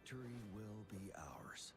Victory will be ours.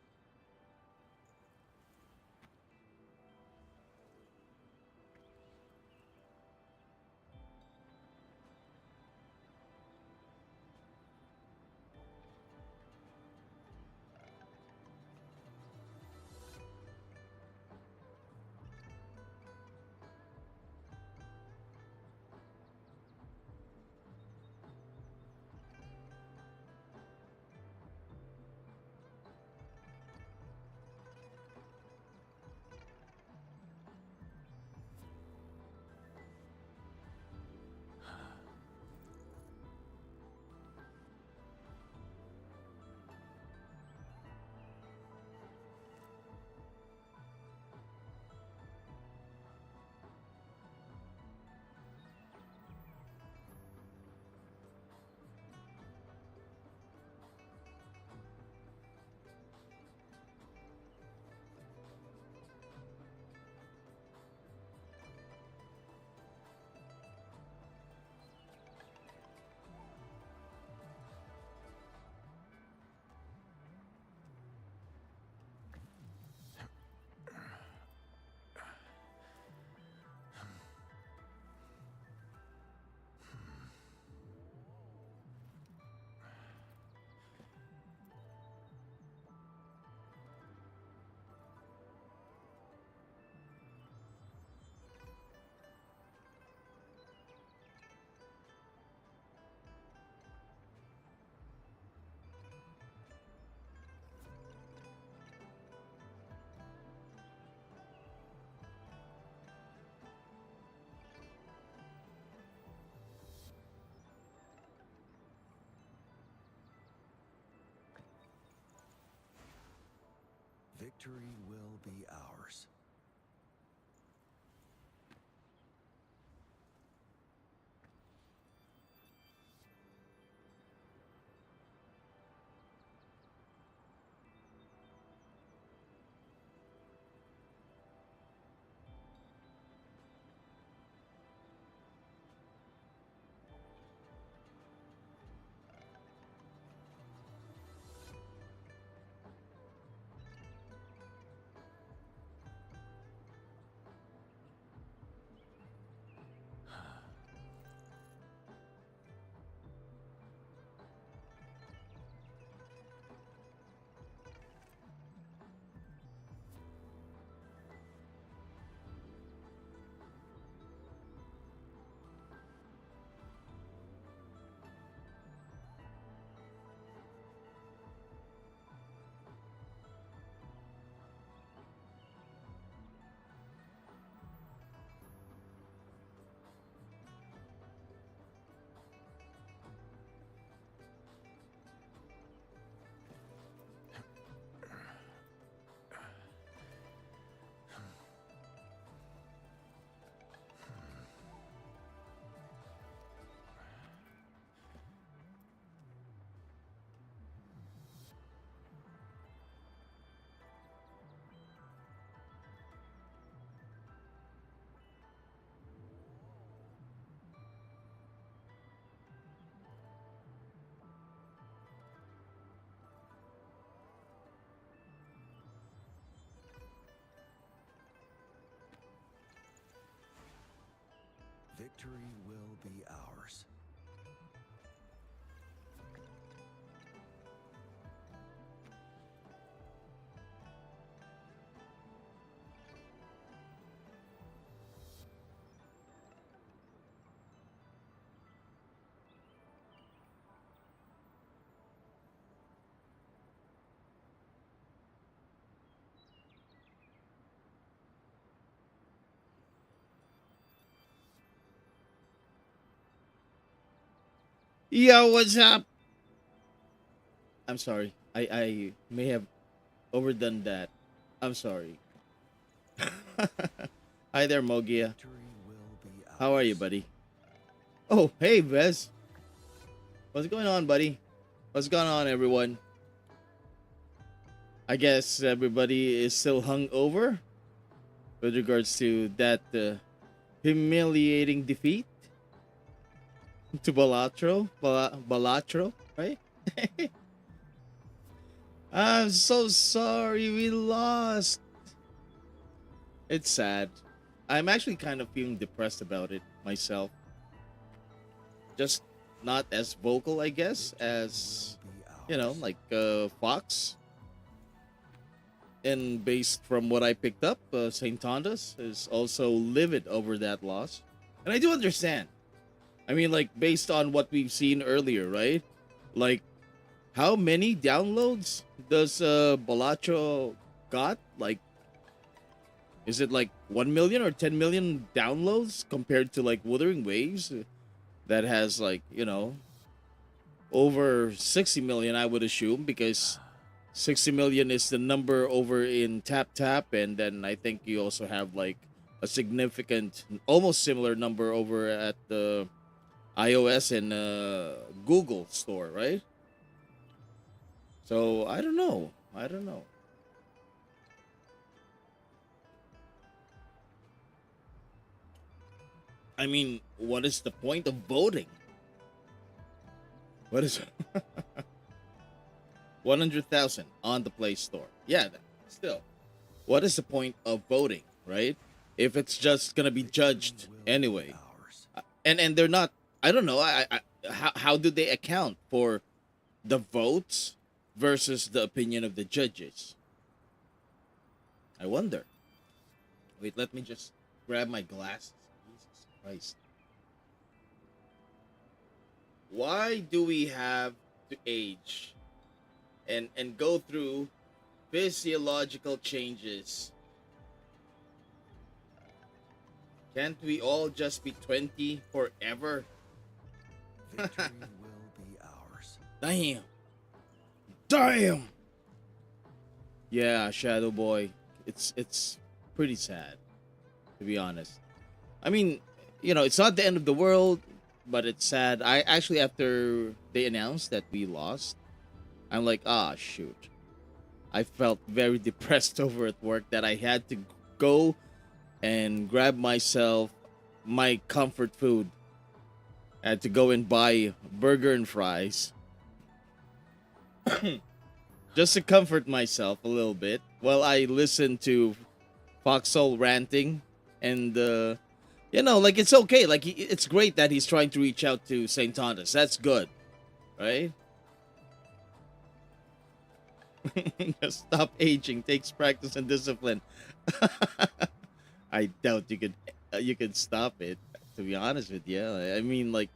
Victory will be ours. Victory will be ours. Yo, what's up? I'm sorry. I may have overdone that. I'm sorry. Hi there, Mogia. Victory will be ours. How are you, buddy? Oh, hey, Vez. What's going on, buddy? What's going on, everyone? I guess everybody is still hungover with regards to that humiliating defeat to Balatro. Balatro, right? I'm so sorry we lost. It's sad. I'm actually kind of feeling depressed about it myself. Just not as vocal, I guess, as like Fox. And based from what I picked up, St. Tondas is also livid over that loss. And I do understand. I mean, like, based on what we've seen earlier, right? Like, how many downloads does Balatro got? Like, is it like 1 million or 10 million downloads compared to like Wuthering Waves that has like, over 60 million, I would assume, because 60 million is the number over in Tap, and then I think you also have like a significant, almost similar number over at the iOS and Google store, right? So I don't know. I don't know. I mean, what is the point of voting? What is 100,000 on the Play Store? Yeah, still. What is the point of voting, right? If it's just gonna be judged anyway, and they're not. I don't know. How do they account for the votes versus the opinion of the judges? I wonder. Wait, let me just grab my glasses. Jesus Christ. Why do we have to age and go through physiological changes? Can't we all just be 20 forever? Victory will be ours. Damn. Damn. Yeah, Shadow Boy. It's pretty sad, to be honest. I mean, it's not the end of the world, but it's sad. I actually, after they announced that we lost, I'm like, shoot. I felt very depressed over at work that I had to go and grab myself my comfort food. I had to go and buy burger and fries just to comfort myself a little bit while I listen to Foxhole ranting. And like, it's okay, like it's great that he's trying to reach out to St. Thomas. That's good, right? Just stop aging takes practice and discipline. I doubt you could stop it, to be honest with you. I mean, like,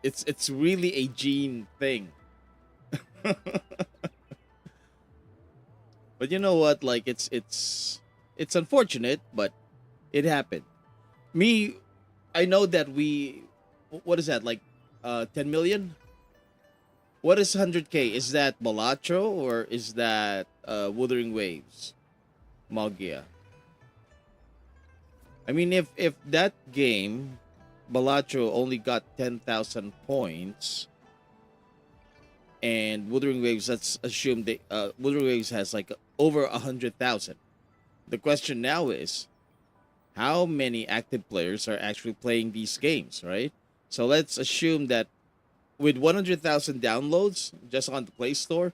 it's really a gene thing. But you know what, like, it's unfortunate, but it happened. Me, I know that what is that, like 10 million? What is 100k? Is that Balatro or is that Wuthering Waves? Magia. I mean, if that game, Balatro only got 10,000 points, and Wuthering Waves, let's assume Wuthering Waves has like over 100,000. The question now is, how many active players are actually playing these games, right? So let's assume that with 100,000 downloads just on the Play Store,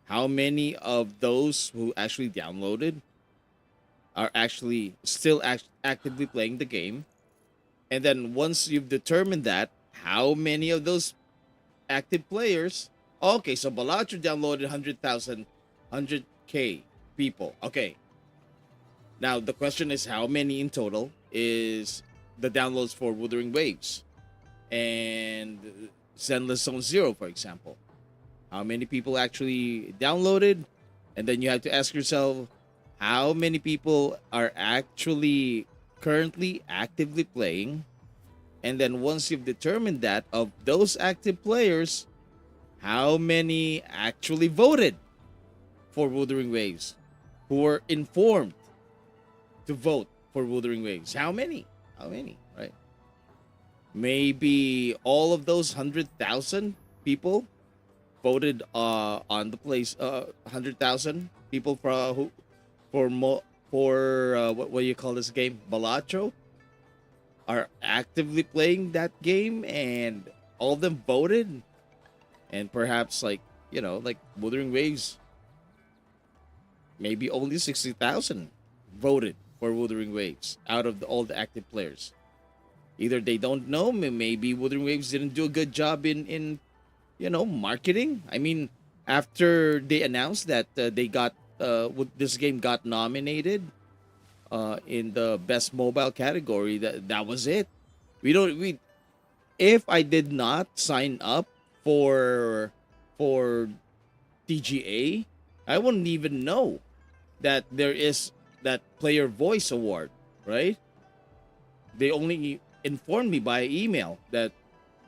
how many of those who actually downloaded are actually still actively playing the game? And then once you've determined that, how many of those active players? Okay, so Balatro downloaded 100,000, 100k people. Okay. Now the question is, how many in total is the downloads for Wuthering Waves and Zenless Zone Zero, for example? How many people actually downloaded? And then you have to ask yourself, how many people are actually currently actively playing? And then once you've determined that, of those active players, how many actually voted for Wuthering Waves, who were informed to vote for Wuthering Waves? How many? How many, right? Maybe all of those 100,000 people voted on the place. 100,000 people for what do you call this game? Balatro are actively playing that game, and all of them voted, and perhaps, like, like Wuthering Waves maybe only 60,000 voted for Wuthering Waves out of all the active players. Either they don't know, maybe Wuthering Waves didn't do a good job in marketing. I mean, after they announced that this game got nominated in the best mobile category, that was it. We don't we If I did not sign up for TGA, I wouldn't even know that there is that player voice award, right? They only informed me by email that,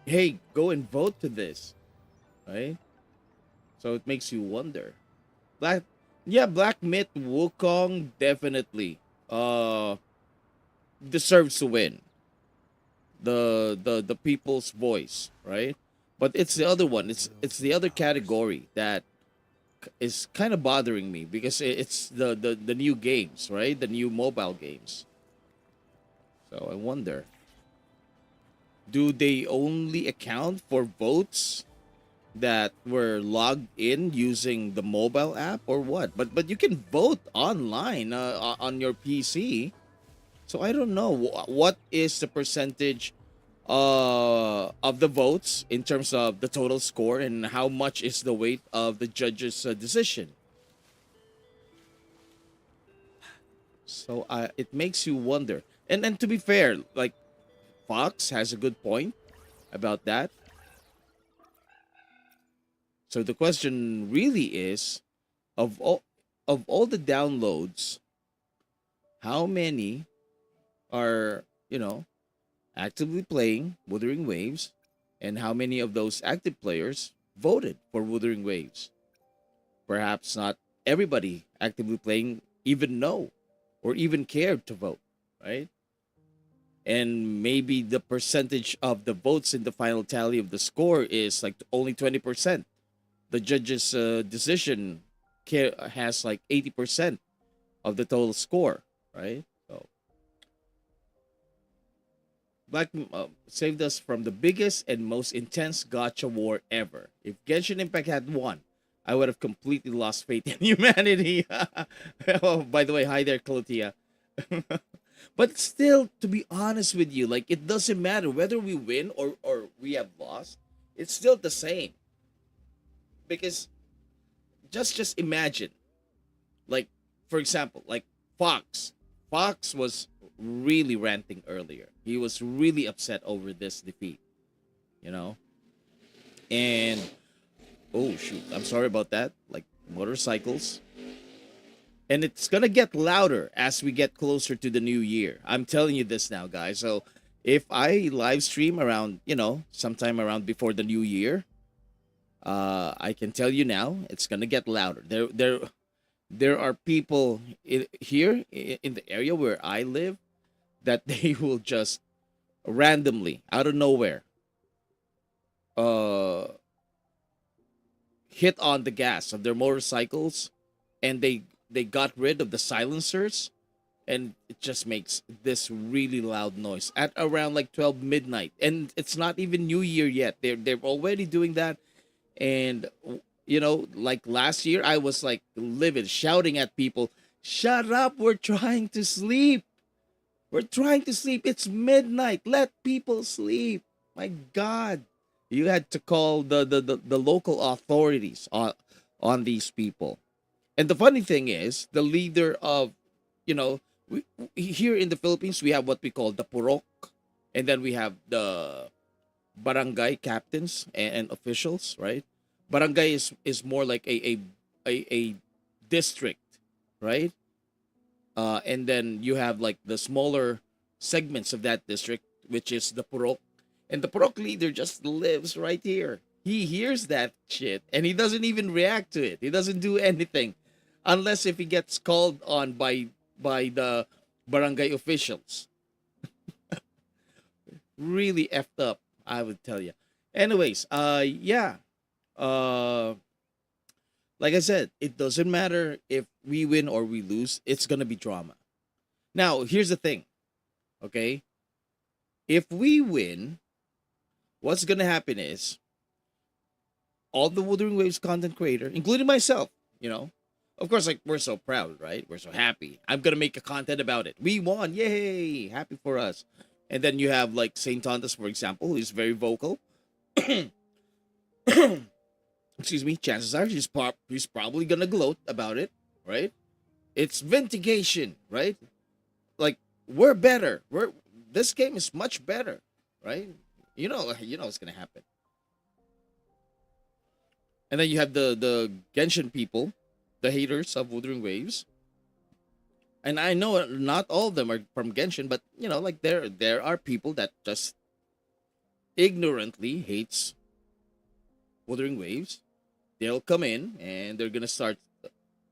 hey, go and vote to this, right? So it makes you wonder. Black, yeah, Black Myth Wukong definitely deserves to win the people's voice, right? But it's the other one. It's the other category that is kind of bothering me because it's the new games, right? The new mobile games. So I wonder, do they only account for votes that were logged in using the mobile app or what? But you can vote online on your PC. So I don't know what is the percentage of the votes in terms of the total score, and how much is the weight of the judge's decision. So it makes you wonder. And to be fair, like Fox has a good point about that. So the question really is, of all the downloads, how many are actively playing Wuthering Waves, and how many of those active players voted for Wuthering Waves? Perhaps not everybody actively playing even know or even cared to vote, right? And maybe the percentage of the votes in the final tally of the score is like only 20%. The judge's decision has like 80% of the total score, right? So Black saved us from the biggest and most intense Gacha war ever. If Genshin Impact had won, I would have completely lost faith in humanity. Oh, by the way, hi there, Clotia. But still, to be honest with you, like it doesn't matter whether we win or we have lost. It's still the same. Because just imagine, like, for example, like Fox. Fox was really ranting earlier. He was really upset over this defeat, you know? And oh shoot, I'm sorry about that. Like motorcycles. And it's gonna get louder as we get closer to the new year. I'm telling you this now, guys. So if I live stream around, sometime around before the new year, I can tell you now, it's gonna get louder. There are people here in the area where I live that they will just randomly, out of nowhere, uh, hit on the gas of their motorcycles, and they got rid of the silencers, and it just makes this really loud noise at around like 12 midnight, and it's not even New Year yet. They're already doing that, and like last year, I was like livid, shouting at people, "Shut up! We're trying to sleep. We're trying to sleep. It's midnight. Let people sleep." My God, you had to call the local authorities on these people. And the funny thing is, the leader of, here in the Philippines, we have what we call the purok, and then we have the barangay captains and officials, right? Barangay is more like a district, right? And then you have like the smaller segments of that district, which is the purok, and the purok leader just lives right here. He hears that shit and he doesn't even react to it. He doesn't do anything unless if he gets called on by the barangay officials. Really effed up, I would tell you. Anyways, yeah. Uh like I said, it doesn't matter if we win or we lose, it's gonna be drama. Now, here's the thing, okay? If we win, what's gonna happen is all the Wuthering Waves content creator, including myself, you know, Of course, like we're so proud, right? We're so happy. I'm gonna make a content about it. We won, yay! Happy for us. And then you have like Saint Tontas, for example, who is very vocal. Excuse me. Chances are he's probably gonna gloat about it, right? It's vindication, right? Like we're better. This game is much better, right? You know what's gonna happen. And then you have the Genshin people, the haters of Wuthering Waves. And I know not all of them are from Genshin, but like there are people that just ignorantly hates Wuthering Waves. They'll come in and they're gonna start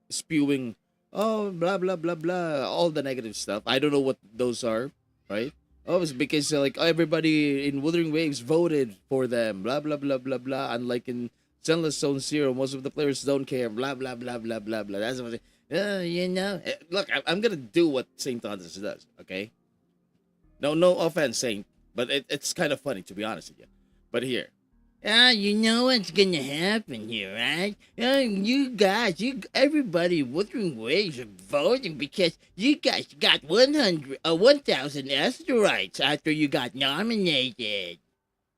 spewing, oh, blah blah blah blah, all the negative stuff. I don't know what those are, right? Oh, it's because like everybody in Wuthering Waves voted for them, blah blah blah blah blah. Unlike in Zenless Zone Zero, most of the players don't care, blah blah blah blah blah blah. That's what. Look, I'm gonna do what Saint Thomas does. Okay, no offense, Saint, but it's kind of funny to be honest with you. But here, you know what's gonna happen here, right? You guys, everybody, Wuthering Waves are voting because you guys got 1,000 asteroids after you got nominated,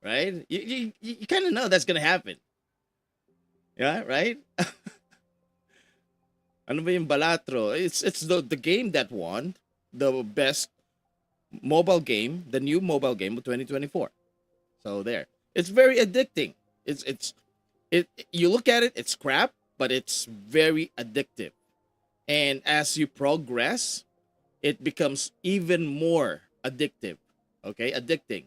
right? You kind of know that's gonna happen, yeah, right? Ano ba yung Balatro? It's the game that won the best mobile game, the new mobile game of 2024. So there. It's very addicting. It you look at it, it's crap, but it's very addictive. And as you progress, it becomes even more addictive. Okay? Addicting.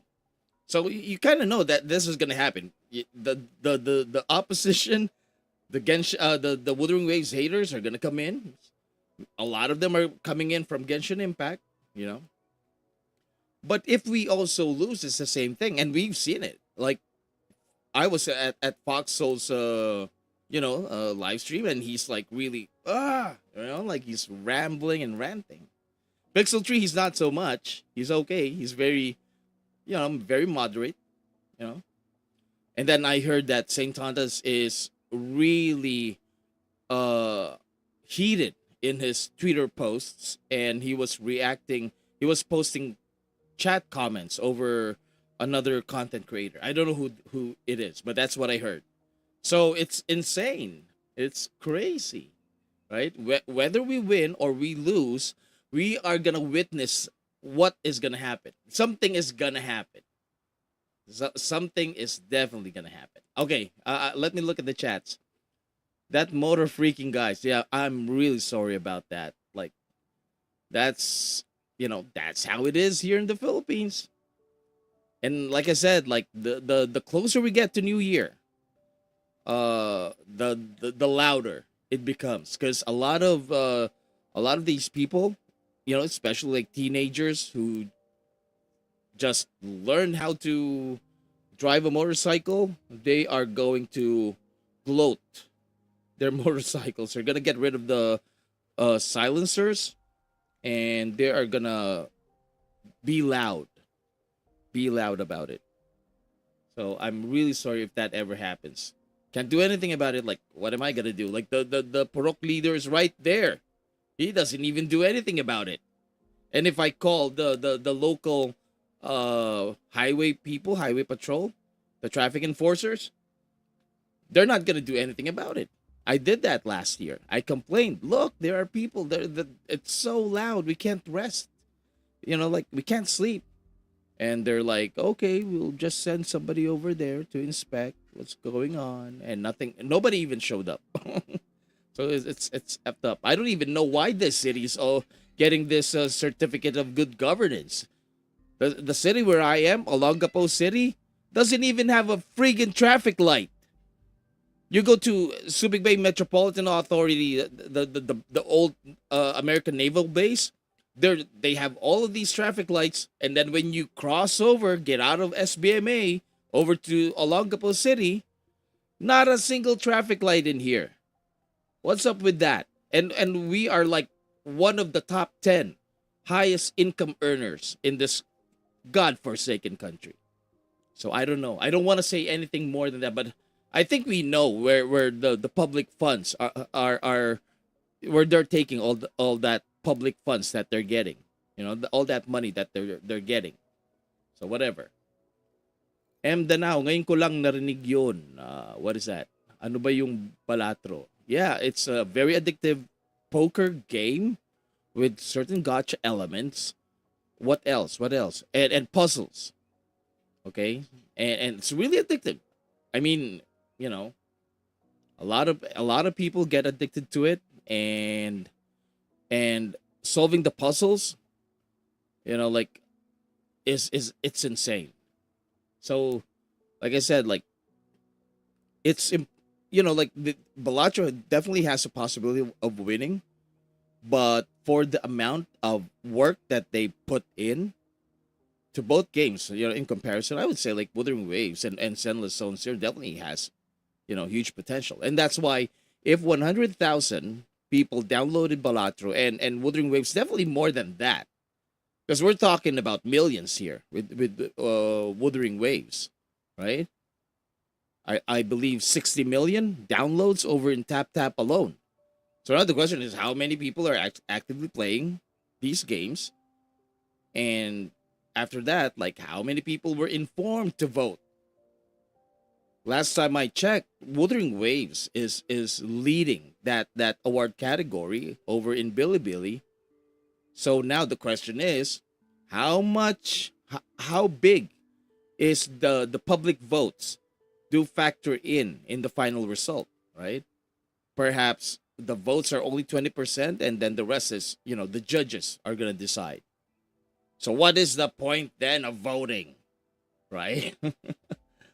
So you kind of know that this is going to happen. The opposition, the Wuthering Waves haters are going to come in. A lot of them are coming in from Genshin Impact, you know. But if we also lose, it's the same thing, and we've seen it. Like I was at Fox Soul's live stream, and he's like really like he's rambling and ranting. Pixel Tree, he's not so much. He's okay. He's very, very moderate, you know. And then I heard that Saint Tontas is really heated in his Twitter posts, and he was reacting. He was posting chat comments over another content creator. I don't know who it is, but that's what I heard. So it's insane. It's crazy, right? Whether we win or we lose, we are gonna witness what is gonna happen. Something is gonna happen. Something is definitely gonna happen. Okay, let me look at the chats. That motor freaking guys. Yeah, I'm really sorry about that. Like, that's that's how it is here in the Philippines. And like I said, like the closer we get to New Year, the louder it becomes, because a lot of these people, especially like teenagers who just learn how to drive a motorcycle, they are going to gloat their motorcycles. They're gonna get rid of the silencers, and they are gonna be loud about it. So I'm really sorry if that ever happens. Can't do anything about it. Like, what am I gonna do? Like the Purok leader is right there. He doesn't even do anything about it. And if I call the local highway people, highway patrol, the traffic enforcers, they're not gonna do anything about it. I did that last year. I complained. Look, there are people there that it's so loud we can't rest. Like we can't sleep. And they're like, okay, we'll just send somebody over there to inspect what's going on, and nobody even showed up. So it's effed up. I don't even know why this city is all getting this certificate of good governance. The city where I am, Olongapo City, doesn't even have a friggin' traffic light. You go to Subic Bay Metropolitan Authority, the old American Naval Base. They have all of these traffic lights, and then when you cross over, get out of SBMA over to Olongapo City, not a single traffic light in here. What's up with that? And we are like one of the top 10 highest income earners in this godforsaken country. So I don't know. I don't want to say anything more than that, but I think we know where the public funds are where they're taking all that public funds that they're getting, all that money that they're getting. So whatever. Danao, ngayon ko lang narinig yun. What is that? Ano ba yung Balatro? Yeah, it's a very addictive poker game with certain gotcha elements. What else? What else? And puzzles. Okay? And it's really addictive. I mean, you know, a lot of people get addicted to it, and solving the puzzles, like is it's insane. So, like I said, like it's like the Balatro definitely has a possibility of winning, but for the amount of work that they put in to both games, in comparison, I would say like Wuthering Waves and Senless Zone Zero definitely has, huge potential. And that's why if 100,000 people downloaded Balatro and Wuthering Waves, definitely more than that, because we're talking about millions here with Wuthering Waves, right? I believe 60 million downloads over in Tap alone. So now the question is, how many people are actively playing these games? And after that, like, how many people were informed to vote? Last time I checked, Wuthering Waves is leading that award category over in Bilibili. So now the question is, how big is the public votes do factor in the final result, right? Perhaps the votes are only 20%, and then the rest is, the judges are going to decide. So what is the point then of voting, right?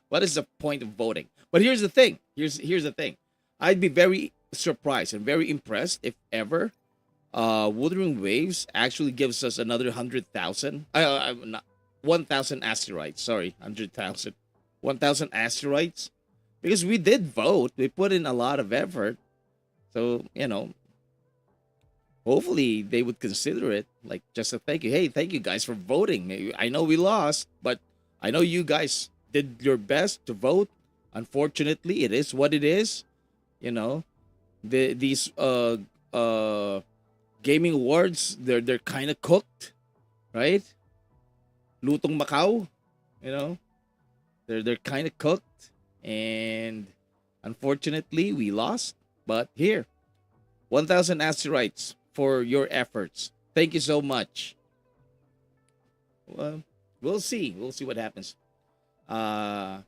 What is the point of voting? But here's the thing. Here's the thing. I'd be very surprised and very impressed if ever Wuthering Waves actually gives us another 100,000. 1,000 asteroids. Sorry, 100,000. 1,000 asteroids. Because we did vote. We put in a lot of effort. So, hopefully they would consider it like just a thank you. Hey, thank you guys for voting. I know we lost, but I know you guys did your best to vote. Unfortunately, it is what it is. These gaming awards, they're kind of cooked, right? Lutong Macau, they're kind of cooked, and unfortunately we lost. But here, 1,000 asteroids for your efforts. Thank you so much. Well, we'll see. We'll see what happens. The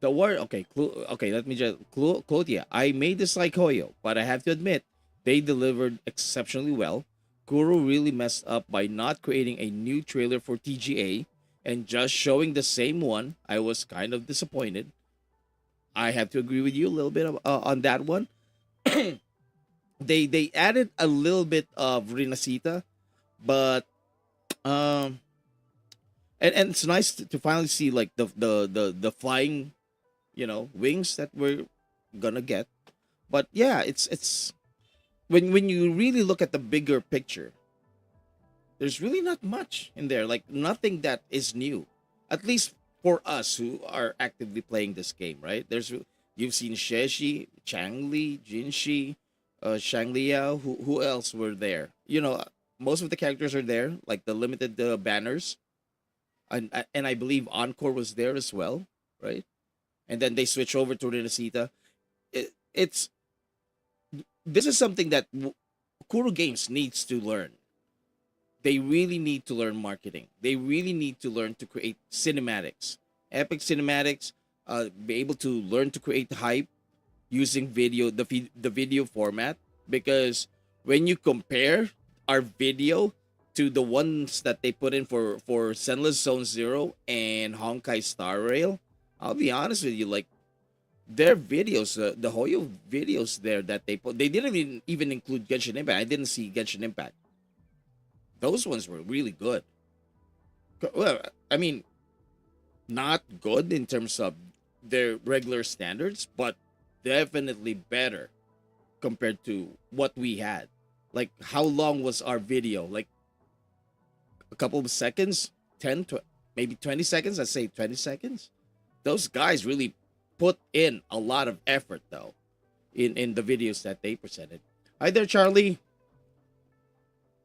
word, okay, okay, let me just quote you. I may dislike Hoyo, but I have to admit, they delivered exceptionally well. Kuro really messed up by not creating a new trailer for TGA and just showing the same one. I was kind of disappointed. I have to agree with you a little bit on that one. They added a little bit of Rinasita, but and it's nice to finally see like the flying, wings that we're gonna get. But yeah, it's when you really look at the bigger picture, there's really not much in there. Like nothing that is new, at least for us who are actively playing this game, right? You've seen Sheshi, Changli, Jinshi, Shanglia. Who else were there? Most of the characters are there, like the limited banners, and I believe Encore was there as well, right? And then they switch over to Renacita. It's this is something that Kuro Games needs to learn. They really need to learn marketing. They really need to learn to create cinematics, epic cinematics. Be able to learn to create hype using the video format. Because when you compare our video to the ones that they put in for Senless Zone Zero and Honkai Star Rail, I'll be honest with you, like their videos, the Hoyo videos there that they put, they didn't even include Genshin Impact. I didn't see Genshin Impact. Those ones were really good. Well, I mean, not good in terms of their regular standards, but definitely better compared to what we had. Like, how long was our video? Like, a couple of seconds? 10 to maybe 20 seconds? I'd say 20 seconds. Those guys really put in a lot of effort, though, in the videos that they presented. Hi there, Charlie.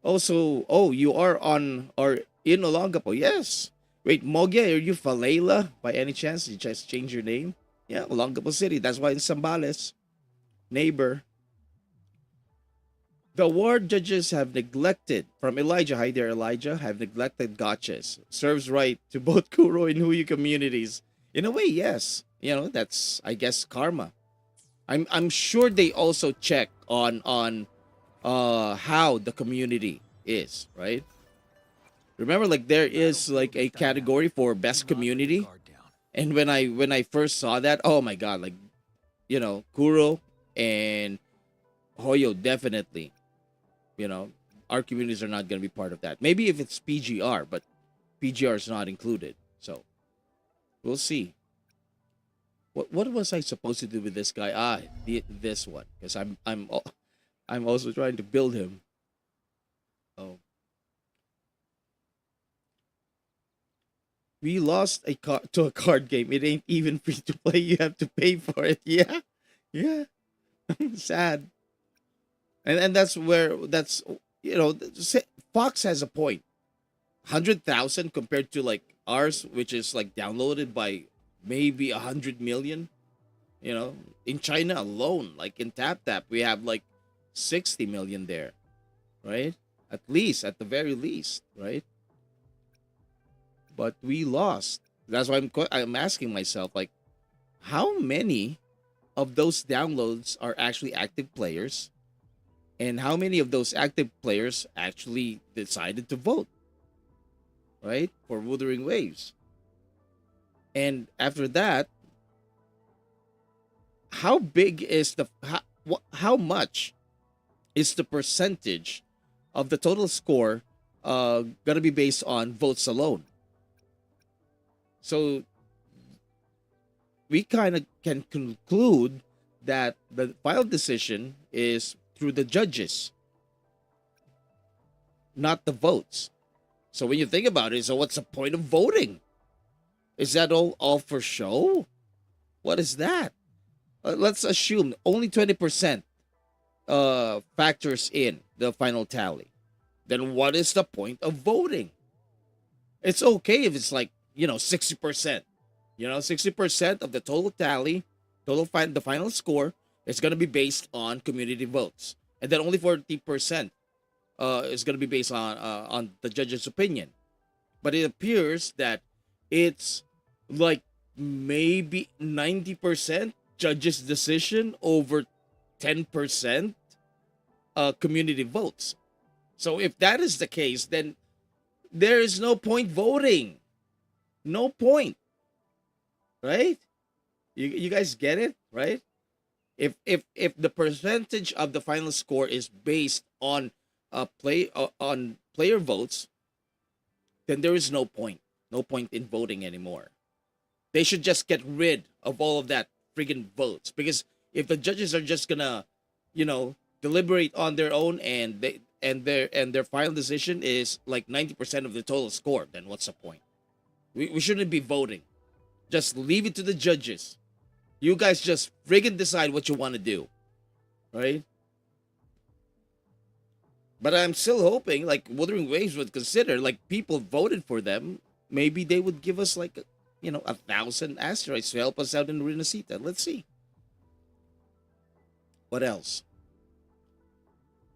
Also, oh, you are on or in Olongapo. Yes. Wait, Mogya, are you Falela by any chance? You just change your name? Yeah, Olongapo City. That's why in Sambales, neighbor. The award judges have neglected, from Elijah, hi there, Elijah, have neglected gotchas. Serves right to both Kuro and Huyu communities. In a way, yes. You know, that's, I guess, karma. I'm sure they also check on how the community is, right? Remember, like there is like a category for best community, and when I first saw that, oh my god, like Kuro and Hoyo definitely, you know, our communities are not gonna be part of that. Maybe if it's PGR, but PGR is not included, so we'll see. What was I supposed to do with this guy? This one, because I'm also trying to build him. Oh, we lost to a card game. It ain't even free to play. You have to pay for it. Yeah, yeah. Sad. And that's where Fox has a point. 100,000 compared to like ours, which is like downloaded by maybe 100 million. In China alone, like in TapTap, we have like 60 million there, right? At least, at the very least, right? But we lost. That's why I'm asking myself, like, how many of those downloads are actually active players, and how many of those active players actually decided to vote, right, for Wuthering Waves? And after that, how big is how much is the percentage of the total score gonna be based on votes alone? So we kind of can conclude that the final decision is through the judges, not the votes. So when you think about it, so what's the point of voting? Is that all for show? What is that? Let's assume only 20% factors in the final tally. Then what is the point of voting? It's okay if it's like 60%. 60% of the total tally, the final score is going to be based on community votes, and then only 40% is going to be based on the judge's opinion. But it appears that it's like maybe 90% judge's decision over 10% community votes. So if that is the case, then there is no point voting. No point, right? You guys get it, right? If the percentage of the final score is based on on player votes, then there is no point. No point in voting anymore. They should just get rid of all of that friggin' votes, because if the judges are just gonna, deliberate on their own, and their final decision is like 90% of the total score, then what's the point? We shouldn't be voting. Just leave it to the judges. You guys just friggin' decide what you want to do, right? But I'm still hoping, like, Wuthering Waves would consider, like, people voted for them. Maybe they would give us, like, 1,000 asteroids to help us out in Resonator. Let's see. What else?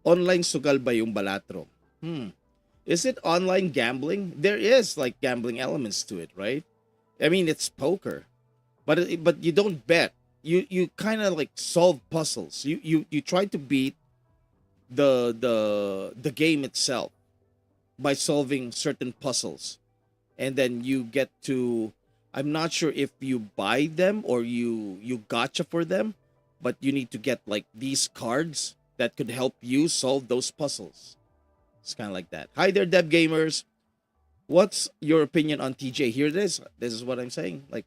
Online sugal ba yung Balatro? Is it online gambling? There is, like, gambling elements to it, right? I mean, it's poker. But you don't bet. You kind of, like, solve puzzles. You try to beat the game itself by solving certain puzzles, and then you get to, I'm not sure if you buy them or you gacha for them, but you need to get like these cards that could help you solve those puzzles. It's kind of like that. Hi there, Deb Gamers. What's your opinion on TJ? Here it is. This is what I'm saying. Like,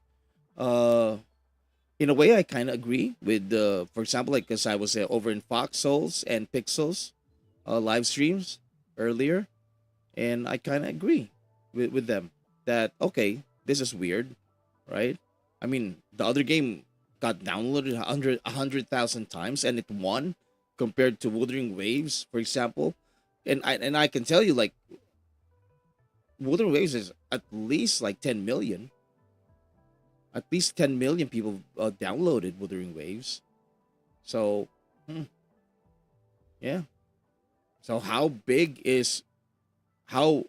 in a way, I kind of agree with for example, like, because I was over in Fox Souls and Pixels live streams earlier, and I kind of agree with them that, okay, this is weird, right? I mean, the other game got downloaded 100,000 times and it won, compared to Wuthering Waves, for example. And I can tell you, like, Wuthering Waves is at least like 10 million. At least 10 million people downloaded Wuthering Waves. So, yeah. So how big is how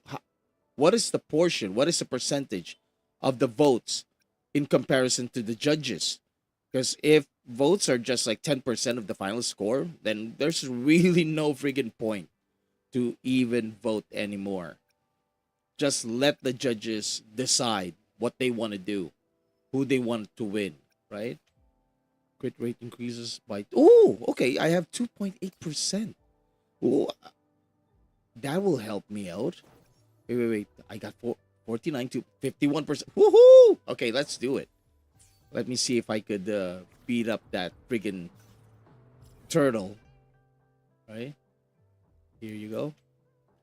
what is the portion? What is the percentage of the votes in comparison to the judges? Because if votes are just like 10% of the final score, then there's really no friggin' point to even vote anymore. Just let the judges decide what they want to do, who they want to win, right? Crit rate increases by okay. I have 2.8%. Oh, that will help me out. Wait. I got 49 to 51%. Woohoo! Okay, let's do it. Let me see if I could beat up that friggin' turtle. Right? Here you go.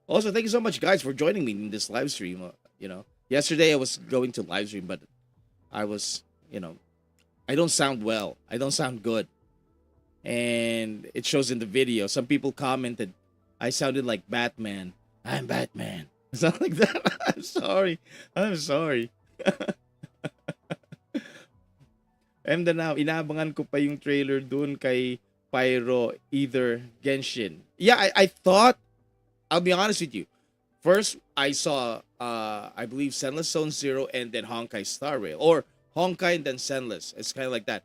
Also, thank you so much, guys, for joining me in this live stream. Yesterday I was going to live stream, but I was, I don't sound well. I don't sound good. And it shows in the video. Some people commented I sounded like Batman. I'm Batman. Something like that. I'm sorry. I'm sorry. And then now, inaabangan ko pa yung trailer dun kay Pyro, either Genshin. Yeah, I thought, I'll be honest with you. First, I saw, I believe, Senless Zone Zero and then Honkai Star Rail. Or Honkai and then Senless. It's kind of like that.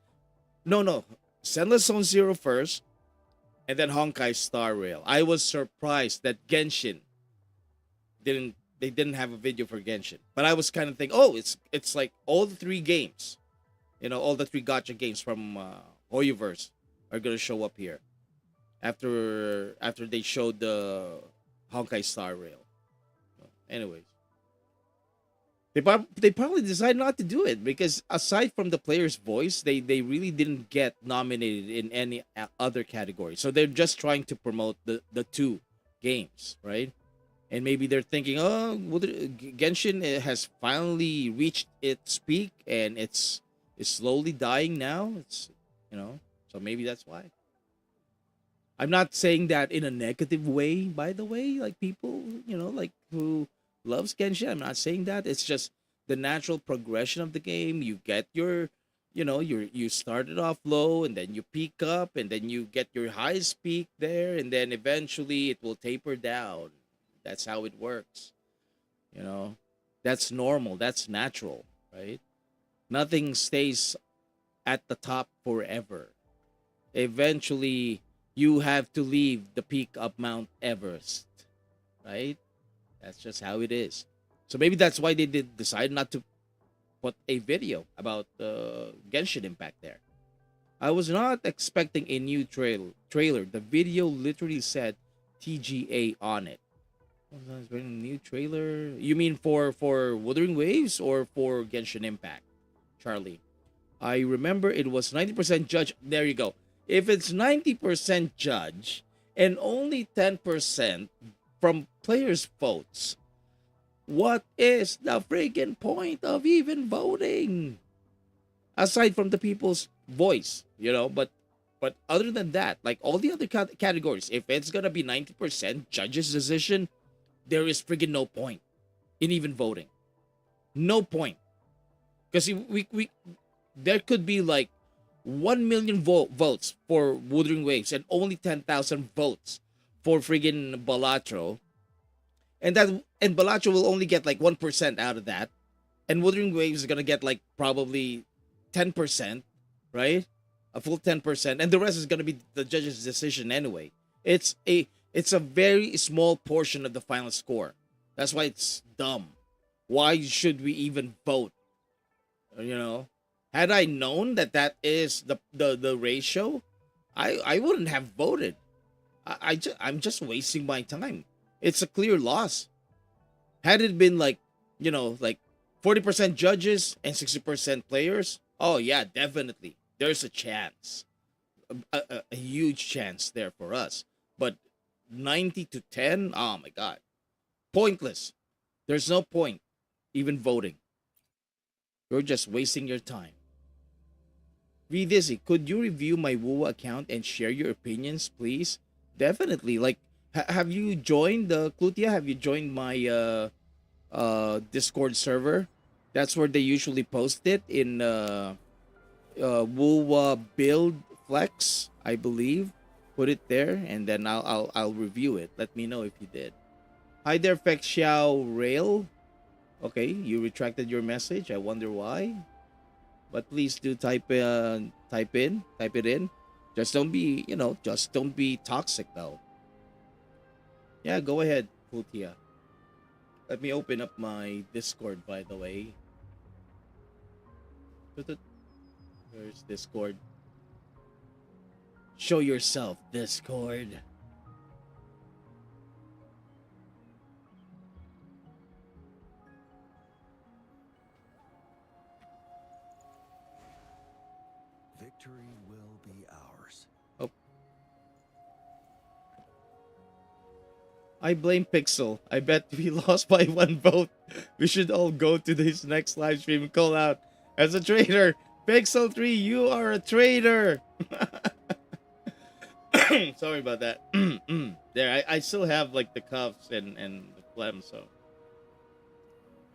No. Senless Zone Zero first, and then Honkai Star Rail. I was surprised that Genshin didn't have a video for Genshin. But I was kind of thinking, it's like all the three games. All the three Gacha games from Hoyoverse are gonna show up here after they showed the Honkai Star Rail. Anyways, they probably decided not to do it because aside from the player's voice, they really didn't get nominated in any other category. So they're just trying to promote the two games, right? And maybe they're thinking, Genshin has finally reached its peak and it's slowly dying now. So maybe that's why. I'm not saying that in a negative way, by the way. Like people, like who loves Genshin. I'm not saying that. It's just the natural progression of the game. You get you started off low and then you peak up and then you get your highest peak there and then eventually it will taper down. That's how it works. That's normal. That's natural, right? Nothing stays at the top forever. Eventually, you have to leave the peak of Mount Everest, right? That's just how it is. So maybe that's why they did decide not to put a video about Genshin Impact there. I was not expecting a new trailer. The video literally said TGA on it. New trailer? You mean for Wuthering Waves or for Genshin Impact, Charlie? I remember it was 90% judge. There you go. If it's 90% judge and only 10% from players' votes, what is the freaking point of even voting? Aside from the people's voice, but other than that, like all the other categories, if it's gonna be 90% judge's decision, there is friggin' no point in even voting. No point. Because we there could be like 1 million votes for Wuthering Waves and only 10,000 votes for friggin' Balatro. And Balatro will only get like 1% out of that. And Wuthering Waves is gonna get like probably 10%, right? A full 10%. And the rest is gonna be the judge's decision anyway. It's a very small portion of the final score. That's why it's dumb. Why should we even vote? Had I known that is the ratio, I wouldn't have voted. I'm just wasting my time. It's a clear loss. Had it been like 40% judges and 60% players, oh yeah, definitely. There's a chance. A huge chance there for us. But 90 to 10, oh my god. Pointless. There's no point even voting. You're just wasting your time. Redizzy, could you review my WUA account and share your opinions, please? Definitely. Like, Have you joined the Clutia? Have you joined my Discord server? That's where they usually post it in Wuwa build flex, I believe. Put it there, and then I'll review it. Let me know if you did. Hi there, Fek Xiao Rail. Okay, you retracted your message. I wonder why. But please do type it in. Just don't be, just don't be toxic though. Yeah, go ahead, Kutia. Let me open up my Discord, by the way. Where's Discord? Show yourself, Discord. Victory will be ours. Oh. I blame Pixel. I bet we lost by 1 vote. We should all go to this next live stream and call out as a traitor. Pixel 3, you are a traitor. Sorry about that. There, I still have like the cuffs and the phlegm, so.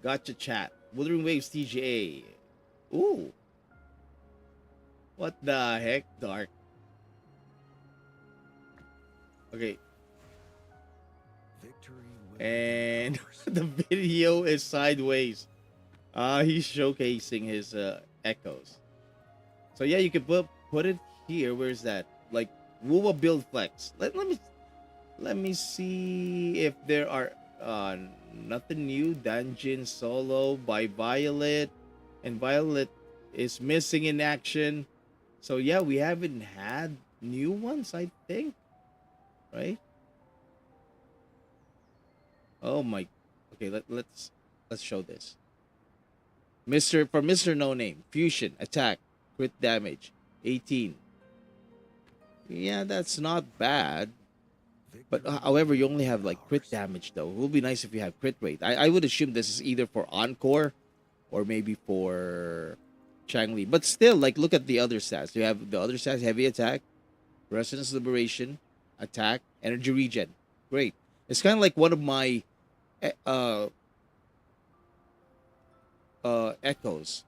Gacha chat. Wuthering Waves TGA. Ooh. What the heck, Dark? Okay. Victory will And be ours. the video is sideways. He's showcasing his echoes. So yeah, you could put it here. Where's that? Like Wuwa build flex. Let me see if there are nothing new. Dungeon solo by Violet, and Violet is missing in action. So yeah, we haven't had new ones, I think, right? Oh my. Okay, let's show this. Mr. No Name, fusion, attack, crit damage, 18. Yeah, that's not bad. But however, you only have like crit damage though. It would be nice if you have crit rate. I would assume this is either for Encore or maybe for Changli. But still, like look at the other stats. You have the other stats: heavy attack, resonance liberation, attack, energy regen. Great. It's kind of like one of my eh, uh echoes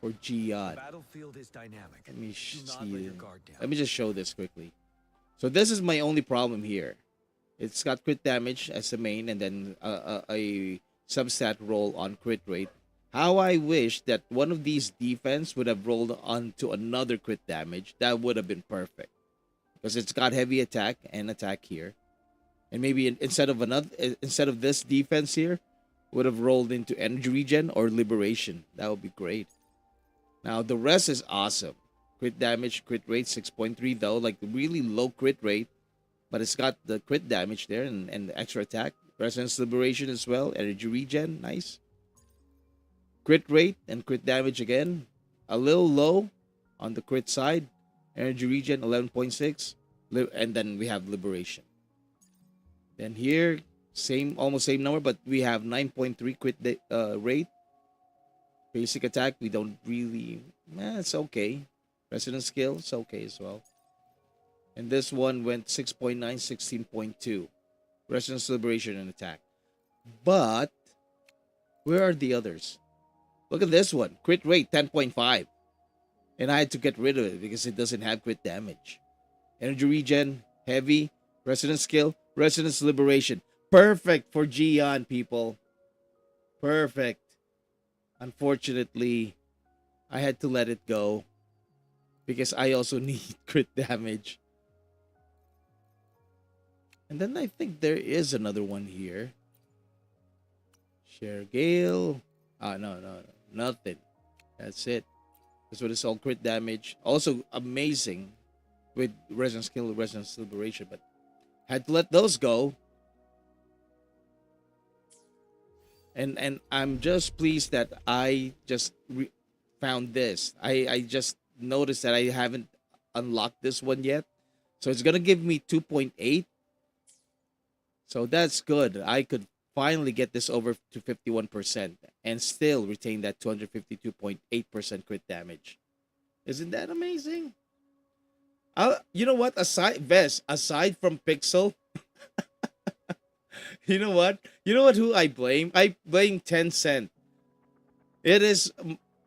for Gian. Battlefield is dynamic. Let me Do not see. let your guard down. Let me just show this quickly. So this is my only problem here. It's got crit damage as the main, and then a substat roll on crit rate. How I wish that one of these defense would have rolled onto another crit damage. That would have been perfect, because it's got heavy attack and attack here, and maybe instead of this defense here, would have rolled into energy regen or liberation. That would be great. Now the rest is awesome. Crit damage, crit rate 6.3 though, like really low crit rate, but it's got the crit damage there and the extra attack. Resonance liberation as well, energy regen, nice. Crit rate and crit damage again, a little low on the crit side. Energy regen 11.6, and then we have liberation. Then here, almost same number, but we have 9.3 crit rate. Basic attack, we don't really, it's okay. Resonance skill, it's okay as well. And this one went 6.9, 16.2. Resonance liberation and attack. But, where are the others? Look at this one. Crit rate, 10.5. And I had to get rid of it because it doesn't have crit damage. Energy regen, heavy. Resonance skill, resonance liberation. Perfect for Gian, people. Perfect. Unfortunately, I had to let it go because I also need crit damage. And then I think there is another one here. Share Gale. No, nothing. That's it. That's what it's all, crit damage. Also amazing with resonance skill, resonance liberation, but had to let those go. And I'm just pleased that I just found this. I just noticed that I haven't unlocked this one yet. So it's gonna give me 2.8. So that's good. I could finally get this over to 51% and still retain that 252.8% crit damage. Isn't that amazing? You know what? Aside from Pixel, You know what? You know what? Who I blame? I blame Tencent. It is,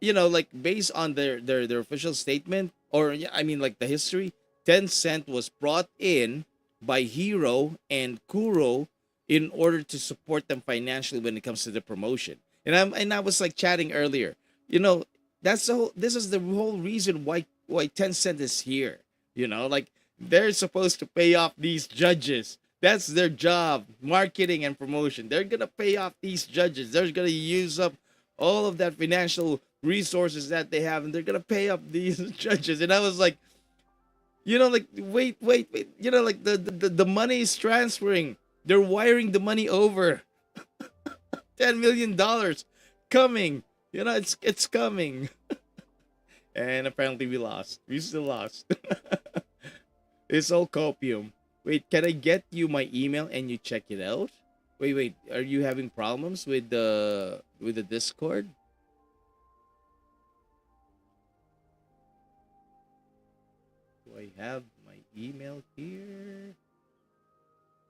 like based on their official statement, or yeah, I mean, like the history. Tencent was brought in by Hero and Kuro in order to support them financially when it comes to the promotion. And I was like chatting earlier. You know, that's the whole. This is the whole reason why Tencent is here. Like they're supposed to pay off these judges. That's their job, marketing and promotion. They're gonna pay off these judges. They're gonna use up all of that financial resources that they have, and they're gonna pay up these judges. And I was like, like wait, like the money is transferring. They're wiring the money over. $10 million coming. It's coming. And apparently we lost. We still lost. It's all copium. Wait, can I get you my email and you check it out? Wait. Are you having problems with the Discord? Do I have my email here?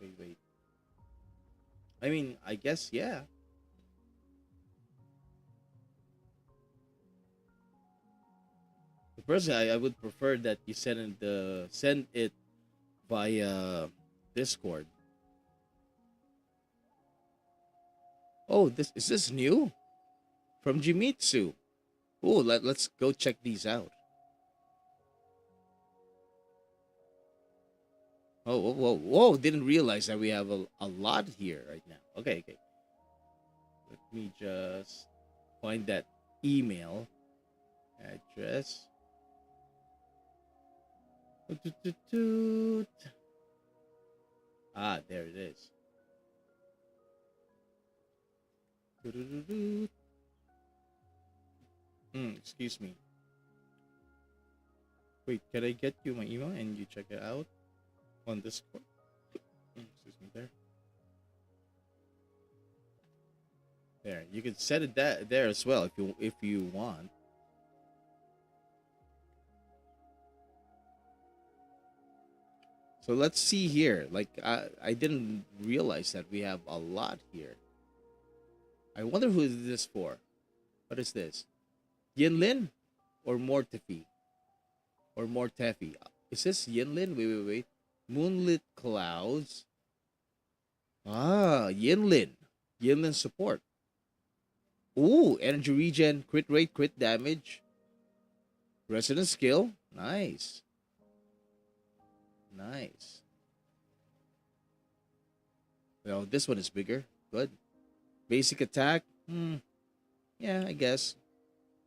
Wait. I mean, I guess yeah. Personally, I would prefer that you send it via Discord. Oh, this new from Jimitsu? Oh, let's go check these out. Oh, whoa! Didn't realize that we have a lot here right now. Okay. Let me just find that email address. Ah, there it is. Excuse me. Wait, can I get you my email and you check it out on Discord? Excuse me, there. There, you can set it there as well if you want. So let's see here. Like I didn't realize that we have a lot here. I wonder who is this for. What is this? Yinlin or Mortefi? Or Mortefi? Is this Yinlin? Wait. Moonlit Clouds. Ah, Yinlin. Yinlin support. Ooh, energy regen, crit rate, crit damage. Resonance skill. Nice. Well, this one is bigger. Good. Basic attack. Yeah, I guess.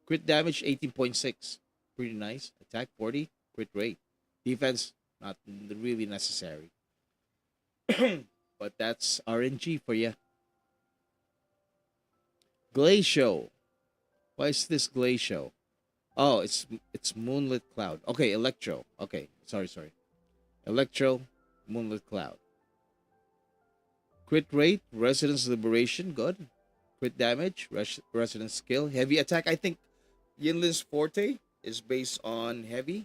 Crit damage 18.6. Pretty nice. Attack 40. Crit rate. Defense not really necessary. But that's RNG for you. Glacio. Why is this Glacio? Oh, it's Moonlit Cloud. Okay, Electro. Okay, sorry. Electro, Moonlit Cloud. Crit rate, Resonance Liberation, good. Crit damage, Resonance skill. Heavy attack, I think Yinlin's forte is based on heavy.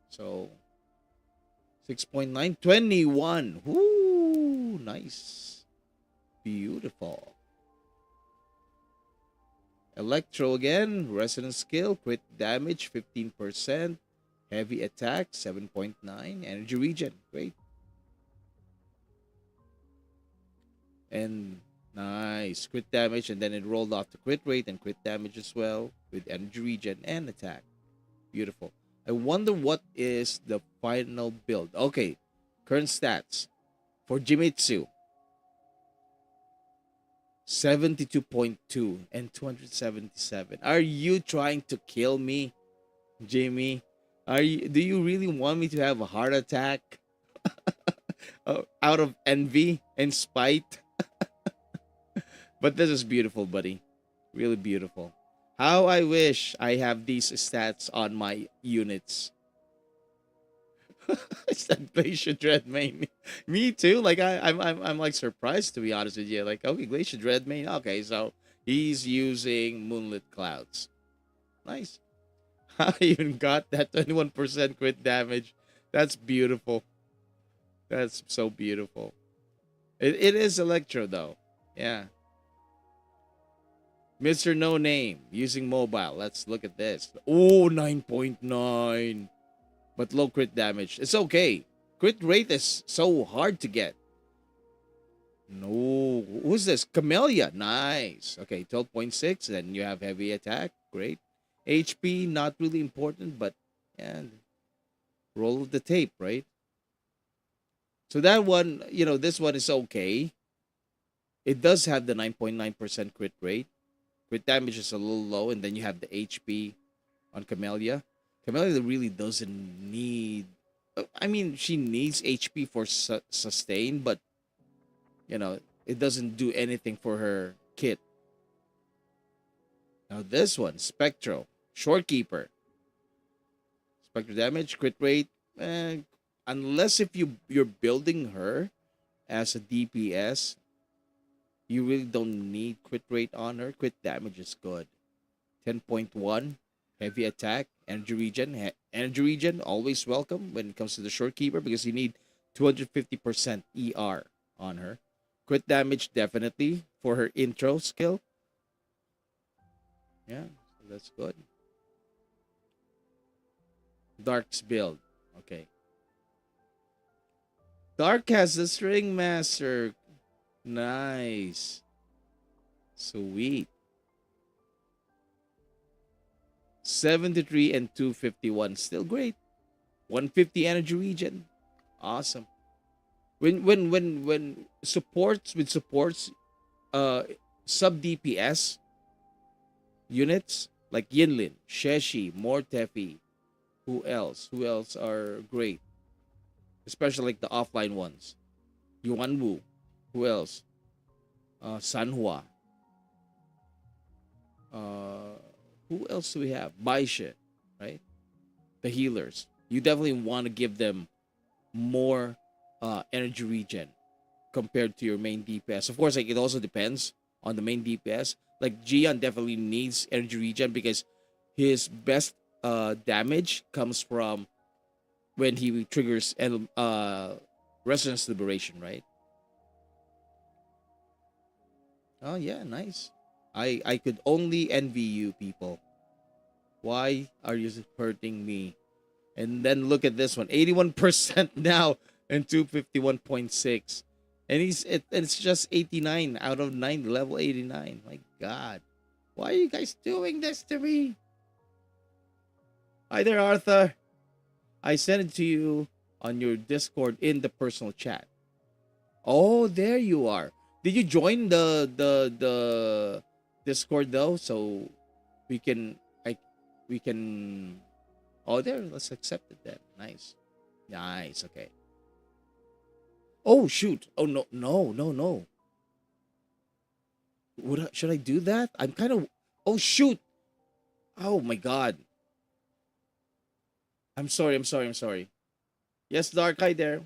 So, 6.9, 21. Woo, nice. Beautiful. Electro again, Resonance skill, crit damage, 15%. Heavy attack, 7.9. Energy regen, great. And nice. Crit damage, and then it rolled off the crit rate and crit damage as well with energy regen and attack. Beautiful. I wonder what is the final build. Okay, current stats for Jimitsu. 72.2 and 277. Are you trying to kill me, Jimmy? Do you really want me to have a heart attack out of envy and spite? But this is beautiful, buddy. Really beautiful. How I wish I have these stats on my units. It's that Glacier Dread main. Me too. Like I'm like surprised, to be honest with you. Like, okay, Glacier Dread main. Okay, so he's using Moonlit Clouds. Nice. I even got that 21% crit damage. That's beautiful. That's so beautiful. It is Electro though. Yeah. Mr. No Name using mobile. Let's look at this. Oh, 9.9. But low crit damage. It's okay. Crit rate is so hard to get. No. Who's this? Camellya. Nice. Okay, 12.6. Then you have heavy attack. Great. HP, not really important, but yeah, roll of the tape, right? So that one, this one is okay. It does have the 9.9% crit rate. Crit damage is a little low, and then you have the HP on Camellya. Camellya really doesn't need. I mean, she needs HP for sustain, but it doesn't do anything for her kit. Now this one, Spectro, Shorekeeper. Spectro damage, crit rate. Unless if you're building her as a DPS, you really don't need crit rate on her. Crit damage is good. 10.1. Heavy attack. Energy regen. Energy regen, always welcome when it comes to the Shorekeeper because you need 250% ER on her. Crit damage, definitely, for her intro skill. Yeah, so that's good. Dark's build. Okay. Dark has the String Master. Nice. Sweet. 73 and 251. Still great. 150 energy regen. Awesome. When supports sub DPS units like Yinlin, Sheshi, Mortefi, who else? Who else are great? Especially like the offline ones. Yuanwu. Who else? Sanhua. Who else do we have? Baishe, right? The healers. You definitely want to give them more energy regen compared to your main DPS. Of course, like it also depends on the main DPS. Like Jian definitely needs energy regen because his best damage comes from when he triggers resonance liberation, right? Oh yeah, nice. I could only envy you people. Why are you hurting me? And then look at this one, 81% now and 251.6. And it's just 89 out of 9, level 89. My God. Why are you guys doing this to me? Hi there, Arthur. I sent it to you on your Discord in the personal chat. Oh, there you are. Did you join the Discord though? So we can we can. Oh, there. Let's accept it then. Nice, nice. Okay. Oh shoot. Oh no no no no. Should I do that? I'm kind of. Oh shoot. Oh my God. I'm sorry. I'm sorry. I'm sorry. Yes, Dark Eye there.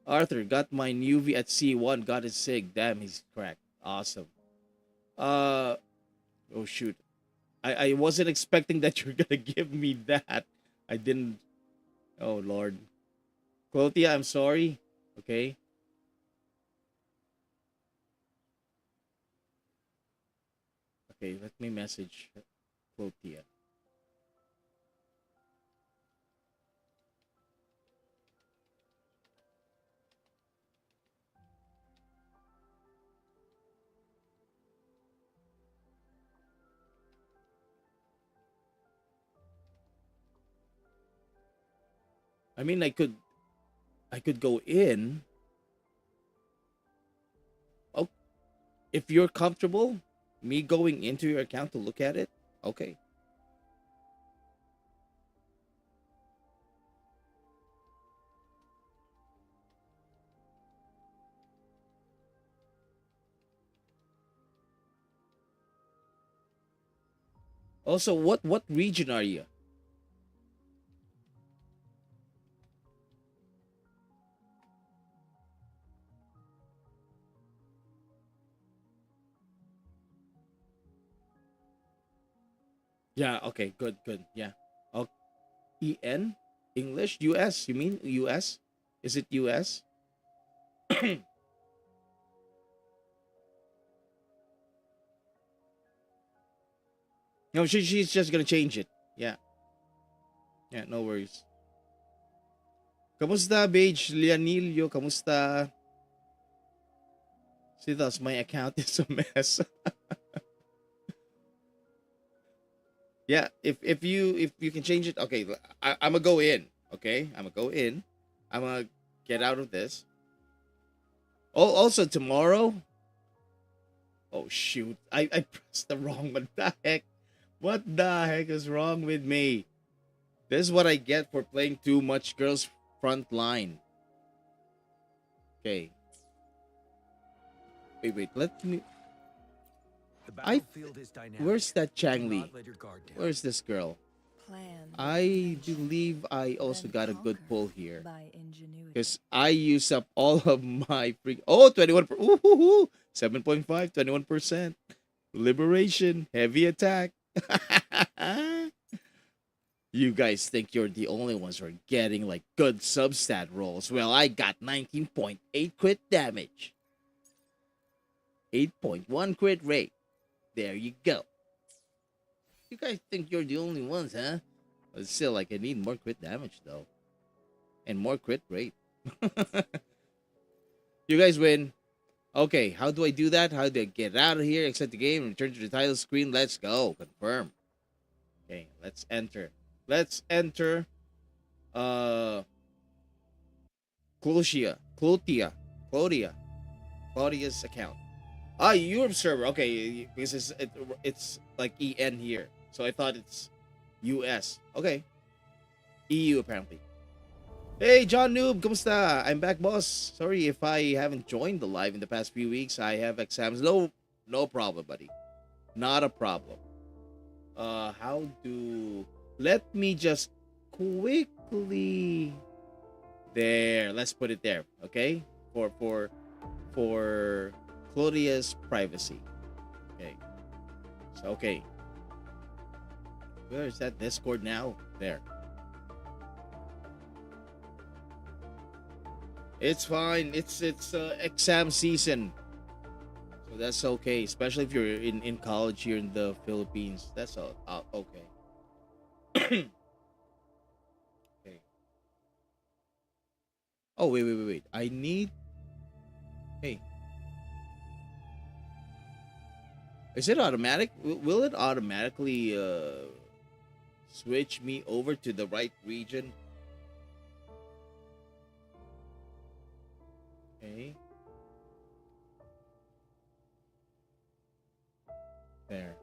Arthur got my UV at C1. Got his sig. Damn, he's cracked. Awesome. Uh. Oh shoot. I wasn't expecting that you're gonna give me that. I didn't. Oh Lord. Clothia, I'm sorry. Okay. Okay, let me message Clothia. I mean, I could go in. Oh, if you're comfortable, me going into your account to look at it, okay. Also, what region are you? Yeah, okay, good, good. Yeah. Oh, EN? English? US? You mean US? Is it US? No, she's just gonna change it. Yeah. Yeah, no worries. Kamusta, Beige Leonilio? Kamusta? See, thus my account is a mess. Yeah, if you can change it, okay. I'm gonna go in. Okay, I'm gonna go in. I'm gonna get out of this. Oh, also tomorrow. Oh shoot! I pressed the wrong one. What the heck? What the heck is wrong with me? This is what I get for playing too much Girls Frontline. Okay. Wait. Let me. The I. battlefield is dynamic. Where's that Do Chang Li? not let your guard down. Where's this girl? Plan I with intention, believe I also then got a good conquer pull here. by ingenuity. Because I use up all of my free. Oh, 21. Ooh, 7.5, 21%. Liberation. Heavy attack. You guys think you're the only ones who are getting like good substat rolls. Well, I got 19.8 crit damage. 8.1 crit rate. There you go. You guys think you're the only ones, huh? But still, like, I need more crit damage, though. And more crit rate. You guys win. Okay, how do I do that? How do I get out of here, exit the game, and return to the title screen? Let's go. Confirm. Okay, let's enter. Let's enter Claudia's account. Ah, Europe server. Okay, because it's like EN here. So I thought it's US. Okay. EU apparently. Hey, John Noob, kumusta? I'm back, boss. Sorry if I haven't joined the live in the past few weeks. I have exams. No problem, buddy. Not a problem. How do... Let me just quickly... There, let's put it there, okay? For Claudia's privacy. Okay. So, okay. Where is that Discord now? There. It's fine. It's exam season. So that's okay, especially if you're in college here in the Philippines. That's all okay. Okay. Oh, wait. I need... Hey. Is it automatic? Will it automatically switch me over to the right region? Okay. There.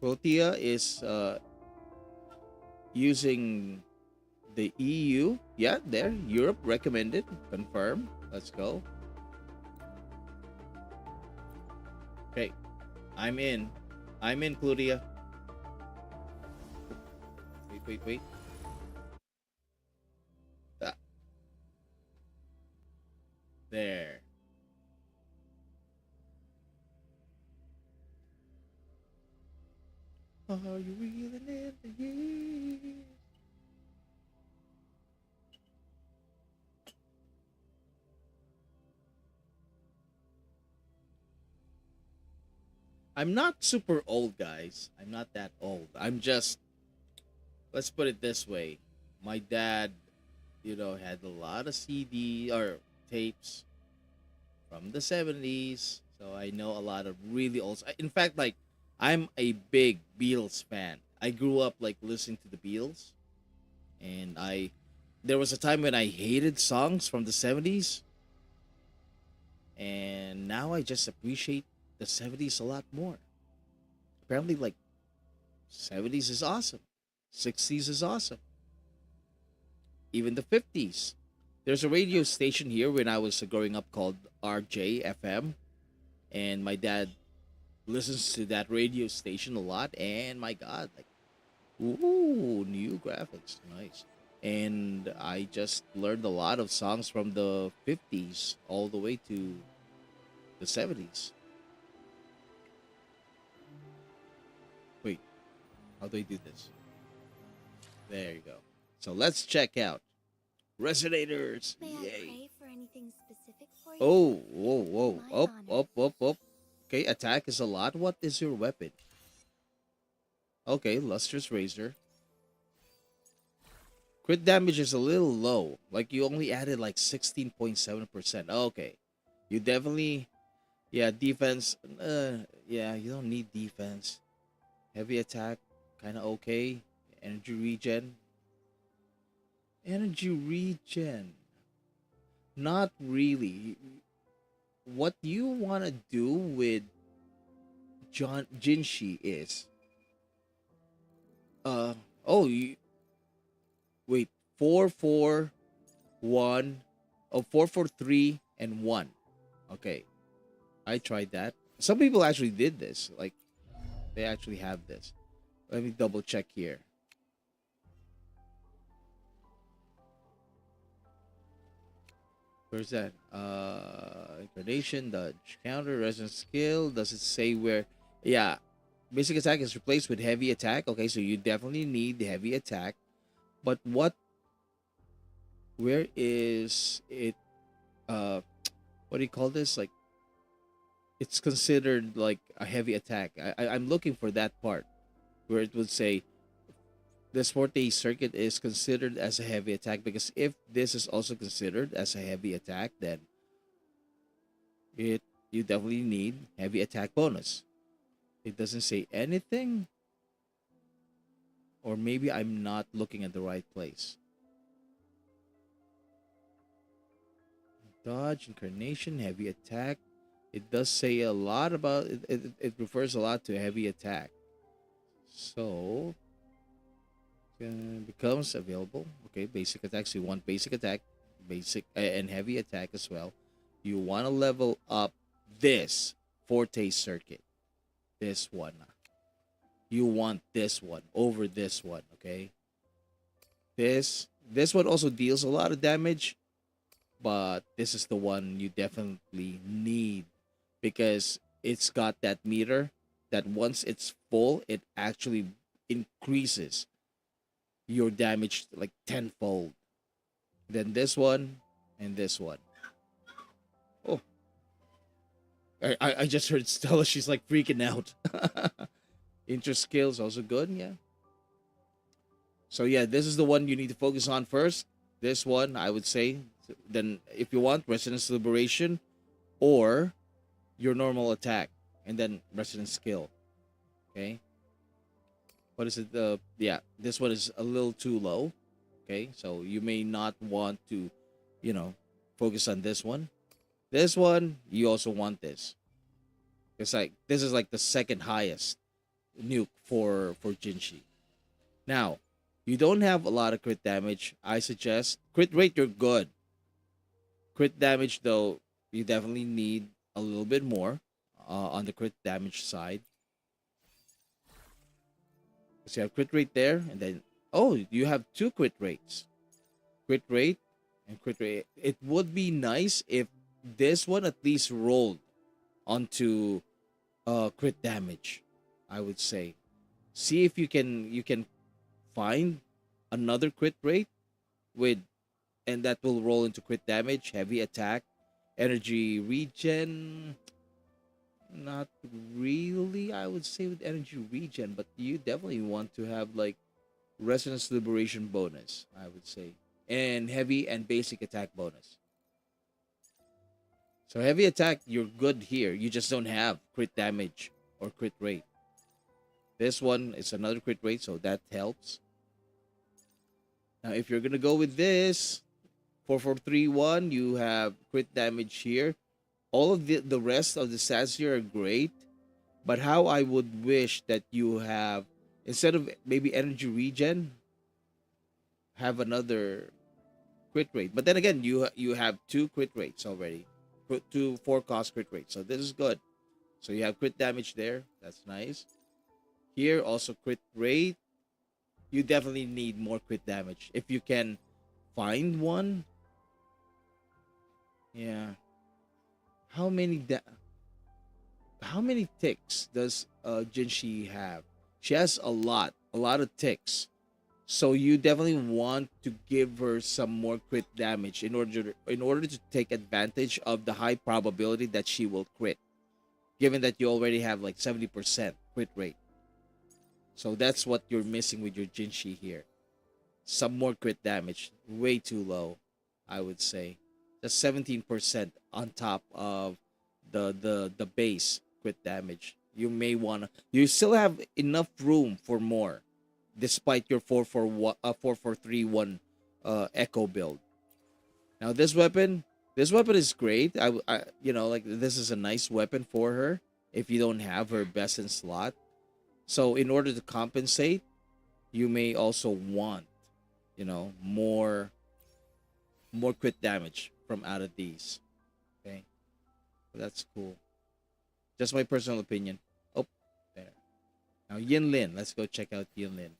Clotia is using the EU. Yeah, there. Europe recommended. Confirm. Let's go. Okay. I'm in, Claudia. Wait. Ah. There. Are you reeling in the years? I'm not super old, guys. I'm not that old. I'm just, let's put it this way. My dad, had a lot of CD or tapes from the 70s. So I know a lot of really old. In fact, like, I'm a big Beatles fan. I grew up like listening to the Beatles, and there was a time when I hated songs from the 70s, and now I just appreciate the 70s a lot more. Apparently, like, 70s is awesome, 60s is awesome, even the 50s. There's a radio station here when I was growing up called RJFM, and my dad listens to that radio station a lot, and my god, like, ooh, new graphics, nice. And I just learned a lot of songs from the 50s all the way to the 70s. Wait, How do I do this? There you go. So let's check out Resonators. May I Yay. pray for anything specific for you? Oh, whoa, whoa. My Up, honor. up, up, up. Okay, attack is a lot. What is your weapon? Okay, Lustrous Razor. Crit damage is a little low. Like you only added like 16.7%. Okay. You definitely, yeah, defense. Yeah, you don't need defense. Heavy attack, kind of okay. Energy regen. Energy regen. Not really. What you want to do with Jinshi is, oh, wait, 4-4-1, oh, 4-4-3 and 1. Okay, I tried that. Some people actually did this. Like, they actually have this. Let me double check here. Where's that? Incarnation, dodge, counter, resonance skill. Does it say where? Yeah, basic attack is replaced with heavy attack. Okay, so you definitely need the heavy attack. But where is it? What do you call this? Like, it's considered like a heavy attack. I'm looking for that part where it would say this forte circuit is considered as a heavy attack, because if this is also considered as a heavy attack, then you definitely need heavy attack bonus. It doesn't say anything, or maybe I'm not looking at the right place. Dodge, incarnation, heavy attack. It does say a lot about it. It refers a lot to heavy attack. So becomes available. Okay, basic attacks. You want basic attack, basic and heavy attack as well. You want to level up this forte circuit. This one. You want this one over this one. Okay. This one also deals a lot of damage, but this is the one you definitely need, because it's got that meter that once it's full, it actually increases your damage like tenfold. Then this one and this one. Oh, I just heard Stella. She's like freaking out. Inter skills also good, yeah. So yeah, this is the one you need to focus on first. This one, I would say. Then, if you want, Resonance Liberation, or your normal attack, and then Resonance Skill. Okay. What is it? Yeah, this one is a little too low. Okay, so you may not want to, focus on this one. This one, you also want this. It's like this is like the second highest nuke for Jinshi. Now, you don't have a lot of crit damage. I suggest crit rate. You're good. Crit damage, though, you definitely need a little bit more on the crit damage side. So you have crit rate there, and then you have two crit rates. Crit rate and crit rate. It would be nice if this one at least rolled onto crit damage, I would say. See if you can find another crit rate with, and that will roll into crit damage, heavy attack, energy regen. Not really, I would say, with energy regen, but you definitely want to have like resonance liberation bonus, I would say, and heavy and basic attack bonus. So heavy attack, you're good here. You just don't have crit damage or crit rate. This one is another crit rate, so that helps. Now, if you're gonna go with this 4-4-3-1, you have crit damage here. All of the rest of the stats here are great, but how I would wish that you have, instead of maybe energy regen, have another crit rate. But then again, you have two crit rates already, two 4-cost crit rates, so this is good. So you have crit damage there. That's nice. Here also crit rate. You definitely need more crit damage if you can find one. Yeah. How many ticks does Jinshi have? She has a lot. a lot of ticks. So you definitely want to give her some more crit damage in order to take advantage of the high probability that she will crit, given that you already have like 70% crit rate. So that's what you're missing with your Jinshi here. Some more crit damage. Way too low, I would say. Just 17% on top of the base crit damage. You still have enough room for more, despite your 4-4-3-1 echo build. Now this weapon is great. Like this is a nice weapon for her if you don't have her best in slot. So in order to compensate, you may also want, more crit damage from out of these. Okay, so that's cool. Just my personal opinion. Oh, there. Now Yinlin, let's go check out Yinlin.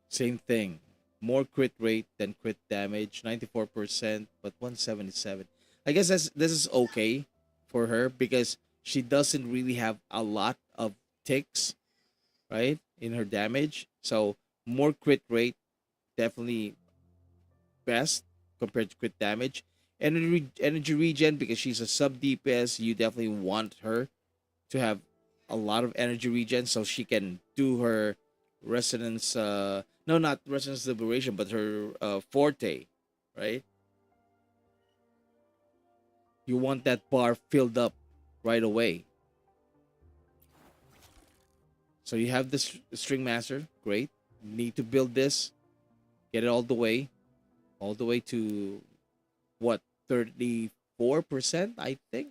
Same thing. More crit rate than crit damage, 94%, but 177. I guess this is okay for her because she doesn't really have a lot of ticks, right, in her damage. So more crit rate, definitely best compared to crit damage. Energy regen, because she's a sub DPS, you definitely want her to have a lot of energy regen so she can do her resonance, no, not resonance liberation, but her forte, right? You want that bar filled up right away. So you have this string master, great. Need to build this, get it all the way to what, 34%, I think.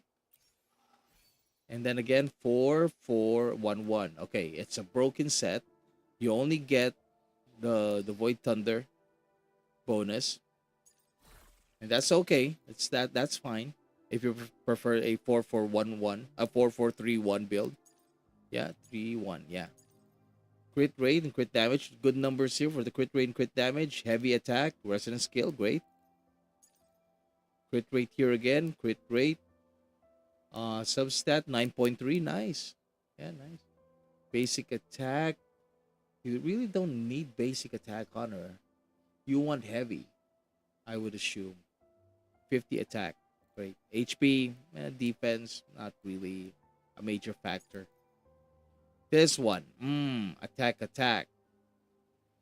And then again, 4-4-1-1. Okay, it's a broken set. You only get the Void Thunder bonus, and that's okay. That's fine if you prefer a 4-4-1-1, a 4-4-3-1 build. Yeah, 3-1. Yeah. Crit rate and crit damage, good numbers here for the crit rate and crit damage. Heavy attack, resonance skill, great. Crit rate here again, crit rate. Substat 9.3, nice. Yeah, nice. Basic attack. You really don't need basic attack on her. You want heavy, I would assume. 50 attack, great. HP, defense, not really a major factor. This one, attack.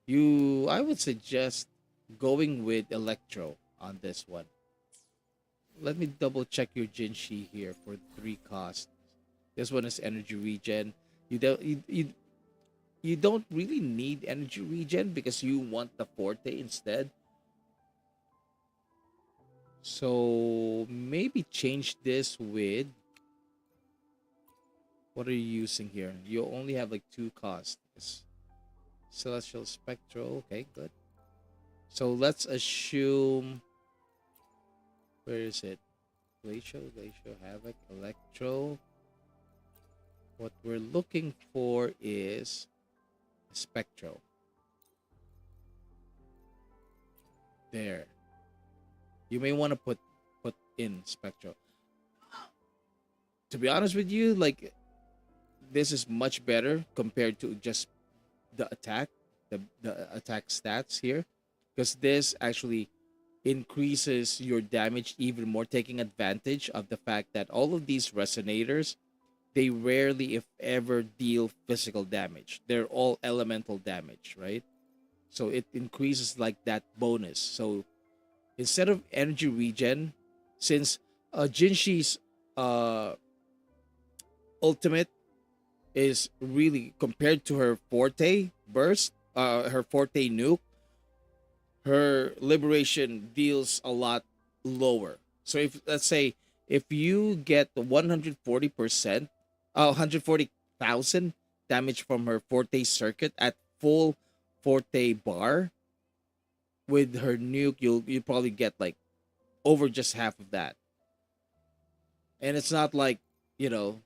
I would suggest going with Electro on this one. Let me double check your Jinshi here for 3 cost. This one is energy regen. You don't really need energy regen because you want the forte instead. So maybe change this with, what are you using here? You only have like 2 costs. Celestial Spectral, okay, good. So let's assume, where is it? Glacial, Havoc, Electro. What we're looking for is Spectral. There. You may want to put in Spectral. To be honest with you, like, this is much better compared to just the attack, the attack stats here, because this actually increases your damage even more, taking advantage of the fact that all of these resonators, they rarely, if ever, deal physical damage. They're all elemental damage, right? So it increases like that bonus. So instead of energy regen, since Jinshi's ultimate is really, compared to her forte burst, her forte nuke, her liberation deals a lot lower. So if, let's say, if you get 140%, 140,000 damage from her forte circuit at full forte bar, with her nuke, you probably get like over just half of that. And it's not like, you know,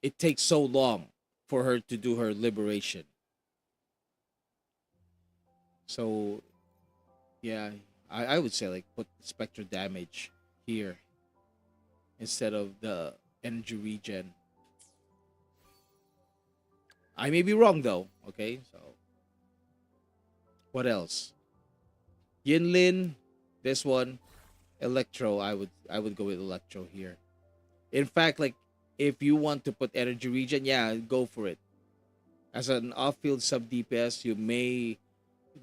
it takes so long for her to do her liberation. So yeah, I would say like put spectral damage here instead of the energy regen. I may be wrong though. Okay, so what else? Yinlin, this one, Electro. I would go with Electro here. In fact, like if you want to put energy regen, yeah, go for it. As an off-field sub DPS, you may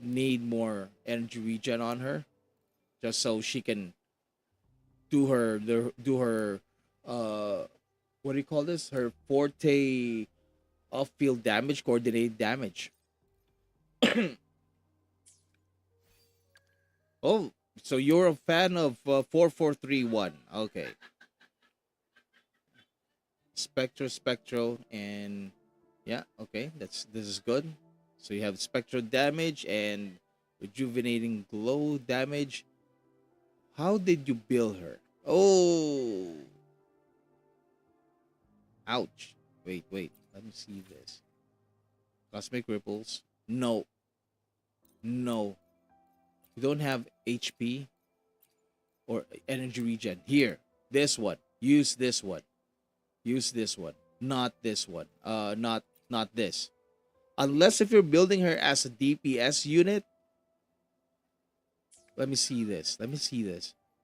need more energy regen on her, just so she can do her what do you call this? Her forte off-field damage, coordinated damage. Oh, so you're a fan of 4431. Okay. Spectral, and yeah, okay. This is good. So you have spectral damage and rejuvenating glow damage. How did you build her? Oh, ouch. Wait. Let me see this. Cosmic ripples. No. No. You don't have HP or energy regen. Here. This one. Use this one. Use this one. Not this one. Not this. Unless if you're building her as a DPS unit. Let me see this.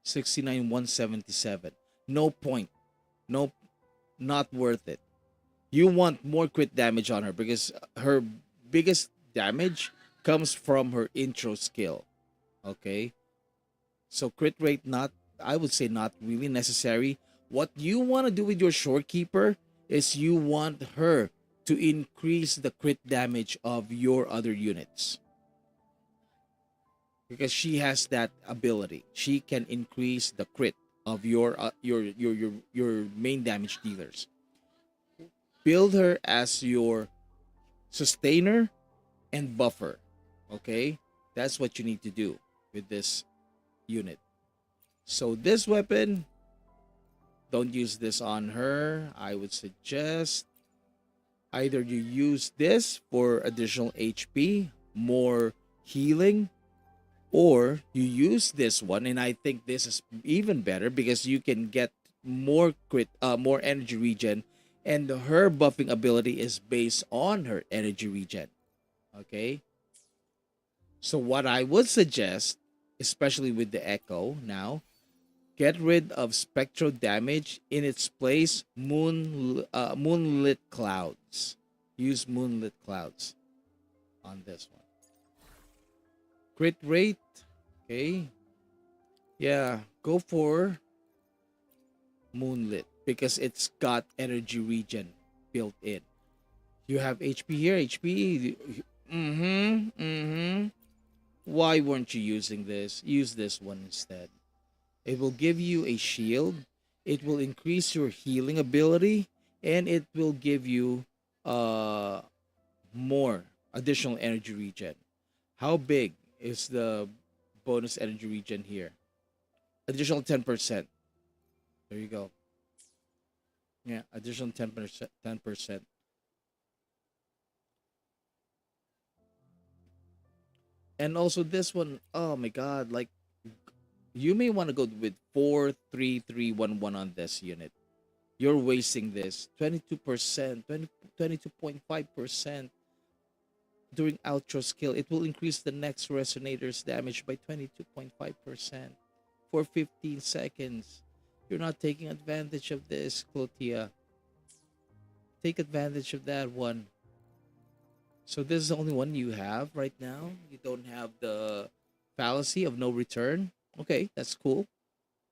69 177. No point. No, not worth it. You want more crit damage on her because her biggest damage comes from her intro skill. Okay? So crit rate, not, I would say not really necessary. What you want to do with your shorekeeper is you want her to increase the crit damage of your other units. Because she has that ability. She can increase the crit of your main damage dealers. Build her as your sustainer and buffer. Okay? That's what you need to do with this unit. So this weapon, don't use this on her. I would suggest either you use this for additional HP, more healing, or you use this one, and I think this is even better because you can get more more energy regen, and her buffing ability is based on her energy regen. Okay? So what I would suggest, especially with the Echo now, get rid of spectral damage. In its place, moonlit clouds. Use moonlit clouds on this one. Crit rate, okay. Yeah, go for moonlit because it's got energy regen built in. You have HP here, HP. Why weren't you using this? Use this one instead. It will give you a shield. It will increase your healing ability, and it will give you more additional energy regen. How big is the bonus energy regen here? Additional 10%. There you go. Yeah, additional 10%. 10%. And also this one, oh my god, like you may want to go with 43311 on this unit. You're wasting this 22%, 22.5% during outro skill. It will increase the next resonator's damage by 22.5% for 15 seconds. You're not taking advantage of this, Clotia. Take advantage of that one. So this is the only one you have right now. You don't have the fallacy of no return. Okay, that's cool.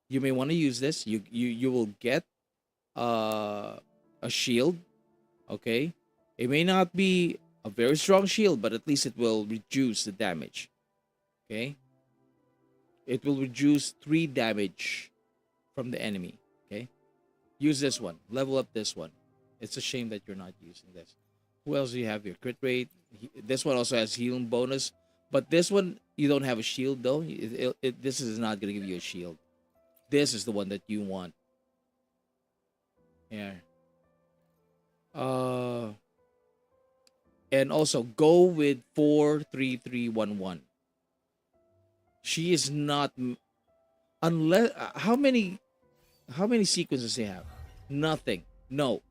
You may want to use this. You will get a shield. Okay, it may not be a very strong shield, but at least it will reduce the damage. Okay, it will reduce 3 damage from the enemy. Okay, use this one. Level up this one. It's a shame that you're not using this. Who else do you have here? Crit rate. This one also has healing bonus, but this one you don't have a shield though. This is not gonna give you a shield. This is the one that you want. Yeah. And also go with 43311. She is not unless how many sequences they have? Nothing. No.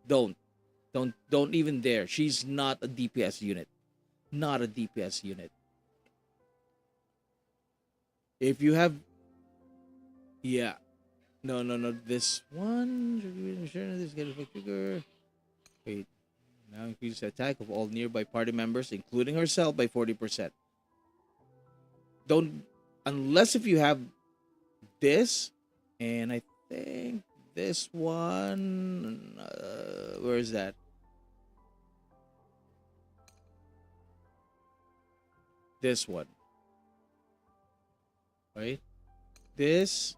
Don't. Don't even dare. She's not a DPS unit. Not a DPS unit. If you have, yeah, no, no, no. This one, this get a trigger. Wait, now increase the attack of all nearby party members, including herself, by 40%. Don't, unless if you have this, and I think this one. Where is that? This one, right? This.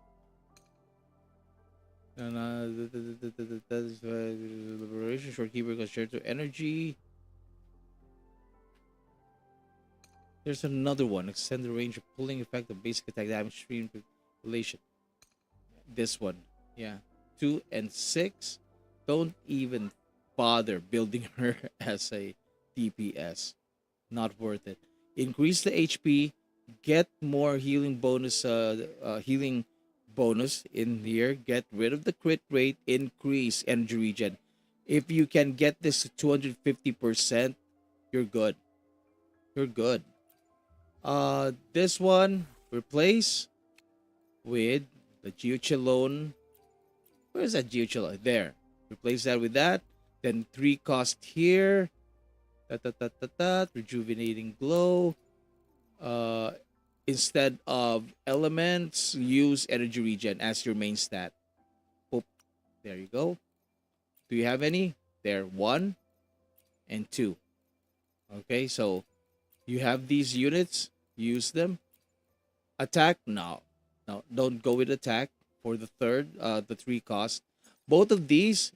And that is liberation. Shortkeeper goes share to energy. There's another one. Extend the range of pulling effect of basic attack damage stream relation. This one. Yeah. 2 and 6. Don't even bother building her as a DPS. Not worth it. Increase the HP. Get more healing bonus. Healing bonus in here. Get rid of the crit rate. Increase energy regen. If you can get this to 250%, you're good. You're good. This one replace with the Geochelone. Where is that Geochelone? There. Replace that with that. Then 3 cost here. Rejuvenating glow. Instead of elements, use energy regen as your main stat. Boop. There you go. Do you have any? There. 1 and 2. Okay, so you have these units. Use them. Attack? No. No, don't go with attack for the third, the 3 cost. Both these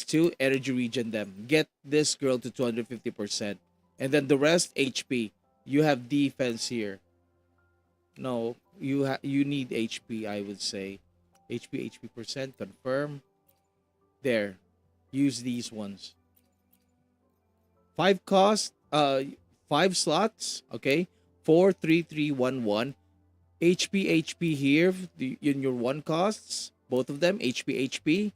two, energy regen them. Get this girl to 250%. And then the rest, HP. You have defense here. No, you need HP, I would say. HP percent, confirm. There. Use these ones. 5 cost, 5 slots, okay? 4, 3, 3, 1, 1. HP here in your 1 costs. Both of them, HP.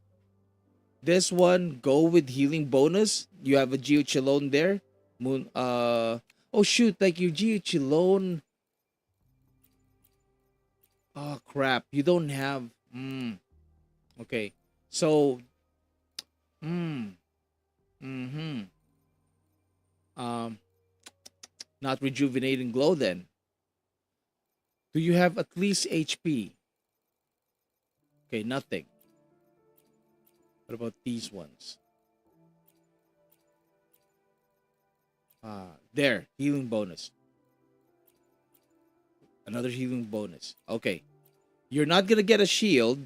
This one, go with healing bonus. You have a Geochelone there. Moon, oh shoot, like your Geochelone. Oh crap, you don't have, okay. So, not rejuvenating glow then. Do you have at least HP? Okay, nothing. What about these ones? There, healing bonus. Another healing bonus. Okay. You're not going to get a shield,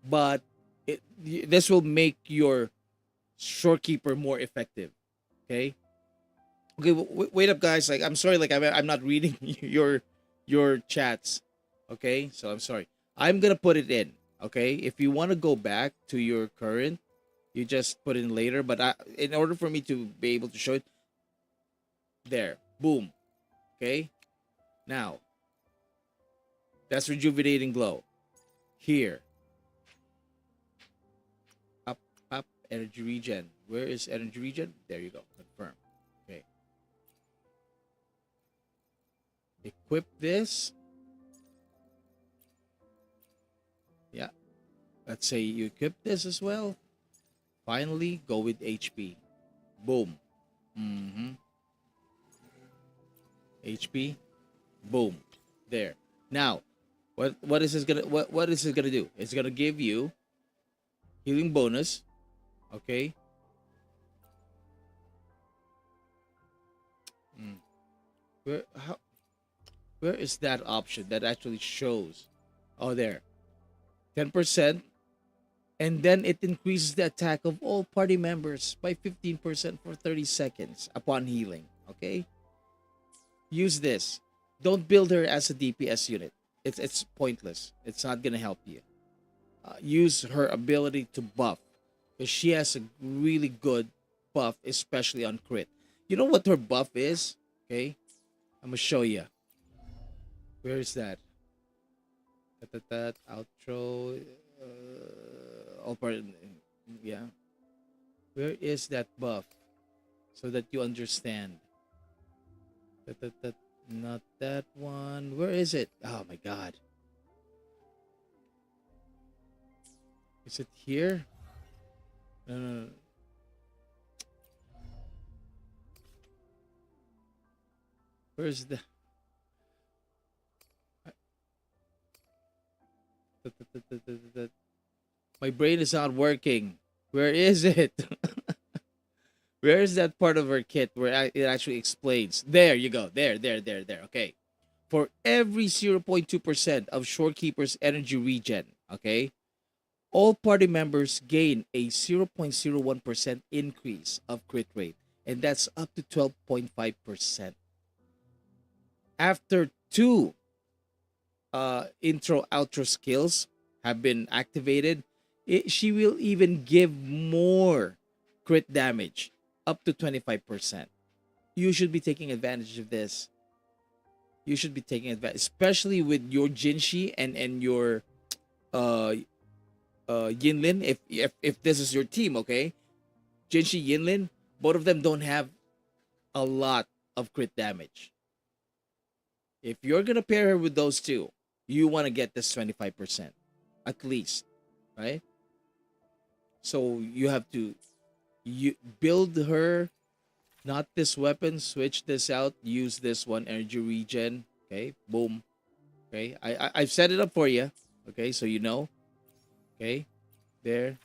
but this will make your shorekeeper more effective. Okay? Okay, wait up guys. Like I'm sorry like I'm not reading your chats. Okay? So I'm sorry. I'm going to put it in. Okay? If you want to go back to your current, you just put in later, but in order for me to be able to show it, there, boom. Okay, now that's rejuvenating glow. Here, up, energy regen. Where is energy regen? There you go. Confirm. Okay, equip this. Yeah, let's say you equip this as well. Finally, go with HP. Boom. HP, boom, there. Now, what is this gonna what is it gonna do? It's gonna give you healing bonus, okay. Where is that option that actually shows? Oh, there, 10%, and then it increases the attack of all party members by 15% for 30 seconds upon healing. Okay. Use this. Don't build her as a DPS unit. It's pointless. It's not gonna help you. Use her ability to buff, because she has a really good buff, especially on crit. You know what her buff is? Okay, I'm gonna show you. Where is that? Outro. All part. Yeah. Where is that buff? So that you understand. Not that one. Where is it? Oh my god. Is it here? No, no, no. Where's the... My brain is not working. Where is it? Where is that part of her kit where it actually explains? There you go. There. Okay. For every 0.2% of Shorekeeper's energy regen, okay, all party members gain a 0.01% increase of crit rate, and that's up to 12.5%. After two intro outro skills have been activated, she will even give more crit damage, up to 25%. You should be taking advantage of this. You should be taking advantage, especially with your Jinshi and your uh Yinlin. If this is your team, okay, Jinshi, Yinlin, both of them don't have a lot of crit damage. If you're gonna pair her with those two, you want to get this 25% at least, right? So you have to build her, not this weapon, switch this out, use this one, energy regen. Okay, boom. Okay, I've set it up for you. Okay, so you know. Okay, there,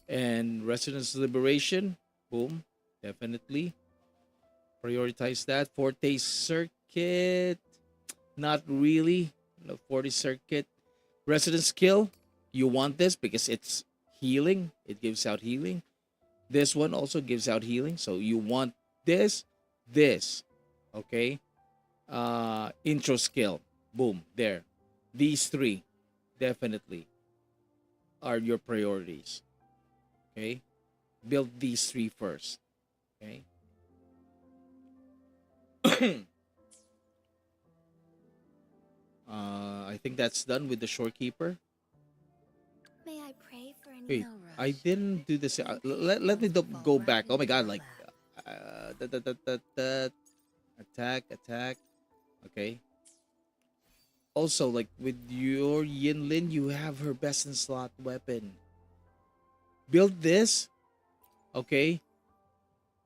and Resonance Liberation. Boom, definitely prioritize that. Forte Circuit, not really. No, Forte Circuit. Resonance Skill, you want this because it's healing. It gives out healing. This one also gives out healing. So you want this. Okay. Intro skill. Boom. There. These three definitely are your priorities. Okay. Build these three first. Okay. I think that's done with the Shorekeeper. May I pray for an Wait, no I rush. didn't do this. Let me go back. Oh my god, like attack. Okay. Also, like with your Yinlin, you have her best in slot weapon. Build this, okay?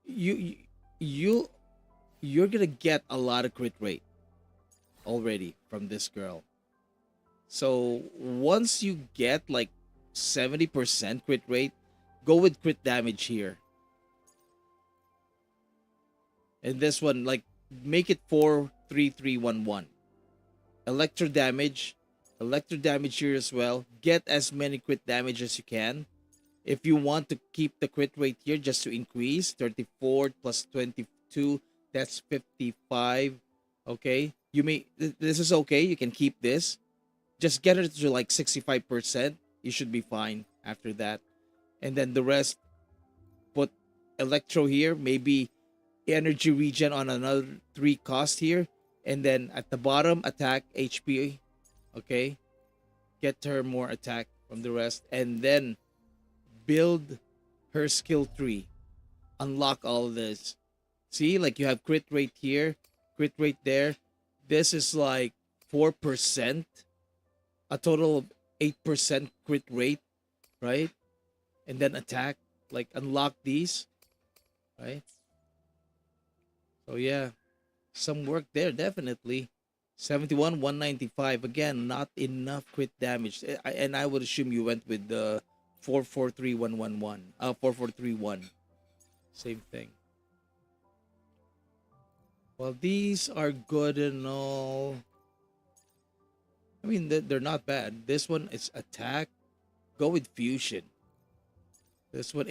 You you you're gonna get a lot of crit rate already from this girl. So once you get like 70% crit rate, go with crit damage here. And this one, like, make it 4-3-3-1-1. Electro damage here as well. Get as many crit damage as you can. If you want to keep the crit rate here just to increase, 34 plus 22, that's 55. Okay, you may this is okay. You can keep this. Just get it to like 65%. You should be fine after that. And then the rest, put electro here, maybe energy regen on another 3 cost here, and then at the bottom, attack HP. Okay, get her more attack from the rest, and then build her skill tree. Unlock all of this. See, like you have crit rate here, crit rate there. This is like 4%, a total of 8% crit rate, right? And then attack, like unlock these, right? So yeah, some work there definitely. 71, 195. Again, not enough crit damage. And I would assume you went with the 443-111. 4431. Same thing. Well, these are good and all. I mean, they're not bad. This one is attack. Go with fusion. This one,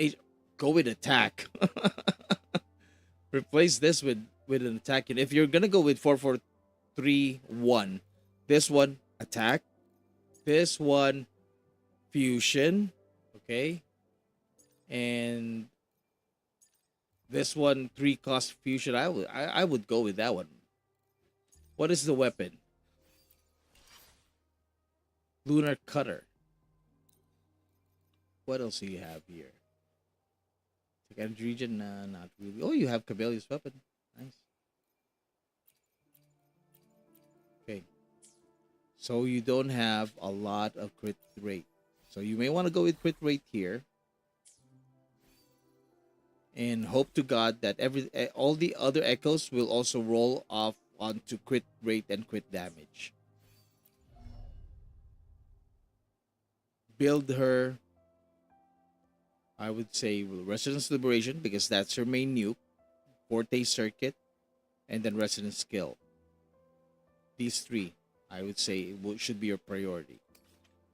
go with attack. Replace this with an attack. And if you're gonna go with 4-4-3-1, this one attack, this one fusion, okay, and this one 3 cost fusion. I would go with that one. What is the weapon? Lunar Cutter. What else do you have here? Like energy region, not really. Oh, you have Camellya's weapon. Nice. Okay. So you don't have a lot of crit rate. So you may want to go with crit rate here. And hope to God that all the other echoes will also roll off onto crit rate and crit damage. Build her, I would say, Resonance Liberation, because that's her main nuke, Forte Circuit, and then Resonance Skill. These three, I would say, should be your priority.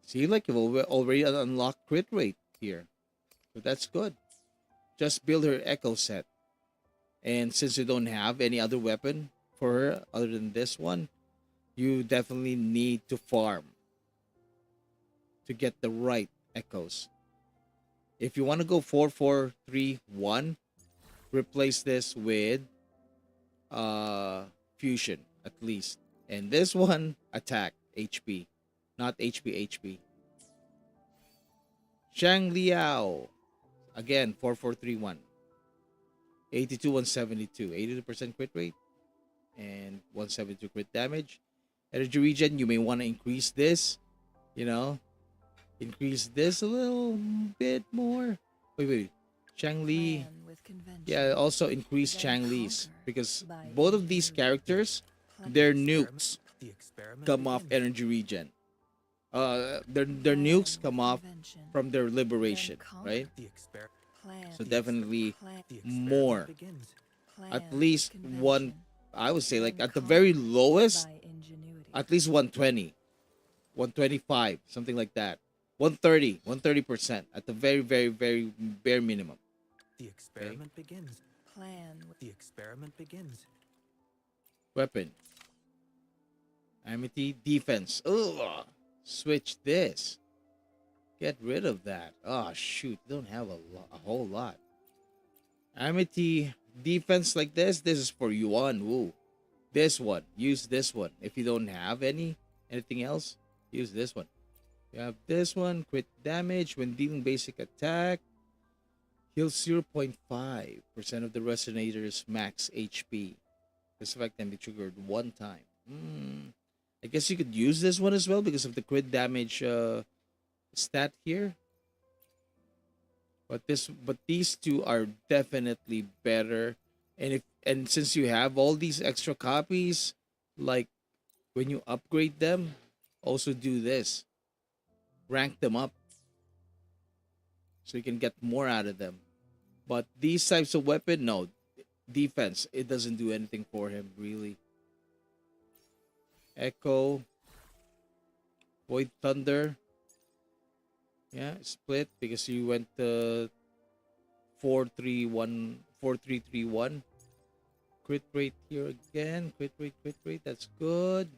See, like you've already unlocked crit rate here. So that's good. Just build her Echo set. And since you don't have any other weapon for her other than this one, you definitely need to farm to get the right echoes. If you want to go 4-4-3-1, replace this with fusion at least. And this one, attack HP, not HP. Shang Liao. Again, 4-4-3-1. 82-172. 82% crit rate and 172 crit damage. Energy regen, you may want to increase this. You know, increase this a little bit more. Wait. Chang Li. Yeah, also increase Chang Li's. Because both of these characters, their nukes come off energy regen. Their nukes come off from their liberation, right? So definitely more. At least one, I would say, like at the very lowest, at least 120, 125, something like that. 130% at the very, very, very bare minimum. The experiment begins. The experiment begins. Weapon. Amity defense. Ugh. Switch this. Get rid of that. Oh shoot, don't have a whole lot. Amity defense like this is for Yuan Wu. This one, use this one. If you don't have anything else, use this one. You have this one, crit damage when dealing basic attack. Heals 0.5% of the Resonator's max HP. This effect can be triggered one time. I guess you could use this one as well because of the crit damage stat here. But these two are definitely better. And since you have all these extra copies, like when you upgrade them, also do this. Rank them up so you can get more out of them. But these types of weapon, no. Defense, it doesn't do anything for him, really. Echo. Void Thunder. Yeah, split because you went 4-3-1, 4-3-3-1. Crit rate here again. Crit rate. That's good.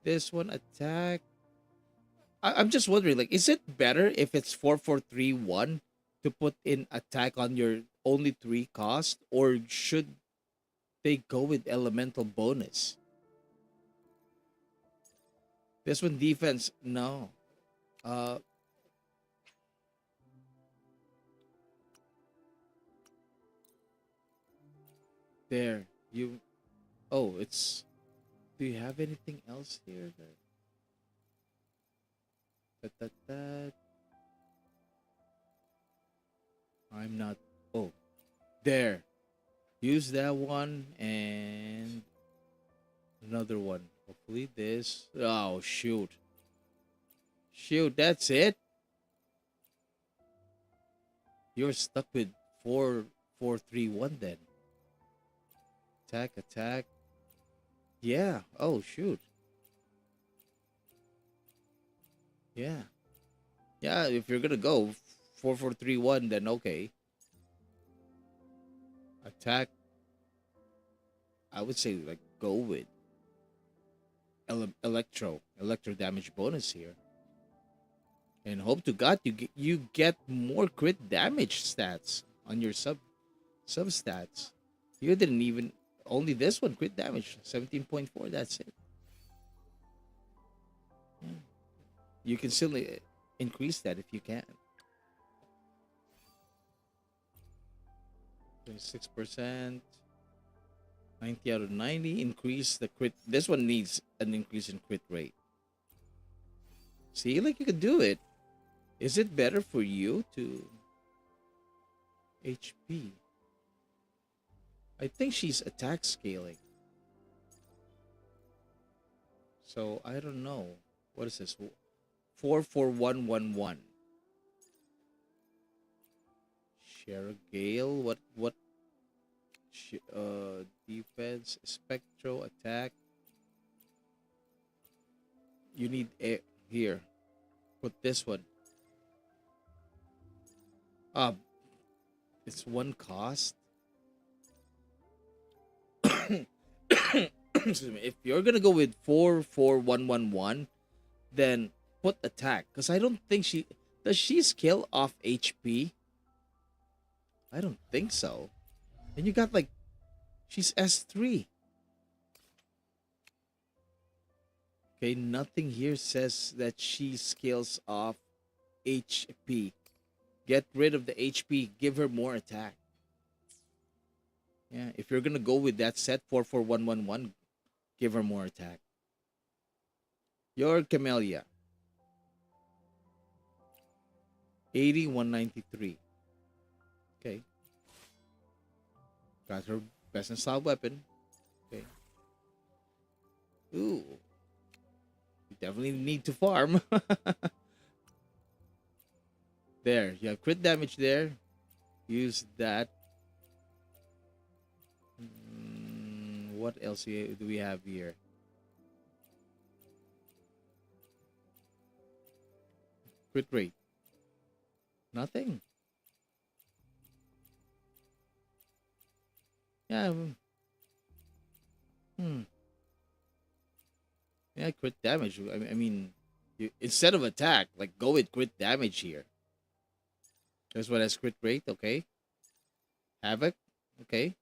This one, attack. I'm just wondering, like, is it better if it's 4-4-3-1 to put in attack on your only 3 cost, or should they go with elemental bonus? This one defense, no. There, you. Oh, it's. Do you have anything else here? That. I'm not. Oh, there. Use that one and another one. Hopefully this. Oh shoot. That's it. You're stuck with 4-4-3-1 then. Attack. Yeah. Oh shoot. Yeah. Yeah, if you're gonna go 4-4-3-1, then okay. Attack. I would say like go with electro damage bonus here, and hope to God you get more crit damage stats on your sub stats. You didn't even only this one crit damage 17.4. That's it. Yeah. You can still increase that if you can. 26%. 90 out of 90. Increase the crit. This one needs an increase in crit rate. See, like you could do it. Is it better for you to HP? I think she's attack scaling. So I don't know. What is this? 44111. Share a gale. What? Defense, spectro, attack. You need air here. Put this one. It's one cost. Excuse me. If you're gonna go with 44111, then put attack. Because I don't think does she scale off HP? I don't think so. And you got like, she's S3. Okay, nothing here says that she scales off HP. Get rid of the HP, give her more attack. Yeah, if you're gonna go with that set 44111, give her more attack. Your Camellya. 8193. Okay. Got her best in style weapon. Okay. Ooh. You definitely need to farm. There. You have crit damage there. Use that. What else do we have here? Crit rate. Nothing. Yeah. Yeah, crit damage. I mean, instead of attack, like go with crit damage here. This one has crit rate, okay. Havoc, okay.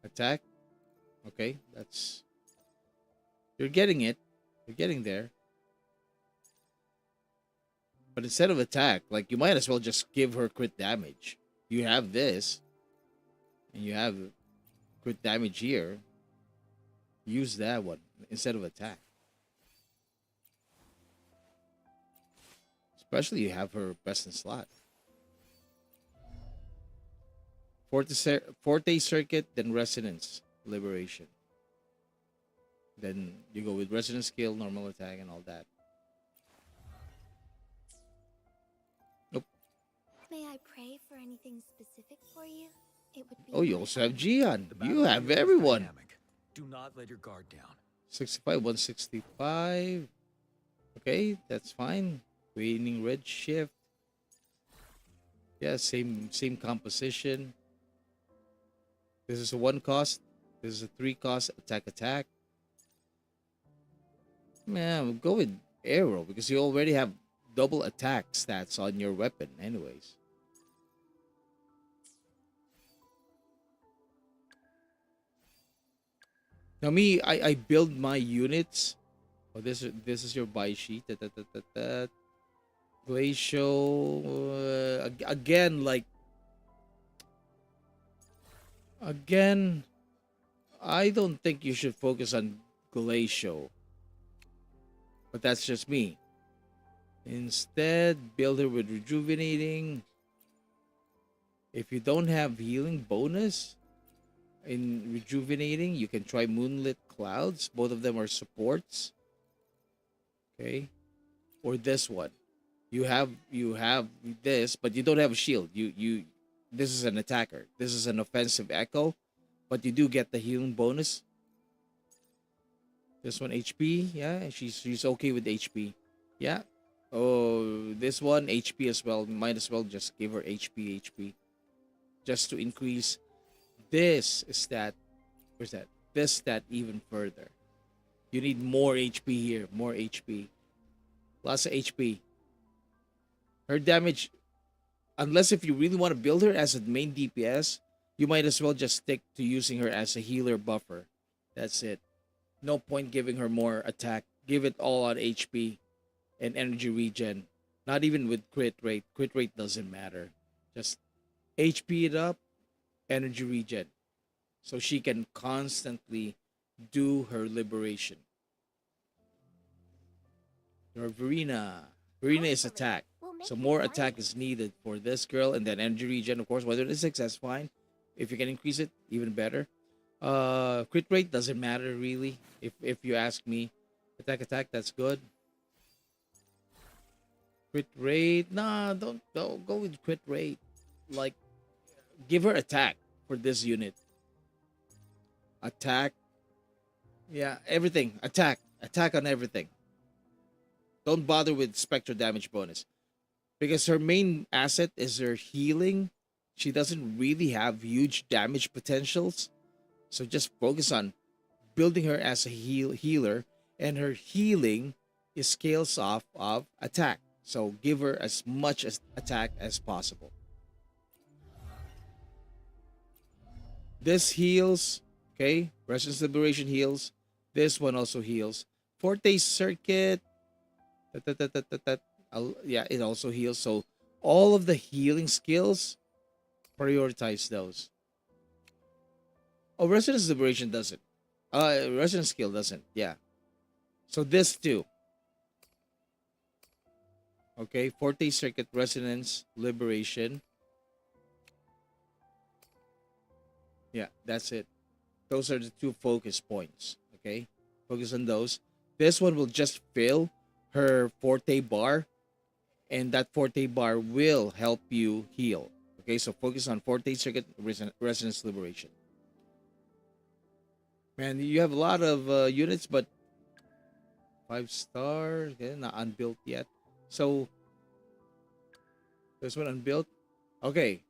Attack, okay. That's, you're getting it. You're getting there. But instead of attack, like you might as well just give her crit damage. You have this. And you have crit damage here. Use that one instead of attack. Especially you have her best in slot. Forte Circuit, then Resonance Liberation. Then you go with Resonance Skill, normal attack, and all that. Nope. May I pray for anything specific for you? It would be. Oh, you also have Gian. The You have battlefield is everyone. dynamic. Do not let your guard down. 65, 165. Okay, that's fine. Waning Red Shift. Yeah, same composition. This is a 1 cost. This is a 3 cost. Attack. Man, we'll go with Arrow because you already have double attack stats on your weapon anyways. Now me, I build my units. Oh, this is your buy sheet. Glacial, again, I don't think you should focus on Glacial. But that's just me. Instead, build her with rejuvenating. If you don't have healing bonus in rejuvenating, you can try Moonlit Clouds. Both of them are supports. Okay. Or this one. You have this, but you don't have a shield. This is an attacker. This is an offensive echo, but you do get the healing bonus. This one HP, yeah, she's okay with HP. Yeah. Oh, this one HP as well. Might as well just give her HP. Just to increase this stat. Where's that? This stat even further. You need more HP here. More HP. Lots of HP. Her damage, unless if you really want to build her as a main DPS, you might as well just stick to using her as a healer buffer. That's it. No point giving her more attack. Give it all on HP and energy regen. Not even with crit rate. Crit rate doesn't matter. Just HP it up, energy regen. So she can constantly do her liberation. Your Verena. Verena is attack. So more attack is needed for this girl, and then energy regen, of course. Whether it's 6, that's fine. If you can increase it, even better. Crit rate doesn't matter really. If you ask me, attack, that's good. Crit rate, nah, don't go with crit rate. Like, give her attack for this unit. Attack, yeah, everything. Attack on everything. Don't bother with spectral damage bonus because her main asset is her healing. She doesn't really have huge damage potentials, so just focus on building her as a healer, and her healing is scales off of attack. So give her as much as attack as possible. This heals, okay? Resonance Liberation heals. This one also heals. Forte Circuit, yeah, it also heals. So all of the healing skills, prioritize those. Oh, Resonance Liberation doesn't. Resonance skill doesn't. Yeah. So this too. Okay, Forte Circuit, Resonance, Liberation. Yeah, that's it. Those are the 2 focus points. Okay, focus on those. This one will just fill her Forte bar, and that Forte bar will help you heal. Okay, so focus on Forte Circuit, Resonance, Liberation. Man, you have a lot of units, but 5 stars, okay, not unbuilt yet. So this one unbuilt. Okay.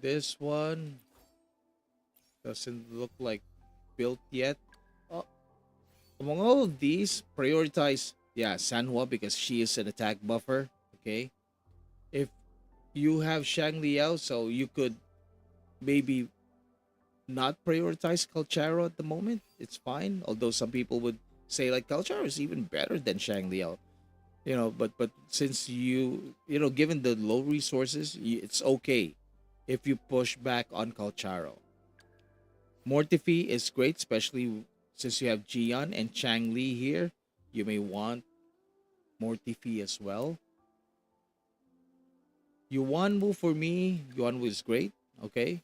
This one doesn't look like built yet. Oh, among all of these, prioritize, yeah, Sanhua because she is an attack buffer. Okay. If you have Shang Liao, so you could maybe not prioritize Calcharo at the moment. It's fine. Although some people would say like Calcharo is even better than Shang Liao. You know, but since you know, given the low resources, it's okay if you push back on Calcharo. Mortifi is great, especially since you have Jian and Chang Li here. You may want Mortifi as well. Yuanwu for me, Yuanwu is great. Okay.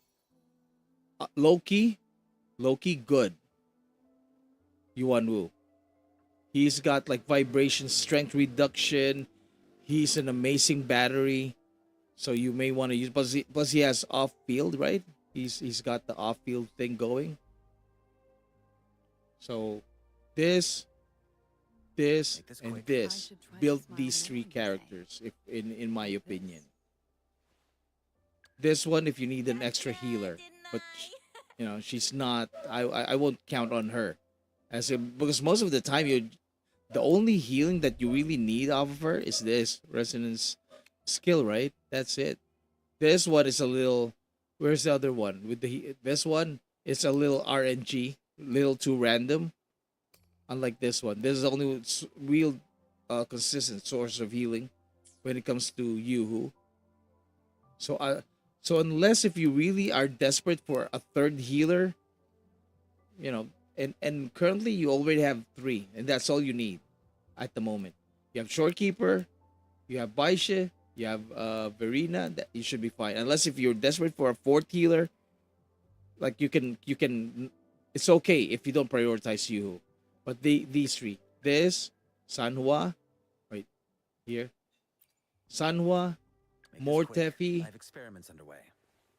Loki good. Yuanwu. He's got like vibration strength reduction. He's an amazing battery. So you may want to use, plus he has off field, right? He's got the off field thing going. So this and this built these 3 characters, if in my opinion. This one if you need an extra healer, but you know, she's not, I won't count on her because most of the time the only healing that you really need off of her is this resonance skill, right? That's it. This one is a little, where's the other one with this one is a little RNG, little too random. Unlike this one, this is the only real consistent source of healing when it comes to Yuhu. So unless if you really are desperate for a 3rd healer, you know, and currently you already have 3, and that's all you need at the moment. You have Shorekeeper, you have Baisha, you have Verena, that you should be fine. Unless if you're desperate for a 4th healer, like you can it's okay if you don't prioritize Yuhu. But these 3, this Sanhua, right here, Sanhua, Mortefi, experiments underway.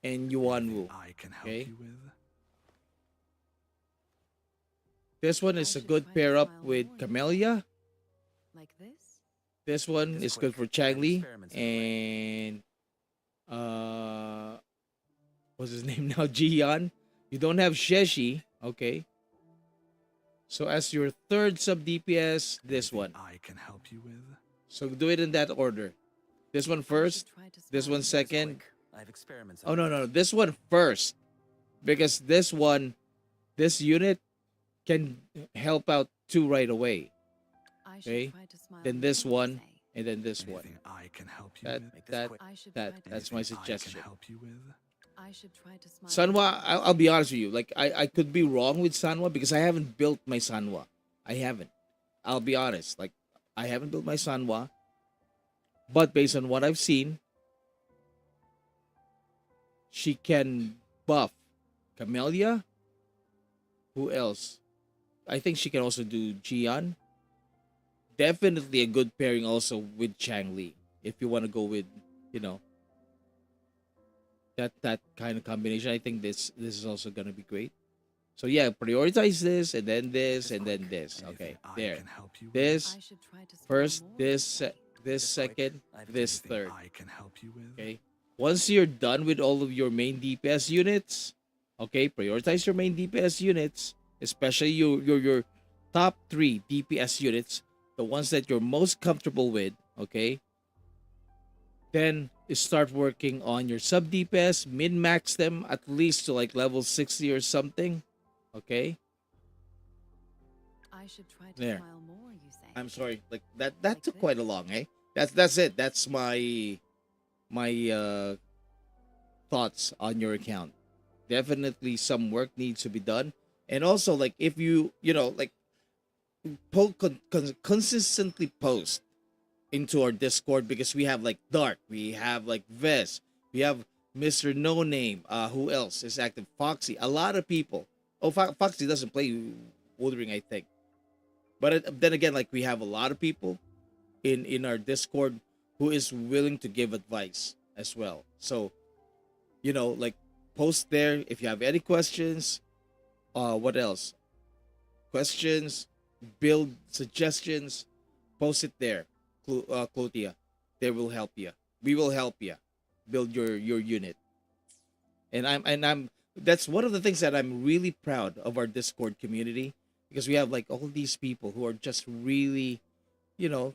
and Yuanwu. I can help Okay. you with. This one is a good pair up with Camellya. Like this? This one is good for Changli and what's his name now? Jian. You don't have Sheshi, okay. So as your 3rd sub DPS, this one. I can help you with. So do it in that order. This one first, this one second. I have experiments. Oh no, this one first. Because this unit can help out 2 right away. Okay. Then this one, and then this one. Anything I can help you That with? Make this that quick. I should that try to that's my Anything I suggestion. can help you with? I should try to smile. Sanwa, I'll be honest with you. Like I could be wrong with Sanwa because I haven't built my Sanwa. I haven't. I'll be honest. Like I haven't built my Sanwa, but based on what I've seen, she can buff Camellya. Who else? I think she can also do Jian. Definitely a good pairing also with Chang Li. If you want to go with, you know, that kind of combination, I think this is also gonna be great. So yeah, prioritize this and then this and then this. Okay, Anything I there. can help you with? This I should try to smile first, more. this This quick. second, this Anything third. I can help you with? Okay. Once you're done with all of your main DPS units, okay, prioritize your main DPS units, especially your top 3 DPS units, the ones that you're most comfortable with, okay? Then start working on your sub DPS, min max them at least to like level 60 or something, okay? I should try to There. smile more, you say. I'm sorry, like that Like took this? quite a long, eh? That's it. That's my thoughts on your account. Definitely some work needs to be done. And also like if you know like consistently post into our Discord, because we have like Dark, we have like Vest, we have Mr. No Name, who else is active? Foxy, a lot of people. Oh, Foxy doesn't play Wuthering, I think. But then again, like we have a lot of people in our Discord who is willing to give advice as well. So, you know, like post there if you have any questions. What else? Questions, build suggestions, post it there. Clotia, they will help you. We will help you build your unit. And I'm that's one of the things that I'm really proud of our Discord community, because we have like all these people who are just really, you know,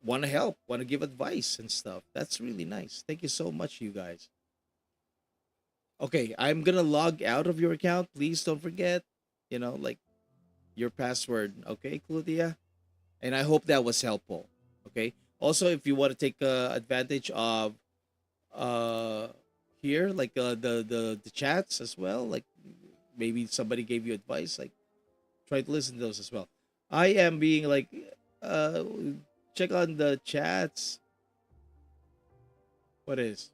want to help, want to give advice and stuff. That's really nice. Thank you so much, you guys. Okay, I'm gonna log out of your account. Please don't forget, you know, like your password. Okay, Claudia? And I hope that was helpful. Okay. Also, if you want to take advantage of uh here, like the chats as well, like maybe somebody gave you advice, like try to listen to those as well. I am being like uh check on the chats. What is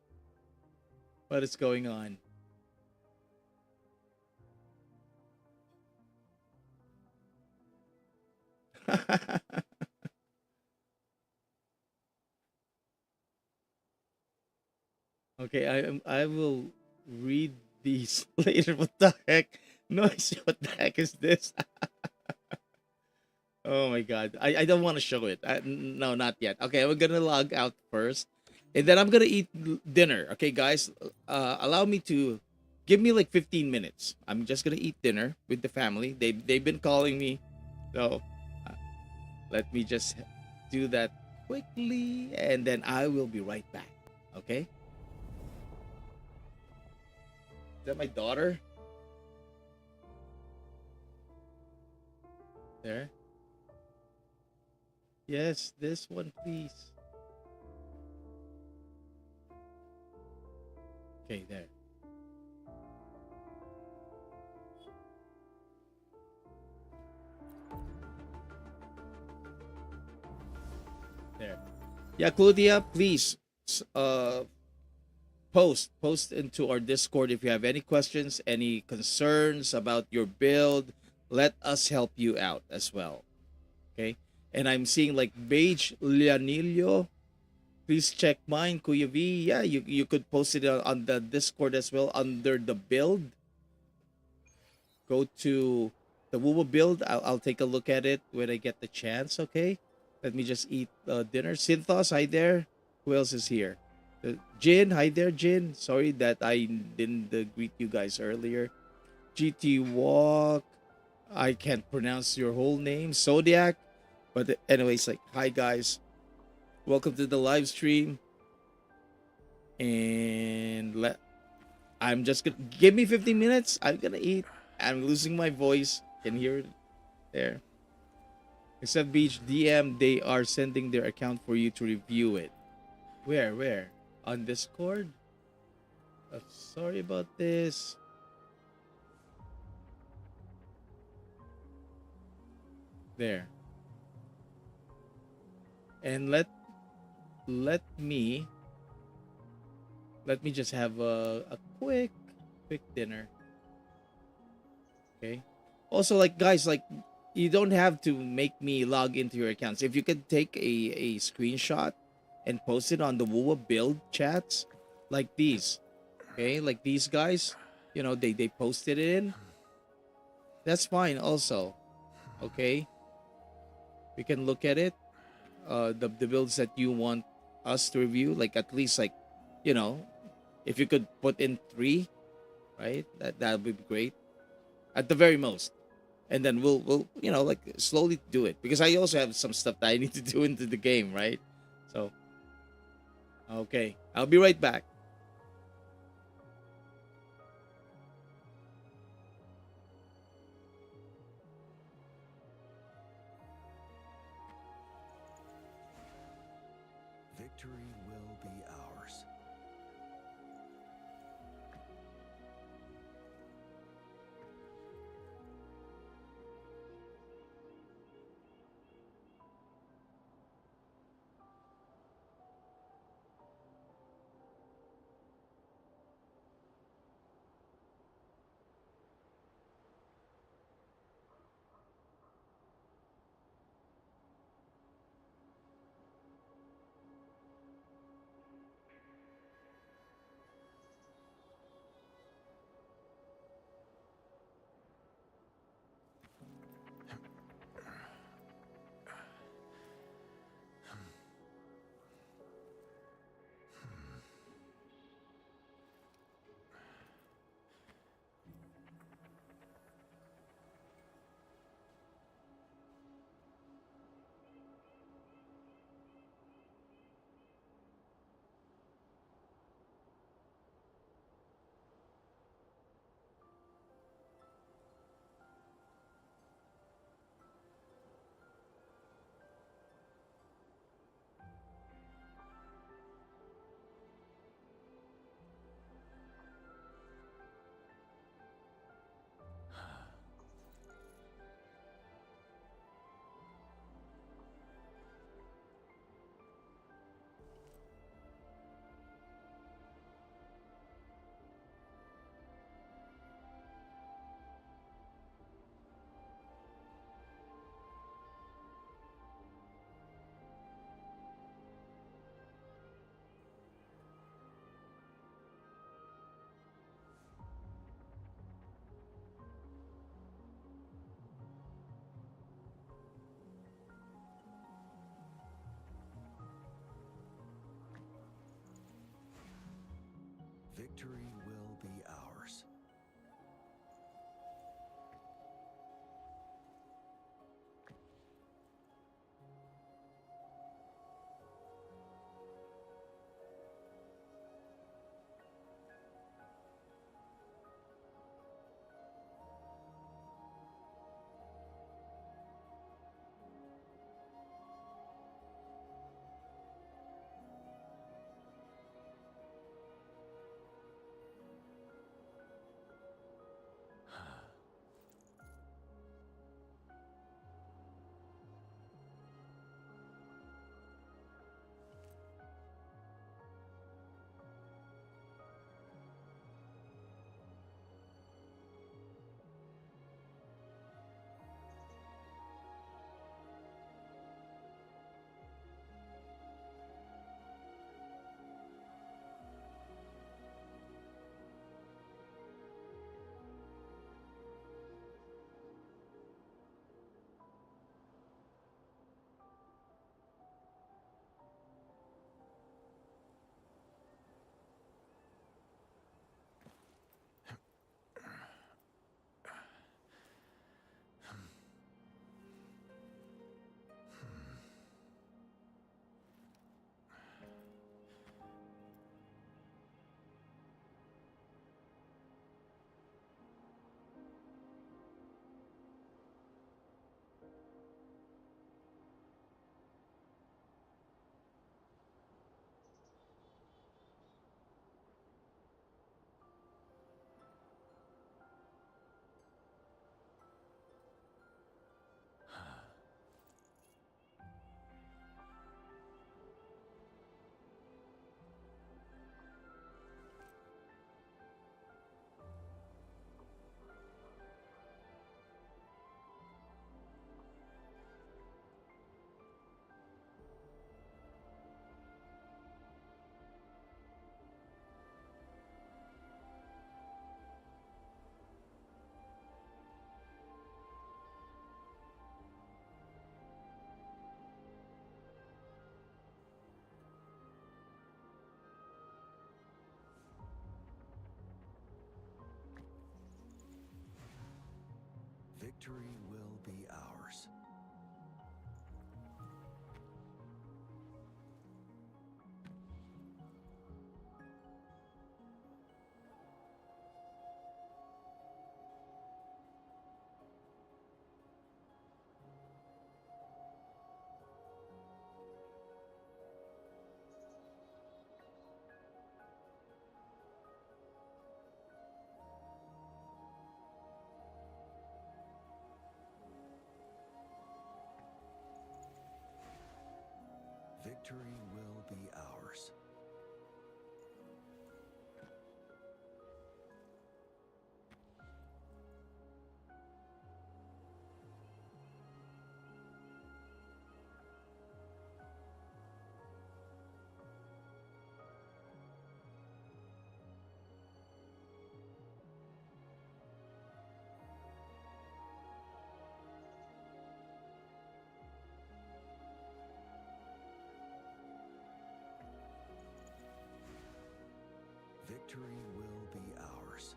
going on? Okay, I will read these later. What the heck? Noise, what the heck is this? Oh my god. I don't want to show it. No, not yet. Okay, we're gonna log out first. And then I'm gonna eat dinner. Okay, guys. Allow me to give me like 15 minutes. I'm just gonna eat dinner with the family. They've been calling me. So let me just do that quickly, and then I will be right back. Okay? Is that my daughter? There. Yes, this one, please. Okay, there. There. Yeah, Claudia, please post into our Discord if you have any questions, any concerns about your build. Let us help you out as well. Okay? And I'm seeing like Beige Leonilio. Please check mine, Kuya V. Yeah, you could post it on the Discord as well under the build. Go to the Woo build. I'll take a look at it when I get the chance, okay? Let me just eat dinner. Synthos, hi there. Who else is here? Jin, hi there, Jin. Sorry that I didn't greet you guys earlier. GT Walk. I can't pronounce your whole name. Zodiac. But anyways, like, hi guys. Welcome to the live stream. And I'm just gonna give me 15 minutes. I'm gonna eat. I'm losing my voice. Can hear it there. Except Beach DM, they are sending their account for you to review it. Where? On Discord? Sorry about this. There. And let me just have a quick dinner. Okay. Also, like, guys, like, you don't have to make me log into your accounts. If you could take a screenshot and post it on the WUWA build chats, like these, okay, like these guys, you know, they posted it in. That's fine. Also, okay, we can look at it. The builds that you want us to review, like at least, like, you know, if you could put in 3, right? That would be great, at the very most. And then we'll you know, like, slowly do it, because I also have some stuff that I need to do into the game, right? So okay, I'll be right back. Victory will be ours. Victory will be ours. Victory will be ours. Victory will be ours.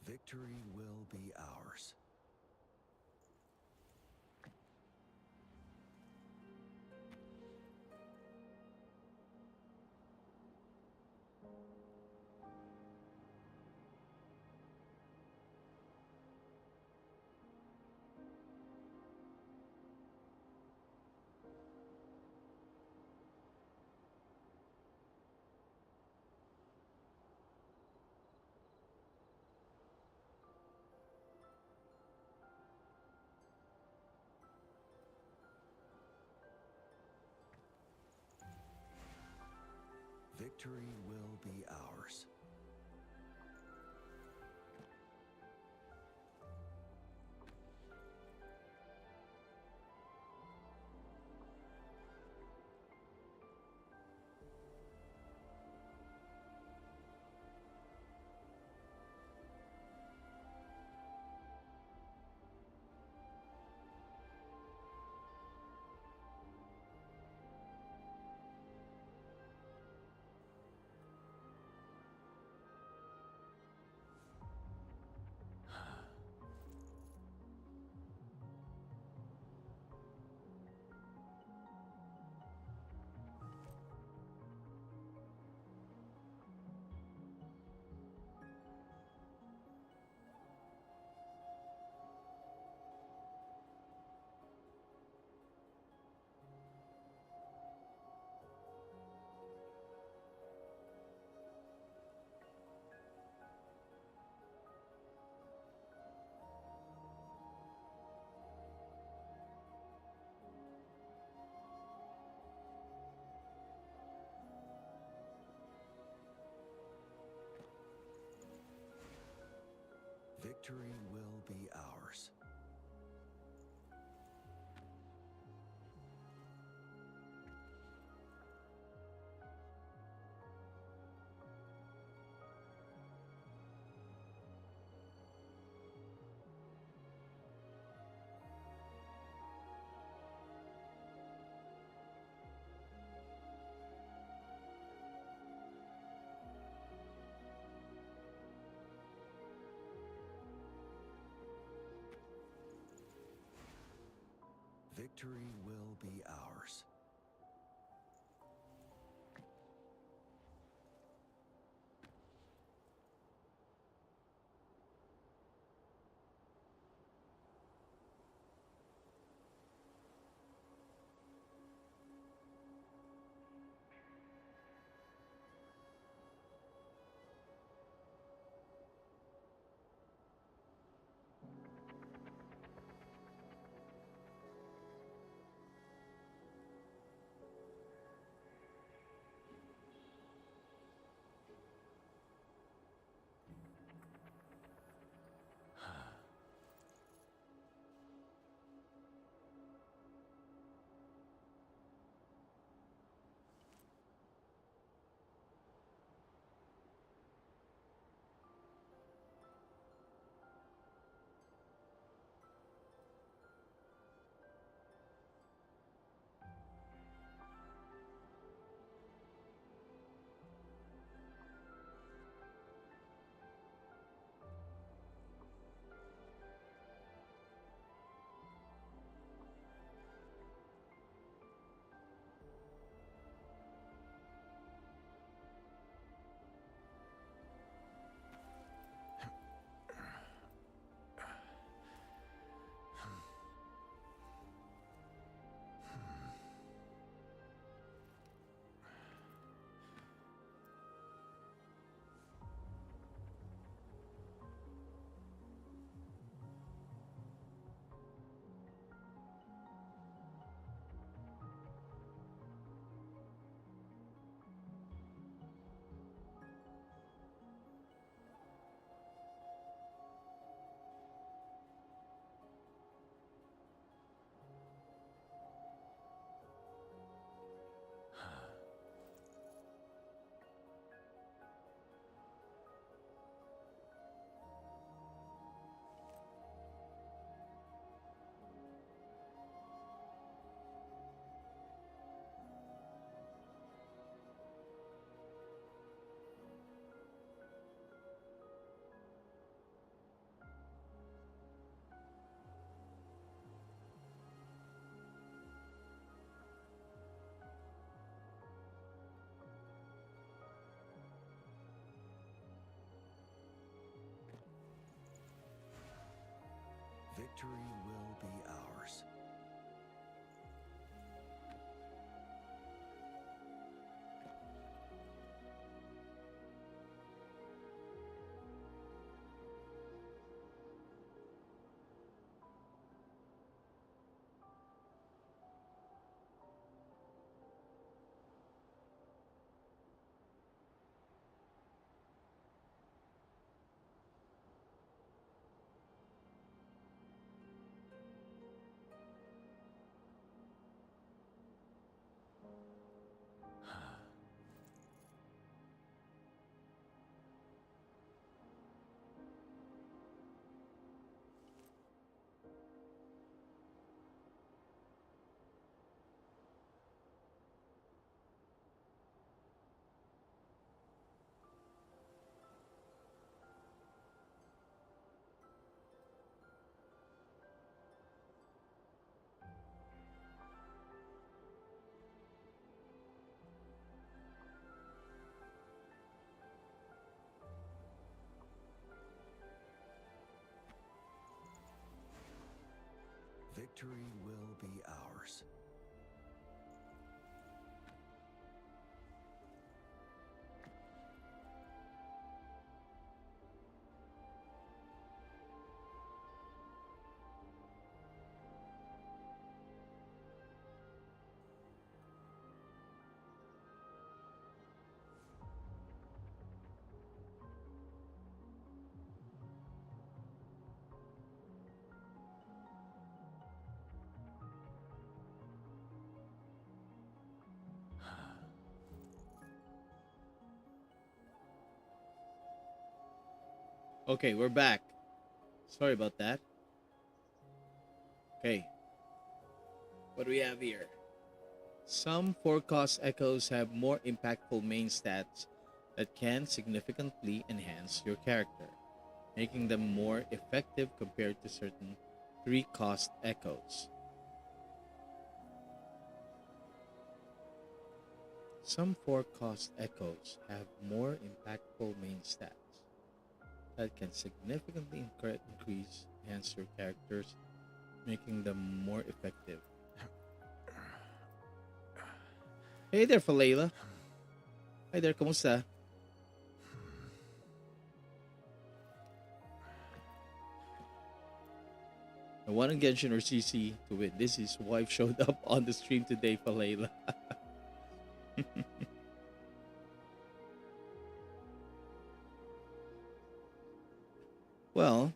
Victory will be ours. Victory will be ours. Victory will be ours. Victory will be ours. Victory will be ours. Victory will be ours. Okay, we're back. Sorry about that. Okay. What do we have here? Some forecast echoes have more impactful main stats that can significantly enhance your character, making them more effective compared to certain 3-cost echoes. Some 4-cost echoes have more impactful main stats that can significantly enhance your characters, making them more effective. Hey there, Falayla. Hi there, kamusta? I wanted Genshin or CC to win. This is wife showed up on the stream today, Falayla. Well,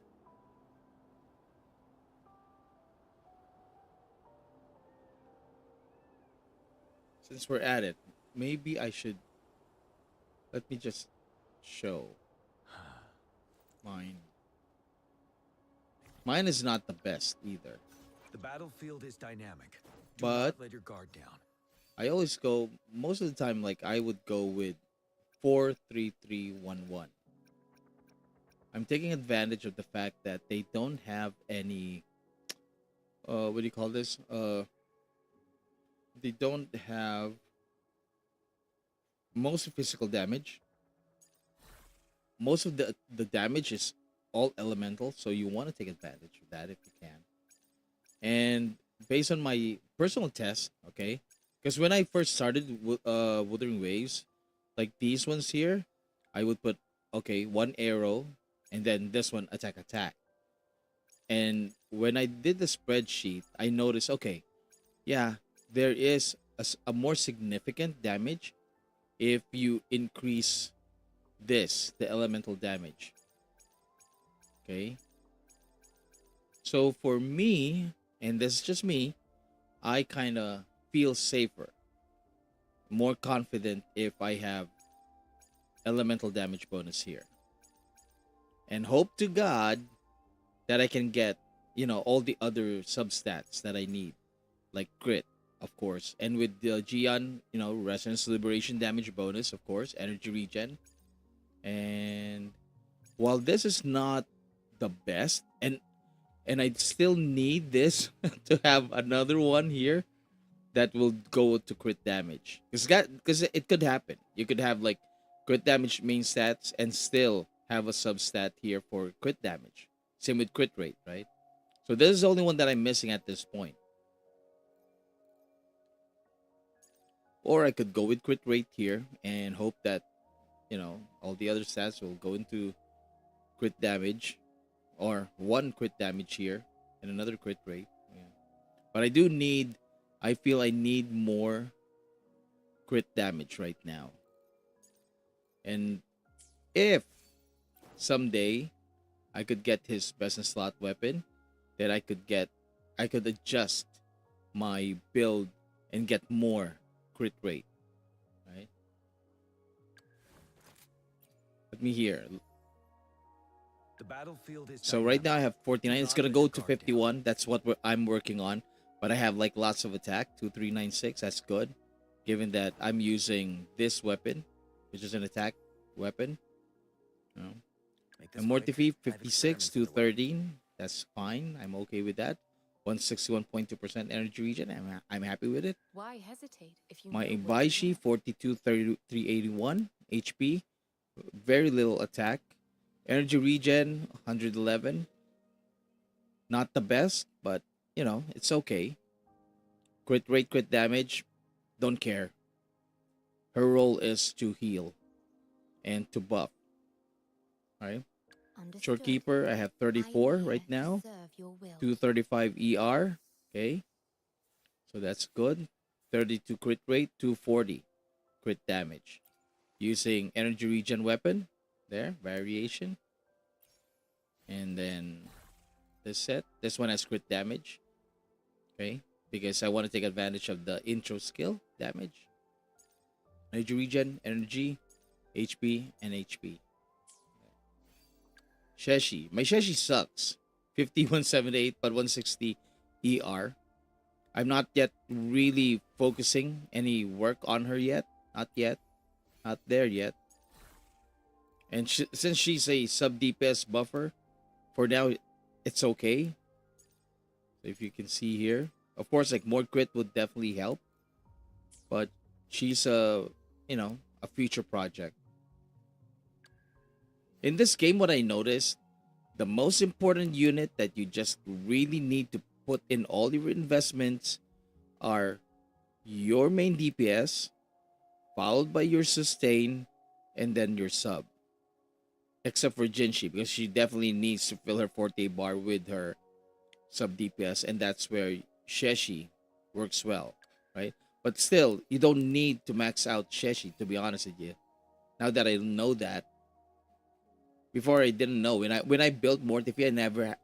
since we're at it, maybe I should. Let me just show mine. Mine is not the best either. The battlefield is dynamic. Do But not let your guard down. I always go, most of the time, like I would go with 4-3-3-1-1. I'm taking advantage of the fact that they don't have any, what do you call this? They don't have most physical damage. Most of the damage is all elemental, so you want to take advantage of that if you can. And based on my personal test, okay, because when I first started Wuthering Waves, like these ones here, I would put, okay, one arrow, and then this one attack. And when I did the spreadsheet, I noticed, okay, yeah, there is a more significant damage if you increase this, the elemental damage. Okay. So for me, and this is just me, I kind of feel safer, more confident if I have elemental damage bonus here. And hope to God that I can get, all the other substats that I need, like crit, of course. And with the Gion, resonance liberation damage bonus, of course, energy regen. And while this is not the best, and I still need this to have another one here that will go to crit damage. Because it could happen. You could have like crit damage main stats and still have a substat here for crit damage. Same with crit rate, right? So this is the only one that I'm missing at this point. Or I could go with crit rate here and hope that, all the other stats will go into crit damage. Or one crit damage here and another crit rate. Yeah. But I feel I need more crit damage right now. And if someday I could get his best in slot weapon, then I could adjust my build and get more crit rate. Right? Let me hear. The battlefield is So right now I have 49. It's gonna go to Guard down. 51. That's what I'm working on. But I have like lots of attack. 2, 3, 9, 6. That's good. Given that I'm using this weapon, which is an attack weapon. Make this And Mortifi quick. I have 56 to experiments underway. 13. That's fine. I'm okay with that. 161.2% energy regen. I'm happy with it. Why hesitate if you My know what you Ibaishi want? 42 381 HP. Very little attack. Energy regen 111. Not the best, but you know, it's okay. Crit rate, crit damage, don't care. Her role is to heal and to buff. Right? Understood. Shorekeeper, I have 34 I'm right here to now. serve your will. 235 ER. Okay. So that's good. 32 crit rate, 240 crit damage. Using energy regen weapon. There, variation. And then this set. This one has crit damage. Okay. Because I want to take advantage of the intro skill damage. Energy regen, energy, HP, and HP. Sheshi. My Sheshi sucks. 5178 but 160 ER. I'm not yet really focusing any work on her yet. Not yet. Not there yet. And since she's a sub DPS buffer, for now, it's okay. So if you can see here, of course, like more crit would definitely help. But she's a, you know, a future project. In this game, what I noticed, the most important unit that you just really need to put in all your investments are your main DPS, followed by your sustain, and then your sub. Except for Jinshi, because she definitely needs to fill her forte bar with her sub DPS, and that's where Sheshi works well, right? But still, you don't need to max out Sheshi, to be honest with you. Now that I know that, before I didn't know. When I built Mortify,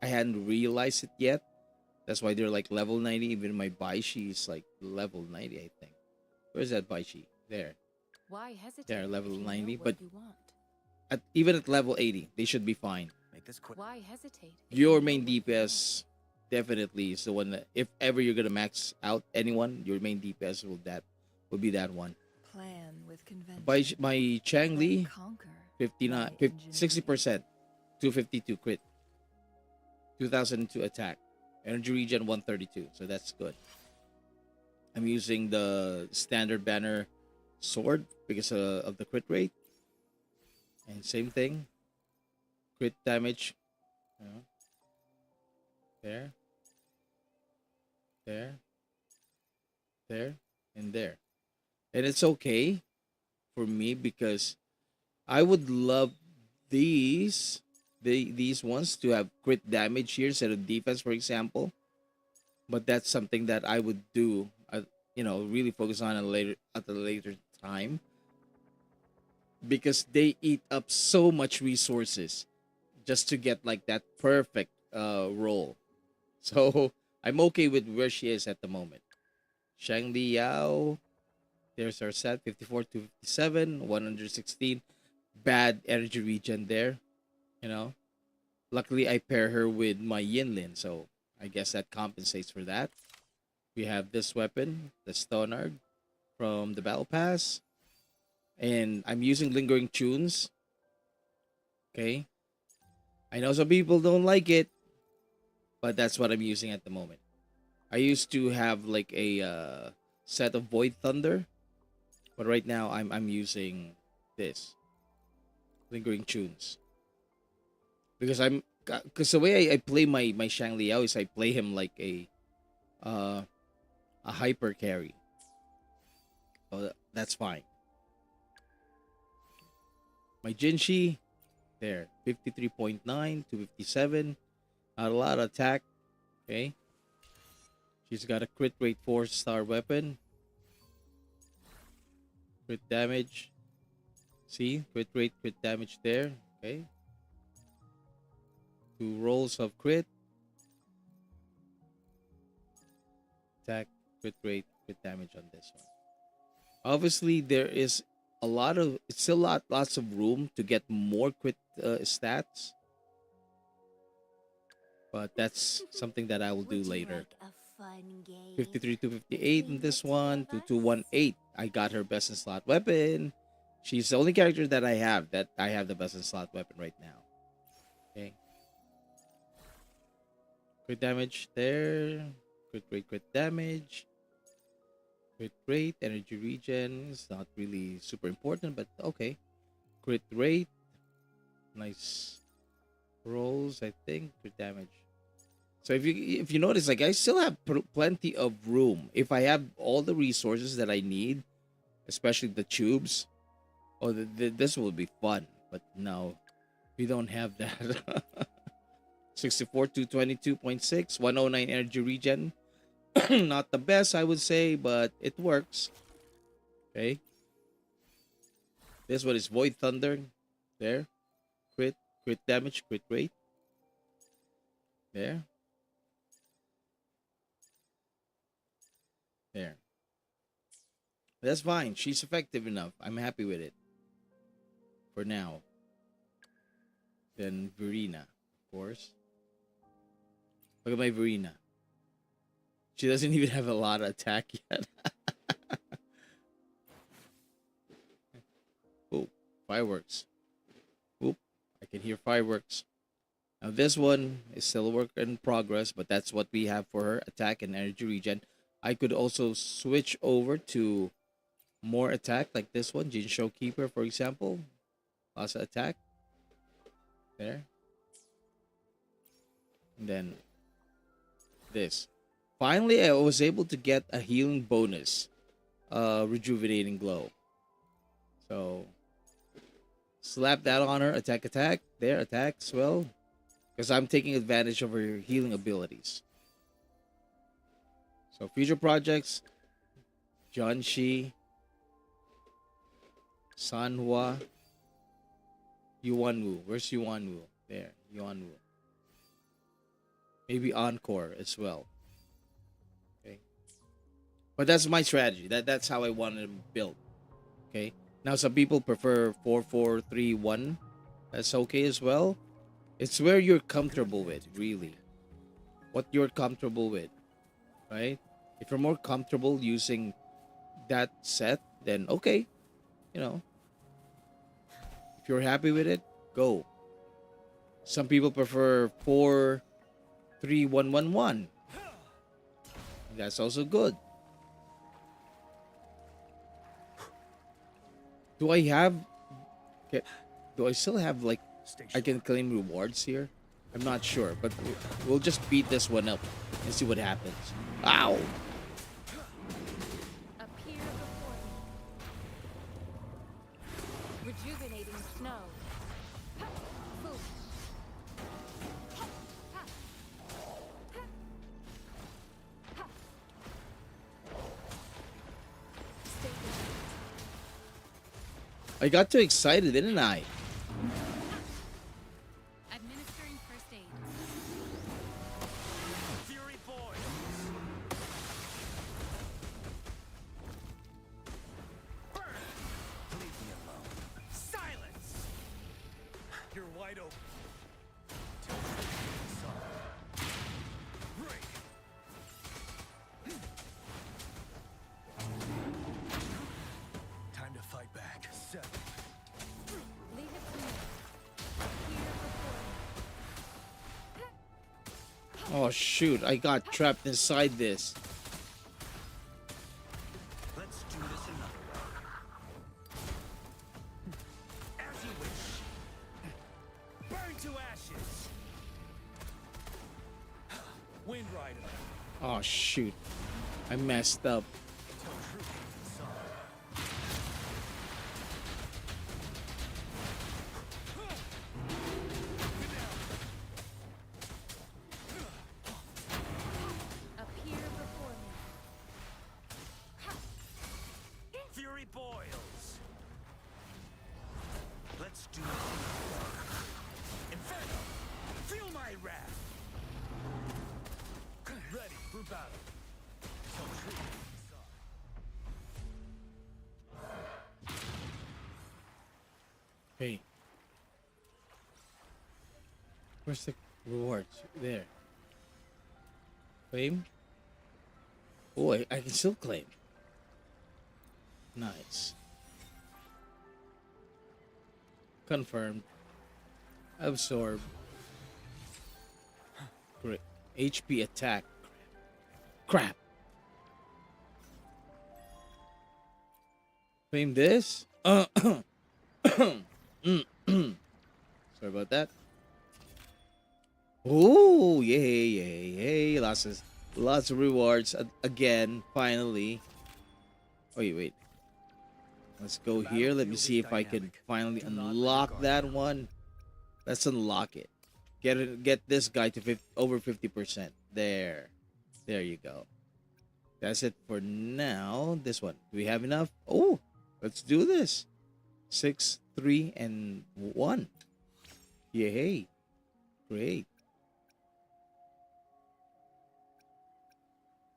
I hadn't realized it yet. That's why they're like level 90. Even my Baishi is like level 90, I think. Where's that Baishi? There. Why hesitate? They're level if you know 90, what but you want? even at level 80, they should be fine. Make this quick. Why hesitate? if Your you know main what you DPS definitely is the one that, if ever you're gonna max out anyone, your main DPS will be that one. want? Plan with convention. By my Changli, Then conquer 59, by 60%, 252 crit, 2002 attack, energy regen 132. So that's good. I'm using the standard banner sword because of the crit rate. And same thing, crit damage. You know, there, there, and there. And it's okay for me because I would love these ones to have crit damage here instead of defense, for example. But that's something that I would do, you know, really focus on at a later time, because they eat up so much resources just to get like that perfect roll. So I'm okay with where she is at the moment. Shang Li Yao, there's our set, 54 to 57, 116. Bad energy regen there, you know. Luckily, I pair her with my Yinlin, so I guess that compensates for that. We have this weapon, the Stonarg from the Battle Pass. And I'm using Lingering Tunes. Okay. I know some people don't like it, but that's what I'm using at the moment. I used to have like a set of Void Thunder, but right now I'm using this Lingering Tunes because the way I play my Shang Liao is I play him like a hyper carry, so that's fine. My Jinshi, there, 53.9 to 57, not a lot of attack. Okay, she's got a crit rate 4-star weapon. Crit damage. See, crit rate, crit damage there. Okay. 2 rolls of crit. Attack, crit rate, crit damage on this one. Obviously, there is it's still lots of room to get more crit stats. But that's something that I will do Would you later. like a fun game 53 to 58 in between this the two one. of us? 2218. I got her best in slot weapon. She's the only character that I have the best in slot weapon right now. Okay. Crit damage there. Crit rate, crit damage. Crit rate, energy regen is not really super important, but okay. Crit rate. Nice rolls, I think. Crit damage. So if you notice, like I still have plenty of room. If I have all the resources that I need, especially the tubes, oh, this will be fun. But no, we don't have that. 64 to 22.6, 109 energy regen. Not the best, I would say, but it works. Okay. This one is Void Thunder. There. Crit damage, crit rate. There. There. That's fine. She's effective enough. I'm happy with it. For now. Then Verena, of course. Look at my Verena. She doesn't even have a lot of attack yet. Oh, fireworks. Oop, I can hear fireworks. Now this one is still a work in progress, but that's what we have for her. Attack and energy regen. I could also switch over to more attack, like this one. Jinsho Keeper, for example. Lots of attack. There. And then this. Finally, I was able to get a healing bonus. Rejuvenating glow. So, slap that on her. Attack, attack. There, attack, swell. Because I'm taking advantage of her healing abilities. So, future projects. Janshi. Sanhua. Yuanwu. Where's Yuanwu? There, Yuanwu. Maybe Encore as well. Okay. But that's my strategy. That's how I want to build. Okay. Now some people prefer 4-4-3-1. That's okay as well. It's where you're comfortable with, really. What you're comfortable with. Right? If you're more comfortable using that set, then okay. You know. If you're happy with it, go. Some people prefer 4-3-1-1-1. That's also good. Do I have... Okay, do I still have, like... I can claim rewards here? I'm not sure, but we'll just beat this one up and see what happens. Ow! Appear before me. Rejuvenating snow. I got too excited, didn't I? Administering first aid. Fury boils. Burn. Leave me alone. Silence. You're wide open. Break. Time to fight back. Set. Leave it to me. Appear before me. Oh shoot, I got trapped inside this. Let's do this another way. As you wish. Burn to ashes. Wind Rider. Oh shoot, I messed up. Appear before me. Fury boils. Let's do this another way. Inferno. Feel my wrath. Ready for battle. Hey. Where's the rewards? There. Claim? Oh, I can still claim. Nice. Confirmed. Absorb. Great. HP attack. Crap. Claim this? Sorry about that. Oh, yay. bosses. Lots of rewards. Again, finally. Oh, wait. Let's go here. Let me see if I can finally unlock that one. Let's unlock it. Get this guy to over 50%. There you go. That's it for now. This one. Do we have enough? Oh, let's do this. 6, 3, and 1. Yay. Great.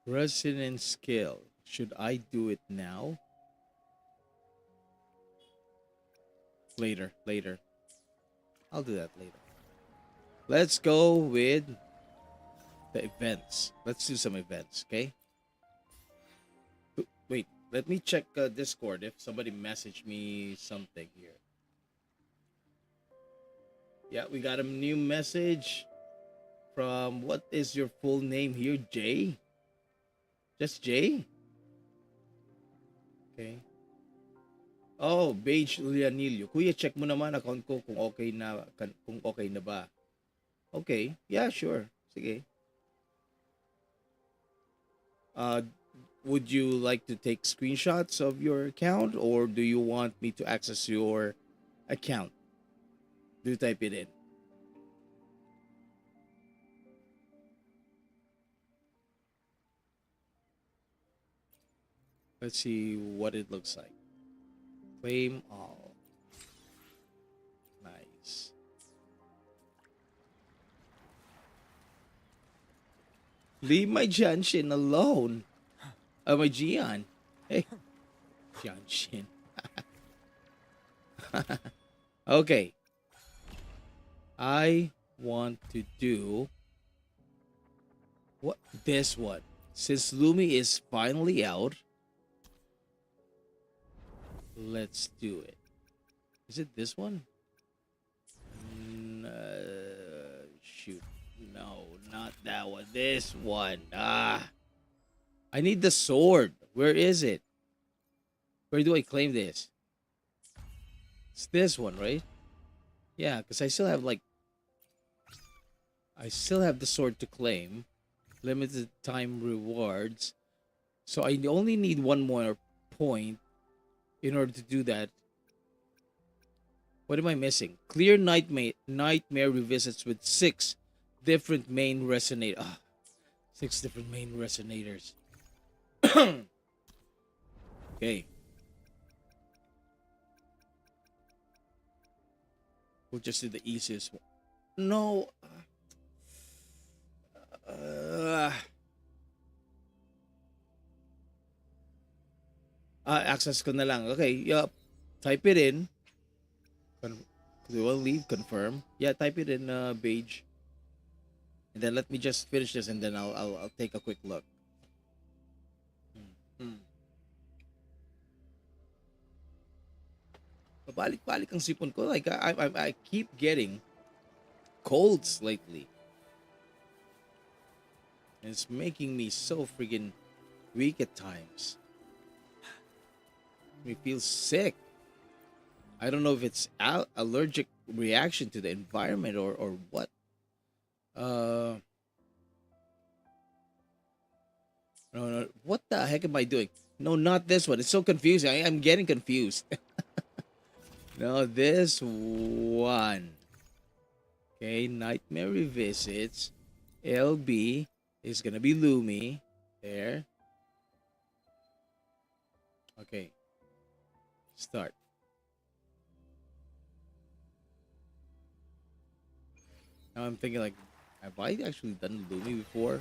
Resonance skill. Should I do it now? Later. I'll do that later. Let's go with the events. Let's do some events, okay? Wait, let me check Discord if somebody messaged me something here. Yeah, we got a new message from, what is your full name here? Jay? Just Jay? Okay. Oh, Beige Lianilio. Kuya, check mo naman account ko kung okay na ba. Okay. Yeah, sure. Sige. Would you like to take screenshots of your account, or do you want me to access your account? Do type it in. Let's see what it looks like. Claim all. Nice. Leave my Janshin alone. My Jian. Hey. Janshin. Okay. I want to do this one. Since Lumi is finally out, let's do it. Is it this one? Shoot. No, not that one. This one. I need the sword. Where is it? Where do I claim this? It's this one, right? Yeah, because I still have the sword to claim. Limited time rewards. So I only need one more point in order to do that. What am I missing? Clear nightmare revisits with 6 different main resonators. 6 different main resonators. Okay. We'll just do the easiest one. No. Access ko na lang. Okay, yup. Type it in. We'll leave, confirm. Yeah, type it in, Beige. And then let me just finish this, and then I'll take a quick look. Pabalik-balik ang sipon ko. Like, I keep getting colds lately. And it's making me so freaking weak at times. Me feel sick. I don't know if it's allergic reaction to the environment or what. No, what the heck am I doing? No, not this one. It's so confusing. I'm getting confused. No, this one. Okay, Nightmare Revisits. LB is gonna be Lumi. There. Okay. Start. Now I'm thinking, like, have I actually done Lumi before?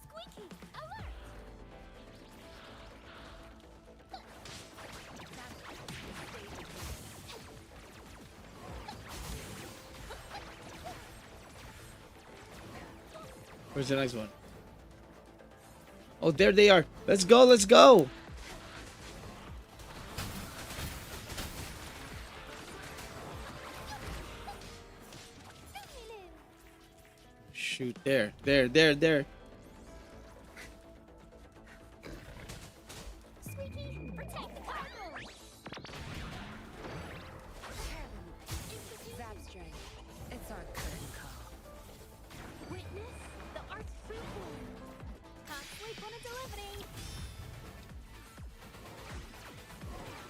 Squeaky, alert! Where's the next one? Oh, there they are. Let's go, let's go. Shoot, there. Squeaky, protect the castle! Zap strike. It's our curtain call. Witness the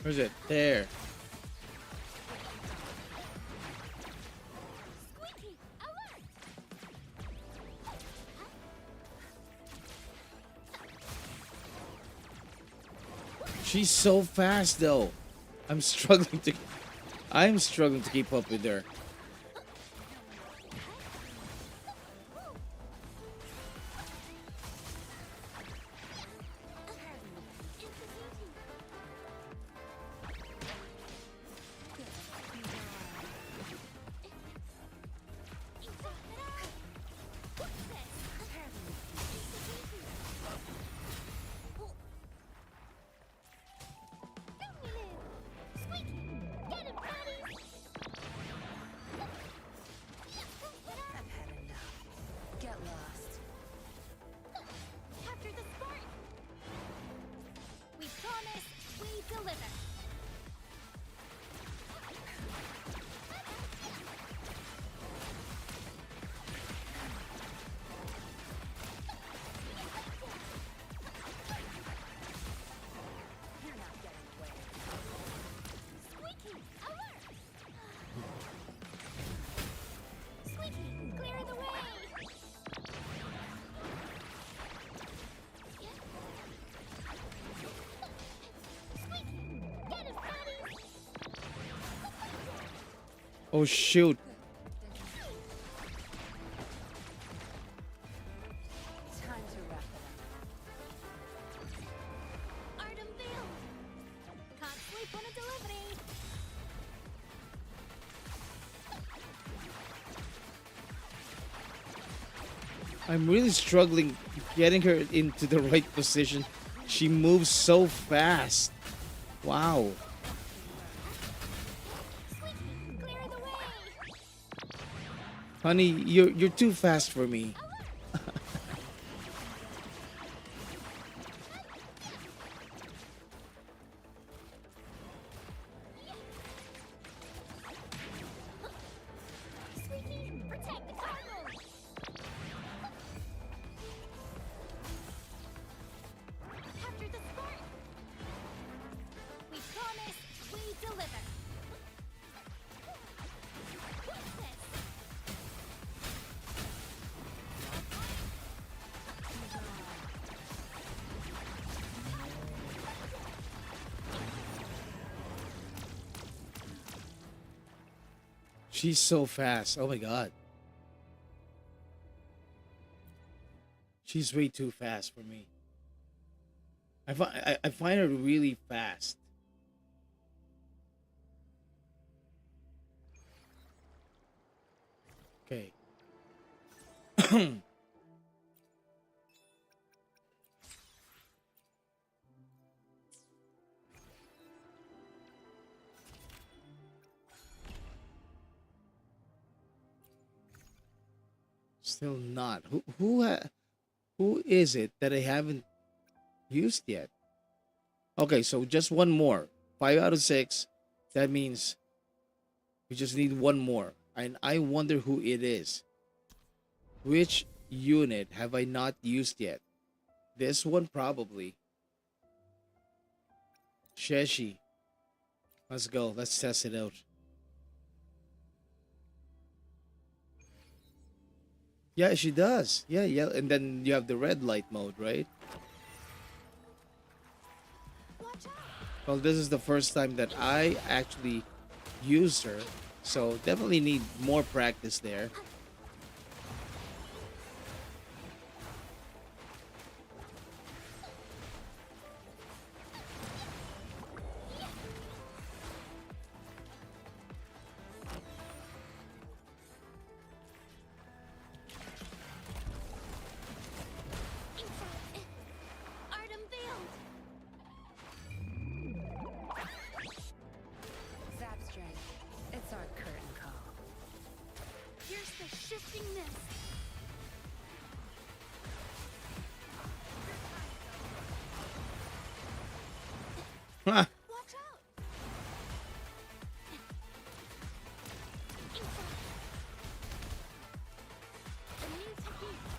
Where's it? There. Squeaky, alert! She's so fast though. I'm struggling to keep up with her. Get lost. Capture the spark! We promise, we deliver. You're not getting away. Squeaky, alert! Squeaky, clear the way! Squeaky, get him, buddy! Oh shoot. Time to wrap it up. Art unveiled! Can't sleep on a delivery! I'm really struggling getting her into the right position. She moves so fast. Wow. Squeaky, clear the way! Honey, you're too fast for me. Squeaky, protect the cargo! Capture the spark! We promise, we deliver! What's this? She's so fast. Oh my god. She's way too fast for me. I find her really fast. Okay. Still not. Who is it that I haven't used yet? Okay, so just one more. 5 out of 6. That means we just need one more. And I wonder who it is. Which unit have I not used yet? This one probably. Sheshi. Let's go. Let's test it out. Yeah, she does. Yeah, yeah. And then you have the red light mode, right? Watch out! Well, this is the first time that I actually used her. So definitely need more practice there. Art unveiled! Zap strength. It's our curtain call. Here's the shifting mist! Ha! Watch out! A new technique!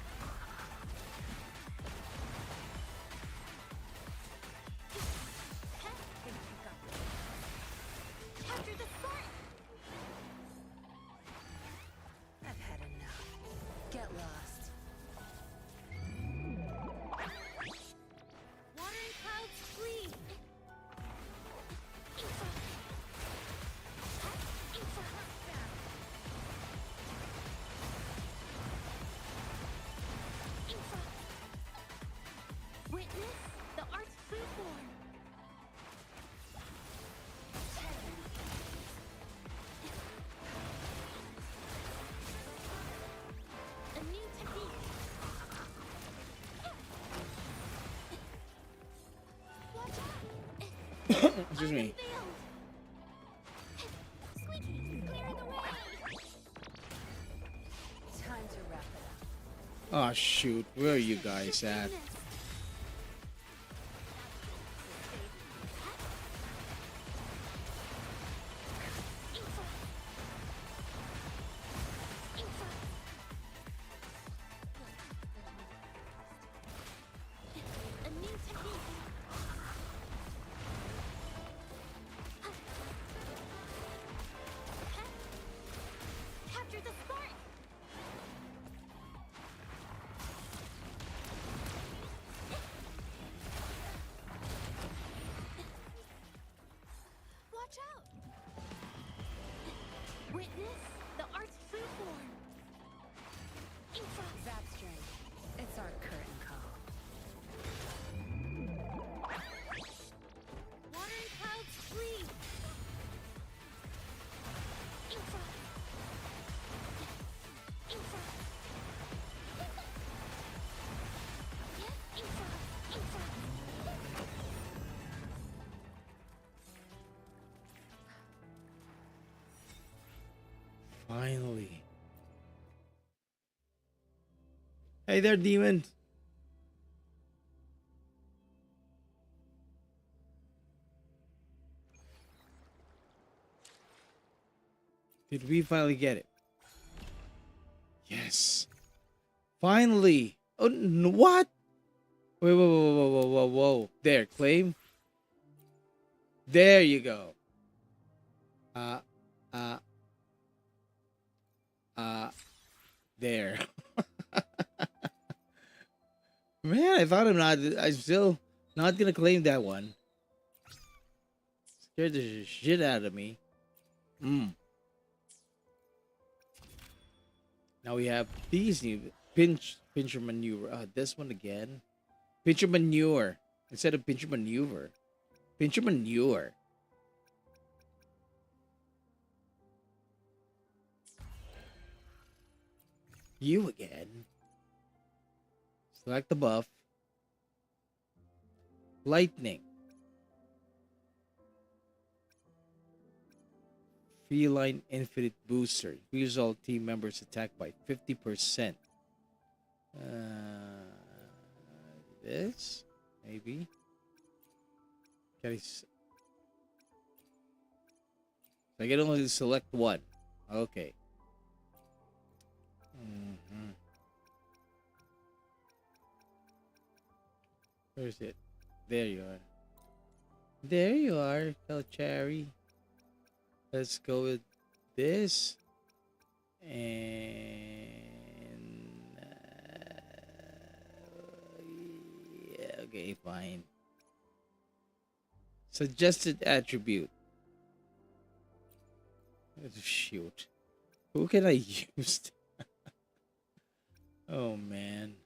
Think you got this. Excuse me. Squeaky, clear the way! Time to wrap it up. Oh shoot, where are you guys at? Goodness. A new technique. Capture the spark. Watch out. Witness the art's true form. Zap strength. It's our curtain call. Watery clouds flee. Finally. Hey there, demon. Did we finally get it? Yes. Finally. Oh, what? Wait, whoa, whoa, whoa, whoa, whoa, whoa. There, claim. There you go. There. Man, I'm still not gonna claim that one. Scared the shit out of me. Now we have these new pincher maneuver. This one again. Pincher manure instead of pincher maneuver. Pincher manure. You again. Select the buff. Lightning. Feline Infinite Booster. Increase all team members' attack by 50%. This? Maybe. Can I can only select one. Okay. Where is it? There you are. There you are, Calchari. Let's go with this. And yeah, okay, fine. Suggested attribute. Shoot. Who can I use? Oh man.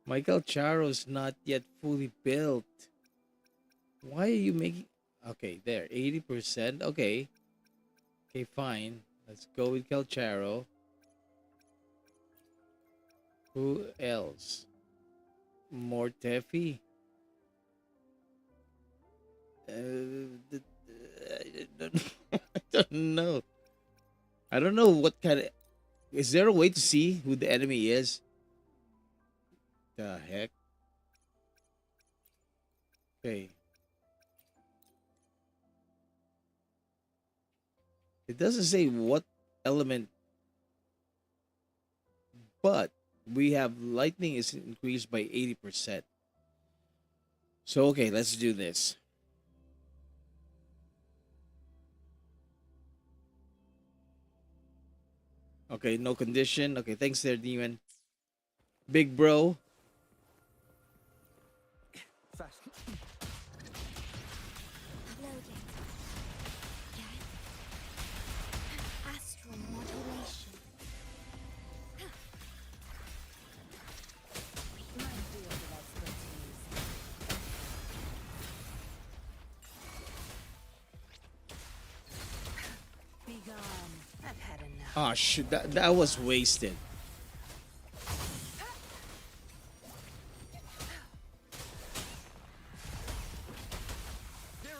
Michael Charo's not yet fully built. Why are you making... Okay, there. 80%. Okay. Okay, fine. Let's go with Calcharo. Who else? Mortefi? I don't know. I don't know what kind of... Is there a way to see who the enemy is? The heck? Okay. It doesn't say what element, but we have lightning is increased by 80%. So, okay, let's do this. Okay, no condition. Okay, thanks there, demon. Big bro. Fast. Loading. Get. Astral modulation. My field of expertise. Be gone. I've had enough. Oh shit, that was wasted. There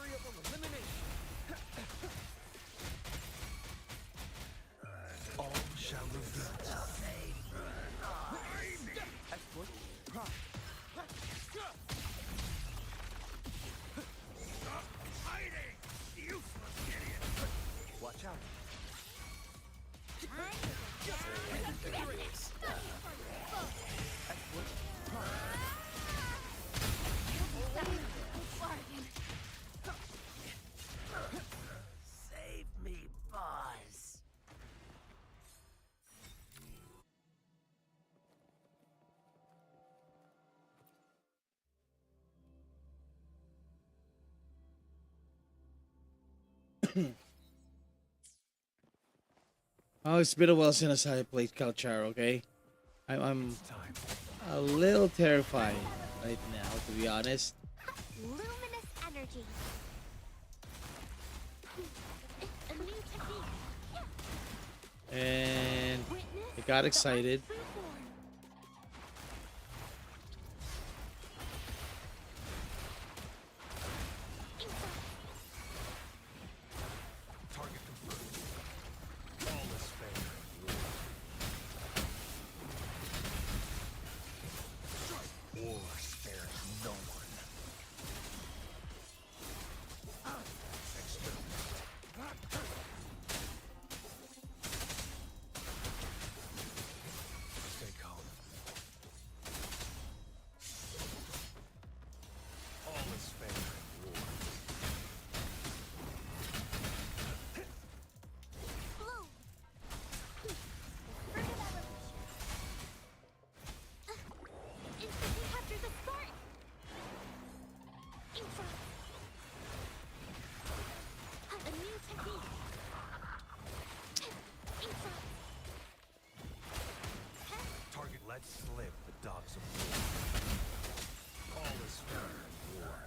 Oh, it's been a while since I played Calchar, okay? I'm Time. a little terrified right now, to be honest. Luminous energy. A new technique. And Witness I got the excited. true form. Target confirmed. All is fair. War spares no one. Exterminate. Stay calm. All is fair in war. Bloom. Fruit of evolution. Instantly capture the spark. Infra. A new technique. Infra. Target let slip the dogs of war. All is fair in war.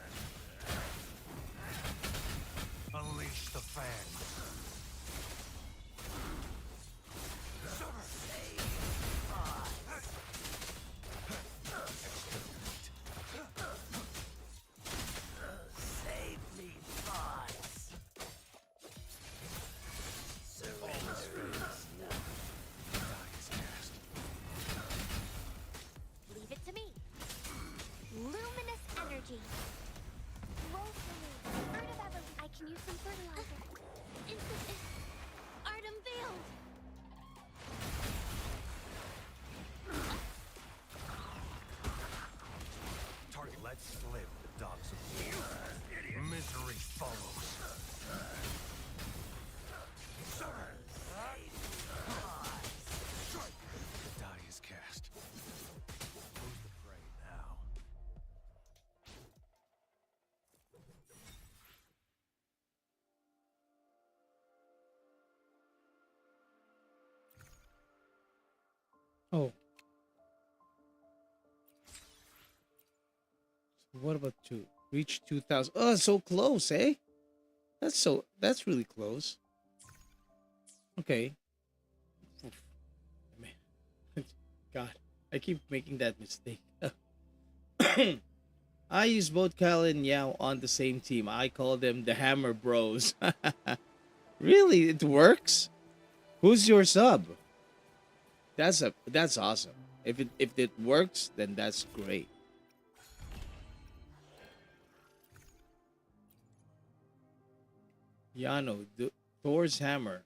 Unleash the fangs. Save me, boss. All is fair in war. Die is cast. Leave it to me. Luminous energy. Roll for me. Fruit of evolution. I can use some fertilizer. Instant. Art unveiled. Target let slip the dogs of war. Misery follows. The die is cast. Who's the prey now? Oh. So what about two? Reach 2,000. Oh, so close, eh? That's really close. Okay. Oof. Man. God, I keep making that mistake. I use both Kyle and Yao on the same team. I call them the Hammer Bros. Really? It works? Who's your sub? That's awesome. If it works, then that's great. Yano, Thor's hammer.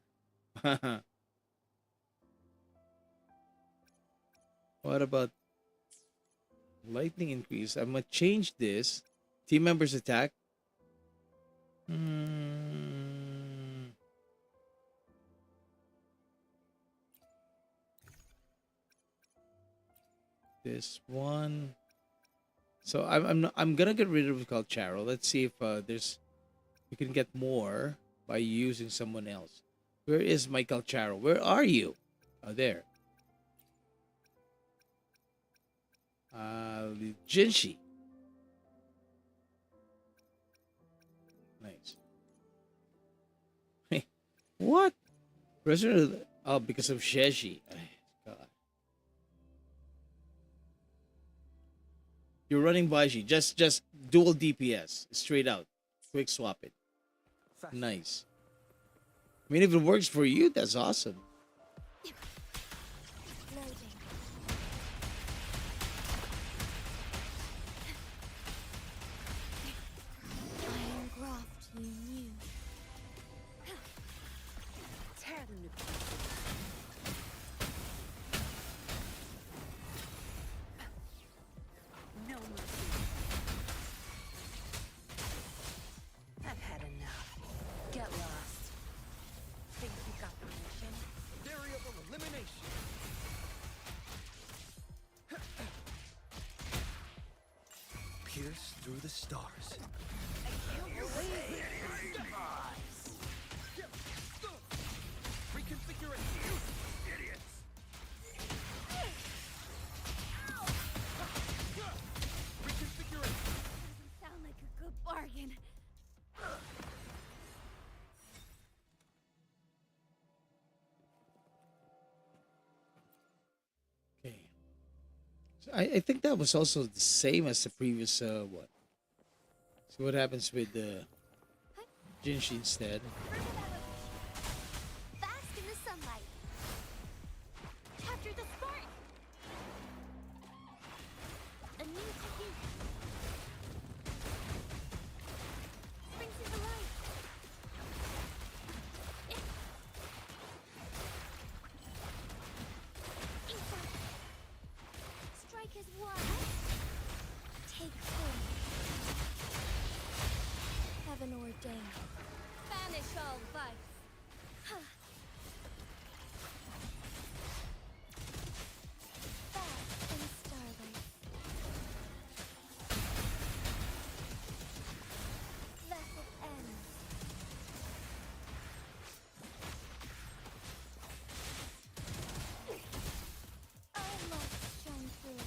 What about lightning increase? I'm gonna change this. Team members attack. Hmm. This one. So I'm gonna get rid of Calcharo. Let's see if there's we can get more by using someone else. Where is my Calcharo? Where are you? Oh, there. Jinshi. Nice. Hey, what? Resonator. Oh, because of Sheshi. Ay, God. You're running Baiji. Just dual DPS. Straight out. Quick swap it. Fast. Nice. I mean, if it works for you, that's awesome. Loading. Iron graft you knew. Tear them to pieces. No mercy. I've had enough. Get lost. Think you got the mission? Variable elimination. Pierce through the stars. I think that was also the same as the previous one. See what happens with the Jinshi instead. Fast in the sunlight. Capture the spark. A new technique. Springs into life. Inside. Strike as one. Take hold. Heaven ordained. Banish all vice. Fast in starlight. Vessel ends. Our light shine through.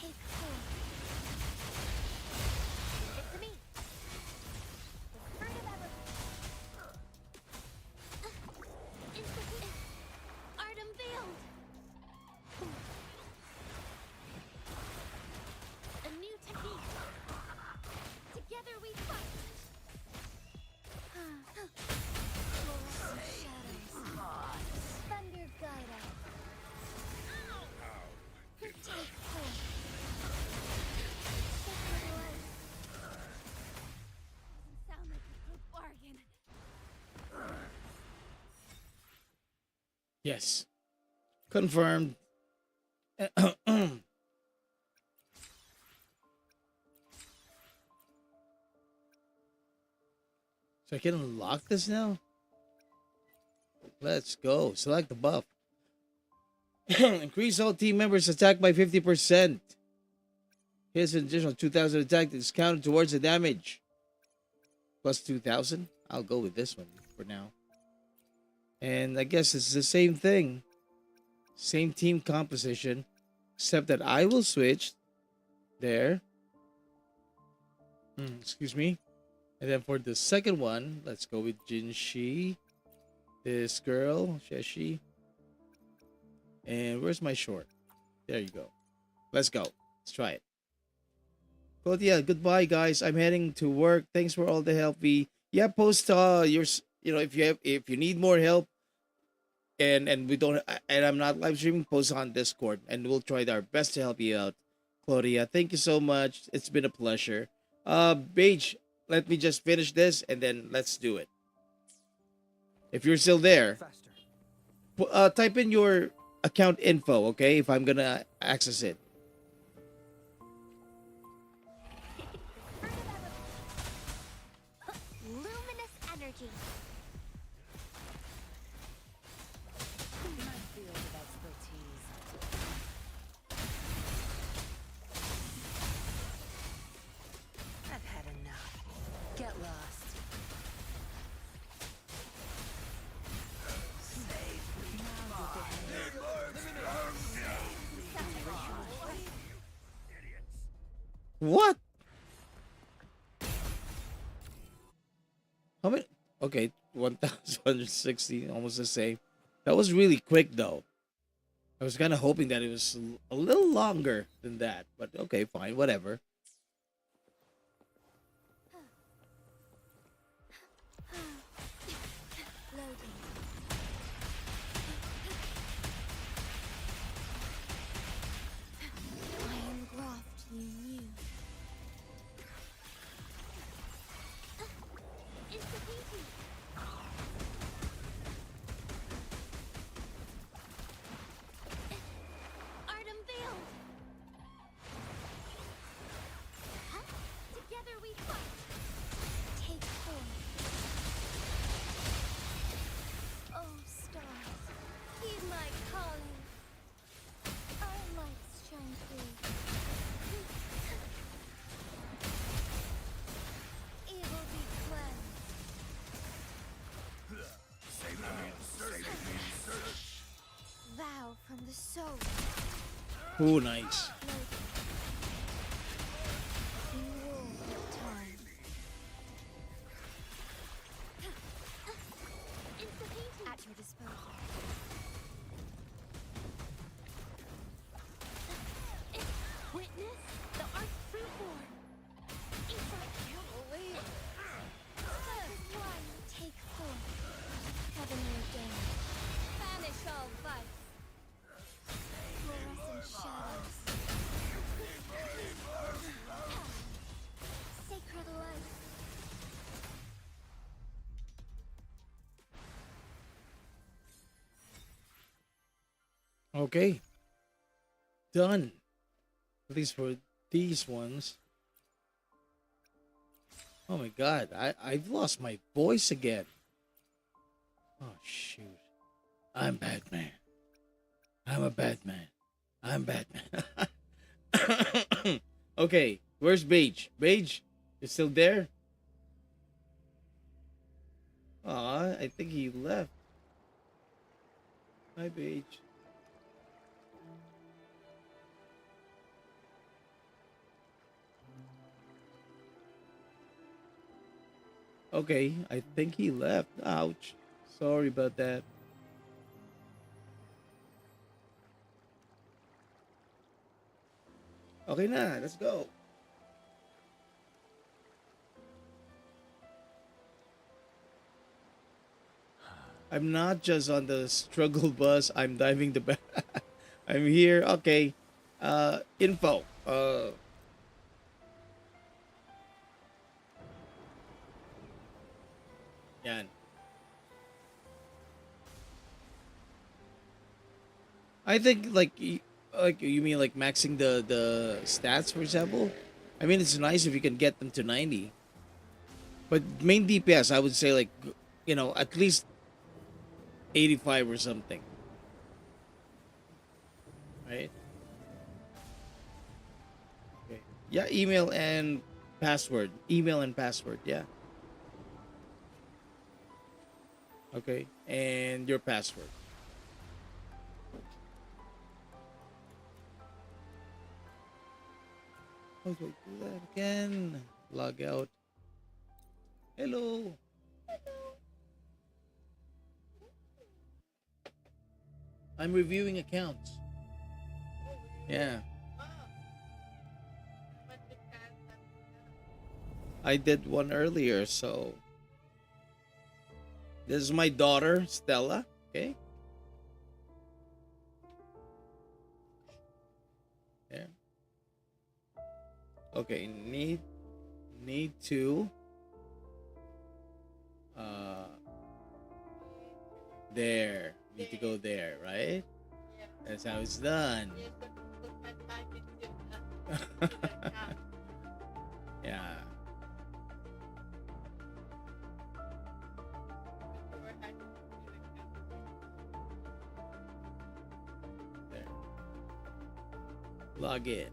Take hold. It's me. The fruit of ever. Art unveiled. A new technique. Together we fight. Fluorescent shadows. Thunder guide us. Take hold. Sacred light. Doesn't sound like a good bargain. Yes. Confirmed. So I can unlock this now? Let's go. Select the buff. Increase all team members' attack by 50%. Here's an additional 2,000 attack that's counted towards the damage. Plus 2,000? I'll go with this one for now. And I guess it's the same thing. Same team composition. Except that I will switch. There. Excuse me. And then for the second one, let's go with Jinshi. This girl, Sheshi. And where's my short? There you go. Let's go. Let's try it. But yeah, goodbye guys. I'm heading to work. Thanks for all the help. Post your, if you need more help and we don't, and I'm not live streaming, post on Discord and we'll try our best to help you out. Claudia, thank you so much. It's been a pleasure. Paige, let me just finish this and then let's do it. If you're still there, Faster. type in your account info, okay? If I'm gonna access it. Luminous energy. My field of expertise. I've had enough. Get lost. What? How many? Okay, 1,160, almost the same. That was really quick, though. I was kind of hoping that it was a little longer than that, but okay, fine, whatever. Loading. Iron graft you knew. Instability. Art unveiled. Together we fight. Take hold. Oh, stars, heed my calling. Our lights shine through. Evil be cleansed. Vow from the soul. Oh, nice. Rule of time. Instability at your disposal. Okay. Done. At least for these ones. Oh my god, I've lost my voice again. Oh shoot. I'm Batman. I'm a Batman. I'm Batman. Okay, where's Beige? Beige, you still there? Aw, I think he left. Hi, Beige. Okay, I think he left. Ouch. Sorry about that. Okay na, let's go. I'm not just on the struggle bus. I'm diving the back. I'm here. Okay. Info. Yan. I think like you mean like maxing the stats, for example. I mean, it's nice if you can get them to 90. But main DPS, I would say like, at least 85 or something. Right? Okay. Yeah, email and password. Email and password, yeah. Okay. And your password. How do I do that again? Log out. Hello. I'm reviewing accounts. Yeah. I did one earlier, so this is my daughter, Stella. Okay. Yeah. Okay, need to there. Need to go there, right? That's how it's done. Yeah. There. Log in.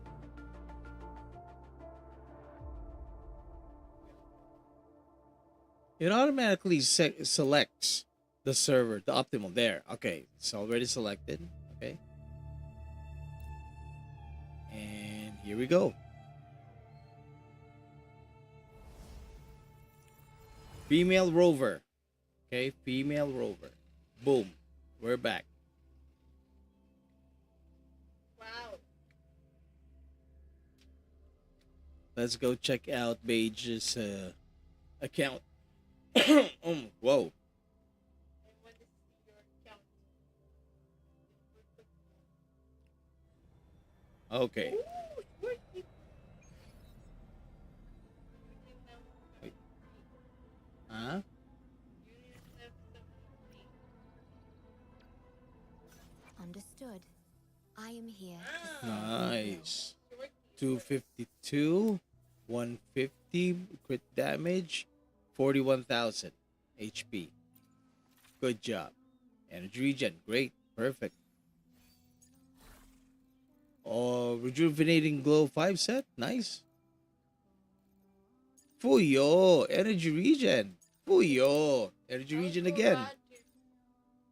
It automatically selects the server, the optimal. There. Okay, it's already selected. Okay. And here we go. Female rover. Okay, female rover. Boom. We're back. Wow. Let's go check out Beige's account. Whoa. I want to see your account. Okay. Ooh, it's working. Wait. Huh? Understood. I am here. Nice. 252, 150 crit damage, 41,000 HP. Good job. Energy regen, great, perfect. Oh, rejuvenating glow 5 set, nice. Fuyo, energy regen. Fuyo, energy regen again.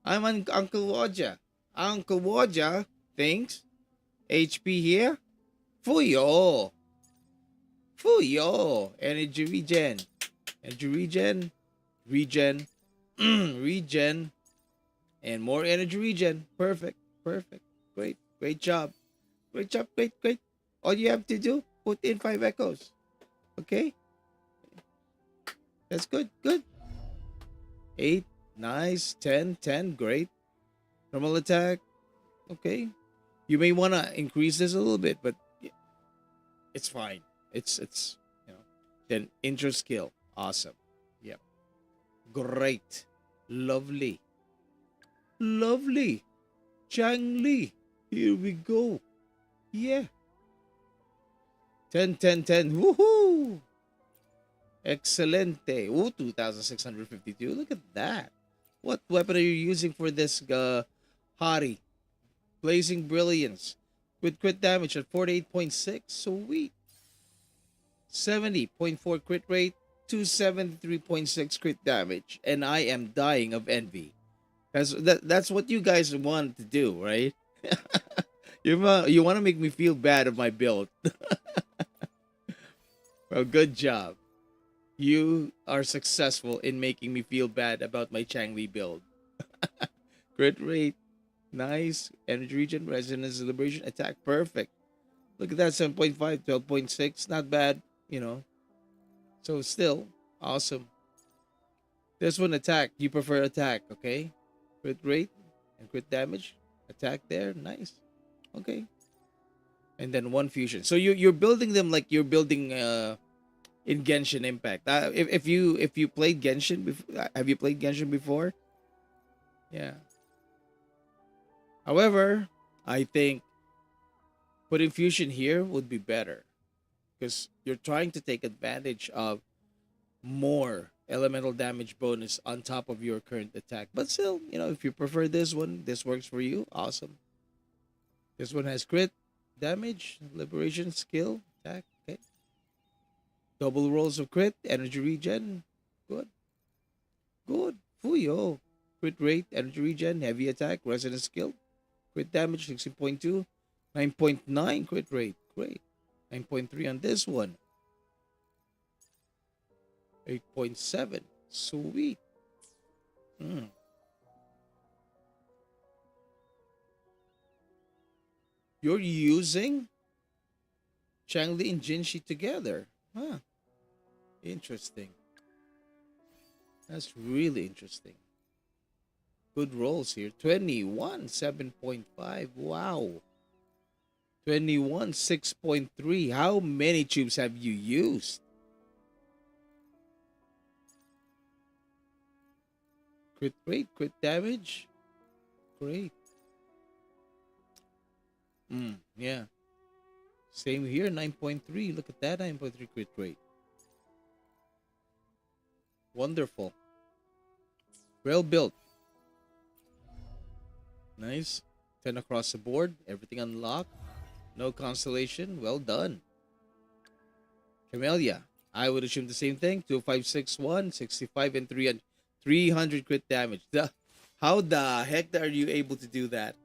I'm Uncle Waja. Uncle Waja, thanks. HP here. Fuyo. Fuyo. Energy regen. Energy regen. Regen. Regen. And more energy regen. Perfect. Perfect. Great. Great job. Great job. Great. Great. All you have to do, put in 5 echoes. Okay? That's good. Good. 8. Nice. 10. 10. Great. Normal attack. Okay. You may want to increase this a little bit, but it's fine. It's then intro skill. Awesome. Yep. Great. Lovely. Lovely. Chang Li. Here we go. Yeah. 10, 10, 10. Woohoo! Excelente. Ooh, 2,652. Look at that. What weapon are you using for this hottie? Blazing Brilliance. With crit damage at 48.6. Sweet. 70.4 crit rate. 273.6 crit damage. And I am dying of envy. That's what you guys want to do, right? You want to make me feel bad of my build. Well, good job. You are successful in making me feel bad about my Changli build. Crit rate, nice. Energy regen, resonance, liberation, attack, perfect. Look at that, 7.5, 12.6, not bad, you know. So still, awesome. This one, attack. You prefer attack, okay? Crit rate and crit damage, attack there, nice. Okay. And then one fusion. So you're building them like you're building in Genshin Impact. If you played Genshin before, have you played Genshin before? Yeah. However, I think putting fusion here would be better because you're trying to take advantage of more elemental damage bonus on top of your current attack. But still, you know, if you prefer this one, this works for you. Awesome. This one has crit damage, liberation, skill, attack. Okay. Double rolls of crit, energy regen. Good. Good. Fuyo. Crit rate, energy regen, heavy attack, resonance skill. Crit damage, 16.2. 9.9 crit rate. Great. 9.3 on this one. 8.7. Sweet. You're using Changli and Jinshi together. Huh. Interesting. That's really interesting. Good rolls here. 21, 7.5. Wow. 21, 6.3. How many tubes have you used? Crit rate, crit damage. Great. Yeah. Same here, 9.3. Look at that, 9.3 crit rate. Wonderful. Well built. Nice. 10 across the board. Everything unlocked. No constellation. Well done. Camellya. I would assume the same thing. 2561, 65, and 300. 300 crit damage. How the heck are you able to do that?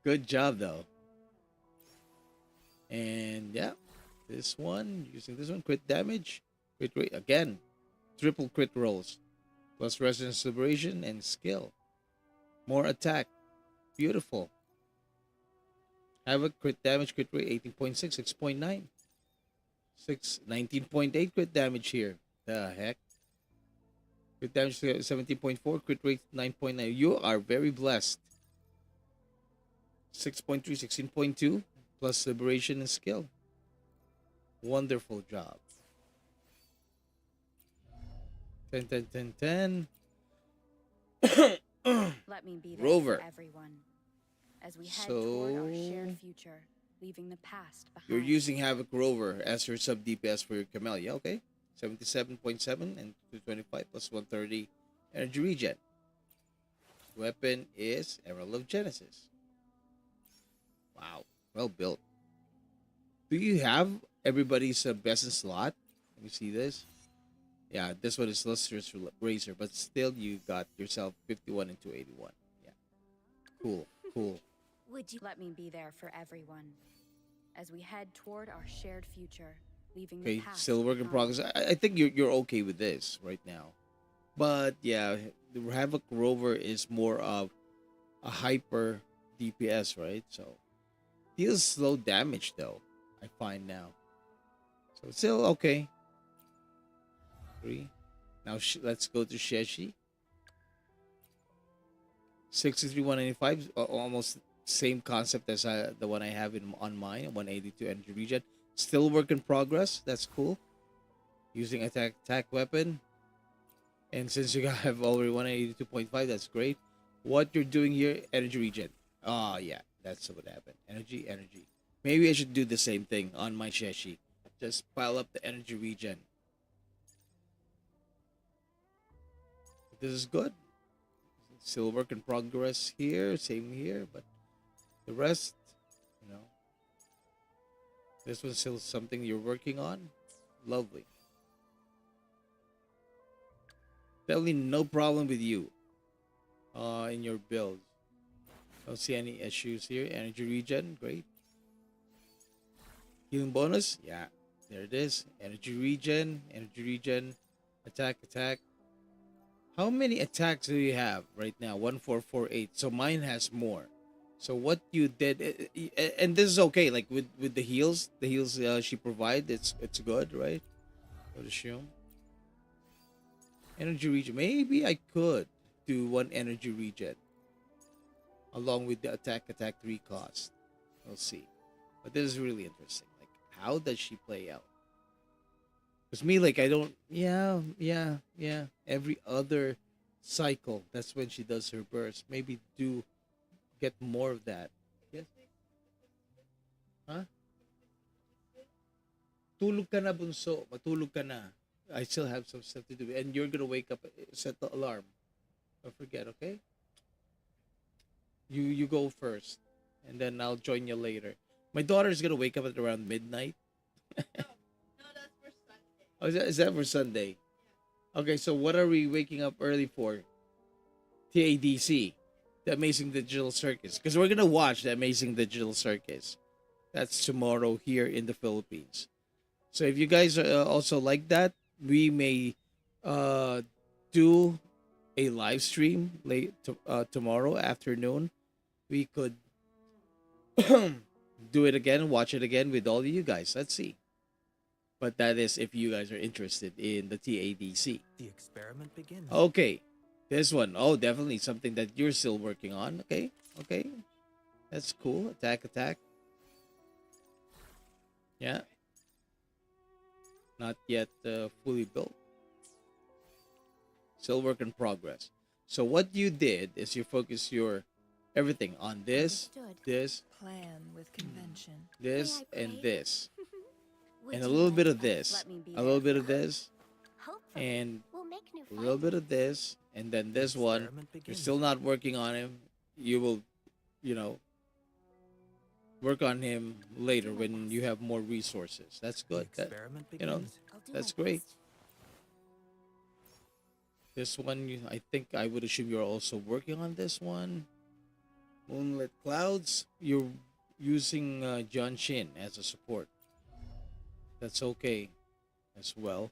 Good job, though. And yeah, this one, using this one, crit damage, crit rate, again, triple crit rolls, plus resonance liberation and skill. More attack. Beautiful. Havoc, crit damage, crit rate, 18.6, 6.9. 19.8 crit damage here. The heck? Crit damage, 17.4, crit rate, 9.9. You are very blessed. 6.3, 16.2, plus liberation and skill. Wonderful job. 10, 10, 10, 10. Let me be there Rover. for everyone as we head toward our shared future, leaving the past behind. You're using Havoc Rover as your sub DPS for your Camellya, okay? 77.7 and 225 plus 130 energy regen. Weapon is Emerald of Genesis. Wow, well built. Do you have everybody's best in slot? Let me see this. Yeah, this one is Lustrous Razor, but still you got yourself 51 and 281. Yeah, cool, cool. Would you let me be there for everyone as we head toward our shared future, leaving the Okay, past still work in behind. progress. I think you're okay with this right now, but yeah, the Havoc Rover is more of a hyper DPS, right? So deals slow damage though. I find now, so it's still okay. 3. Now let's go to Sheshi. 63, 185, almost same concept as the one I have on mine. 182 energy regen. Still work in progress. That's cool. Using attack weapon. And since you have already 182.5, that's great. What you're doing here, energy regen. Oh yeah, that's what happened. Energy, energy. Maybe I should do the same thing on my Sheshi. Just pile up the energy regen. This is good. Still work in progress here. Same here, but the rest, you know, this one's still something you're working on. Lovely. Definitely no problem with you. In your build. Don't see any issues here. Energy regen, great. Healing bonus, yeah, there it is. Energy regen, attack, attack. How many attacks do you have right now? 1448. So mine has more. So what you did, and this is okay. Like with the heals she provides, it's good, right? I would assume. Energy regen. Maybe I could do one energy regen along with the attack 3 cost. We'll see. But this is really interesting. Like, how does she play out? Because me, like, I don't. Yeah. Every other cycle, that's when she does her burst. Maybe do get more of that. Yes. Huh? Tulog ka na, bunso. Matulog ka na. I still have some stuff to do. And you're gonna wake up, set the alarm. Don't forget, okay? You go first. And then I'll join you later. My daughter's gonna wake up at around midnight. No, that's for Sunday. Oh, is that for Sunday? Okay, so what are we waking up early for? TADC, the Amazing Digital Circus. Because we're gonna watch the Amazing Digital Circus. That's tomorrow here in the Philippines. So if you guys also like that, we may do a live stream tomorrow afternoon. We could do it again, watch it again with all of you guys. Let's see. But that is if you guys are interested in the TADC. The experiment begins. Okay. This one. Oh, definitely something that you're still working on. Okay. That's cool. Attack, attack. Yeah. Not yet fully built. Still work in progress. So what you did is you focus your everything on this, Understood. this, Plan with convention. this, May I and pray? this. Would And a you little bit like of us- this. Let me be A there. little bit of this. Hopefully, And we'll make new a little bit findings. of this. And then The this one. experiment You're begins. still not working on him. You will, work on him later when you have more resources. That's The good. experiment you know, begins. I'll do that's my great. best. This one, I think I would assume you're also working on this one. Moonlit Clouds, you're using John Shin as a support. That's okay as well.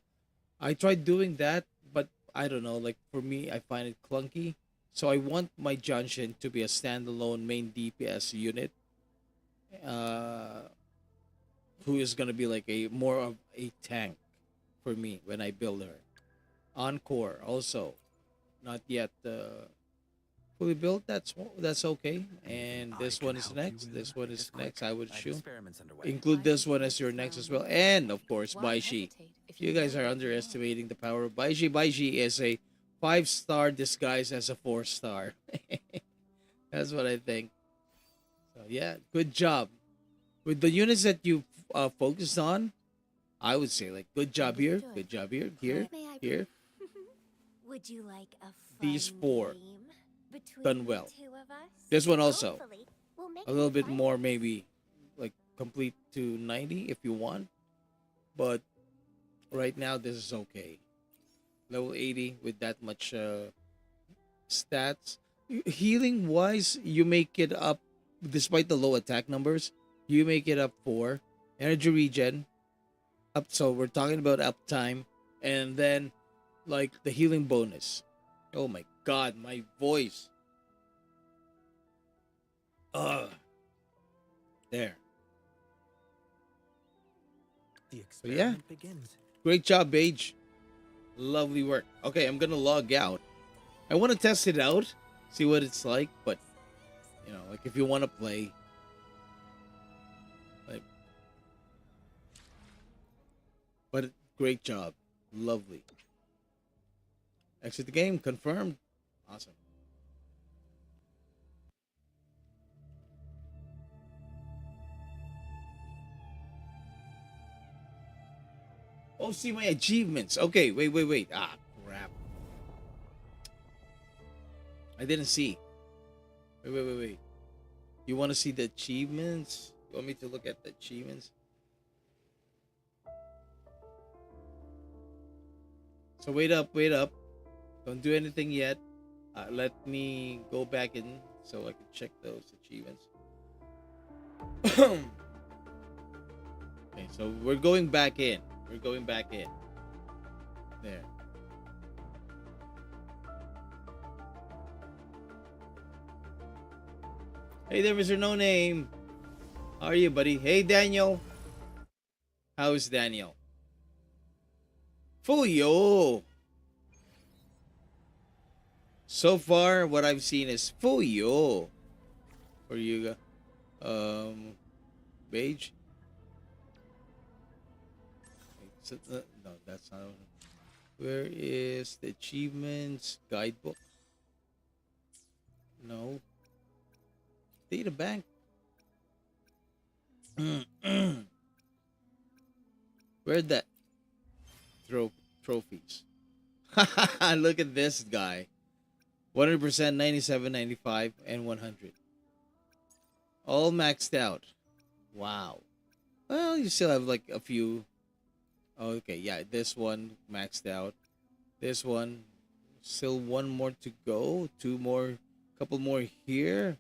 I tried doing that, but I don't know. Like for me, I find it clunky. So I want my John Shin to be a standalone main DPS unit. Who is gonna be like a more of a tank for me when I build her. Encore also, not yet fully built. That's okay. And I this can one is help you next. with This it. one It's is quick. next. I would I have assume. experiments underway. Include this one as your next as well. And of course, Why Baishi. hesitate if You know guys are what you underestimating the power of Baishi. Baishi is a 5-star disguised as a 4-star. That's what I think. So yeah, good job with the units that you focused on. I would say like good job here, Understood. good job here, here, May I here. Would you like a fun These 4 game between done the well. 2 of us? This one also. Hopefully, we'll make A little new bit more findings. maybe like complete to 90 if you want, but right now this is okay. Level 80 with that much stats. Healing wise, you make it up despite the low attack numbers. You make it up 4 energy regen up. So we're talking about uptime, and then like the healing bonus. Oh my god, my voice. There. The yeah. experiment begins. Great job, Paige. Lovely work. Okay, I'm gonna log out. I want to test it out, see what it's like, but like if you want to play, like, but great job, lovely. Exit the game, confirmed. Awesome. Oh, see my achievements. Okay, wait. Ah, crap. I didn't see. Wait. You want to see the achievements? You want me to look at the achievements? So wait up. Don't do anything yet. Let me go back in so I can check those achievements. Okay, so we're going back in. There. Hey there, Mr. No Name. How are you, buddy? Hey, Daniel. How's Daniel? Fuyo. So far, what I've seen is Fuyo. For you, Beige. No, that's not. Where is the achievements guidebook? No. Data bank. Where'd that trophies? Look at this guy. 100%, 97, 95, and 100. All maxed out. Wow. Well, you still have like a few. Okay, yeah, this one maxed out. This one, still one more to go. Two more, couple more here.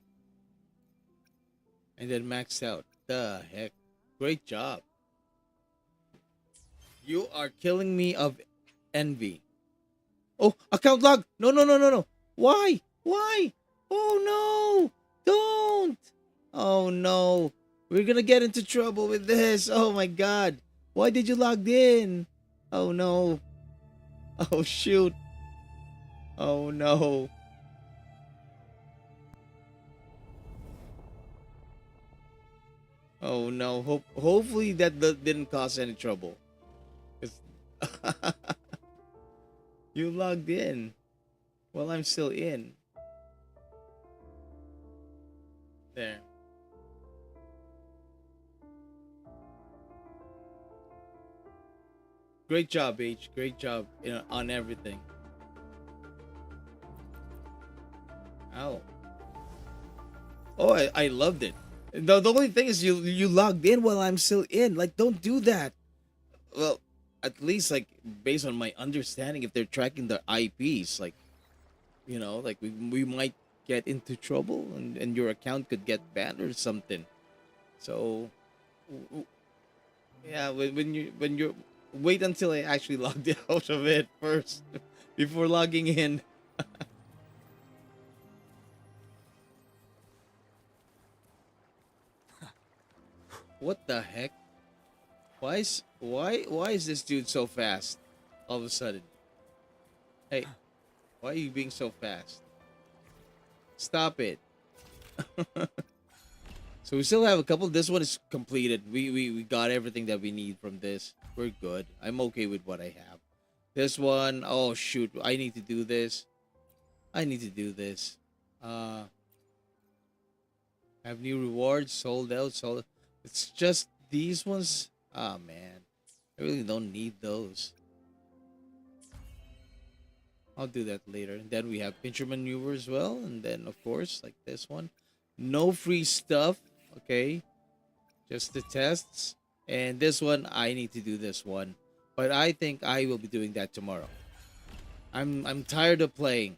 And then maxed out. The heck. Great job. You are killing me of envy. Oh, account log. No. Why? Oh no. Don't. Oh no. We're gonna get into trouble with this. Oh my god. Why did you log in? Oh no. Oh shoot. Oh no. Oh no. Hopefully that didn't cause any trouble. 'Cause you logged in. Well, I'm still in. There. Great job, H. Great job on everything. Ow. Oh, I loved it. The only thing is you logged in while I'm still in. Like, don't do that. Well, at least like based on my understanding, if they're tracking the IPs, like like we might get into trouble and your account could get banned or something. So yeah, when you wait until I actually logged out of it first before logging in. What the heck? Why is this dude so fast all of a sudden? Hey, why are you being so fast? Stop it. So we still have a couple. This one is completed. We got everything that we need from this. We're good. I'm okay with what I have. This one, oh shoot, I need to do this. Have new rewards, sold out, sold. It's just these ones. Ah man. I really don't need those. I'll do that later. And then we have pincher maneuver as well. And then of course, like this one. No free stuff. Okay. Just the tests. And this one, I need to do this one. But I think I will be doing that tomorrow. I'm tired of playing.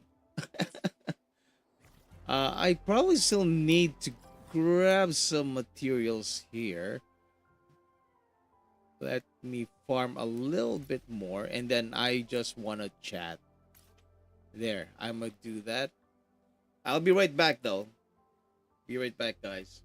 I probably still need to grab some materials here. Let me farm a little bit more. And then I just want to chat. There. I'm going to do that. I'll be right back though. Be right back, guys.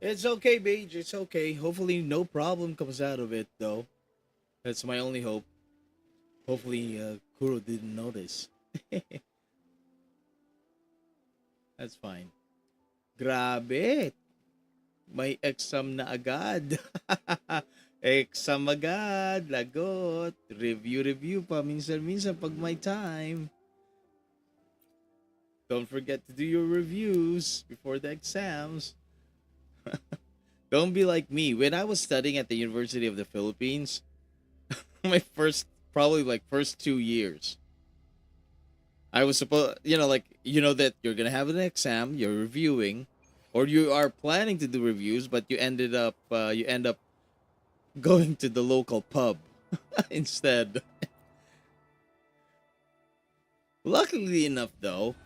It's okay, Beige. It's okay. Hopefully, no problem comes out of it, though. That's my only hope. Hopefully, Kuro didn't notice. That's fine. Grabe. May exam na agad. Exam agad. Lagot. Review pa. Minsan-minsan pag may time. Don't forget to do your reviews before the exams. Don't be like me. When I was studying at the University of the Philippines, my first 2 years, I was supposed, that you're gonna have an exam, you're reviewing, or you are planning to do reviews, but you end up going to the local pub instead. Luckily enough, though,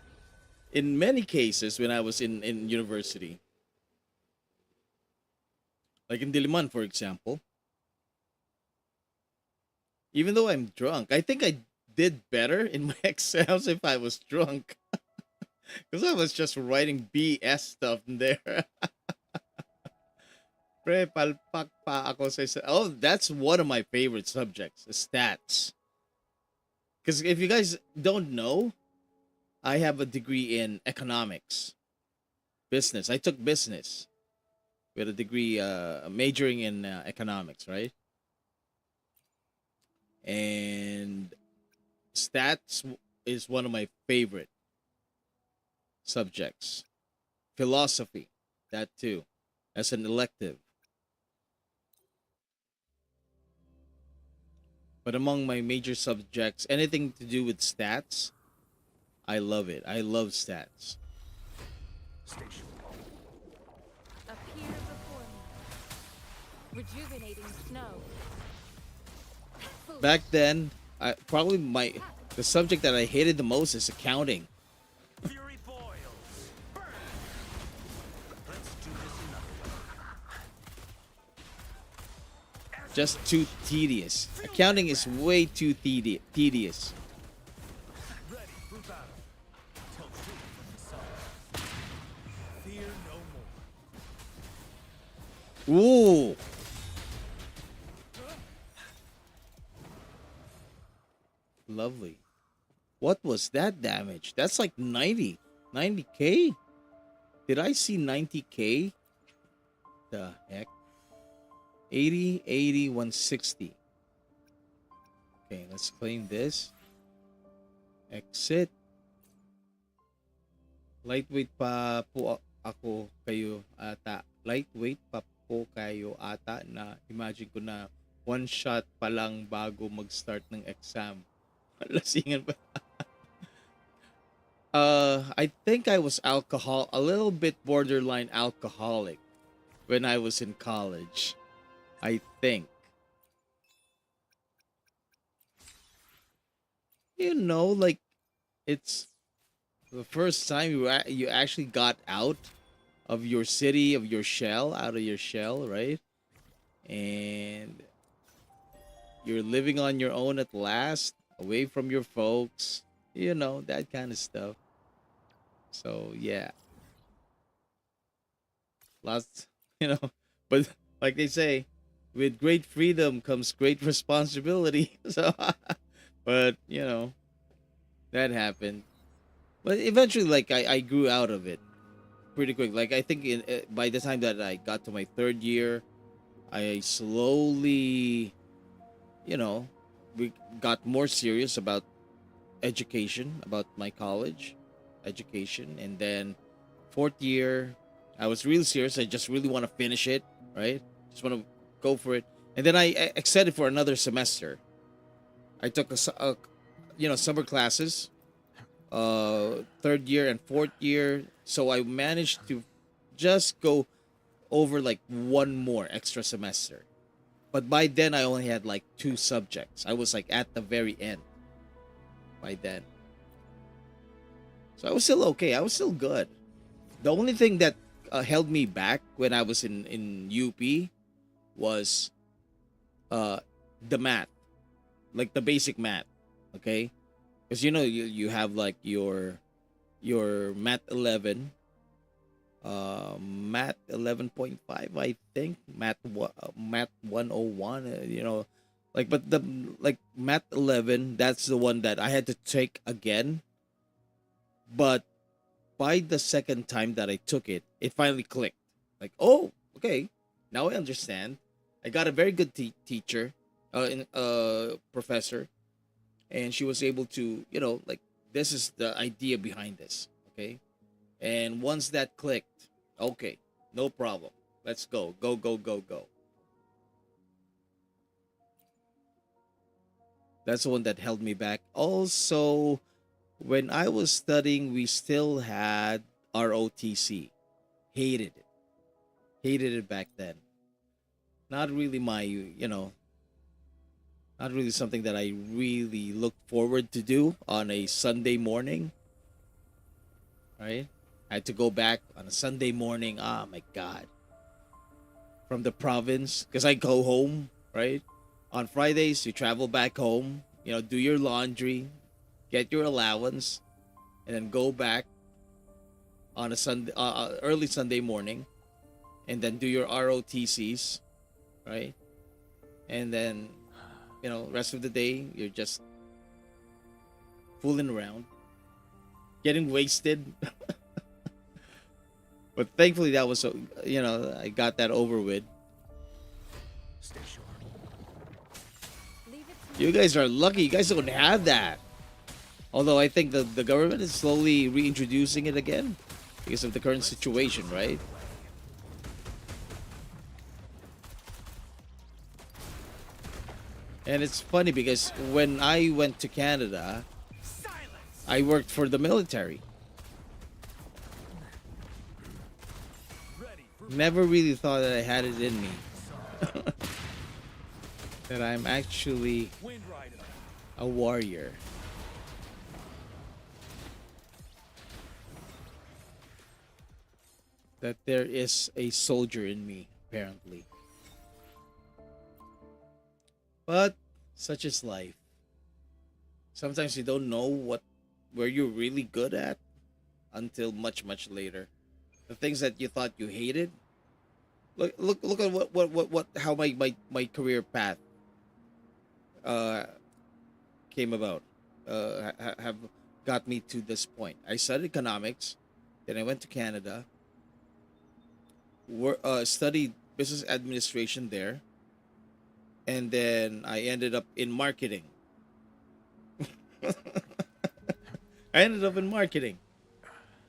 in many cases when I was in university, like in Diliman, for example, even though I'm drunk, I think I did better in my exams if I was drunk. Because I was just writing BS stuff in there. Pre, palpak pa ako oh, that's one of my favorite subjects, stats. Because if you guys don't know, I have a degree in economics, business. I took business with a degree majoring in economics, right? And stats is one of my favorite subjects. Philosophy, that too, as an elective. But among my major subjects, anything to do with stats, I love it. I love stats. Station. Appear before me. Rejuvenating snow. Back then, the subject that I hated the most is accounting. Fury boils. Burn. Let's do this another way. Just too tedious. Accounting is way too tedious. Ready for battle. Tell truth from the sun. Fear no more. Ooh. Lovely. What was that damage? That's like 90k? Did I see 90k? The heck? 80, 80, 160. Okay, let's claim this. Exit. Lightweight pa po ako kayo ata. Lightweight pa po kayo ata na imagine ko na one shot pa lang bago mag-start ng exam. Lasingan pa. I think I was a little bit borderline alcoholic when I was in college. I think. Like it's the first time you actually got out of your city, of your shell, out of your shell, right? And you're living on your own at last, away from your folks, that kind of stuff. So, yeah. Lots, but like they say, with great freedom comes great responsibility. So, but, that happened. But eventually, like, I grew out of it pretty quick. Like, I think by the time that I got to my third year, I slowly, we got more serious about education, about my college education. And then fourth year, I was really serious. I just really want to finish it, right? Just want to go for it. And then I extended for another semester. I took summer classes, third year and fourth year. So I managed to just go over like one more extra semester. But by then, I only had like 2 subjects. I was like at the very end by then. So I was still okay. I was still good. The only thing that held me back when I was in UP was the math, like the basic math, okay? Because you have like your math 11, Math 11.5, I think. Math 101, but the like Math 11, that's the one that I had to take again. But by the second time that I took it, it finally clicked. Like, oh, okay, now I understand. I got a very good teacher, professor, and she was able to, this is the idea behind this, okay? And once that clicked, okay, no problem. Let's go, go, go, go, go. That's the one that held me back. Also, when I was studying, we still had ROTC. Hated it. Hated it back then. Not really not really something that I really looked forward to do on a Sunday morning. Right? I had to go back on a Sunday morning. Oh my God. From the province. Because I go home, right? On Fridays, you travel back home, do your laundry, get your allowance, and then go back on a Sunday, early Sunday morning, and then do your ROTCs, right? And then, rest of the day, you're just fooling around, getting wasted. But thankfully, that was, I got that over with. Stay sharp. Leave it to You guys are lucky. You guys don't have that. Although I think the government is slowly reintroducing it again because of the current situation, right? And it's funny because when I went to Canada, Silence. I worked for the military. Ready for Never really thought that I had it in me. That I'm actually Wind Rider. a warrior. That there is a soldier in me, apparently. But such is life. Sometimes you don't know where you're really good at until much, much later. The things that you thought you hated. Look at what how my career path came about. Have got me to this point. I studied economics, then I went to Canada. Studied business administration there, and then I ended up in marketing. I ended up in marketing,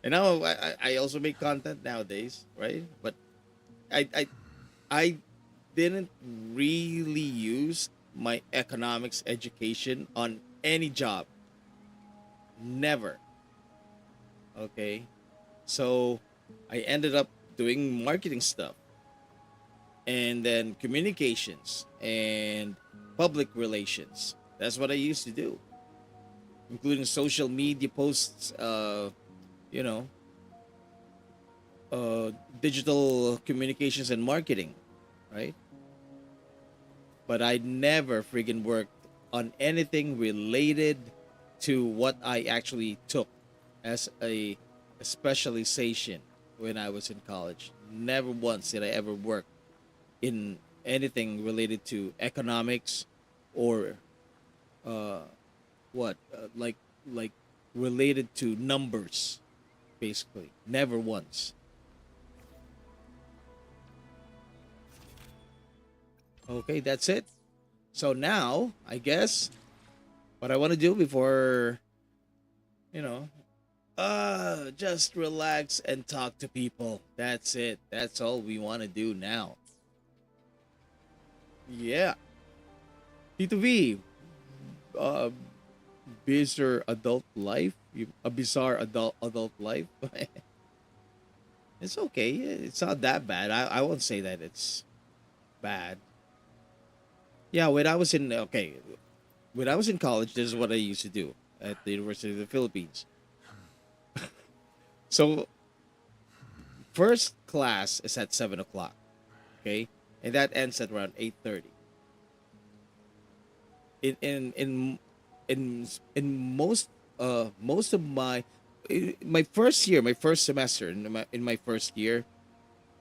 and now I also make content nowadays, right? But I didn't really use my economics education on any job. Never. Okay, so I ended up doing marketing stuff, and then communications and public relations. That's what I used to do, including social media posts, you know, digital communications and marketing, right? But I never friggin' worked on anything related to what I actually took as a specialization when I was in college. Never once did I ever work in anything related to economics or like related to numbers, basically. Never once. Okay, that's it. So now, I guess what I want to do before, you know, just relax and talk to people. That's it. That's all we want to do now. Yeah. Tito V, uh, bizarre adult life. A bizarre adult life. It's okay. It's not that bad. I won't say that it's bad. Yeah, when I was in college, this is what I used to do at the University of the Philippines. So first class is at 7 o'clock, okay, and that ends at around 8:30. In most most of my my first year, my first semester, in my first year,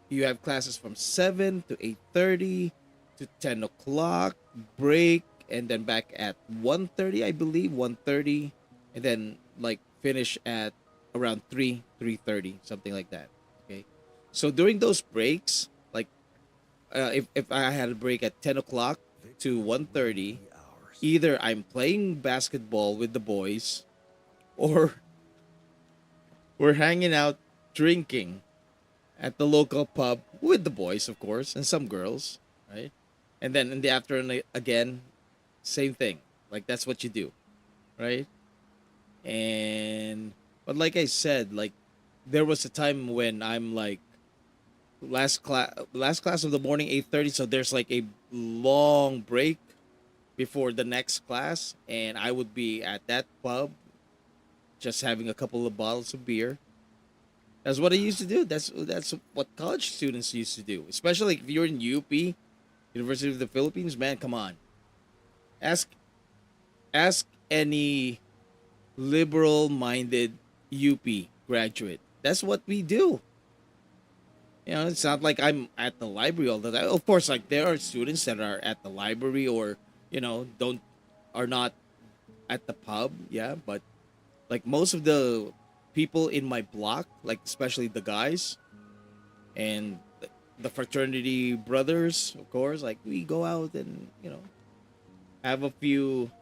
you have classes from 7 to 8:30 to 10 o'clock, break, and then back at 1:30, I believe, 1:30, and then like finish at around 3:30, something like that. Okay. So during those breaks, like if I had a break at 10 o'clock to 1:30, either I'm playing basketball with the boys or we're hanging out drinking at the local pub with the boys, of course, and some girls, right? And then in the afternoon again, same thing. Like that's what you do, right? And but like I said, like there was a time when I'm like last class of the morning 8:30, so there's like a long break before the next class, and I would be at that pub just having a couple of bottles of beer. That's what I used to do. That's what college students used to do, especially if you're in UP, University of the Philippines. Man, come on, ask ask any liberal-minded UP graduate. That's what we do. It's not like I'm at the library all the time. Of course, like there are students that are at the library or don't are not at the pub. Yeah, but like most of the people in my block, like especially the guys and the fraternity brothers, of course, like we go out and have a few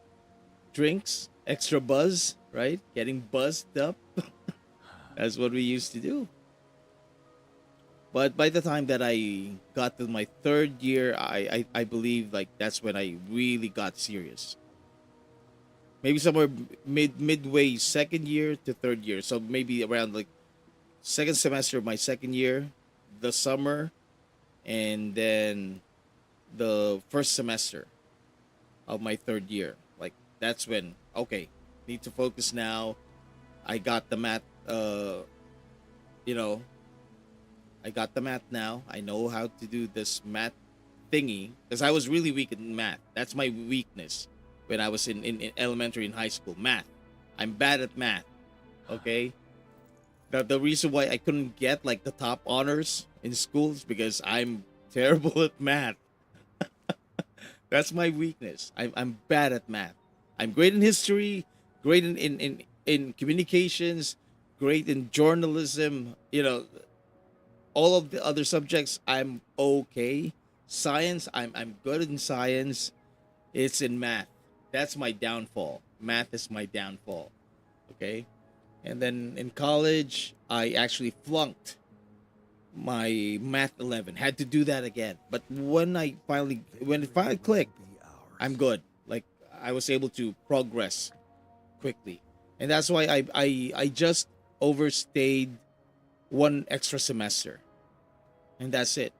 drinks, extra buzz, right? Getting buzzed up. That's what we used to do. But by the time that I got to my third year, I believe like that's when I really got serious. Maybe somewhere midway second year to third year. So maybe around like second semester of my second year, the summer, and then the first semester of my third year. Like that's when okay, need to focus now. I got the math you know, I got the math now. I know how to do this math thingy because I was really weak in math. That's my weakness when I was in elementary and high school. Math. I'm bad at math. Okay? The reason why I couldn't get like the top honors in school is because I'm terrible at math. That's my weakness. I'm bad at math. I'm great in history, great in communications, great in journalism, all of the other subjects I'm okay. Science, I'm good in science. It's in math. That's my downfall. Math is my downfall. Okay? And then in college, I actually flunked my math 11. Had to do that again. But when it finally clicked, I'm good. Like I was able to progress quickly. And that's why I just overstayed one extra semester. And that's it.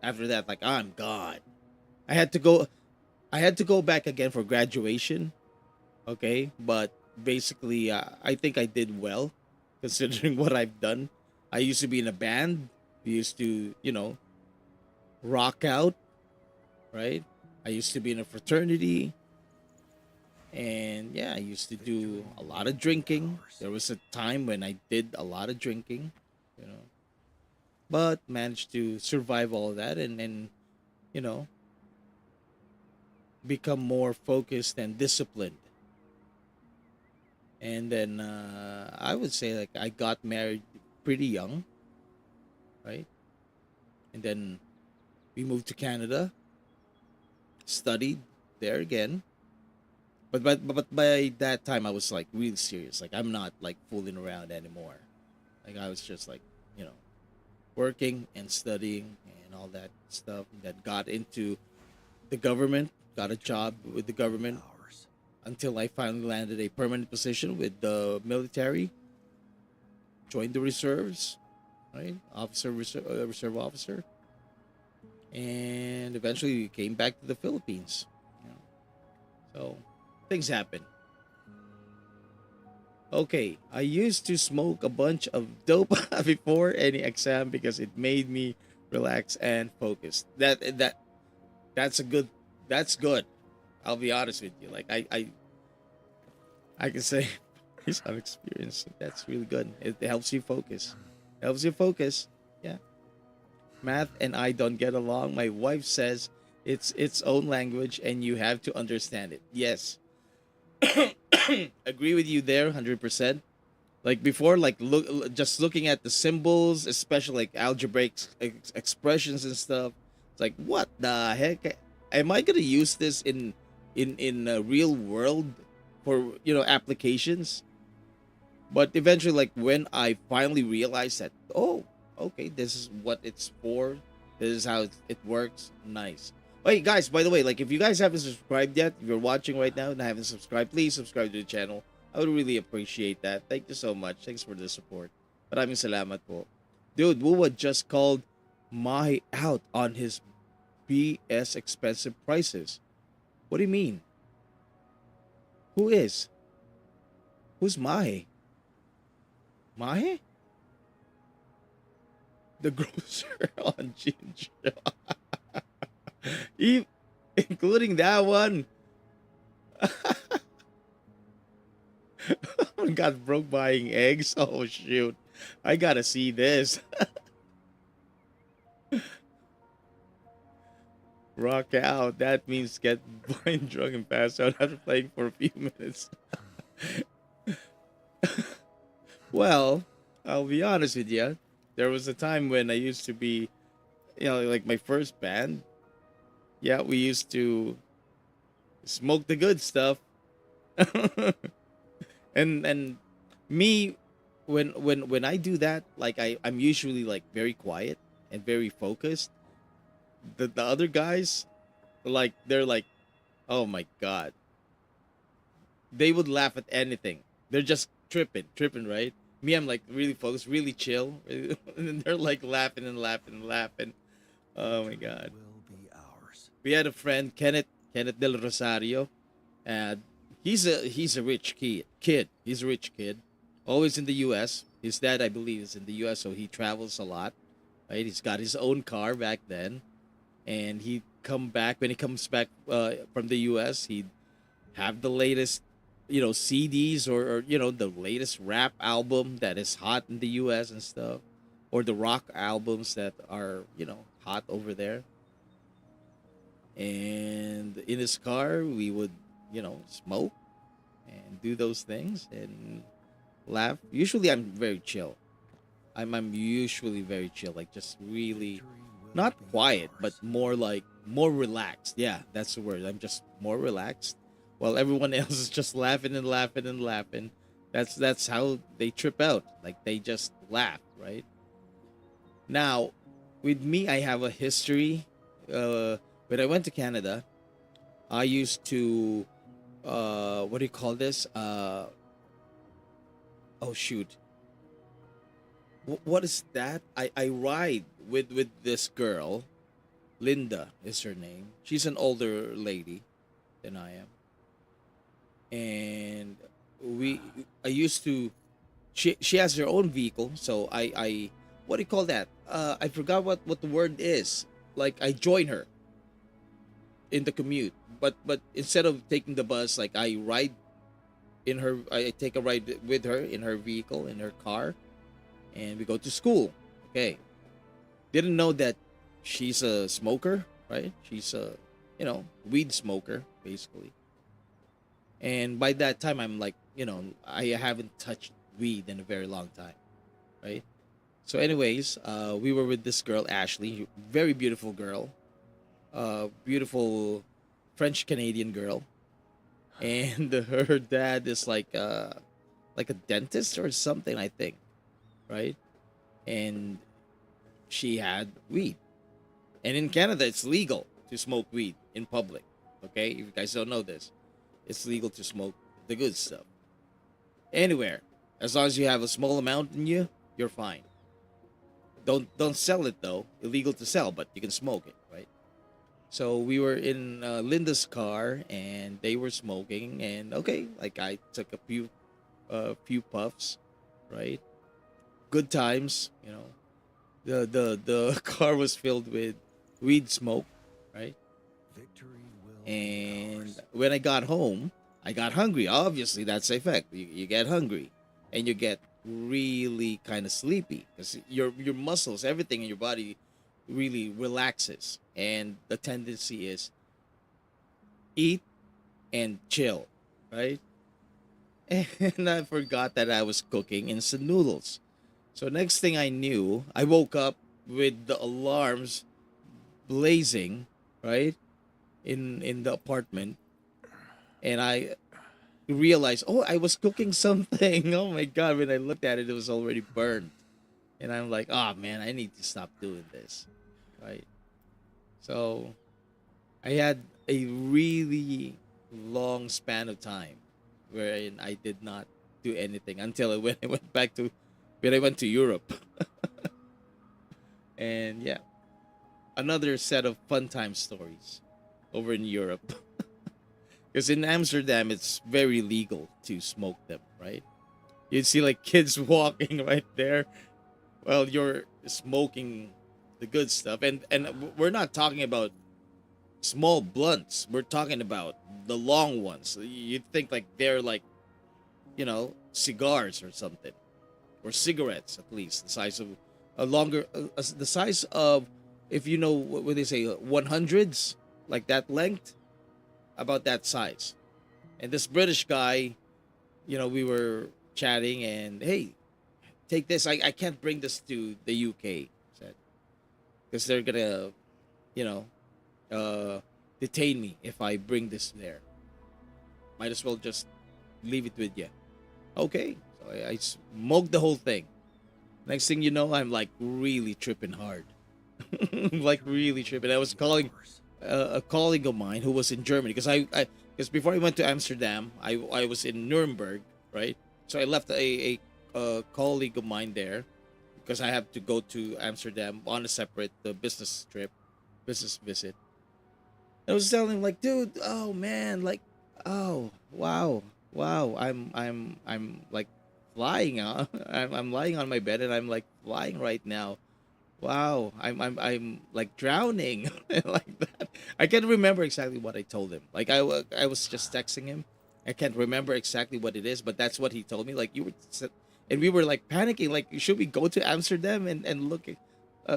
After that, like I'm gone. I had to go back again for graduation. Okay? But basically I think I did well considering what I've done. I used to be in a band. We used to, rock out, right? I used to be in a fraternity. And yeah, I used to do a lot of drinking. There was a time when I did a lot of drinking. But managed to survive all of that and you know, become more focused and disciplined. And then I would say like I got married pretty young, right? And then we moved to Canada, studied there again. But by that time I was like really serious. Like I'm not like fooling around anymore. Like I was just like, working and studying and all that stuff. That got into the government, got a job with the government until I finally landed a permanent position with the military. Joined the reserves, right? Reserve officer, and eventually came back to the Philippines. So things happen. Okay, I used to smoke a bunch of dope before any exam because it made me relax and focused. That's a good. That's good. I'll be honest with you. Like I can say He's unexperienced. That's really good. It helps you focus. Helps you focus. Yeah. Math and I don't get along. My wife says it's its own language and you have to understand it. Yes. Agree with you there 100%. Like before, like just looking at the symbols, especially like algebraic expressions and stuff. It's like, what the heck? Am I gonna use this in a real world for applications? But eventually, like when I finally realized that, oh, okay, this is what it's for. This is how it works. Nice. Hey guys, by the way, like if you guys haven't subscribed yet, if you're watching right now and haven't subscribed, please subscribe to the channel. I would really appreciate that. Thank you so much. Thanks for the support. Maraming salamat po. Dude, Wuwa just called Mahi out on his BS expensive prices. What do you mean? Who is? Who's Mahi? Mahi? The grocer on Ginger. Including that one. Got broke buying eggs. Oh shoot. I gotta see this. Rock out. That means get blind drunk and pass out after playing for a few minutes. Well, I'll be honest with you. There was a time when I used to be, like my first band. Yeah, we used to smoke the good stuff. and me when I do that, like I'm usually like very quiet and very focused. The other guys, like they're like, oh my god. They would laugh at anything. They're just tripping, right? Me, I'm like really focused, really chill. And they're like laughing and laughing and laughing. Oh my god. Will be ours. We had a friend, Kenneth Del Rosario, and he's a rich kid. He's a rich kid, always in the U.S. His dad, I believe, is in the U.S., so he travels a lot. Right? He's got his own car back then, and he come back when he comes back from the U.S. He'd have the latest, CDs or the latest rap album that is hot in the U.S. and stuff, or the rock albums that are hot over there. And in his car, we would smoke and do those things and laugh. Usually I'm very chill. I'm usually very chill, like just really not quiet, but more like more relaxed. Yeah, that's the word. I'm just more relaxed while everyone else is just laughing and laughing and laughing. That's how they trip out. Like they just laugh, right? Now, with me, I have a history. When I went to Canada, I used to what do you call this? Oh shoot. What is that? I ride with this girl. Linda is her name. She's an older lady than I am. And I used to she has her own vehicle, so I what do you call that? I forgot what the word is. Like I join her in the commute. But instead of taking the bus, like I take a ride with her in her vehicle, in her car, and we go to school. Okay. Didn't know that she's a smoker, right? She's a, weed smoker, basically. And by that time, I'm like, I haven't touched weed in a very long time, right? So anyways, we were with this girl, Ashley, very beautiful girl, beautiful French Canadian girl, and her dad is like a dentist or something, I think, right? And she had weed, and in Canada, it's legal to smoke weed in public. Okay, if you guys don't know this, it's legal to smoke the good stuff anywhere, as long as you have a small amount in you, you're fine. Don't sell it though. Illegal to sell, but you can smoke it, right? So we were in Linda's car, and they were smoking, and okay, like I took a few puffs, right? Good times, The car was filled with weed smoke, right? Victory will be And ours. when I got home, I got hungry. Obviously, that's the effect. You get hungry, and you get really kind of sleepy because your muscles, everything in your body, really relaxes, and the tendency is eat and chill, right? And I forgot that I was cooking instant noodles. So next thing I knew, I woke up with the alarms blazing, right, in the apartment, and I realized, oh, I was cooking something. Oh my god! When I looked at it, it was already burned, and I'm like, oh man, I need to stop doing this, right? So I had a really long span of time wherein I did not do anything until when I went back to when I went to Europe. And yeah, another set of fun time stories over in Europe. Because in Amsterdam, it's very legal to smoke them, right? You'd see like kids walking right there while you're smoking the good stuff. And we're not talking about small blunts. We're talking about the long ones. You'd think like they're like, cigars or something, or cigarettes at least, the size of a longer, the size of, if you know what they say, 100s, like that length, about that size. And this British guy, we were chatting, and hey, take this. I can't bring this to the UK, said, because they're gonna, you know, detain me if I bring this there. Might as well just leave it with you. Okay, so I smoked the whole thing. Next thing you know, I'm like really tripping hard, like really tripping. I was calling a colleague of mine who was in Germany, because because before I went to Amsterdam, I was in Nuremberg, right? So I left a colleague of mine there because I have to go to Amsterdam on a separate business trip, business visit. I was telling him like, dude, oh man, like, oh wow, wow, I'm like flying. I'm lying on my bed and I'm like flying right now. Wow, I'm like drowning like that. I can't remember exactly what I told him. Like I was just texting him. I can't remember exactly what it is, but that's what he told me. Like and we were like panicking. Like, should we go to Amsterdam and look at,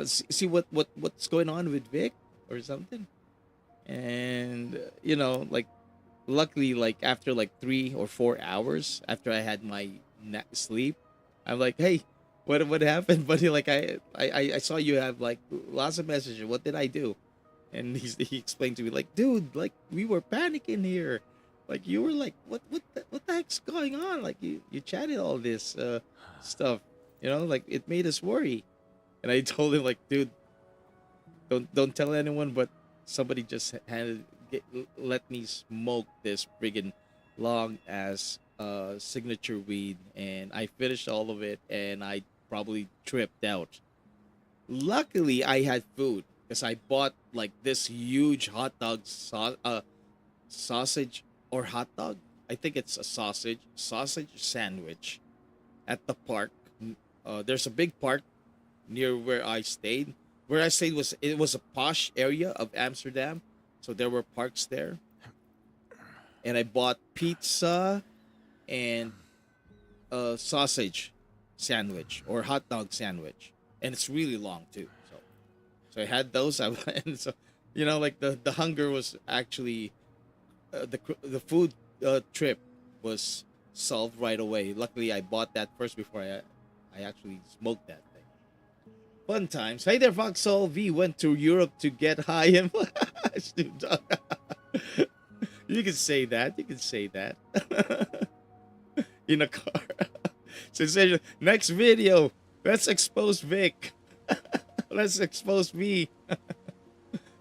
see what's going on with Vic or something? And like, luckily, like after like 3 or 4 hours after I had my sleep, I'm like, hey, what happened, buddy? Like I saw you have like lots of messages. What did I do? And he explained to me like, dude, like we were panicking here. Like you were like, what the heck's going on? Like you chatted all this stuff, like it made us worry. And I told him like, dude, don't tell anyone, but somebody just let me smoke this friggin' long ass signature weed, and I finished all of it, and I probably tripped out. Luckily, I had food because I bought like this huge hot dog sausage or hot dog. I think it's a sausage sandwich at the park. There's a big park near where I stayed. Where I stayed was a posh area of Amsterdam, so there were parks there. And I bought pizza and a sausage sandwich or hot dog sandwich, and it's really long too. So I had those. And so like the hunger was actually the food trip was solved right away. Luckily, I bought that first before I actually smoked that thing. Fun times. Hey there, Foxhole V went to Europe to get high and Snoop Dogg. You can say that. You can say that. In a car. Sensational. Next video. Let's expose Vic. Let's expose me.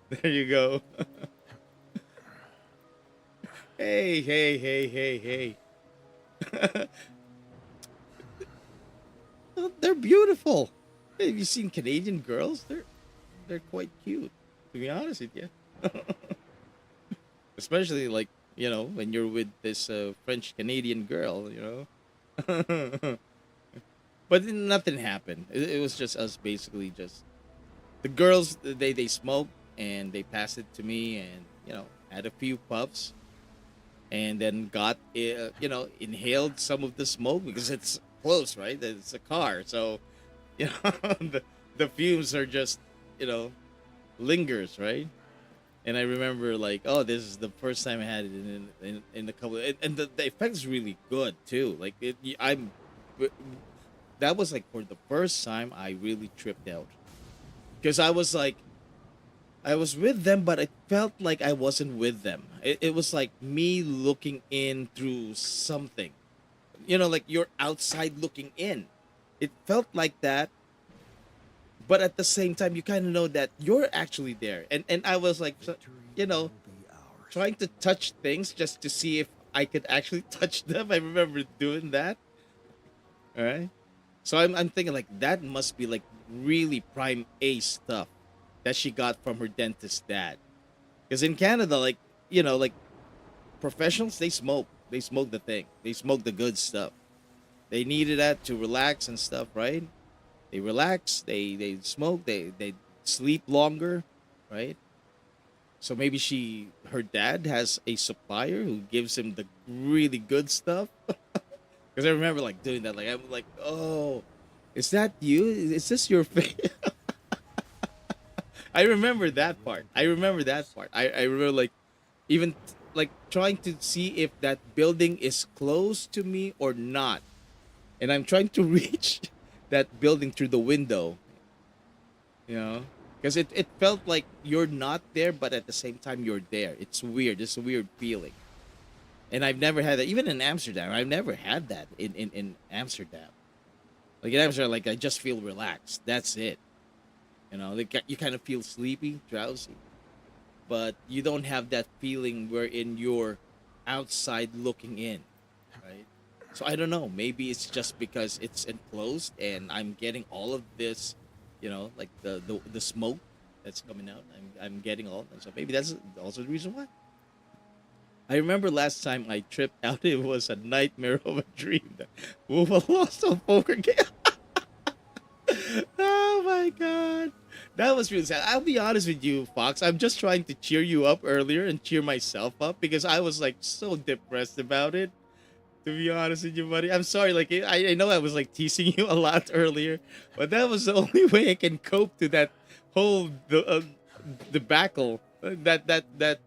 There you go. Hey. They're beautiful. Have you seen Canadian girls? They're quite cute, to be honest with you. Especially like, when you're with this French Canadian girl, But nothing happened. It was just us, basically. Just the girls, they smoked and they passed it to me, and had a few puffs, and then got inhaled some of the smoke because it's close, right? It's a car, so the fumes are just lingers, right? And I remember like, oh, this is the first time I had it in a couple, and the effect is really good too. Like that was like for the first time I really tripped out because I was like, I was with them, but it felt like I wasn't with them. It was like me looking in through something, like you're outside looking in. It felt like that, but at the same time, you kind of know that you're actually there. And I was like, trying to touch things just to see if I could actually touch them. I remember doing that. All right. So I'm thinking like that must be like really prime A stuff that she got from her dentist dad. Because in Canada, like, like professionals, they smoke. They smoke the thing. They smoke the good stuff. They needed that to relax and stuff, right? They relax, they smoke, they sleep longer, right? So maybe her dad has a supplier who gives him the really good stuff. Because I remember like doing that. Like I'm like, oh, is that you? Is this your face? I remember that part. I remember like even like trying to see if that building is close to me or not. And I'm trying to reach that building through the window. Because it felt like you're not there, but at the same time you're there. It's weird. It's a weird feeling. And I've never had that. Even in Amsterdam, I've never had that in Amsterdam. Like in Amsterdam, like I just feel relaxed. That's it. Like you kind of feel sleepy, drowsy. But you don't have that feeling wherein you're outside looking in, right? So I don't know. Maybe it's just because it's enclosed and I'm getting all of this, like the smoke that's coming out. I'm getting all of that. So maybe that's also the reason why. I remember last time I tripped out, it was a nightmare of a dream that Wufa lost a poker game. Oh my god. That was really sad. I'll be honest with you, Fox. I'm just trying to cheer you up earlier and cheer myself up because I was like so depressed about it. To be honest with you, buddy. I'm sorry. Like I know I was like teasing you a lot earlier, but that was the only way I can cope to that whole debacle, that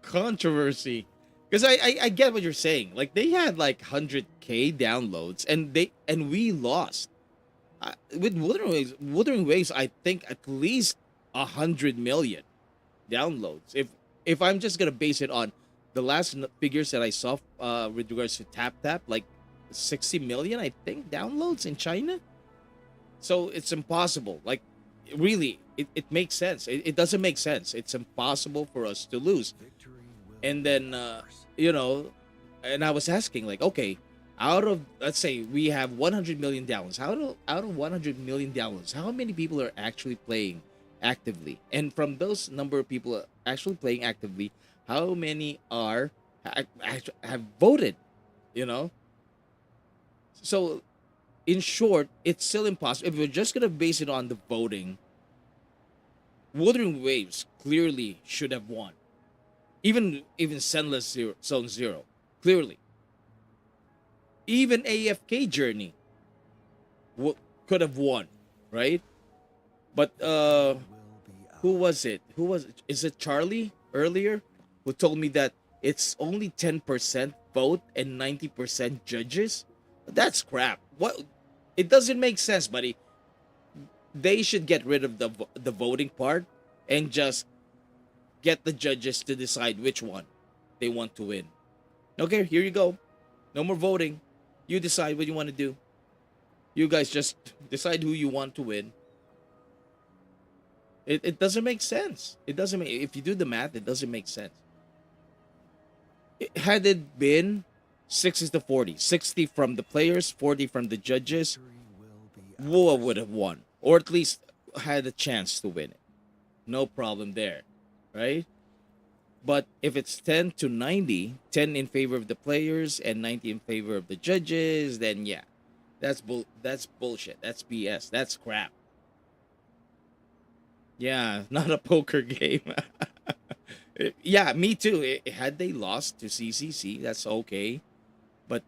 controversy. Because I get what you're saying. Like they had like 100K downloads, and we lost. With Wuthering Waves, I think at least 100 million downloads. If I'm just gonna base it on the last figures that I saw with regards to Tap, like 60 million, I think, downloads in China. So it's impossible. Like, really, it makes sense. It doesn't make sense. It's impossible for us to lose. And then, and I was asking, like, okay, out of, let's say we have 100 million downloads. Out of 100 million downloads, how many people are actually playing actively? And from those number of people actually playing actively, how many have voted? So in short, it's still impossible. If we're just gonna base it on the voting, Wuthering Waves clearly should have won. Even Zone Zero, clearly. Even AFK Journey could have won, right? But who was it? Is it Charlie earlier who told me that it's only 10% vote and 90% judges? That's crap. What? It doesn't make sense, buddy. They should get rid of the voting part and just get the judges to decide which one they want to win. Okay, here you go. No more voting. You decide what you want to do. You guys just decide who you want to win. It doesn't make sense. It doesn't make, if you do the math, it doesn't make sense. Had it been 60-40, 60 from the players, 40 from the judges, Wua would have won, or at least had a chance to win it. No problem there, right? But if it's 10-90, 10 in favor of the players and 90 in favor of the judges, then yeah, that's bullshit. That's BS. That's crap. Yeah, not a poker game. Yeah, me too. Had they lost to CCC, that's okay. But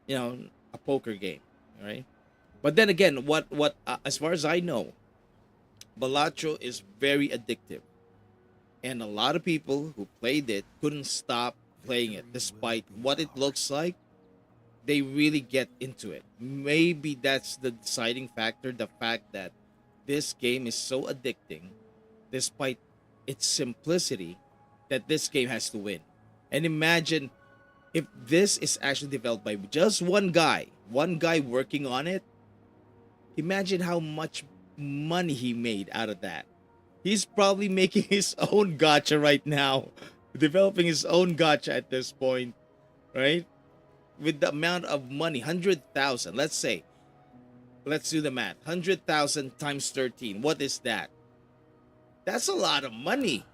a poker game, right? But then again, what as far as I know, Balatro is very addictive, and a lot of people who played it couldn't stop playing it, despite what it looks like. They really get into it. Maybe that's the deciding factor, the fact that this game is so addicting, despite its simplicity, that this game has to win. And imagine if this is actually developed by just one guy working on it. Imagine how much money he made out of that. He's probably making his own gacha right now, developing his own gacha at this point, right? With the amount of money, 100,000, let's say, let's do the math. 100,000 times 13. What is that? That's a lot of money.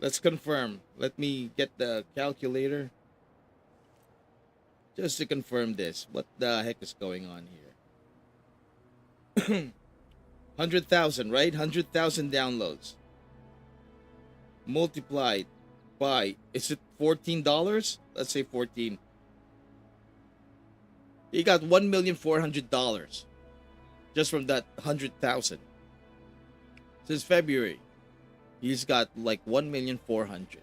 Let's confirm. Let me get the calculator just to confirm this. What the heck is going on here? 100,000, right? 100,000 downloads multiplied by, is it $14? Let's say 14. He got $1,400,000 just from that 100,000. Since February, he's got like 1,400,000.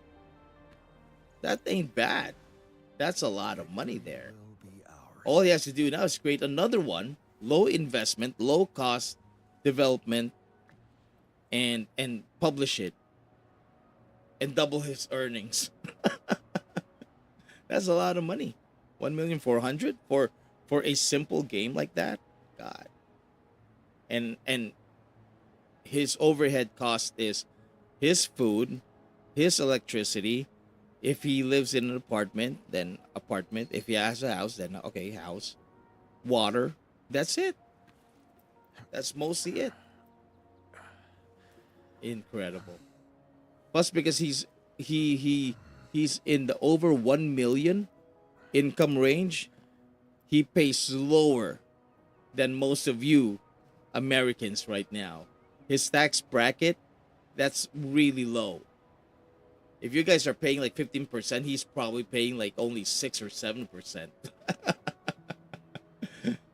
That ain't bad. That's a lot of money there. All he has to do now is create another one, low investment, low cost development, and publish it, and double his earnings. That's a lot of money. 1,400,000 for a simple game like that. God. And his overhead cost is his food, his electricity. If he lives in an apartment, then apartment. If he has a house, then okay, house. Water. That's it. That's mostly it. Incredible. Plus, because he's in the over 1 million income range, he pays lower than most of you Americans right now. His tax bracket, that's really low. If you guys are paying like 15%, he's probably paying like only 6 or 7%.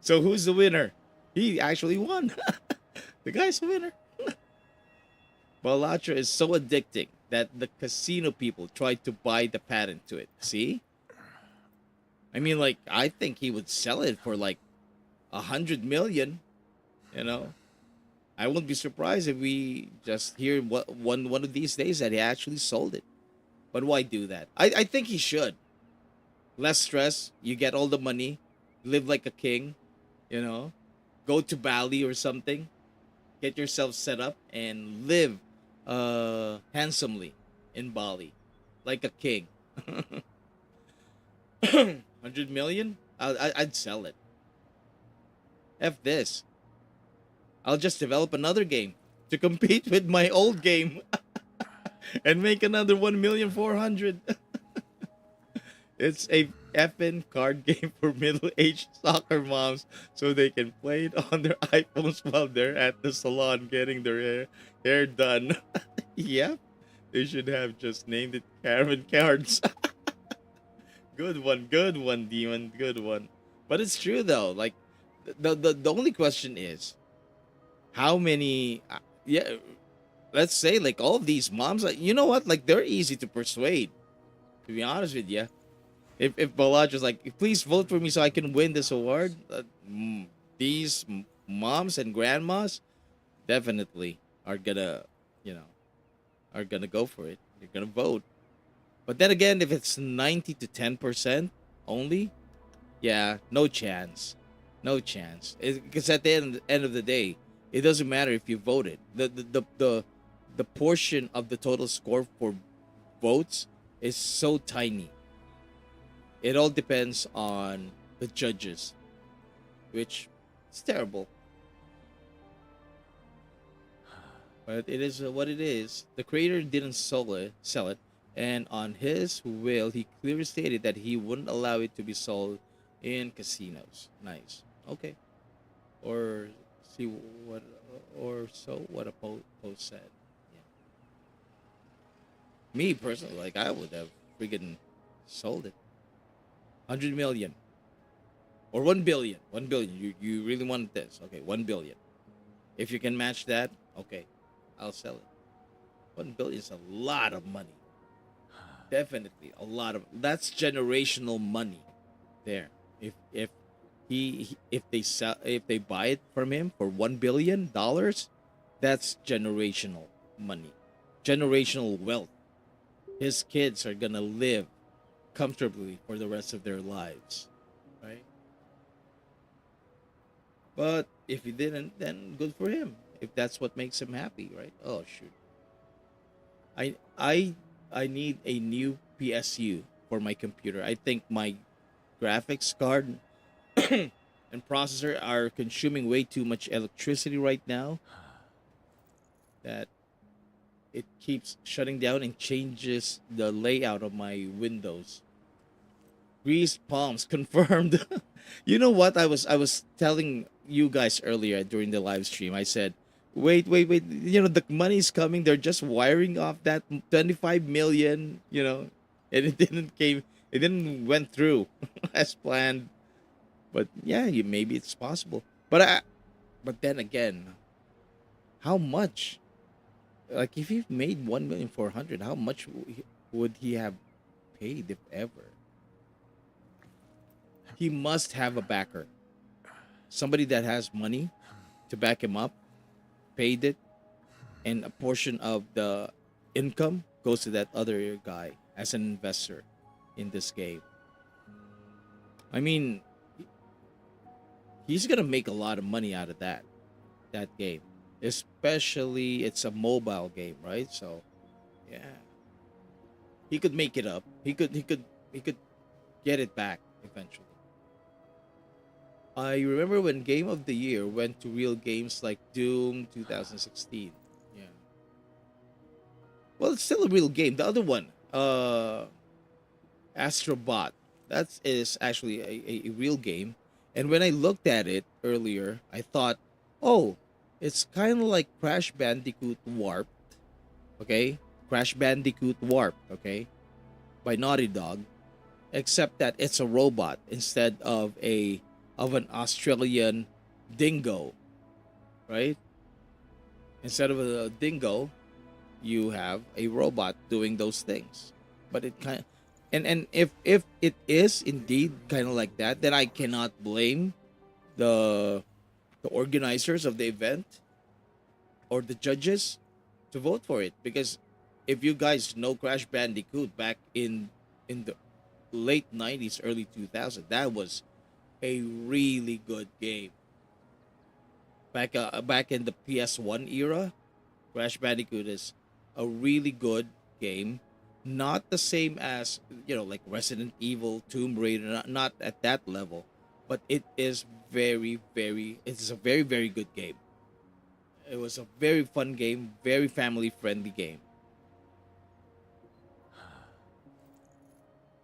So who's the winner? He actually won. The guy's the winner. Balatro is so addicting that the casino people tried to buy the patent to it. See? I mean, like, I think he would sell it for like 100 million. You know, I wouldn't be surprised if we just hear one of these days that he actually sold it. But why do that? I think he should. Less stress. You get all the money. Live like a king. You know, go to Bali or something. Get yourself set up and live handsomely in Bali, like a king. 100 million? I'd sell it. F this. I'll just develop another game to compete with my old game and make another 1,400,000. It's a effing card game for middle-aged soccer moms so they can play it on their iPhones while they're at the salon getting their hair done. Yep. They should have just named it Karen Cards. Good one, Demon. Good one. But it's true though. Like the only question is how many let's say like all of these moms, like, you know what? Like they're easy to persuade. To be honest with you. If Balatro is like, please vote for me so I can win this award, these moms and grandmas definitely are gonna, are gonna go for it. They're gonna vote. But then again, if it's 90 to 10% only, yeah, no chance, no chance. Because at the end of the day, it doesn't matter if you voted. The portion of the total score for votes is so tiny. It all depends on the judges, which is terrible. But it is what it is. The creator didn't sell it, and on his will, he clearly stated that he wouldn't allow it to be sold in casinos. Nice. Okay. Or see what, or so what a post said. Me personally, like I would have freaking sold it. 100 million or 1 billion. 1 billion. You really want this? Okay, 1 billion. If you can match that, okay, I'll sell it. 1 billion is a lot of money. Definitely a lot of that's generational money there. If they sell if they buy it from him for $1 billion, that's generational money, generational wealth. His kids are gonna live comfortably for the rest of their lives, right? But if he didn't, then good for him. If that's what makes him happy, right? Oh shoot, I I I need a new PSU for my computer. I think my graphics card and processor are consuming way too much electricity right now that it keeps shutting down and changes the layout of my windows. Greased palms confirmed. You know what? I was telling you guys earlier during the live stream. I said, wait. You know the money's coming. They're just wiring off that 25 million. And it didn't came. It didn't went through as planned. But yeah, maybe it's possible. But then again, how much? Like if he made 1,400,000, how much would he have paid if ever? He must have a backer, somebody that has money to back him up, paid it, and a portion of the income goes to that other guy as an investor in this game. I mean, he's gonna make a lot of money out of that game, especially it's a mobile game, right? So, yeah, he could make it up. He could get it back eventually. I remember when Game of the Year went to real games like Doom 2016. Yeah. Well, it's still a real game. The other one, Astrobot, that is actually a real game. And when I looked at it earlier, I thought, oh, it's kind of like Crash Bandicoot Warped. Okay? Crash Bandicoot Warped, okay? By Naughty Dog. Except that it's a robot instead of an Australian dingo, right? Instead of a dingo, you have a robot doing those things. But it kind of, and if it is indeed kind of like that, then I cannot blame the the organizers of the event or the judges to vote for it, because if you guys know Crash Bandicoot back in the late 90s, early 2000s, that was a really good game. Back in the PS1 era, Crash Bandicoot is a really good game. Not the same as, like Resident Evil, Tomb Raider, not at that level, but it is it's a very, very good game. It was a very fun game, very family friendly game.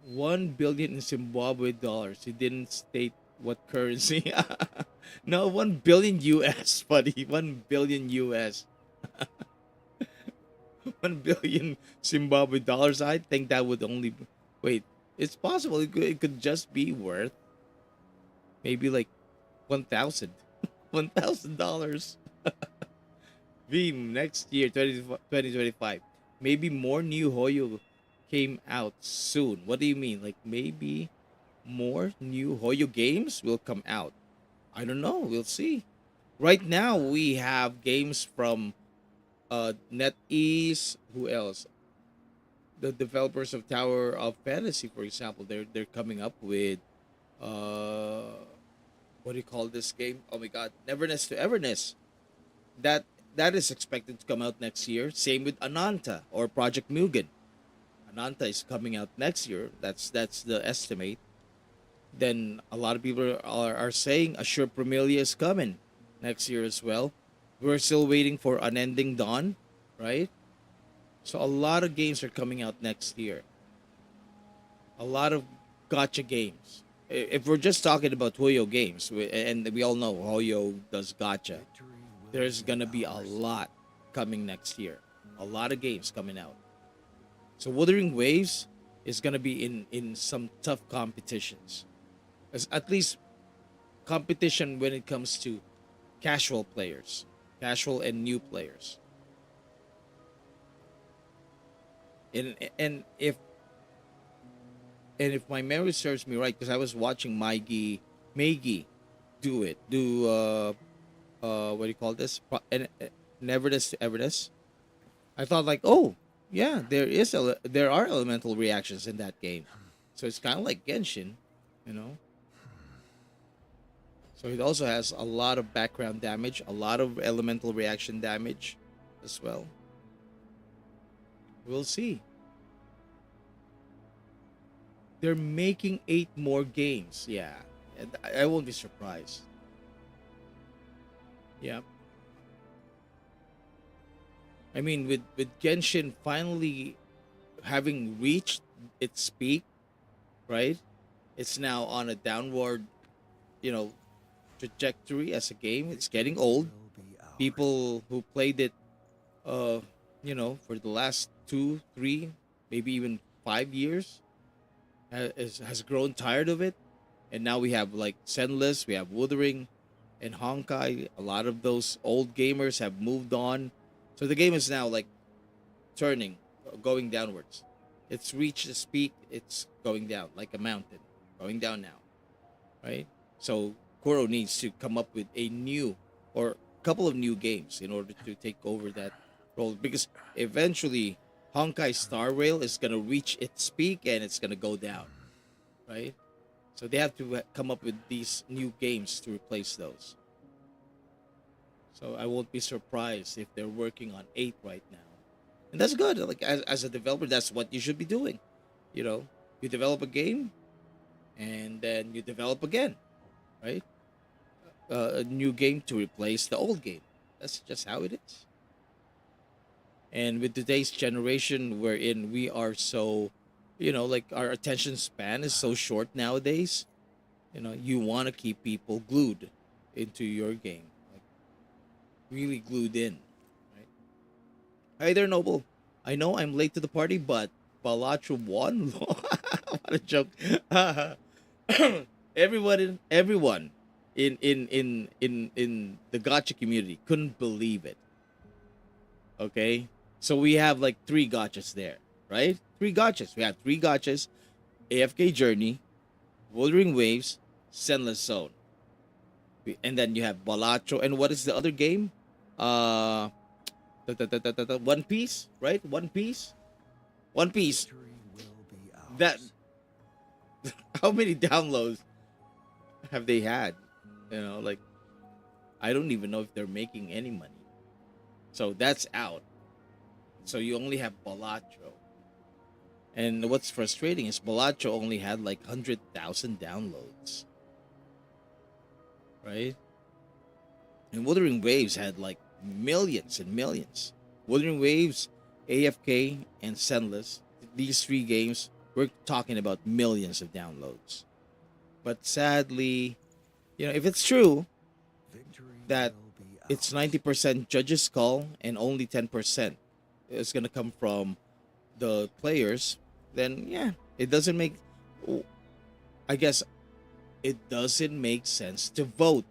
1 billion in Zimbabwe dollars. He didn't state what currency. No, 1 billion US, buddy. 1 billion US. 1 billion Zimbabwe dollars. I think that would only. Wait, it's possible. It could just be worth maybe like 1,000. $1,000. Beam next year, 2025. Maybe more new Hoyo came out soon. What do you mean? Like maybe more new Hoyo games will come out? I don't know. We'll see. Right now we have games from NetEase. Who else? The developers of Tower of Fantasy, for example. They're coming up with what do you call this game? Oh my god, Neverness to Everness. That is expected to come out next year. Same with Ananta or Project Mugen. Ananta is coming out next year. That's the estimate. Then a lot of people are saying Assure Premilia is coming next year as well. We're still waiting for Unending Dawn, right? So a lot of games are coming out next year. A lot of gotcha games. If we're just talking about Hoyo games, and we all know Hoyo does gotcha, there's gonna be a lot coming next year. A lot of games coming out. So Wuthering Waves is gonna be in some tough competitions, as at least competition when it comes to casual players, casual and new players. And if my memory serves me right, because I was watching Maggie do what do you call this? Neverness to Everness. I thought like, oh yeah, there are elemental reactions in that game, so it's kind of like Genshin, you know. So it also has a lot of background damage, a lot of elemental reaction damage as well. We'll see. They're making 8 more games. Yeah. I won't be surprised. Yeah. I mean, with Genshin finally having reached its peak, right? It's now on a downward, you know, trajectory as a game. It's getting old. People who played it, uh, for the last 2, 3, maybe even 5 years, has grown tired of it. And now we have like Zenless, we have Wuthering, and Honkai. A lot of those old gamers have moved on. So the game is now like turning, going downwards. It's reached its peak, it's going down like a mountain, going down now, right? So Kuro needs to come up with a new or a couple of new games in order to take over that role, because eventually Honkai Star Rail is going to reach its peak and it's going to go down, right? So they have to come up with these new games to replace those. So I won't be surprised if they're working on 8 right now. And that's good. Like as a developer, that's what you should be doing. You develop a game and then you develop again, right? A new game to replace the old game. That's just how it is. And with today's generation, wherein we are so, like our attention span is so short nowadays, you want to keep people glued into your game, like really glued in, right? Hi there, Noble. I know I'm late to the party, but Balatro won. What a joke. Everyone in the Gacha community couldn't believe it. Okay, so we have like 3 gachas there, right? 3 gachas. We have 3 gachas: AFK Journey, Wuthering Waves, Zenless Zone, and then you have Balatro. And what is the other game? One Piece, right? One Piece. That how many downloads have they had? Like I don't even know if they're making any money. So that's out. So you only have Balatro. And what's frustrating is Balatro only had like 100,000 downloads. Right? And Wuthering Waves had like millions and millions. Wuthering Waves, AFK, and Zenless. These 3 games, we're talking about millions of downloads. But sadly, if it's true that it's 90% judges' call and only 10% is going to come from the players, then yeah, it doesn't make, I guess, it doesn't make sense to vote.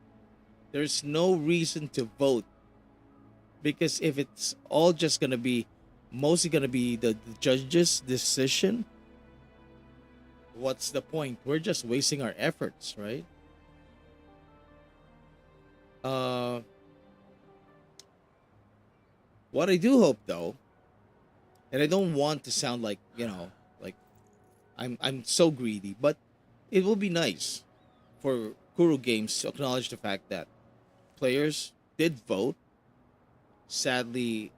There's no reason to vote, because if it's all just going to be, mostly going to be the judges' decision, what's the point? We're just wasting our efforts, right? What I do hope, though, and I don't want to sound like, like I'm so greedy, but it will be nice for Kuro Games to acknowledge the fact that players did vote. Sadly,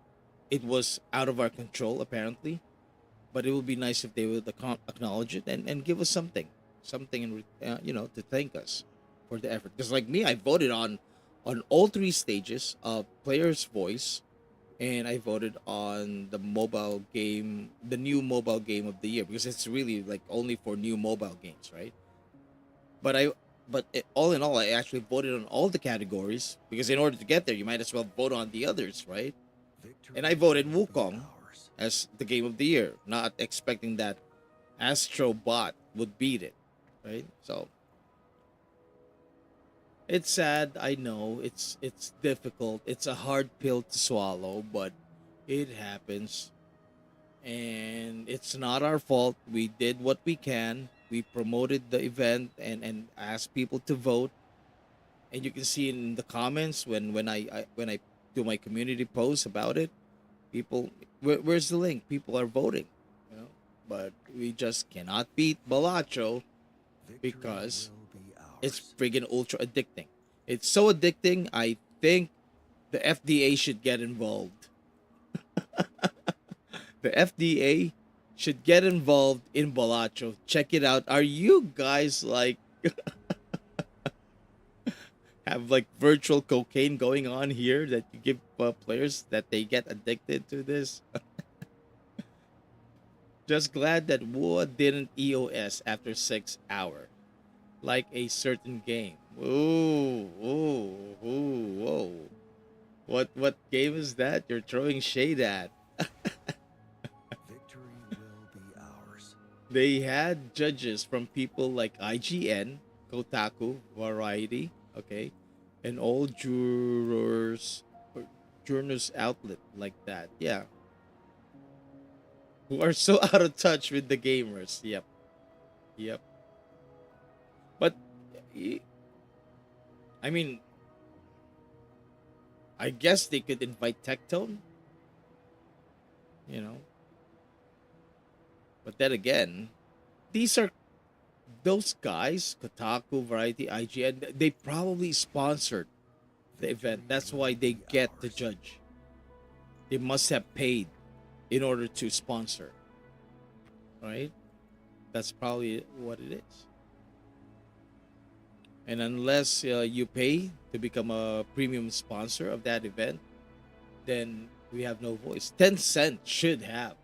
it was out of our control, apparently, but it would be nice if they would acknowledge it and give us something to thank us for the effort. Because like me, I voted on all 3 stages of Player's Voice, and I voted on the new mobile game of the year, because it's really like only for new mobile games, right? All in all, I actually voted on all the categories, because in order to get there, you might as well vote on the others, right? And I voted Wukong as the game of the year, not expecting that Astro Bot would beat it, right? So it's sad, I know. It's difficult. It's a hard pill to swallow, but it happens. And it's not our fault. We did what we can. We promoted the event and asked people to vote. And you can see in the comments when I do my community posts about it, people, where's the link? People are voting, you know. But we just cannot beat Balatro because it's friggin' ultra addicting. It's so addicting. I think the FDA should get involved. The FDA should get involved in Balatro. Check it out. Are you guys like have like virtual cocaine going on here that you give players that they get addicted to this? Just glad that Wua didn't EOS after 6 hours, like a certain game. Ooh, ooh, ooh, whoa! What game is that you're throwing shade at? Victory will be ours. They had judges from people like IGN, Kotaku, Variety, okay, and all journals outlet like that. Yeah, who are so out of touch with the gamers. Yep, yep. But I mean, I guess they could invite Tectone, you know. But then again, these are those guys, Kotaku, Variety, IGN, they probably sponsored the event. That's why they get the judge. They must have paid in order to sponsor, right? That's probably what it is. And unless you pay to become a premium sponsor of that event, then we have no voice. Tencent should have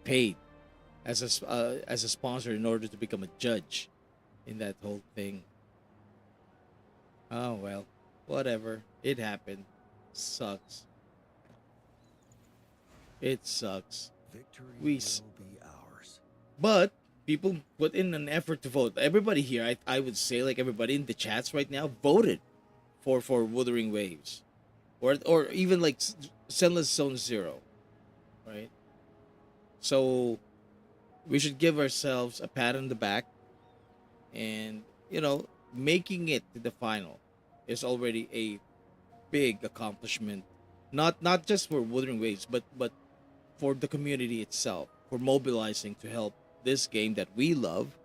paid as a sponsor in order to become a judge in that whole thing. Oh well, whatever. It happened. Sucks. It sucks. Victory We will s- be ours. But people put in an effort to vote. Everybody here, I would say, like everybody in the chats right now, voted for Wuthering Waves, or even like Senless Zone Zero, right? So we should give ourselves a pat on the back, and making it to the final is already a big accomplishment. Not just for Wuthering Waves, but for the community itself, for mobilizing to help this game that we love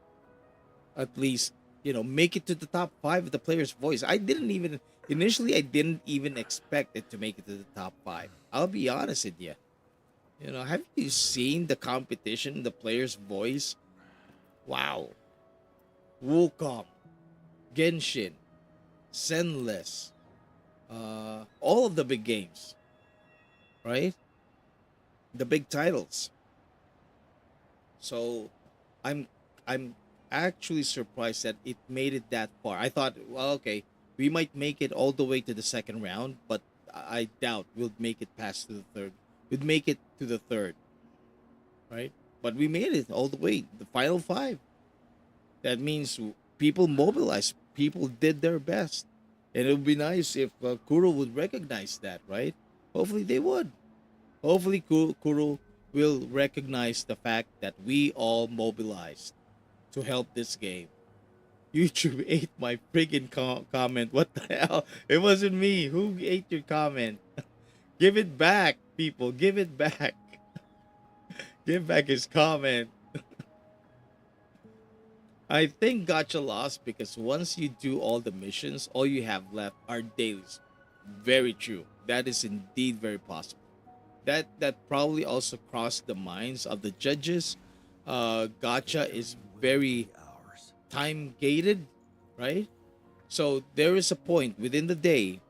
at least make it to the top 5 of the player's voice. I didn't even expect it to make it to the top 5. I'll be honest with you. Have you seen the competition, the player's voice? Wow. Wukong, Genshin, Zenless, all of the big games, right? The big titles. So I'm actually surprised that it made it that far. I thought, well, okay, we might make it all the way to the second round, but I doubt we'll make it past to the third. We'd make it to the third, right? But we made it all the way, the final 5. That means people mobilized, people did their best, and it would be nice if Kuro would recognize that, right? Hopefully they would. Hopefully Kuro will recognize the fact that we all mobilized to help this game. YouTube ate my friggin' comment. What the hell? It wasn't me. Who ate your comment? Give it back, people. Give it back. Give back his comment. I think Gacha lost because once you do all the missions, all you have left are dailies. Very true. That is indeed very possible. That probably also crossed the minds of the judges. Gacha is very Ours. time gated, right? So there is a point within the day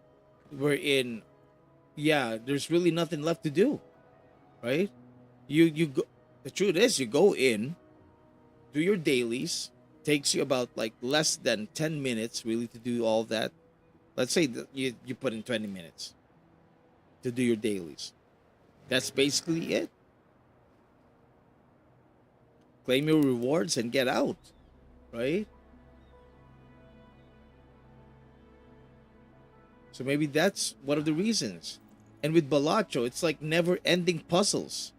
wherein, yeah, there's really nothing left to do, right? You go. The truth is, you go in, do your dailies. Takes you about like less than 10 minutes really to do all that. Let's say that you put in 20 minutes to do your dailies. That's basically it. Claim your rewards and get out, right? So maybe that's one of the reasons. And with Balatro, it's like never-ending puzzles.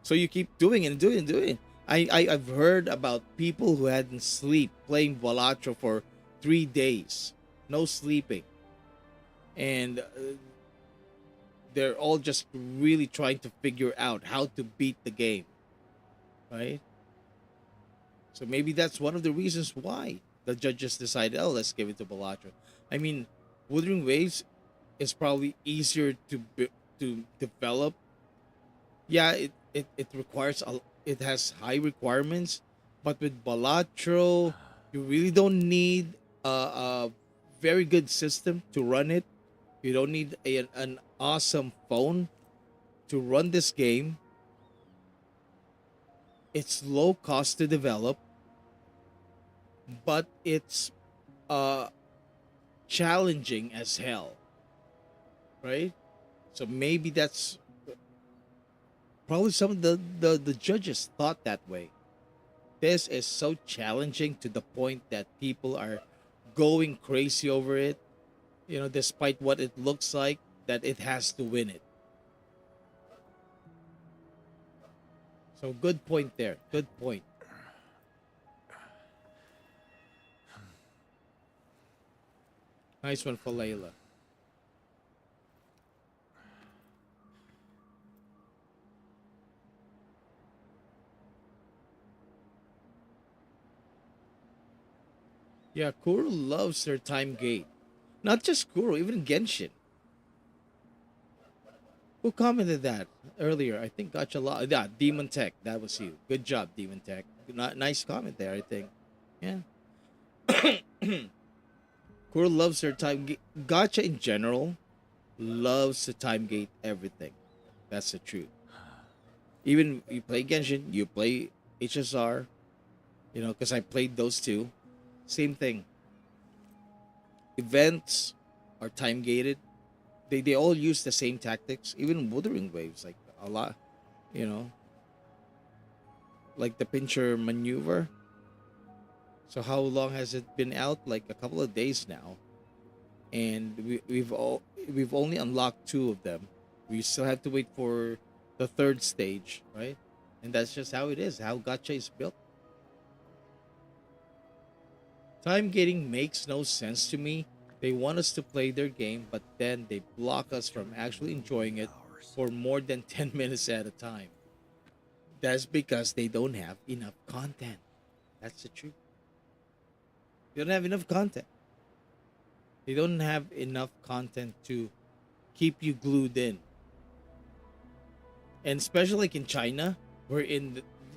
So you keep doing and doing and doing. I've heard about people who hadn't sleep playing Balatro for 3 days, no sleeping, and they're all just really trying to figure out how to beat the game, right? So maybe that's one of the reasons why the judges decided, oh, let's give it to Balatro. I mean, Wuthering Waves is probably easier to develop. Yeah, it requires it has high requirements, but with Balatro, you really don't need a very good system to run it. You don't need an awesome phone to run this game. It's low cost to develop, but it's uh challenging as hell, right? So maybe that's probably some of the judges thought that way. This is so challenging to the point that people are going crazy over it, despite what it looks like, that it has to win it. So good point there. Good point. Nice one for Layla. Yeah, Kuro loves their time gate. Not just Kuro, even Genshin. Who commented that earlier? I think Gacha. Yeah, Demon Tech. That was you. Good job, Demon Tech. Nice comment there, I think. Yeah. Kuro loves their time gate. Gacha in general loves to time gate everything. That's the truth. Even you play Genshin, you play HSR, because I played those two. Same thing. Events are time gated. They all use the same tactics. Even Wuthering Waves, like a lot, you know, like the pincher maneuver. So how long has it been out? Like a couple of days now, and we've only unlocked two of them. We still have to wait for the third stage, right? And that's just how it is. How Gacha is built. Time gating makes no sense to me. They want us to play their game, but then they block us from actually enjoying it for more than 10 minutes at a time. That's because they don't have enough content. That's the truth. They don't have enough content. They don't have enough content to keep you glued in. And especially like in China, where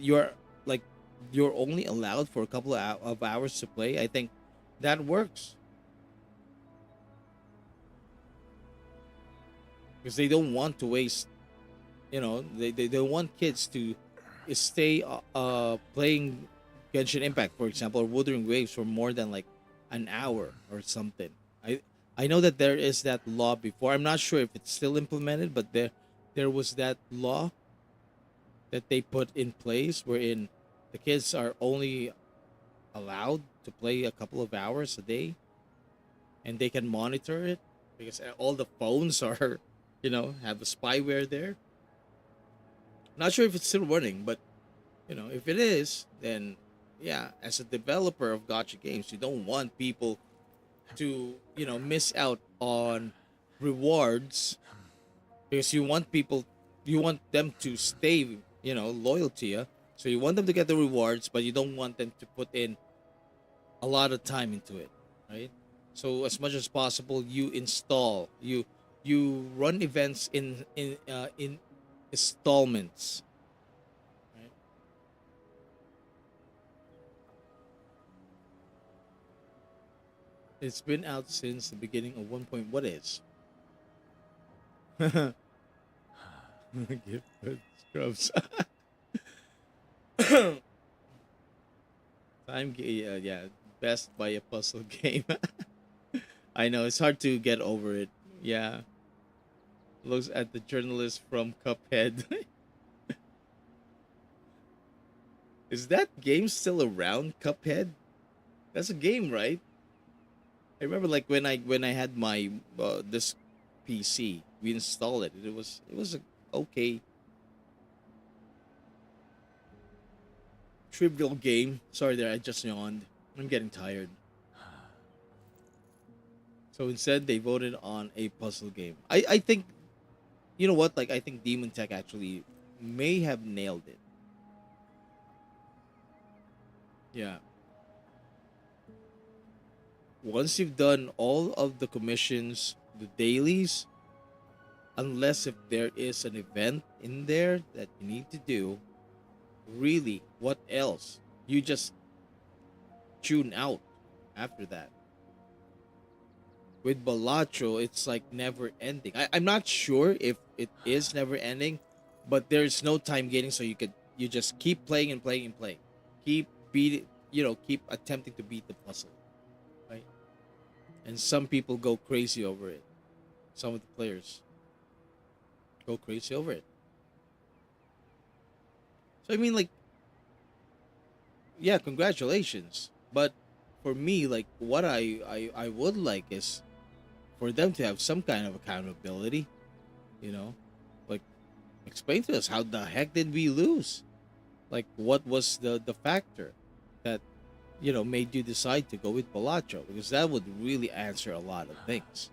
you're like you're only allowed for a couple of hours to play. I think that works because they don't want to waste. They don't want kids to stay playing Genshin Impact, for example, or Wuthering Waves for more than like an hour or something. I know that there is that law before. I'm not sure if it's still implemented, but there was that law that they put in place wherein the kids are only allowed to play a couple of hours a day, and they can monitor it because all the phones are, have a spyware there. Not sure if it's still running, but if it is, then yeah, as a developer of Gacha games, you don't want people to miss out on rewards because you want them to stay loyal to you, so you want them to get the rewards, but you don't want them to put in a lot of time into it, right? So as much as possible, you run events in installments, right? It's been out since the beginning of one point. What is? Give good scrubs. Yeah, best by a puzzle game. I know it's hard to get over it. Yeah, Looks at the journalist from Cuphead. Is that game still around, Cuphead? That's a game, right? I remember like when I had my this PC, we installed it. It was a okay trivial game. Sorry there, I just yawned. I'm getting tired. So instead, they voted on a puzzle game. I think, you know what? Like, I think Demon Tech actually may have nailed it. Yeah. Once you've done all of the commissions, the dailies, unless if there is an event in there that you need to do, really, what else? You just tune out after that. With Balatro, it's like never ending. I'm not sure if it is never ending, but there's no time getting, so you just keep playing and playing and playing. Keep beating, keep attempting to beat the puzzle. Right? And some people go crazy over it. Some of the players go crazy over it. So I mean, like, yeah, congratulations. But for me, like, what I would like is for them to have some kind of accountability. You know, like, explain to us how the heck did we lose? Like, what was the factor that made you decide to go with Balatro? Because that would really answer a lot of things,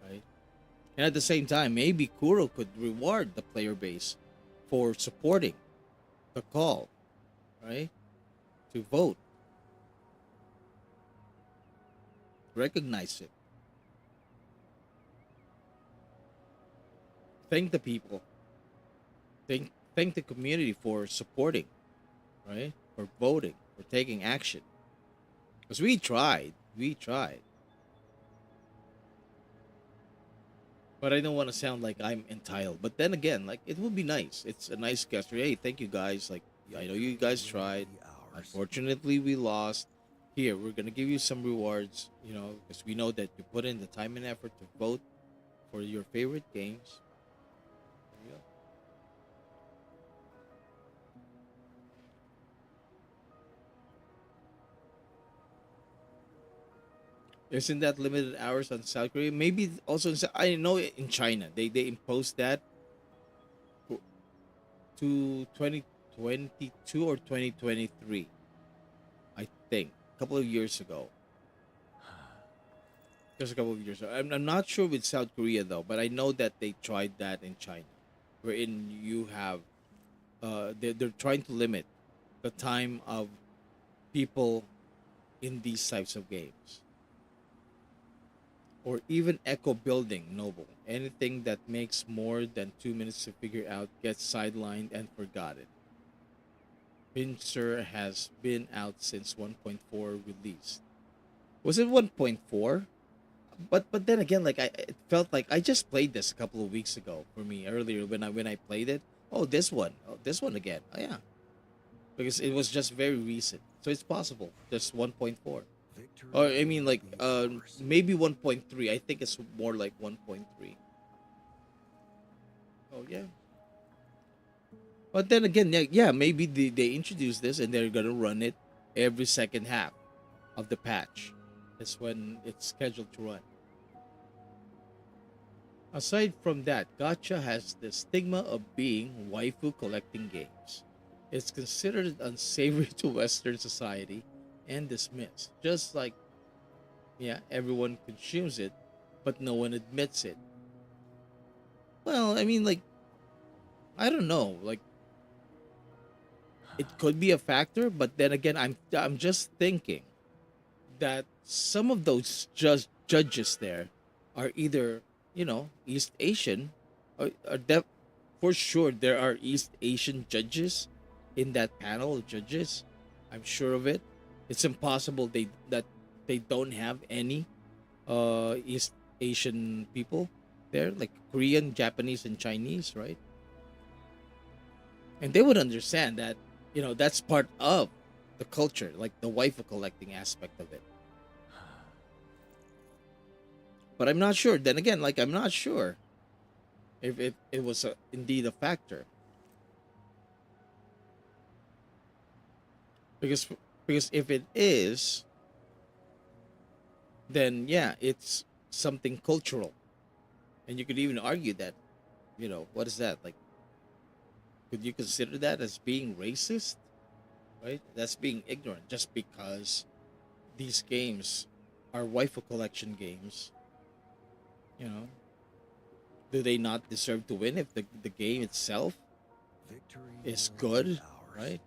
right? And at the same time, maybe Kuro could reward the player base for supporting the call, right? To vote. Recognize it. Thank the people. Thank the community for supporting, right? For voting, for taking action. Because we tried. We tried. But I don't want to sound like I'm entitled. But then again, like, it would be nice. It's a nice gesture. Hey, thank you guys. Like, I know you guys tried. Unfortunately, we lost. Here, we're gonna give you some rewards. Because we know that you put in the time and effort to vote for your favorite games. There you go. Isn't that limited hours on South Korea? Maybe also I know in China they imposed that to 2022 or 2023. I think a couple of years ago. Just a couple of years ago. I'm not sure with South Korea though, but I know that they tried that in China, wherein you have they're trying to limit the time of people in these types of games. Or even echo building noble. Anything that makes more than 2 minutes to figure out gets sidelined and forgotten. Pincer has been out since 1.4 release. Was it 1.4? But then again, like, it felt like I just played this a couple of weeks ago for me earlier when I played it. Oh, this one. Oh, this one again. Oh yeah. Because it was just very recent. So it's possible. Just 1.4. Or I mean, like, maybe 1.3. I think it's more like 1.3. Oh yeah. But then again, yeah, maybe they introduce this and they're gonna run it every second half of the patch. That's when it's scheduled to run. Aside from that, Gacha has the stigma of being waifu collecting games. It's considered unsavory to Western society and dismissed. Just like, yeah, everyone consumes it, but no one admits it. Well, I mean, like, I don't know. Like, it could be a factor, but then again, I'm just thinking that some of those judges there are either East Asian, or that for sure there are East Asian judges in that panel of judges. I'm sure of it. It's impossible that they don't have any East Asian people there, like Korean, Japanese, and Chinese, right? And they would understand that that's part of the culture, like the waifu collecting aspect of it. But I'm not sure. Then again, like, I'm not sure. if it was indeed a factor. Because if it is, then yeah, it's something cultural. And you could even argue that, what is that? Like, could you consider that as being racist? Right? That's being ignorant just because these games are waifu collection games. You know, do they not deserve to win if the game itself Victory is will be good, ours. right?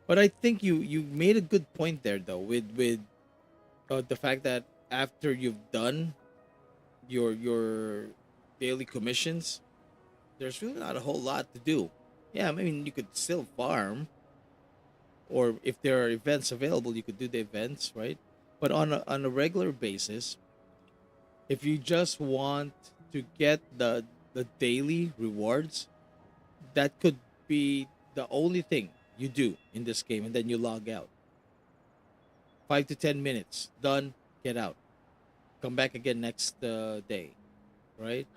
But I think you made a good point there though with the fact that after you've done your daily commissions, there's really not a whole lot to do. Yeah, I mean you could still farm, or if there are events available, you could do the events, right? But on a regular basis, if you just want to get the daily rewards, that could be the only thing you do in this game, and then you log out. 5 to 10 minutes, done, get out, come back again next day, right?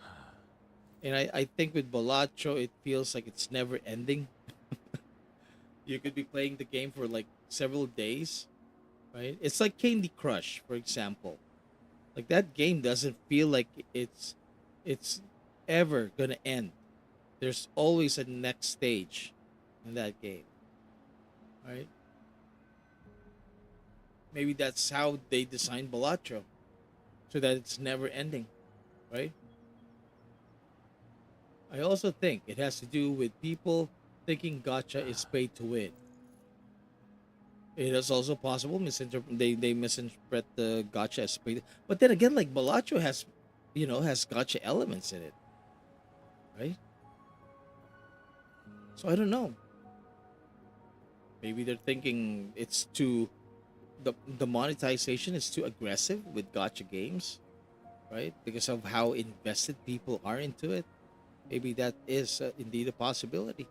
And I think with Balatro, it feels like it's never ending. You could be playing the game for like several days, right? It's like Candy Crush, for example. Like that game doesn't feel like it's ever gonna end. There's always a next stage in that game, right? Maybe that's how they designed Balatro, so that it's never ending, right? I also think it has to do with people thinking Gacha is pay to win. It is also possible they misinterpret the Gacha as pay. But then again, like Balatro has Gacha elements in it, right? So I don't know. Maybe they're thinking it's too the monetization is too aggressive with Gacha games, right? Because of how invested people are into it. Maybe that is indeed a possibility.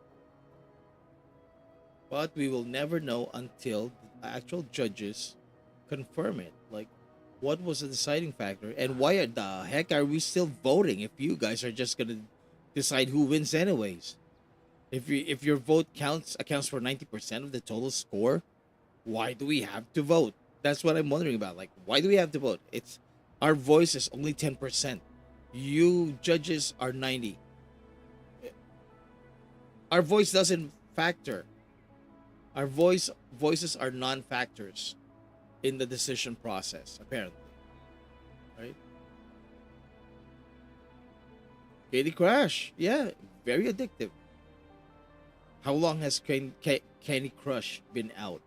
But we will never know until the actual judges confirm it. Like, what was the deciding factor, and why the heck are we still voting if you guys are just gonna decide who wins anyways? If your vote accounts for 90% of the total score, why do we have to vote? That's what I'm wondering about. Like, why do we have to vote? It's our voice is only 10%. You judges are 90. Our voice doesn't factor. Our voices are non-factors in the decision process, apparently. Right? Candy Crush. Yeah, very addictive. How long has Candy Crush been out?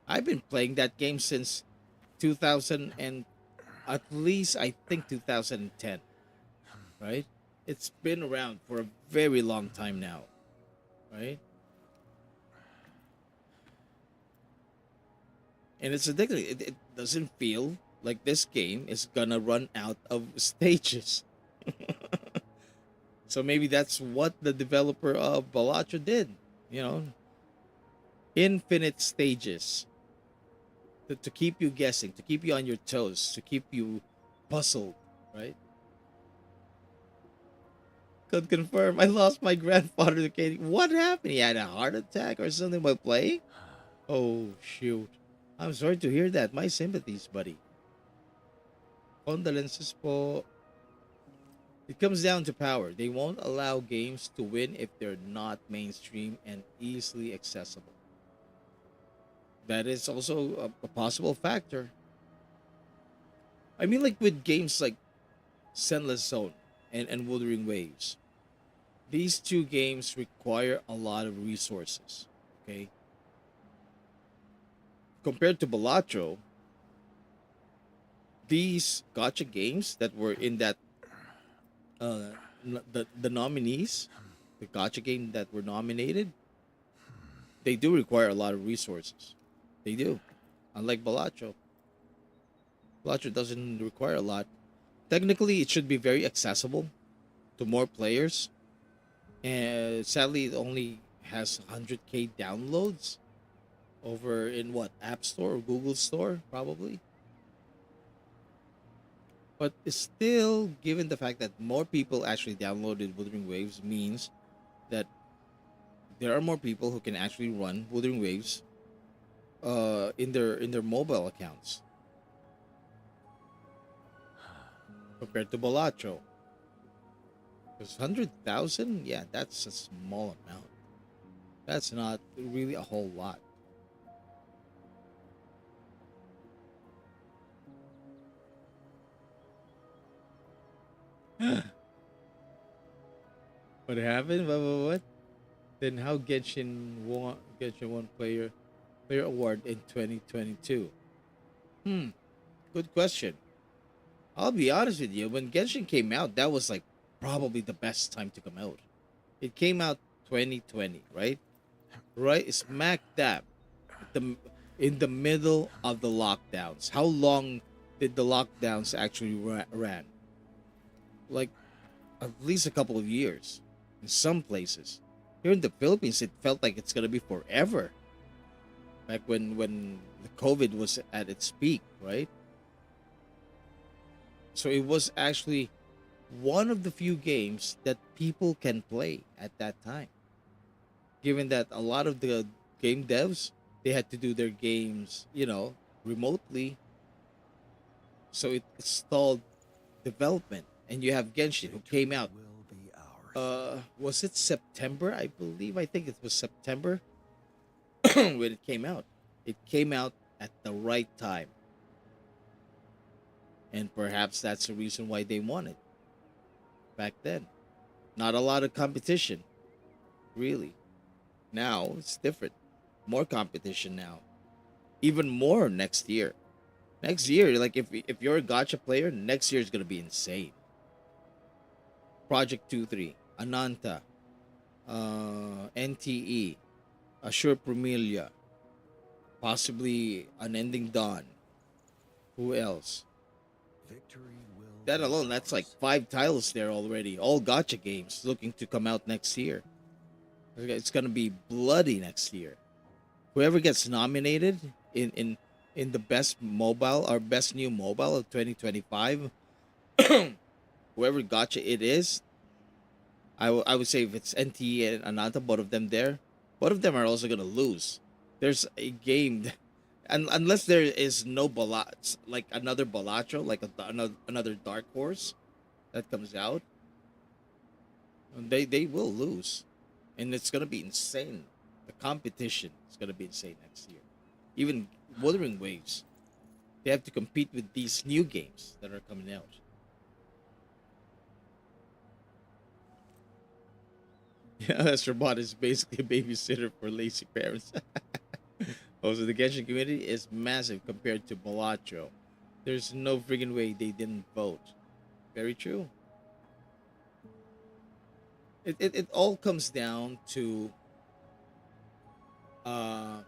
I've been playing that game since 2000 and at least I think 2010, right? It's been around for a very long time now, right? And it's addictive. It doesn't feel like this game is gonna run out of stages. So maybe that's what the developer of Balatro did, you know, infinite stages to keep you guessing, to keep you on your toes, to keep you puzzled, right? Could confirm. I lost my grandfather to Katie. What happened? He had a heart attack or something while playing? Oh, shoot. I'm sorry to hear that. My sympathies, buddy. Condolences po. It comes down to power. They won't allow games to win if they're not mainstream and easily accessible. That is also a possible factor. I mean, like with games like Senless Zone and Wuthering Waves, these two games require a lot of resources. Okay, compared to Balatro, these gotcha games that were in that the nominees, the gotcha game that were nominated, they do require a lot of resources. They do, unlike Balatro. Balatro doesn't require a lot. Technically, it should be very accessible to more players. And sadly, it only has 100K downloads over in what, App Store or Google Store, probably. But it's still, given the fact that more people actually downloaded Wuthering Waves, means that there are more people who can actually run Wuthering Waves in their mobile accounts compared to Balatro. Because 100,000, yeah, that's a small amount. That's not really a whole lot. What happened? What? Then how Genshin won player award in 2022? Good question. I'll be honest with you. When Genshin came out, that was like probably the best time to come out. It came out 2020, right? Right, smack dab, the in the middle of the lockdowns. How long did the lockdowns actually ran? Like at least a couple of years. In some places, here in the Philippines, it felt like it's gonna be forever. Back when the COVID was at its peak, right? So it was actually one of the few games that people can play at that time. Given that a lot of the game devs, they had to do their games, remotely, so it stalled development. And you have Genshin, who came out. Will be ours. Was it September? I believe. I think it was September when it came out. It came out at the right time, and perhaps that's the reason why they won it back then. Not a lot of competition, really. Now it's different. More competition now. Even more next year. Next year, like if you're a Gacha player, next year is gonna be insane. Project 2-3, Ananta, NTE, Assure Premilia, possibly Unending Dawn. Who else? Victory will That be alone, that's like ours. 5 titles there already. All Gacha games looking to come out next year. It's gonna be bloody next year. Whoever gets nominated in the best mobile or best new mobile of 2025, whoever Gacha it is, I would say if it's NT and Ananta, both of them are also gonna lose. There's a game, and unless there is no like another Balatro, like another Dark Horse that comes out, they will lose, and it's gonna be insane. The competition is gonna be insane next year. Even Wuthering Waves, they have to compete with these new games that are coming out. Yeah, Astrobot is basically a babysitter for lazy parents. Also, the Genshin community is massive compared to Balatro. There's no friggin' way they didn't vote. Very true. It all comes down to uh,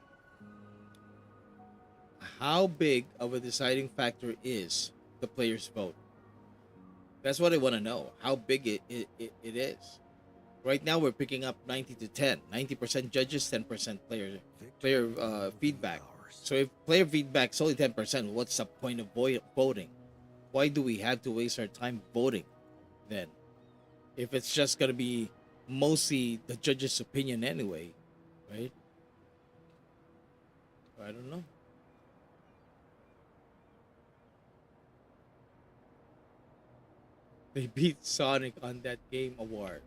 how big of a deciding factor is the player's vote. That's what I want to know. How big it is. Right now, we're picking up 90 to 10. 90% judges, 10% player feedback. Ours. So if player feedback's only 10%, what's the point of voting? Why do we have to waste our time voting then? If it's just going to be mostly the judge's opinion anyway, right? I don't know. They beat Sonic on that game award.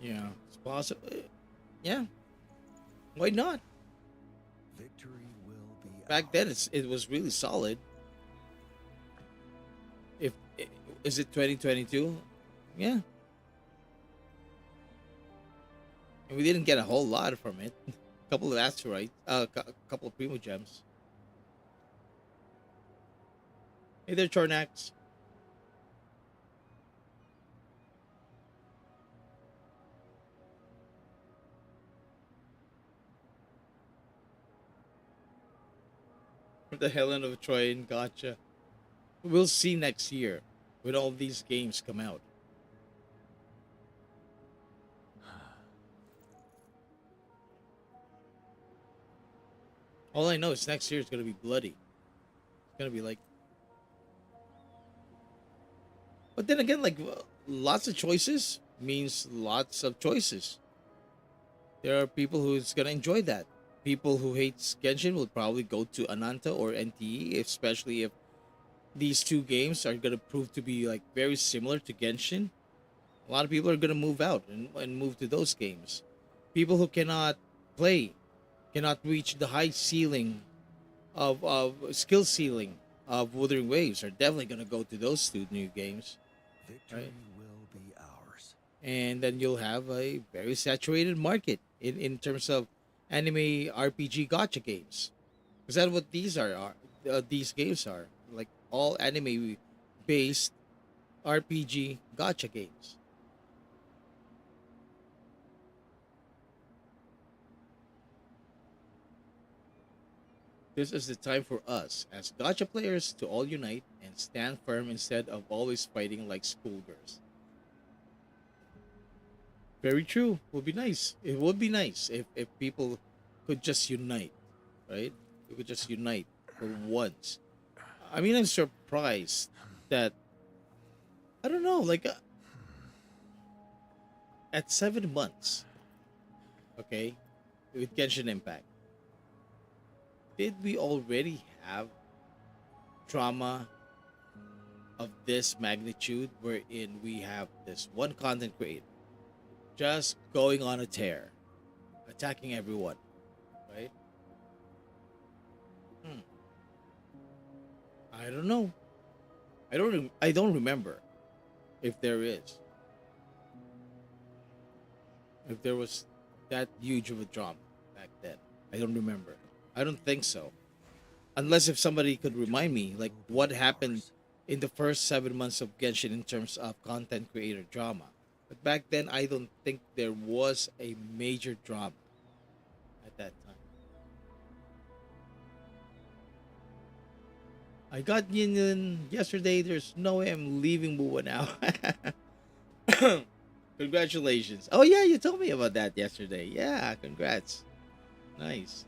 Yeah, it's possible. Yeah, why not? Victory will be Back then, it was really solid. If is it 2022? Yeah, and we didn't get a whole lot from it. A couple of asteroids, a couple of primo gems. Hey there, Chornax. The Helen of Troy and Gotcha. We'll see next year when all these games come out. All I know is next year is gonna be bloody. It's gonna be like, but then again, like lots of choices means lots of choices. There are people who's gonna enjoy that. People who hate Genshin will probably go to Ananta or NTE, especially if these two games are gonna prove to be like very similar to Genshin. A lot of people are gonna move out and move to those games. People who cannot play, cannot reach the high ceiling of skill ceiling of Wuthering Waves are definitely gonna go to those two new games, Victory right? will be ours. And then you'll have a very saturated market in terms of anime RPG gotcha games. Is that what these games are? Like all anime based RPG gotcha games. This is the time for us as gotcha players to all unite and stand firm instead of always fighting like schoolgirls. Very true. Would be nice. It would be nice if people could just unite, right? We could just unite for once. I mean, I'm surprised that I don't know, like at 7 months, okay, with Genshin Impact, did we already have drama of this magnitude wherein we have this one content creator just going on a tear, attacking everyone, right? Hmm. I don't know. I don't remember if there is. If there was that huge of a drama back then. I don't remember. I don't think so. Unless if somebody could remind me, like what happened in the first 7 months of Genshin in terms of content creator drama. But back then, I don't think there was a major drama at that time. I got Yin yesterday. There's no way I'm leaving Buwa now. Congratulations. Oh, yeah, you told me about that yesterday. Yeah, congrats. Nice.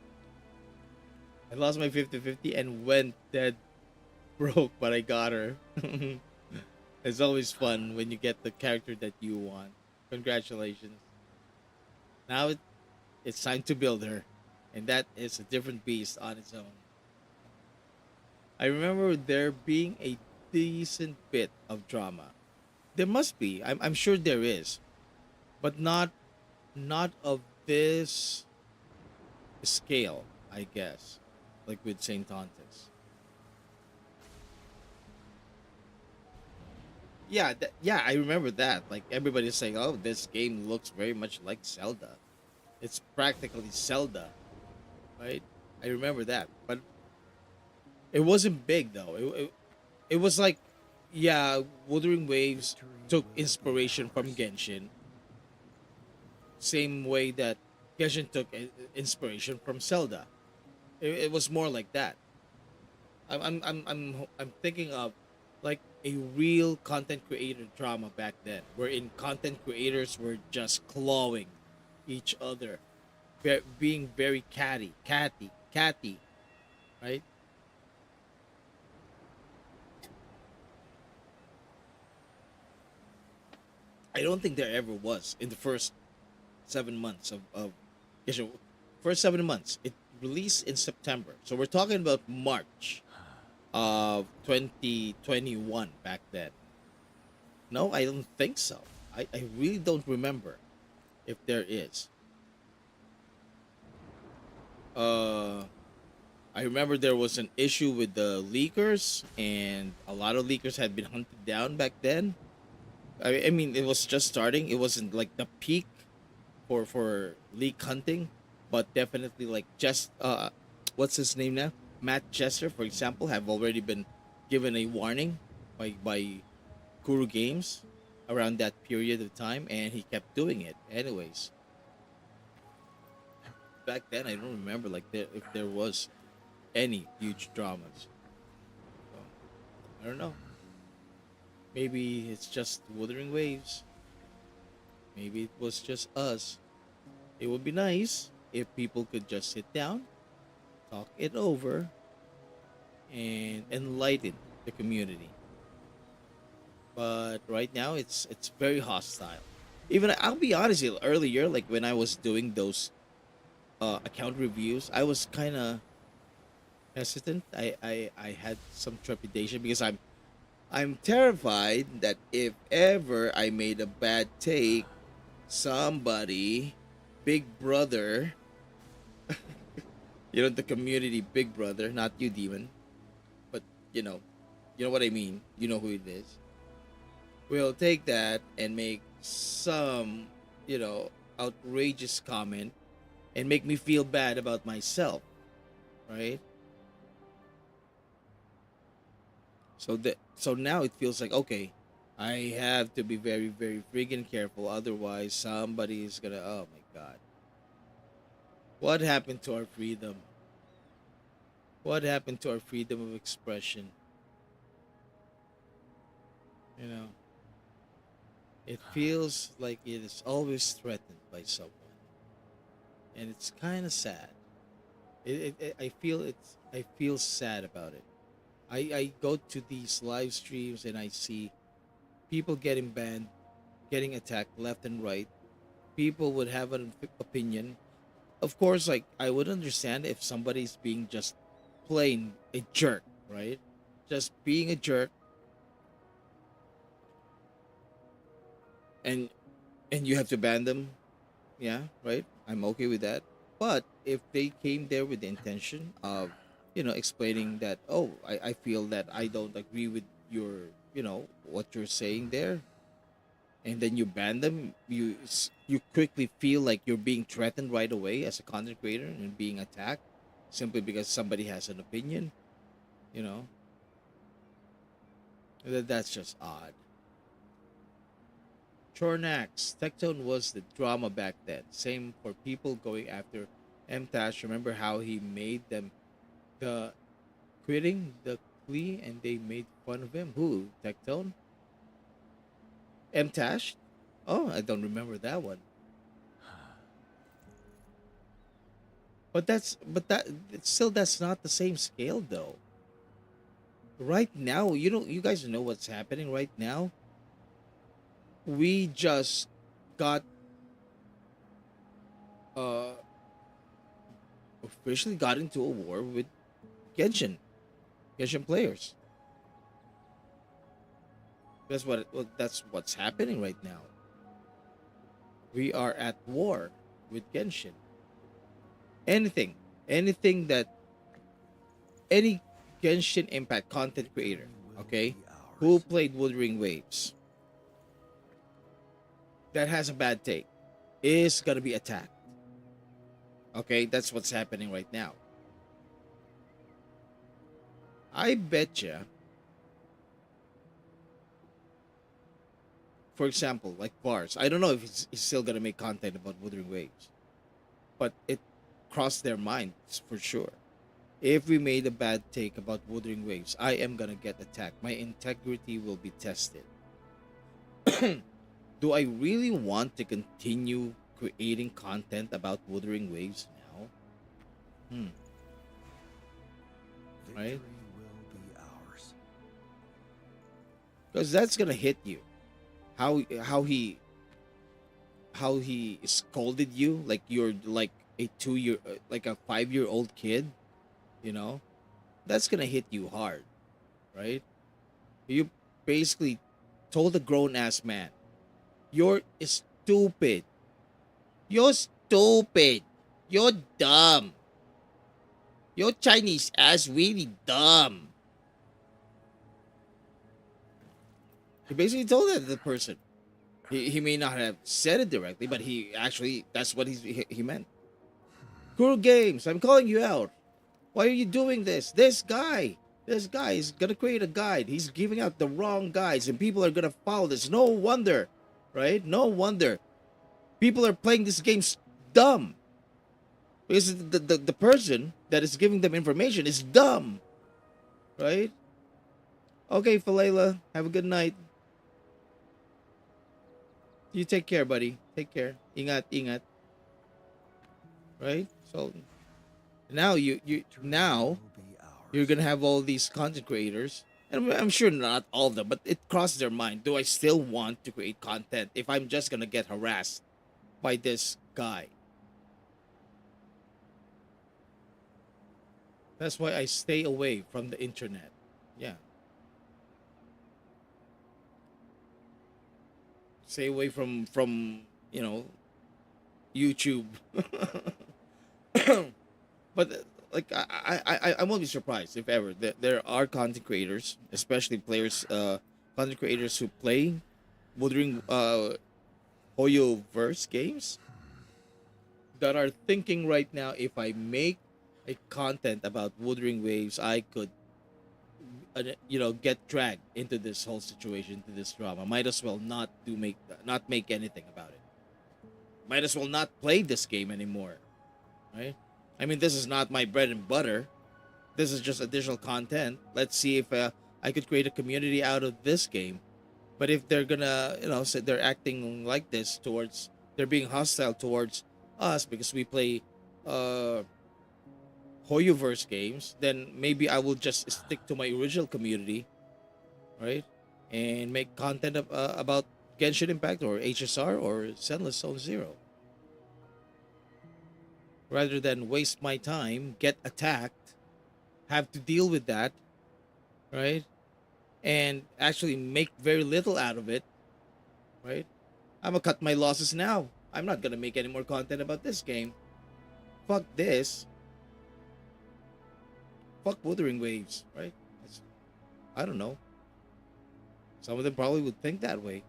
I lost my 50-50 and went dead broke, but I got her. It's always fun when you get the character that you want. Congratulations. Now it's time to build her, and that is a different beast on its own. I remember there being a decent bit of drama. There must be. I'm sure there is, but not of this scale, I guess. Like with Saint Tontes. Yeah, yeah, I remember that. Like everybody's saying, "Oh, this game looks very much like Zelda." It's practically Zelda, right? I remember that, but it wasn't big though. It was like, yeah, Wuthering Waves Victory took will be inspiration from ours. Genshin, same way that Genshin took inspiration from Zelda. It was more like that. I'm thinking of like a real content creator drama back then, wherein content creators were just clawing each other, being very catty, right? I don't think there ever was in the first 7 months of yes, so first 7 months. It released in September, so we're talking about March of 2021 back then. No, I don't think so. I really don't remember if there is. Uh, I remember there was an issue with the leakers, and a lot of leakers had been hunted down back then. I mean, it was just starting. It wasn't like the peak for leak hunting, but definitely like just what's his name now? Matt Chester, for example, have already been given a warning by Guru Games around that period of time, and he kept doing it anyways. Back then, I don't remember like if there was any huge dramas. So, I don't know. Maybe it's just Wuthering Waves. Maybe it was just us. It would be nice if people could just sit down, talk it over, and enlighten the community. But right now, it's very hostile. Even I'll be honest, earlier, like when I was doing those account reviews, I was kind of hesitant. I had some trepidation because I'm terrified that if ever I made a bad take, somebody, Big Brother, the community Big Brother, not you, Demon, but you know, you know what I mean. You know who it is. Will take that and make some, outrageous comment and make me feel bad about myself, right? So now it feels like, okay, I have to be very, very freaking careful, otherwise somebody is gonna, oh my god. What happened to our freedom? What happened to our freedom of expression? You know, it feels like it is always threatened by someone, and it's kind of sad. I feel sad about it. I go to these live streams and I see people getting banned, getting attacked left and right. People would have an opinion. Of course, like I would understand if somebody's being just plain a jerk, right? Just being a jerk, and you have to ban them. Yeah, right? I'm okay with that. But if they came there with the intention of, explaining that, oh, I feel that I don't agree with your, what you're saying there, and then you ban them, you quickly feel like you're being threatened right away as a content creator and being attacked simply because somebody has an opinion, you know, that's just odd. Chornax, Tectone was the drama back then. Same for people going after MTash. Remember how he made them the quitting the plea and they made fun of him? Who? Tectone? MTash? Oh, I don't remember that one. But that's not the same scale though. Right now, you guys know what's happening right now. We just got uh officially got into a war with Genshin players. That's what's happening right now. We are at war with Genshin. Anything that any Genshin Impact content creator, okay, who played Wuthering Waves, that has a bad take, is gonna be attacked. Okay, that's what's happening right now. I betcha. For example, like Bars, I don't know if he's still gonna make content about Wuthering Waves, but it crossed their minds for sure. If we made a bad take about Wuthering Waves, I am gonna get attacked. My integrity will be tested. Do I really want to continue creating content about Wuthering Waves now? Right? Victory will be ours. Because that's gonna hit you. How he scolded you like you're like a 2 year like a 5-year-old kid, that's gonna hit you hard, right? You basically told a grown ass man, you're stupid. You're stupid. You're dumb. Your Chinese ass really dumb. He basically told that to the person. He may not have said it directly, but he actually, that's what he meant. Cool Games, I'm calling you out. Why are you doing this? This guy is gonna create a guide. He's giving out the wrong guides, and people are gonna follow this. No wonder, right? No wonder. People are playing this game dumb. Because the person that is giving them information is dumb. Right? Okay, Falela, have a good night. You take care, buddy. Take care. Ingat, ingat. Right? So, Now now Will be ours. you're gonna have all these content creators, and I'm sure not all of them, but it crossed their mind. Do I still want to create content if I'm just gonna get harassed by this guy? That's why I stay away from the internet. Yeah. Stay away from YouTube. But like I won't be surprised if ever there are content creators, especially players, content creators who play Wuthering Hoyo verse games that are thinking right now, if I make a content about Wuthering Waves, I could get dragged into this whole situation, into this drama. Might as well not make anything about it. Might as well not play this game anymore, right? I mean, this is not my bread and butter. This is just additional content. Let's see if I could create a community out of this game. But if they're gonna, say they're acting like this towards, they're being hostile towards us because we play Hoyoverse games, then maybe I will just stick to my original community, right? And make content about Genshin Impact or HSR or Zenless Zone Zero. Rather than waste my time, get attacked, have to deal with that, right? And actually make very little out of it, right? I'm gonna cut my losses now. I'm not gonna make any more content about this game. Fuck this. Fuck Wuthering Waves, right? I don't know. Some of them probably would think that way.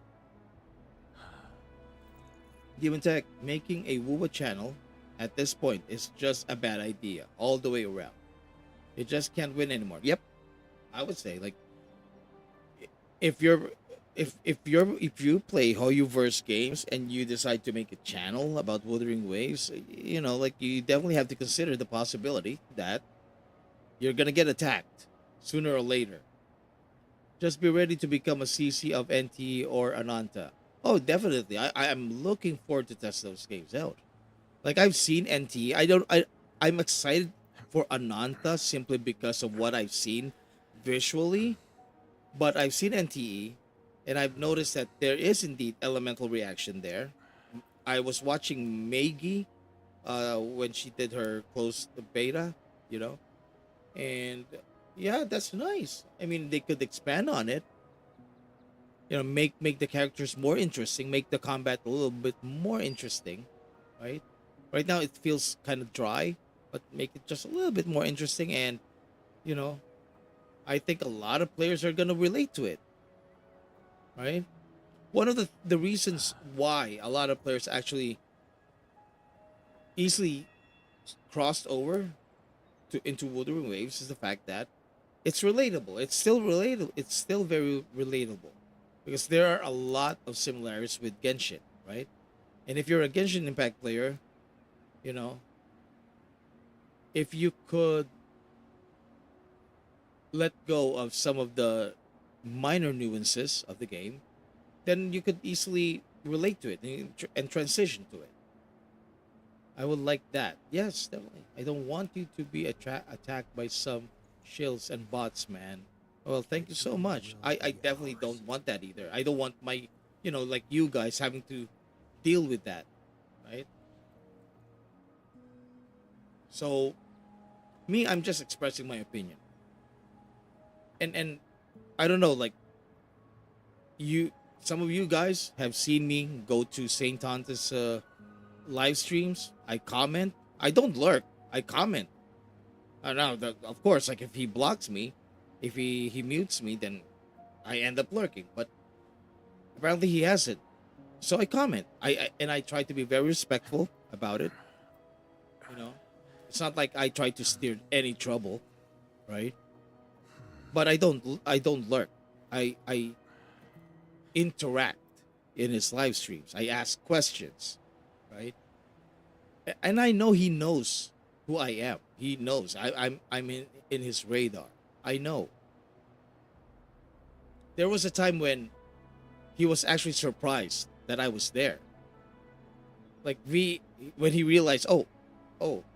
Given Tech, making a WUWA channel at this point is just a bad idea all the way around. You just can't win anymore. Yep. I would say, like, if you play Hoyoverse games and you decide to make a channel about Wuthering Waves, like, you definitely have to consider the possibility that you're gonna get attacked sooner or later. Just be ready to become a CC of NT or Ananta. Oh, definitely. I am looking forward to test those games out. Like, I've seen NT. I'm excited for Ananta simply because of what I've seen visually. But I've seen NTE, and I've noticed that there is indeed elemental reaction there. I was watching Meigi when she did her closed beta, and yeah, that's nice. I mean, they could expand on it. Make the characters more interesting, make the combat a little bit more interesting, right? Right now it feels kind of dry, but make it just a little bit more interesting, and I think a lot of players are gonna relate to it, right? One of the reasons why a lot of players actually easily crossed over into Wuthering Waves is the fact that it's relatable. It's still relatable. It's still very relatable because there are a lot of similarities with Genshin, right? And if you're a Genshin Impact player, if you could let go of some of the minor nuances of the game, then you could easily relate to it and transition to it. I would like that. Yes, definitely. I don't want you to be attacked by some shills and bots, man. Well, thank you so much. I definitely don't want that either. I don't want my, like you guys having to deal with that, right? So, me, I'm just expressing my opinion. And I don't know, like, some of you guys have seen me go to Saint Tanta's live streams. I comment. I don't lurk. I comment. Now, of course, like, if he blocks me, if he mutes me, then I end up lurking. But apparently he hasn't. So I comment. I try to be very respectful about it. It's not like I try to steer any trouble, right? But I don't lurk. I interact in his live streams. I ask questions, right? And I know he knows who I am. He knows I'm in his radar. I know. There was a time when he was actually surprised that I was there. Like when he realized, oh,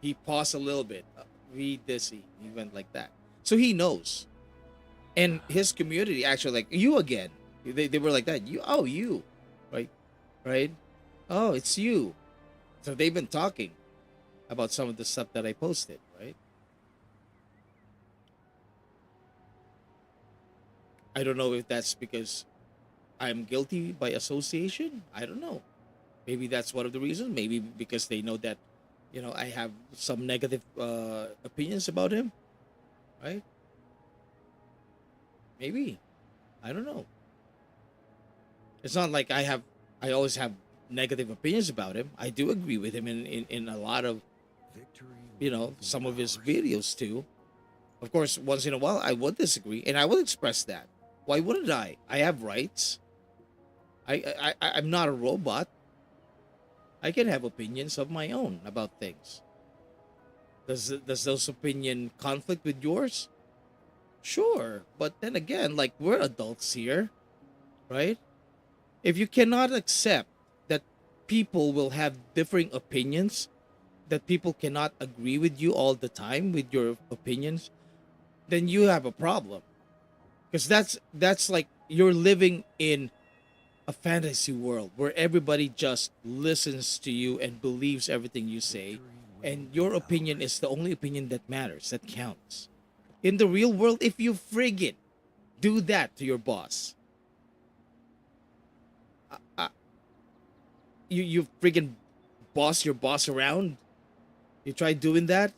he paused a little bit. read this. He went like that. So he knows. And his community actually like you again. They were like that. You, right? Right? Oh, it's you. So they've been talking about some of the stuff that I posted, right? I don't know if that's because I'm guilty by association. I don't know. Maybe that's one of the reasons. Maybe because they know that, I have some negative opinions about him, right? Maybe. I don't know. It's not like I always have negative opinions about him. I do agree with him in a lot of, some of his videos too. Of course, once in a while, I would disagree, and I will express that. Why wouldn't I? I have rights. I'm not a robot. I can have opinions of my own about things. Does those opinion conflict with yours? Sure, but then again, like we're adults here, right? If you cannot accept that people will have differing opinions, that people cannot agree with you all the time with your opinions, then you have a problem. Because that's like you're living in a fantasy world where everybody just listens to you and believes everything you say, and your opinion is the only opinion that matters, that counts. In the real world, if you friggin' do that to your boss, you friggin' boss your boss around, you try doing that,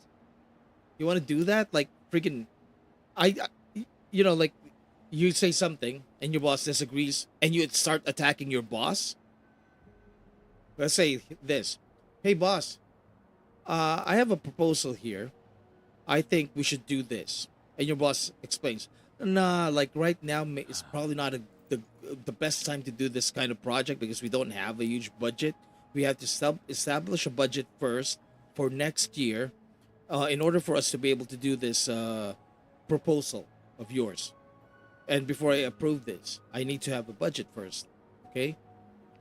you want to do that, like friggin', like you say something and your boss disagrees and you start attacking your boss. Let's say this: hey boss, I have a proposal here. I think we should do this. And your boss explains, nah, like right now is probably not the best time to do this kind of project because we don't have a huge budget. We have to establish a budget first for next year in order for us to be able to do this proposal of yours. And before I approve this, I need to have a budget first. Okay?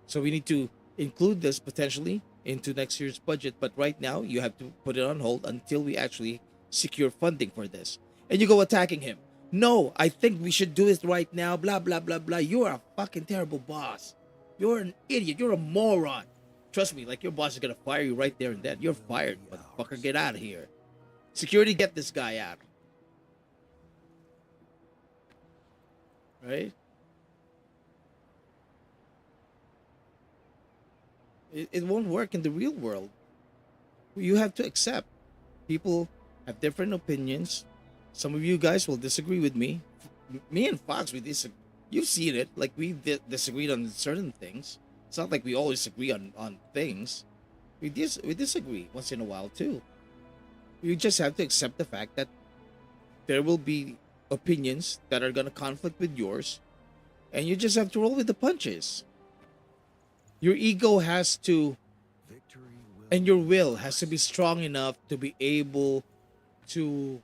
So we need to include this potentially into next year's budget. But right now, you have to put it on hold until we actually secure funding for this. And you go attacking him. No, I think we should do this right now. Blah, blah, blah, blah. You're a fucking terrible boss. You're an idiot. You're a moron. Trust me, like your boss is going to fire you right there and then. You're fired, motherfucker. Get out of here. Security, get this guy out. Right? It won't work in the real world. You have to accept. People have different opinions. Some of you guys will disagree with me. Me and Fox, we disagree. You've seen it. Like, we disagreed on certain things. It's not like we always agree on things. We disagree once in a while, too. You just have to accept the fact that there will be opinions that are going to conflict with yours. And you just have to roll with the punches. Your ego has to, and your will has to be strong enough to be able to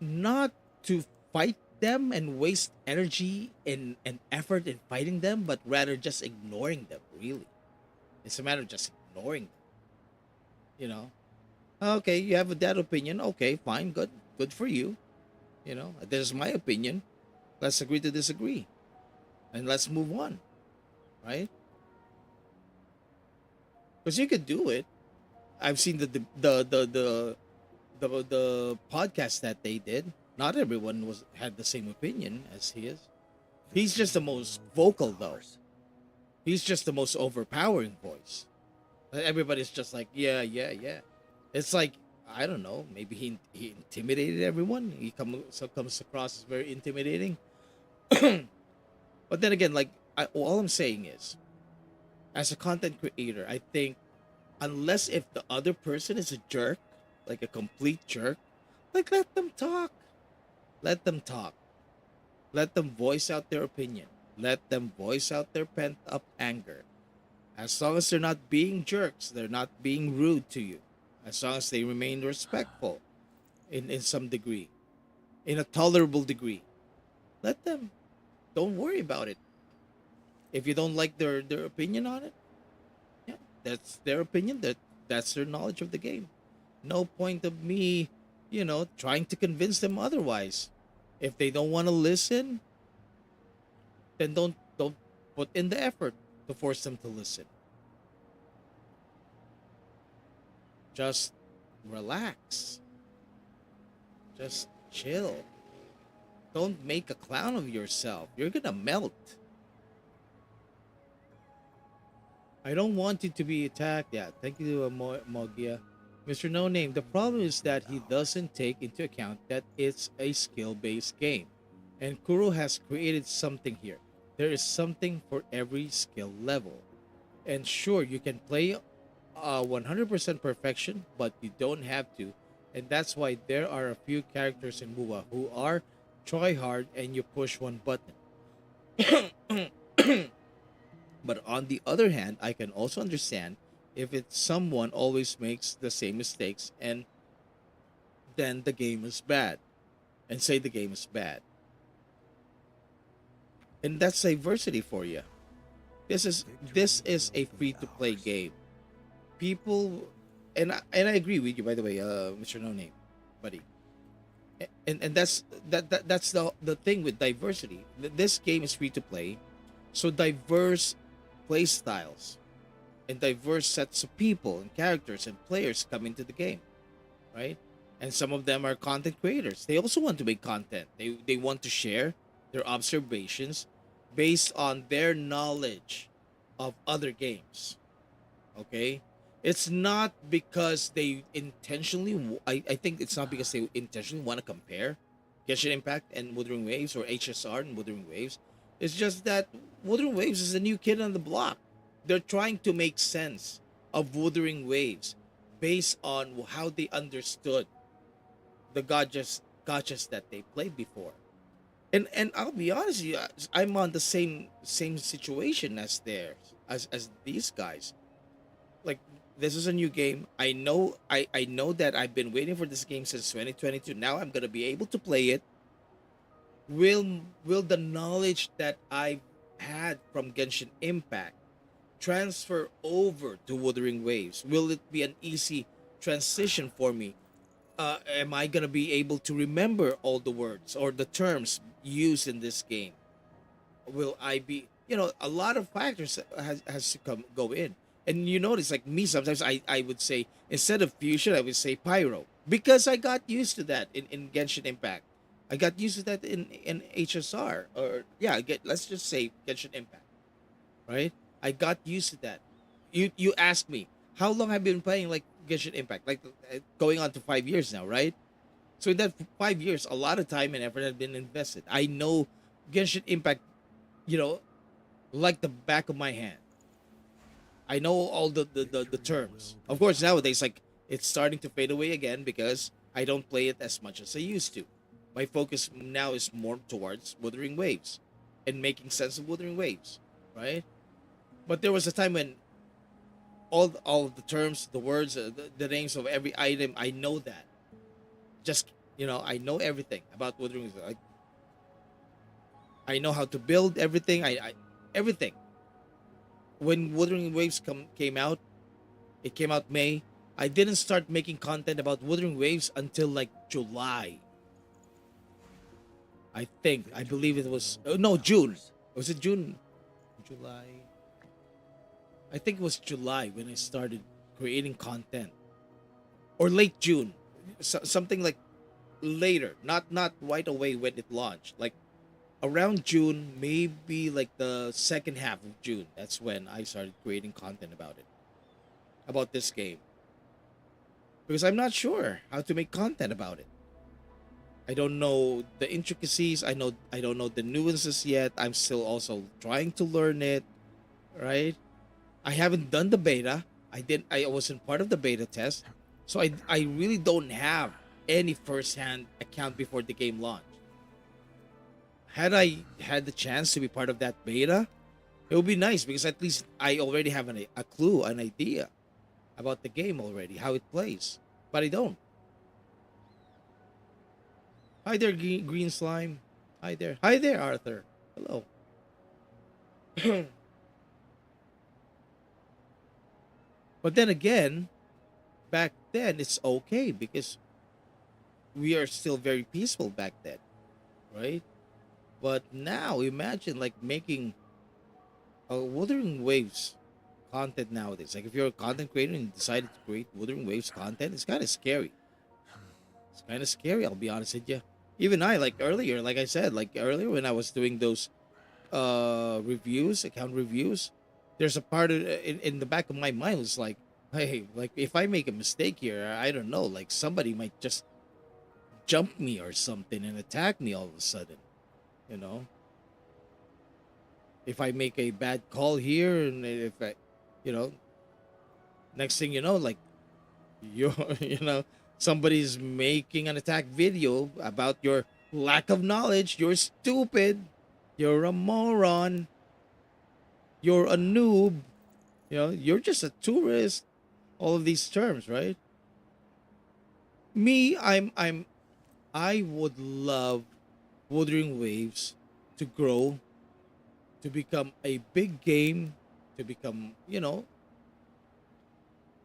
not to fight them and waste energy and effort in fighting them, but rather just ignoring them, really. It's a matter of just ignoring them. You know? Okay, you have that opinion. Okay, fine, good for you. You know, this is my opinion. Let's agree to disagree. And let's move on. Right? Because you could do it. I've seen the podcast that they did. Not everyone had the same opinion as he is. He's just the most vocal, though. He's just the most overpowering voice. Everybody's just like, yeah. It's like, I don't know, maybe he intimidated everyone. He comes across as very intimidating. But then again, like, all I'm saying is, as a content creator, I think unless if the other person is a jerk, like a complete jerk, like let them talk. Let them talk. Let them voice out their opinion. Let them voice out their pent up anger. As long as they're not being jerks, they're not being rude to you. As long as they remain respectful in some degree, in a tolerable degree, let them. Don't worry about it. If you don't like their opinion on it, yeah, that's their opinion. That's their knowledge of the game. No point of me, trying to convince them otherwise. If they don't want to listen, then don't put in the effort to force them to listen. Just relax. Just chill. Don't make a clown of yourself. You're gonna melt. I don't want you to be attacked. Yeah, thank you, Mogia. Mr. No Name, the problem is that he doesn't take into account that it's a skill-based game. And Kuro has created something here. There is something for every skill level. And sure, you can play 100% perfection, but you don't have to. And that's why there are a few characters in MUA who are try hard and you push one button. But on the other hand, I can also understand if it's someone always makes the same mistakes and then the game is bad. And say the game is bad. And that's diversity for you. This is a free to play game. People and I agree with you, by the way, Mr. No Name, buddy. And that's the thing with diversity. This game is free to play, so diverse play styles and diverse sets of people and characters and players come into the game, right? And some of them are content creators. They also want to make content. They want to share their observations based on their knowledge of other games. Okay? It's not because they intentionally I think it's not because they intentionally want to compare Genshin Impact and Wuthering Waves or HSR and Wuthering Waves. It's just that Wuthering Waves is a new kid on the block. They're trying to make sense of Wuthering Waves based on how they understood the gachas that they played before. And I'll be honest with you, I'm on the same situation as theirs, as these guys. Like, this is a new game. I know that I've been waiting for this game since 2022. Now I'm gonna be able to play it. Will the knowledge that I've had from Genshin Impact transfer over to Wuthering Waves? Will it be an easy transition for me? Am I gonna be able to remember all the words or the terms used in this game? Will I be, a lot of factors has to go in. And you notice, like me, sometimes I would say, instead of fusion, I would say pyro, because I got used to that in Genshin Impact. I got used to that in HSR, or yeah, let's just say Genshin Impact, right? I got used to that. You asked me how long I've been playing like Genshin Impact, like going on to 5 years now, right? So in that 5 years, a lot of time and effort had been invested. I know Genshin Impact, you know, like the back of my hand. I know all the terms. Of course, nowadays, like, it's starting to fade away again because I don't play it as much as I used to. My focus now is more towards Wuthering Waves and making sense of Wuthering Waves, right? But there was a time when all of the terms, the words, the names of every item, I know that. Just, I know everything about Wuthering Waves. I know how to build everything. I everything. When Wuthering Waves came out, it came out May. I didn't start making content about Wuthering Waves until like July. I believe it was no, June. Was it June? July. I think it was July when I started creating content, or late June, something like later, not right away when it launched. Like around June, maybe like the second half of June. That's when I started creating content about it, about this game, because I'm not sure how to make content about it. I don't know the intricacies. I don't know the nuances yet. I'm still also trying to learn it, right? I haven't done the beta. I wasn't part of the beta test. So I really don't have any first-hand account before the game launched. Had I had the chance to be part of that beta, it would be nice because at least I already have a clue, an idea about the game already, how it plays. But I don't. Hi there, green slime. Hi there. Hi there, Arthur. Hello. But then again, back then it's okay because we are still very peaceful back then, right? But now imagine like making a Wuthering Waves content nowadays. Like if you're a content creator and you decided to create Wuthering Waves content, it's kind of scary. It's kind of scary, I'll be honest with you. Even I, like earlier, like I said, like earlier when I was doing those reviews, account reviews, there's a part of, in the back of my mind was like, hey, like if I make a mistake here, I don't know, like somebody might just jump me or something and attack me all of a sudden, you know? If I make a bad call here and if I, you know, next thing you know, like you're, you know, somebody's making an attack video about your lack of knowledge. You're stupid. You're a moron. You're a noob. You know, you're just a tourist. All of these terms, right? Me, I would love Wuthering Waves to grow, to become a big game, to become, you know,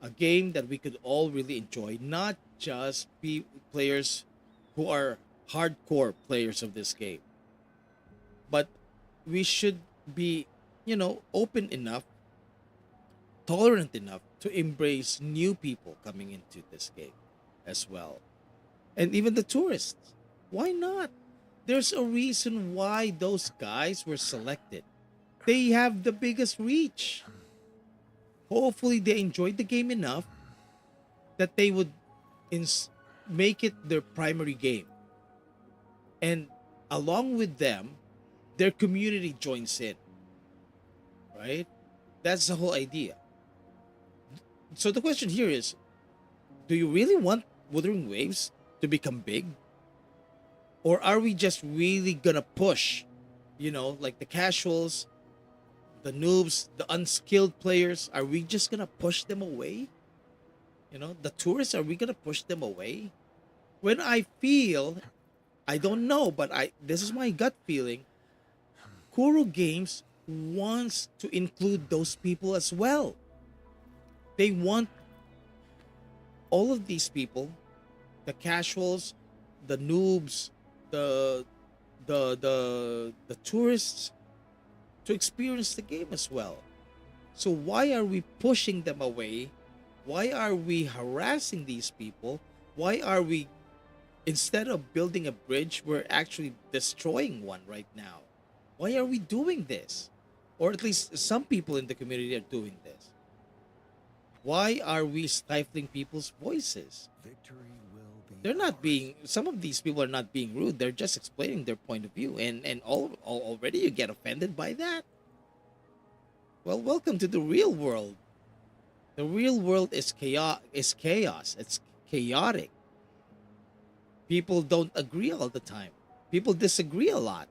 a game that we could all really enjoy, not just be players who are hardcore players of this game, but we should be, you know, open enough, tolerant enough to embrace new people coming into this game as well. And even the tourists. Why not? There's a reason why those guys were selected. They have the biggest reach. Hopefully, they enjoyed the game enough that they would make it their primary game. And along with them, their community joins in. Right? That's the whole idea. So the question here is, do you really want Wuthering Waves to become big? Or are we just really gonna push, you know, like the casuals, the noobs, the unskilled players? Are we just gonna push them away? You know, the tourists, are we gonna push them away? When I feel, I don't know, but this is my gut feeling, Kuro Games wants to include those people as well. They want all of these people, the casuals, the noobs, the the tourists, to experience the game as well. So why are we pushing them away? Why are we harassing these people? Why are we, instead of building a bridge, we're actually destroying one right now? Why are we doing this? Or at least some people in the community are doing this. Why are we stifling people's voices? Victory will be They're not ours. being, some of these people are not being rude. They're just explaining their point of view. And already you get offended by that? Well, welcome to the real world. The real world is chaos. It's chaotic. People don't agree all the time. People disagree a lot.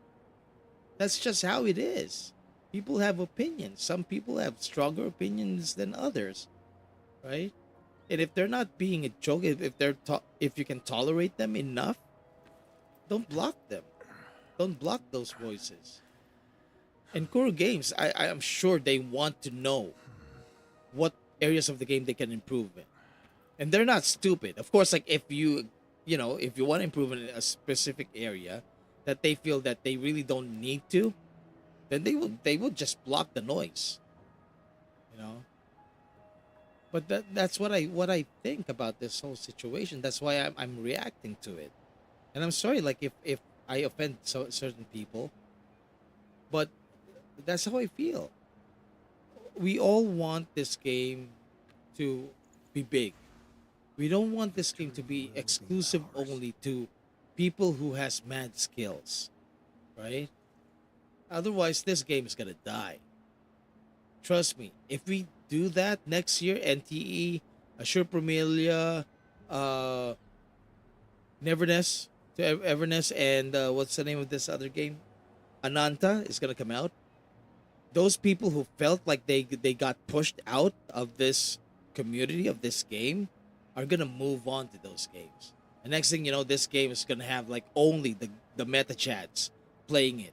That's just how it is. People have opinions. Some people have stronger opinions than others, right? And if they're not being a joke, if you can tolerate them enough, don't block them. Don't block those voices. And Kuro Games, I am sure they want to know what areas of the game they can improve in. And they're not stupid. Of course, like if you know, if you want to improve in a specific area that they feel that they really don't need to, then they will just block the noise. You know? But that's what I think about this whole situation. That's why I'm reacting to it. And I'm sorry, like if I offend certain people, but that's how I feel. We all want this game to be big. We don't want this game to be exclusive only to people who has mad skills, right? Otherwise, this game is gonna die. Trust me. If we do that next year, NTE, Assure Promelia, uh, Neverness, to Everness, and what's the name of this other game? Ananta is gonna come out. Those people who felt like they got pushed out of this community of this game are gonna move on to those games. And next thing you know, this game is gonna have like only the meta chats playing it,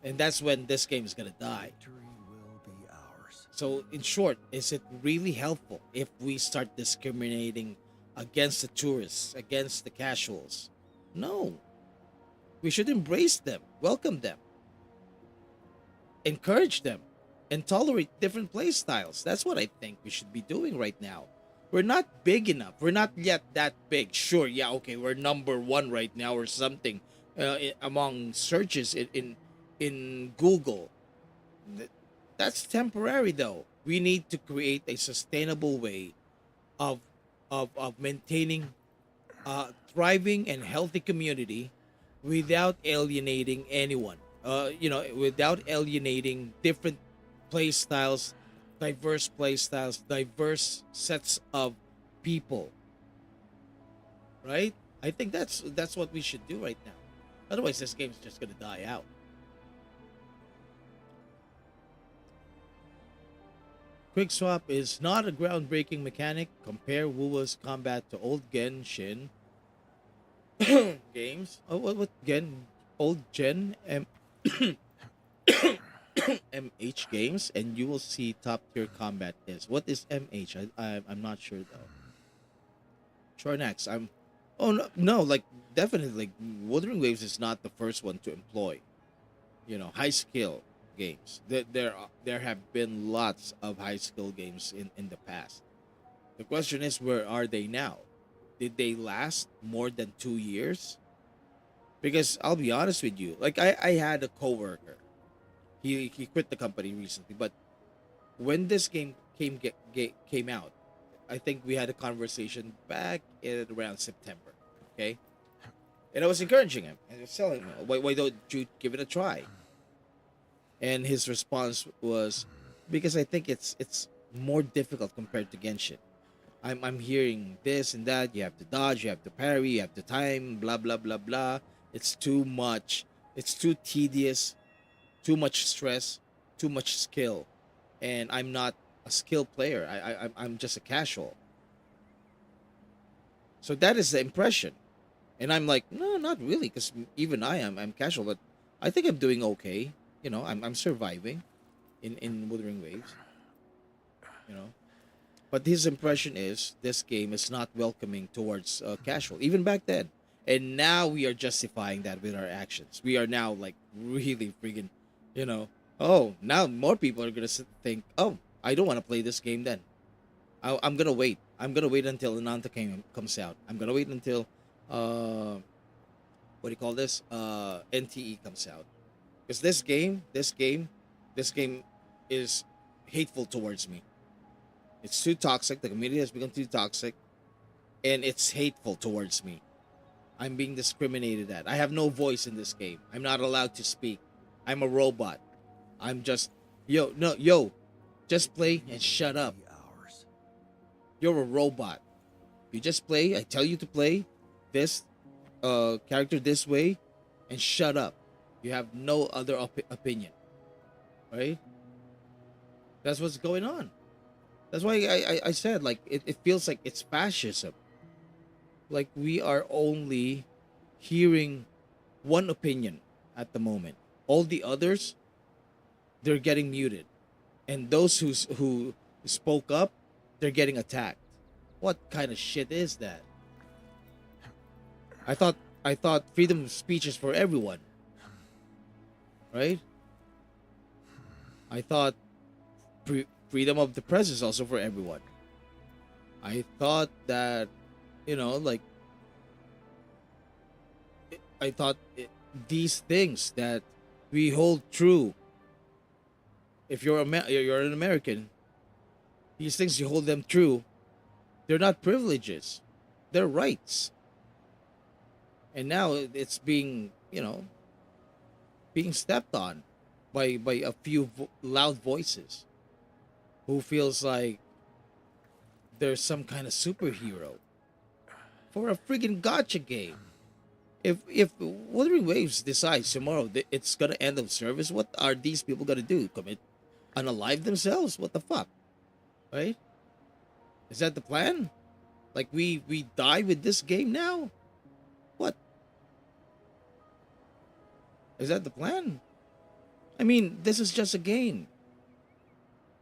and that's when this game is gonna die. Victory will be ours. So, in short, is it really helpful if we start discriminating against the tourists, against the casuals? No. We should embrace them, welcome them, encourage them, and tolerate different play styles. That's what I think we should be doing right now. We're not big enough. We're not yet that big. Sure, yeah, okay, we're number one right now or something among searches in Google. That's temporary though. We need to create a sustainable way of of maintaining a thriving and healthy community without alienating anyone. Without alienating different play styles, diverse sets of people. Right? I think that's what we should do right now. Otherwise, this game's just gonna die out. Quick swap is not a groundbreaking mechanic. Compare Wuwa's combat to old Genshin games. Oh, what Gen? Old Gen MH games, and you will see top tier combat is. What is MH? I'm not sure though. Chornax, I'm. Oh no, like definitely, like Wuthering Waves is not the first one to employ, high skill games. There have been lots of high skill games in the past. The question is, where are they now? Did they last more than 2 years? Because I'll be honest with you, like I had a coworker. He quit the company recently, but when this game came out, I think we had a conversation back in around September. Okay, and I was encouraging him and I was telling him, why don't you give it a try? And his response was, because I think it's more difficult compared to Genshin. I'm hearing this and that. You have to dodge, you have to parry, you have to time, blah blah blah blah. It's too much. It's too tedious, too much stress, too much skill, and I'm not a skilled player. I'm just a casual. So that is the impression, and I'm like, no, not really, because even I'm casual, but I think I'm doing okay. I'm surviving in Wuthering Waves. You know, but his impression is this game is not welcoming towards casual, even back then. And now we are justifying that with our actions. We are now like really freaking, oh, now more people are gonna think, oh, I don't want to play this game then. I'm gonna wait. I'm gonna wait until Ananta comes out. I'm gonna wait until what do you call this? NTE comes out. Because this game is hateful towards me. It's too toxic. The community has become too toxic, and it's hateful towards me. I'm being discriminated at. I have no voice in this game. I'm not allowed to speak. I'm a robot. I'm just just play and shut up. You're a robot. You just play. I tell you to play this character this way, and shut up. You have no other opinion, right? That's what's going on. That's why I said, like, it feels like it's fascism. Like we are only hearing one opinion at the moment. All the others, they're getting muted, and those who spoke up, they're getting attacked. What kind of shit is that? I thought freedom of speech is for everyone, right? I thought freedom of the press is also for everyone. I thought that, like, I thought these things that we hold true. If you're you're an American, these things you hold them true. They're not privileges, they're rights. And now it's being, being stepped on by a few loud voices who feels like there's some kind of superhero for a friggin' gacha game. If Wuthering Waves decides tomorrow that it's gonna end of service, what are these people gonna do? Commit unalive themselves? What the fuck? Right? Is that the plan? Like we die with this game now? What? Is that the plan? I mean, this is just a game.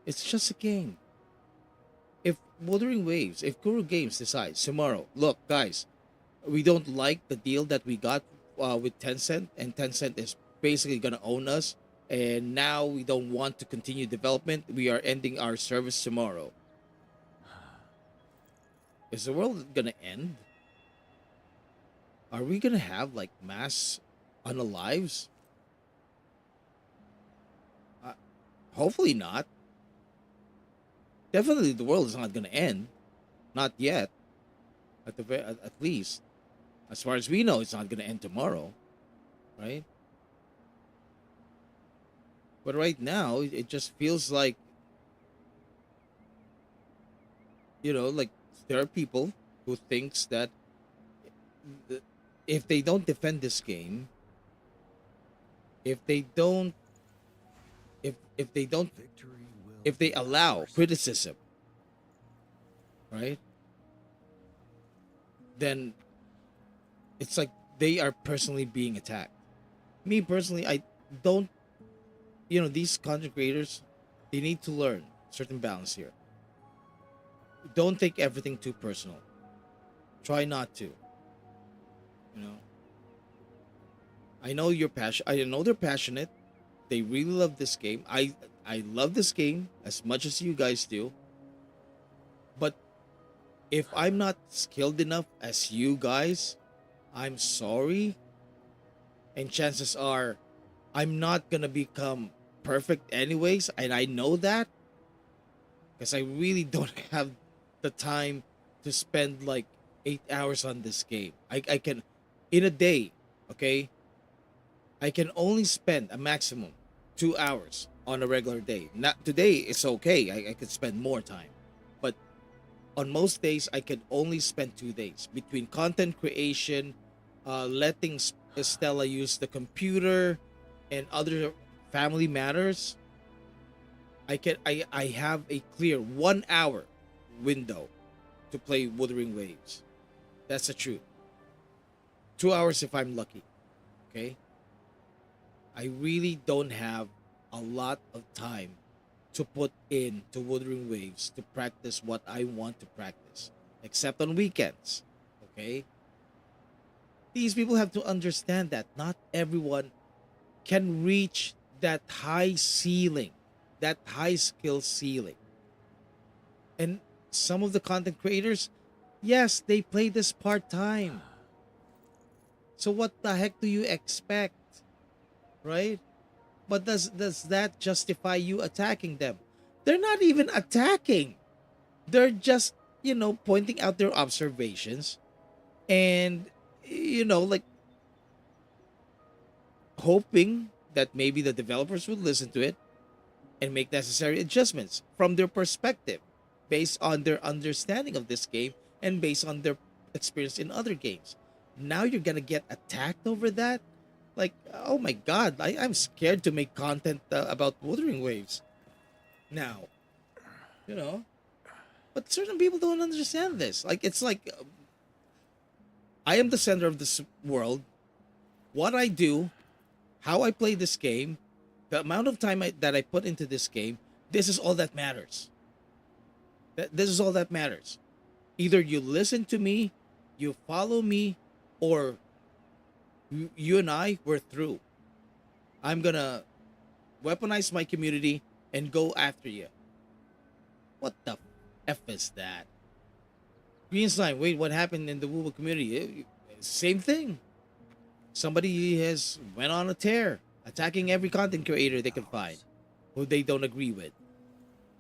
It's just a game. If Wuthering Waves, if Kuro Games decides tomorrow, look, guys, we don't like the deal that we got with Tencent, and Tencent is basically gonna own us, and now we don't want to continue development. We are ending our service tomorrow. Is the world gonna end? Are we gonna have like mass unalives? Hopefully not. Definitely, the world is not gonna end. Not yet. At least, as far as we know, it's not gonna end tomorrow, right? But right now, it just feels like, like there are people who thinks that if they don't defend this game, if they don't, if they don't, Victory will if they be allow ours. criticism, right? Then it's like they are personally being attacked. Me personally, I don't. These content creators, they need to learn certain balance here. Don't take everything too personal. Try not to. I know you're passionate. I know they're passionate. They really love this game. I love this game as much as you guys do. But if I'm not skilled enough as you guys, I'm sorry. And chances are I'm not gonna become perfect anyways, and I know that because I really don't have the time to spend like 8 hours on this game. I can, in a day, okay, I can only spend a maximum 2 hours on a regular day. Not today, it's okay. I could spend more time, but on most days I can only spend 2 days between content creation, letting Stella use the computer, and other family matters. I have a clear 1 hour window to play Wuthering Waves. That's the truth. 2 hours if I'm lucky. Okay? I really don't have a lot of time to put in to Wuthering Waves to practice what I want to practice, except on weekends. Okay? These people have to understand that not everyone can reach that high ceiling, that high skill ceiling. And some of the content creators, yes, they play this part-time. So what the heck do you expect? Right? But does that justify you attacking them? They're not even attacking. They're just, pointing out their observations and, like hoping that maybe the developers would listen to it and make necessary adjustments from their perspective based on their understanding of this game and based on their experience in other games. Now you're gonna get attacked over that? Like, oh my god, I'm scared to make content about Wuthering Waves now. But certain people don't understand this. Like, it's like, I am the center of this world. What I do, how I play this game, the amount of time that I put into this game, this is all that matters. This is all that matters. Either you listen to me, you follow me, or you and I, we're through. I'm gonna weaponize my community and go after you. What the F is that? Green slime, wait, what happened in the Woowa community? Same thing. Somebody has went on a tear, attacking every content creator they can find who they don't agree with.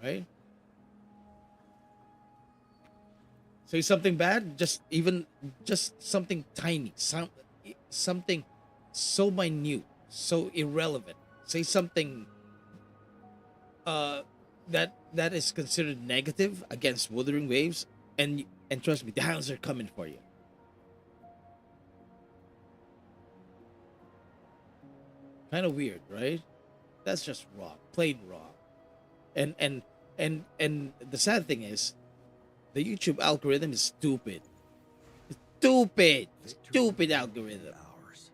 Right? Say something bad, just something tiny, something so minute, so irrelevant. Say something that is considered negative against Wuthering Waves, and trust me, the hounds are coming for you. Kind of weird, right? That's just wrong, plain wrong. And the sad thing is, the YouTube algorithm is stupid. Stupid algorithm. Ours.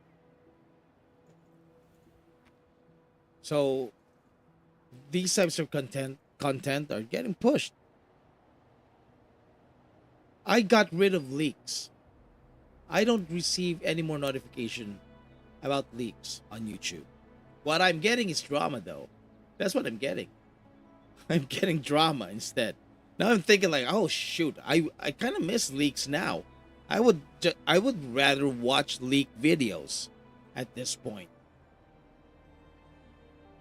So these types of content content are getting pushed. I got rid of leaks. I don't receive any more notification about leaks on YouTube. What I'm getting is drama, though. That's what I'm getting. I'm getting drama instead. Now I'm thinking like, oh shoot, I kind of miss leaks now. I would rather watch leak videos at this point,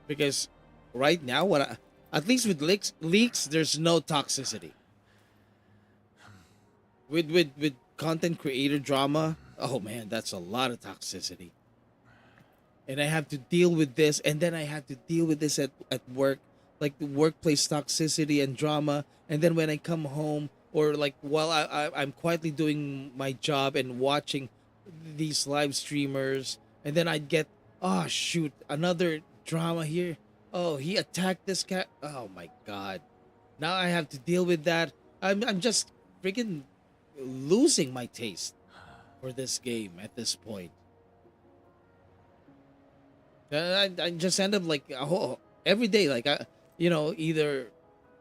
because right now at least with leaks there's no toxicity. With content creator drama, oh man, that's a lot of toxicity. And I have to deal with this, and then I have to deal with this at work, like the workplace toxicity and drama. And then when I come home, or like while I'm quietly doing my job and watching these live streamers, and then I'd get, oh shoot, another drama here. Oh, he attacked this cat. Oh my god. Now I have to deal with that. I'm just freaking losing my taste for this game at this point. I just end up like, oh, every day, like either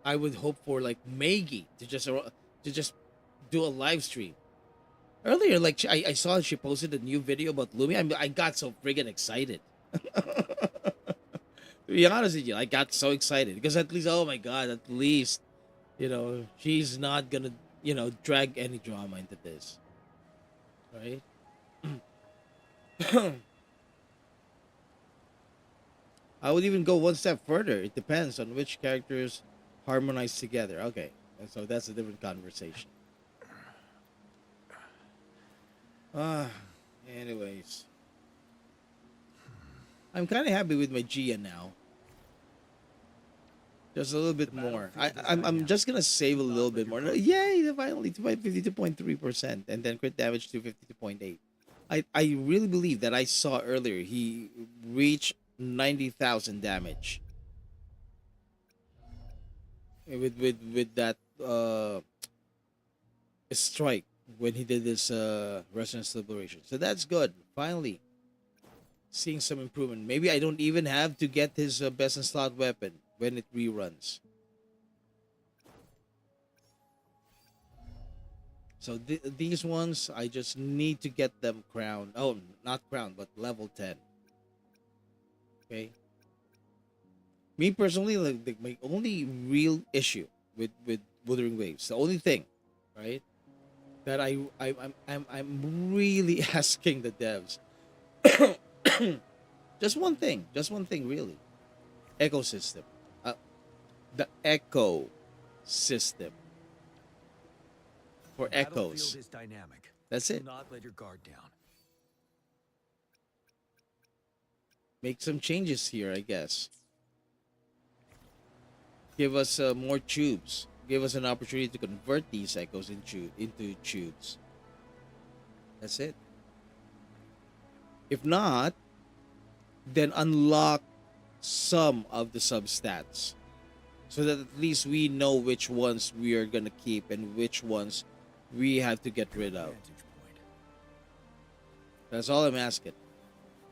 I would hope for like Maggie to just do a live stream. Earlier, like I saw she posted a new video about Lumi. I got so friggin' excited. To be honest with you, I got so excited because at least, oh my god, at least she's not gonna drag any drama into this, right? I would even go one step further. It depends on which characters harmonize together. Okay, and so that's a different conversation. Anyways, I'm kind of happy with my Gia now. Just a little bit more. I'm just gonna save a little bit more. Yay! Finally, 52.3%, and then crit damage to 52.8. I really believe that I saw earlier he reached 90,000 damage with that strike when he did this resonance liberation. So that's good. Finally seeing some improvement. Maybe I don't even have to get his best in slot weapon when it reruns. So these ones, I just need to get them crowned. Oh, not crowned, but level 10. Okay. Me personally, like my only real issue with Wuthering Waves, the only thing, right, that I'm really asking the devs, just one thing, really, ecosystem, the echo system for echoes. Is dynamic. That's it. Do not let your guard down. Make some changes here, I guess. Give us more tubes. Give us an opportunity to convert these echoes into tubes. That's it. If not, then unlock some of the substats, so that at least we know which ones we are gonna keep and which ones we have to get rid of. That's all I'm asking.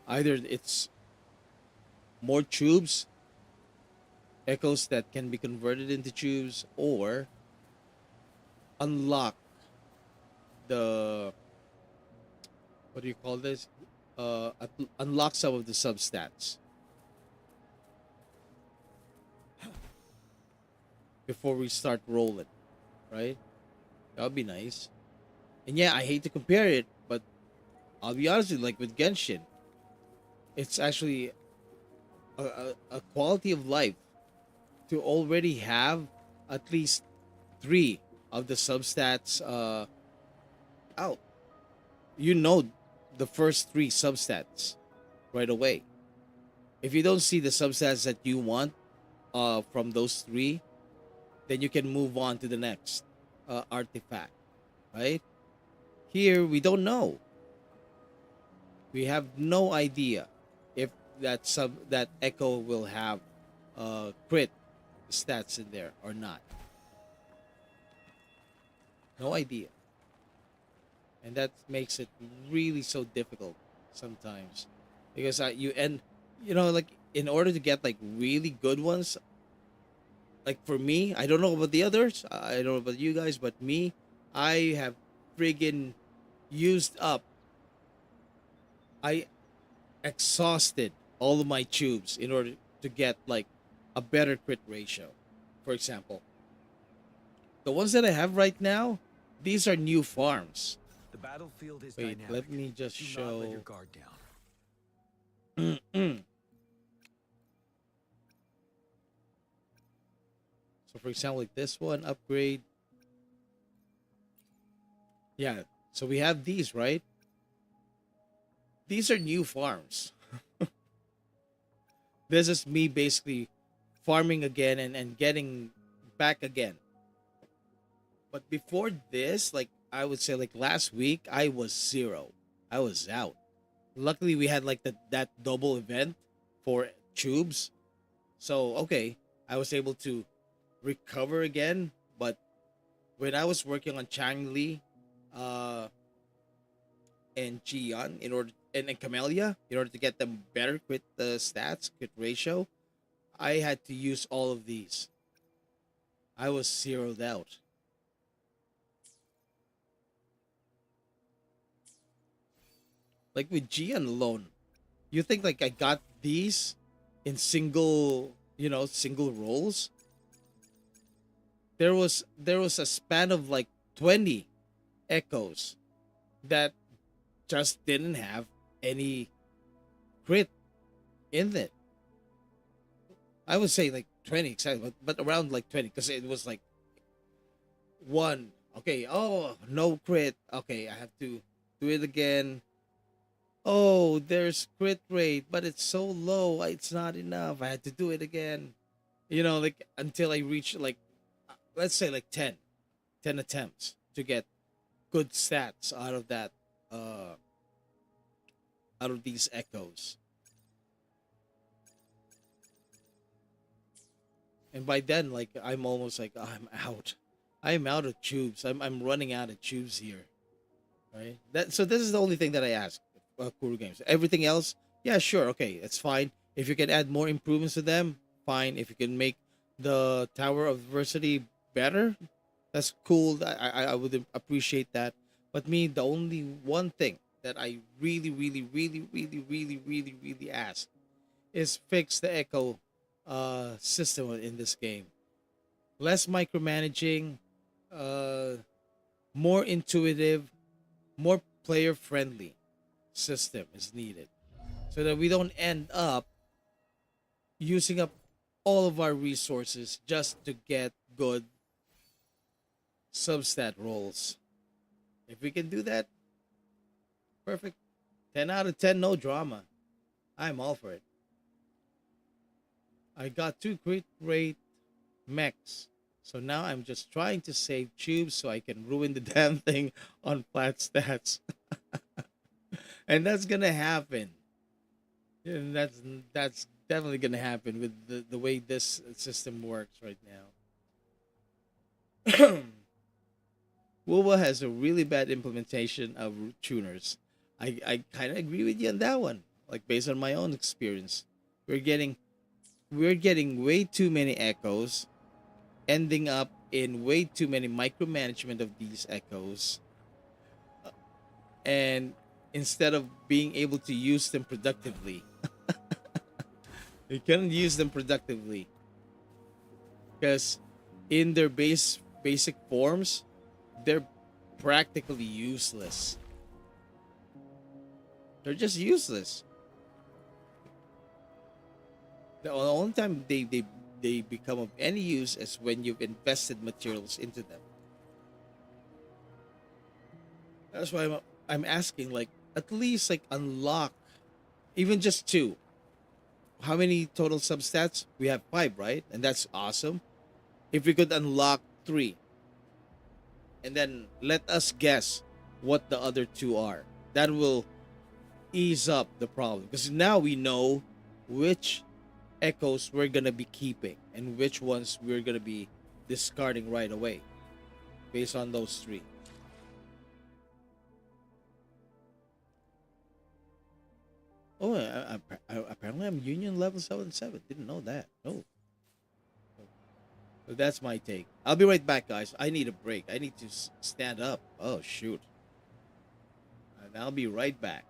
Either it's more tubes, echoes that can be converted into tubes, or unlock the, what do you call this? Unlock some of the substats before we start rolling, right? That would be nice. And yeah, I hate to compare it, but I'll be honest with you, like with Genshin, it's actually a quality of life to already have at least 3 of the substats out. The first 3 substats right away. If you don't see the substats that you want from those 3, then you can move on to the next artifact, right? Here we don't know. We have no idea if that echo will have crit stats in there or not. No idea. And that makes it really so difficult sometimes, because like in order to get like really good ones, like for me, I don't know about the others. I don't know about you guys, but me, I have friggin' used up. I exhausted all of my tubes in order to get like a better crit ratio. For example, the ones that I have right now, these are new farms. The battlefield is Wait, dynamic. let me just Do not let your show. guard down. So for example, like this one upgrade. Yeah. So we have these, right? These are new farms. This is me basically farming again and getting back again. But before this, like I would say like last week, I was zero. I was out. Luckily we had like that double event for tubes. So okay, I was able to recover again. But when I was working on Changli, uh and Jian in order and Camellya in order to get them better crit stats, crit ratio, I had to use all of these. I was zeroed out. Like with Jian alone, you think like I got these in single, single rolls? There was a span of like 20 echoes that just didn't have any crit in it. I would say like 20 exactly, but around like 20 because it was like one. Okay, oh, no crit. Okay, I have to do it again. Oh, there's crit rate, but it's so low. It's not enough. I had to do it again. Like until I reach like, let's say like 10 attempts to get good stats out of that, uh, out of these echoes. And by then, like I'm almost like I'm out. I'm out of tubes. I'm running out of tubes here. Right. So this is the only thing that I ask Kuru Games. Everything else, yeah, sure, okay, it's fine. If you can add more improvements to them, fine. If you can make the Tower of Adversity better, that's cool. I would appreciate that. But me, the only one thing that I really, really, really, really, really, really, really ask is fix the echo system in this game. Less micromanaging, uh, more intuitive, more player friendly system is needed so that we don't end up using up all of our resources just to get good substat rolls. If we can do that, perfect. 10 out of 10, no drama. I'm all for it. I got 2 crit rate mechs. So now I'm just trying to save tubes so I can ruin the damn thing on flat stats. And that's gonna happen. And that's definitely gonna happen with the way this system works right now. WoWa has a really bad implementation of tuners. I kind of agree with you on that one. Like based on my own experience, we're getting we're getting way too many echoes, ending up in way too many micromanagement of these echoes, and instead of being able to use them productively, you can't use them productively because in their basic forms, they're practically useless. They're just useless. The only time they become of any use is when you've invested materials into them. That's why I'm asking, like, at least like unlock even just 2. How many total substats? We have 5, right? And that's awesome. If we could unlock 3, and then let us guess what the other 2 are, that will ease up the problem because now we know which echoes we're gonna be keeping and which ones we're gonna be discarding right away based on those 3. Oh, apparently I'm Union level 77. Didn't know that. No. That's my take. I'll be right back, guys. I need a break. I need to stand up. Oh, shoot. And I'll be right back.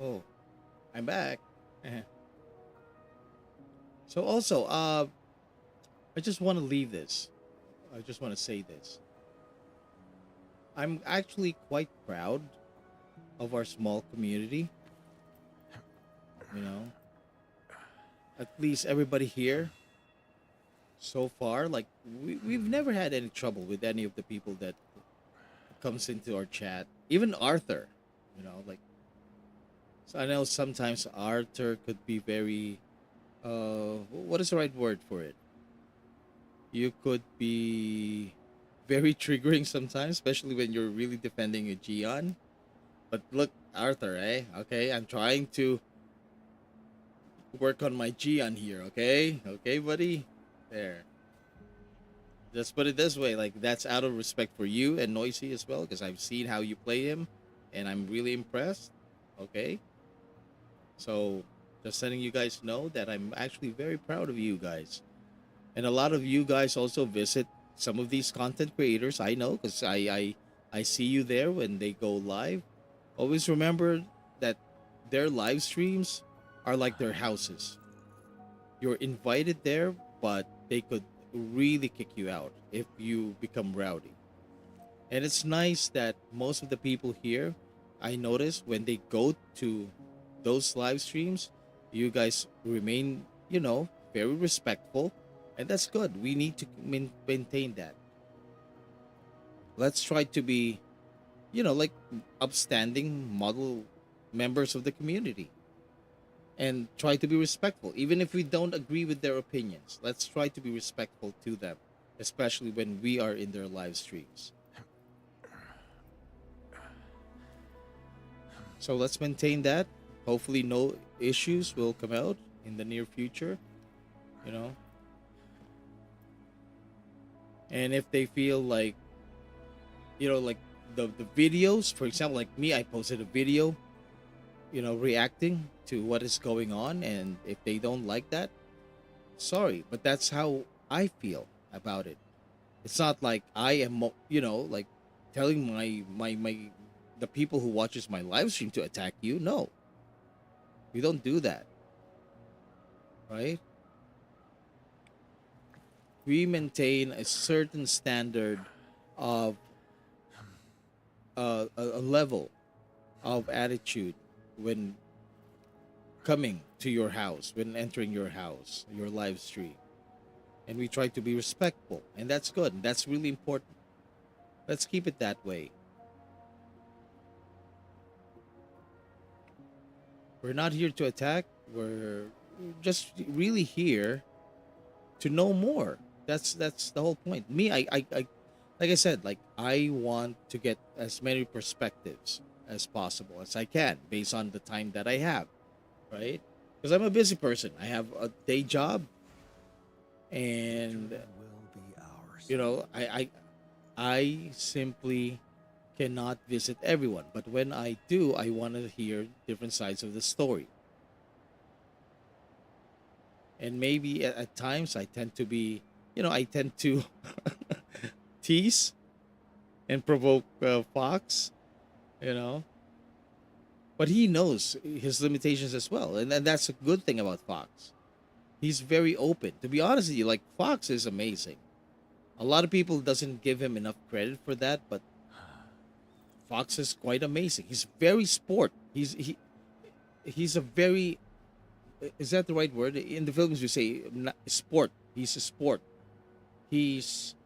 Oh, I'm back. So also, I just want to leave this. I just want to say this. I'm actually quite proud of our small community. You know, at least everybody here so far, like we've never had any trouble with any of the people that comes into our chat. Even Arthur, you know, like so I know sometimes Arthur could be very what is the right word for it? You could be very triggering sometimes, especially when you're really defending a Gion. But look, Arthur, eh? Okay, I'm trying to work on my Gion here, okay? Okay, buddy? There. Just put it this way, like that's out of respect for you and Noisy as well, because I've seen how you play him and I'm really impressed. Okay? So just letting you guys know that I'm actually very proud of you guys. And a lot of you guys also visit some of these content creators. I know because I see you there when they go live. Always remember that their live streams are like their houses. You're invited there, but they could really kick you out if you become rowdy. And it's nice that most of the people here, I notice when they go to those live streams, you guys remain, very respectful. And that's good. We need to maintain that. Let's try to be, like upstanding model members of the community and try to be respectful. Even if we don't agree with their opinions, let's try to be respectful to them, especially when we are in their live streams. So let's maintain that. Hopefully no issues will come out in the near future, And if they feel like, like the videos, for example, like me, I posted a video, reacting to what is going on. And if they don't like that, sorry, but that's how I feel about it. It's not like I am, like telling my the people who watches my live stream to attack you. No, we don't do that, right? We maintain a certain standard of a level of attitude when coming to your house, when entering your house, your live stream. And we try to be respectful, and that's good. And that's really important. Let's keep it that way. We're not here to attack. We're just really here to know more. That's the whole point. Me, I like I said, like I want to get as many perspectives as possible as I can based on the time that I have, right? Because I'm a busy person. I have a day job, and Will be ours. I simply cannot visit everyone. But when I do, I want to hear different sides of the story. And maybe at times I tend to be, I tend to tease and provoke Fox, but he knows his limitations as well. And that's a good thing about Fox. He's very open. To be honest with you, like Fox is amazing. A lot of people doesn't give him enough credit for that, but Fox is quite amazing. He's very sport. He's a very, is that the right word? In the Philippines we say sport. He's a sport. He's,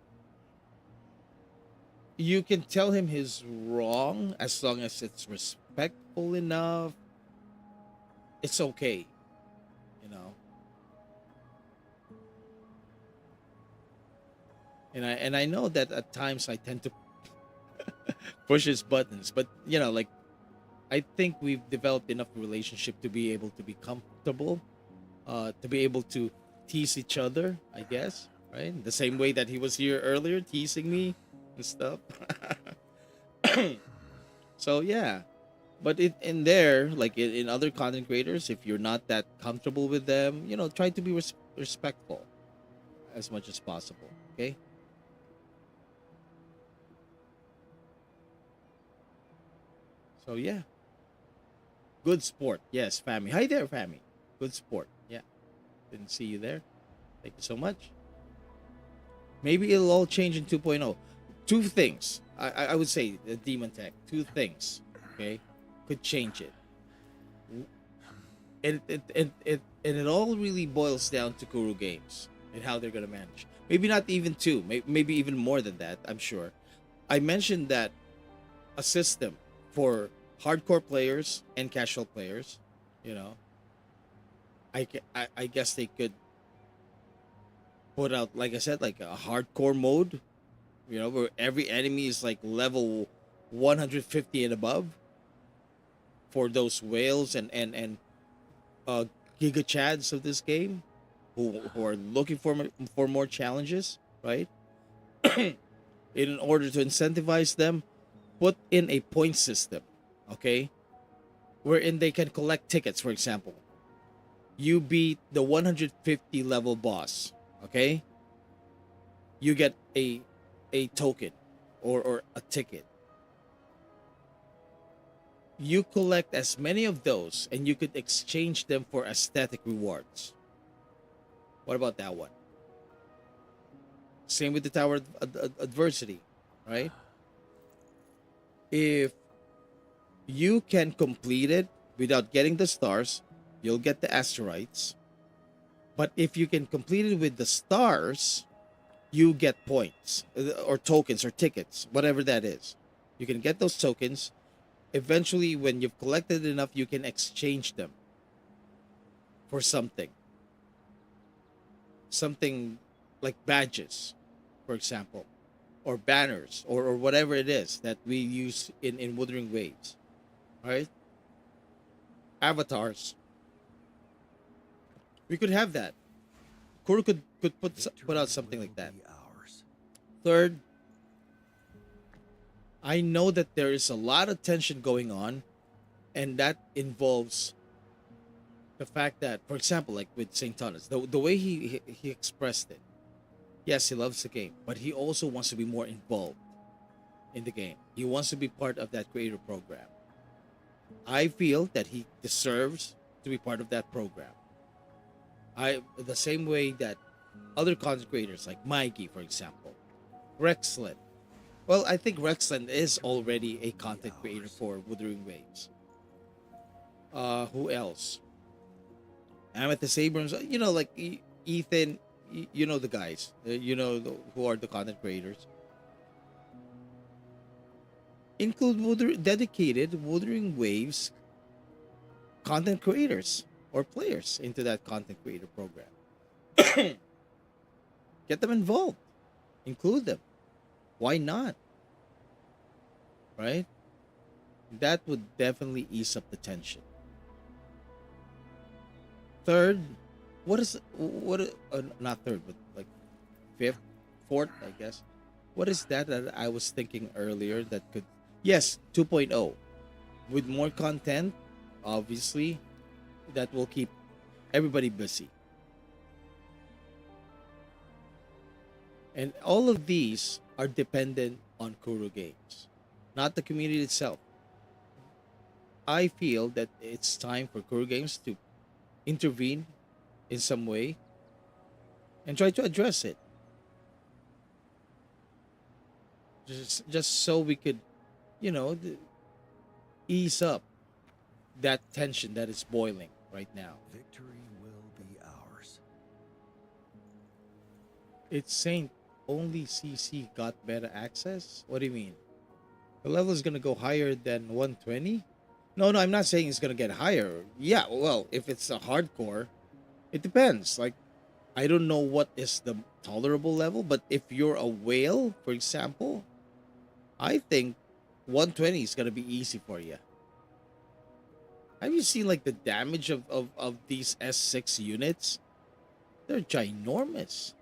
you can tell him he's wrong as long as it's respectful enough. It's okay, And I know that at times I tend to push his buttons, but like I think we've developed enough relationship to be able to be comfortable, to be able to tease each other, I guess, right? The same way that he was here earlier teasing me and stuff. So yeah, but in there, like in other content creators, if you're not that comfortable with them, try to be respectful as much as possible. Okay. So yeah, good sport. Yes, Fami. Hi there, Fami. Good sport. Yeah, didn't see you there. Thank you so much. Maybe it'll all change in 2.0. Two things. I would say the Demon Tech. Two things. Okay, could change it. And it all really boils down to Kuru Games and how they're gonna manage. Maybe not even two. Maybe even more than that. I'm sure. I mentioned that a system for hardcore players and casual players, I guess they could put out, like I said, like a hardcore mode, where every enemy is like level 150 and above for those whales and giga chads of this game who are looking for more challenges, right? In order to incentivize them, put in a point system, okay, wherein they can collect tickets. For example, you beat the 150 level boss, okay, you get a token or a ticket. You collect as many of those and you could exchange them for aesthetic rewards. What about that one? Same with the Tower of Adversity, right? If you can complete it without getting the stars, you'll get the asteroids. But if you can complete it with the stars, you get points or tokens or tickets, whatever that is. You can get those tokens. Eventually, when you've collected enough, you can exchange them for something. Something like badges, for example, or banners, or whatever it is that we use in Wuthering Waves. Right? Avatars. We could have that. Kuro could put out something like that. Third, I know that there is a lot of tension going on, and that involves the fact that, for example, like with St. Thomas, the way he expressed it, yes, he loves the game, but he also wants to be more involved in the game. He wants to be part of that creator program. I feel that he deserves to be part of that program. The same way that other content creators like Mikey, for example, Rexland. Well, I think Rexland is already a content creator for Wuthering Waves. Who else? Amethyst Abrams, like Ethan, you know the guys, who are the content creators. Include dedicated Wuthering Waves content creators or players into that content creator program. Get them involved. Include them. Why not? Right? That would definitely ease up the tension. Third, not third, but like fifth, fourth, I guess. What is that I was thinking earlier that could, yes, 2.0. With more content, obviously, that will keep everybody busy. And all of these are dependent on Kuro Games, not the community itself. I feel that it's time for Kuro Games to intervene in some way and try to address it. Just so we could, ease up that tension that is boiling right now. Victory will be ours. It's saying only CC got beta access? What do you mean? The level is gonna go higher than 120? No, I'm not saying it's gonna get higher. Yeah, well, if it's a hardcore, it depends. Like, I don't know what is the tolerable level, but if you're a whale, for example, I think 120 is gonna be easy for you. Have you seen like the damage of these S6 units? They're ginormous.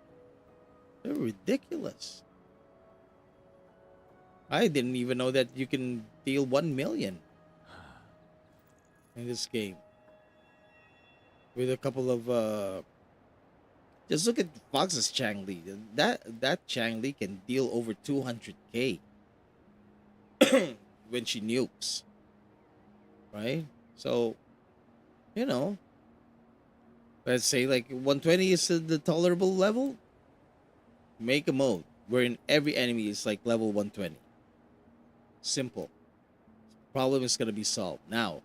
They're ridiculous. I didn't even know that you can deal 1 million in this game. With a couple of just look at Fox's Changli. That Changli can deal over 200k when she nukes. Right? So, let's say like 120 is the tolerable level. Make a mode wherein every enemy is like level 120. Simple. Problem is going to be solved. Now,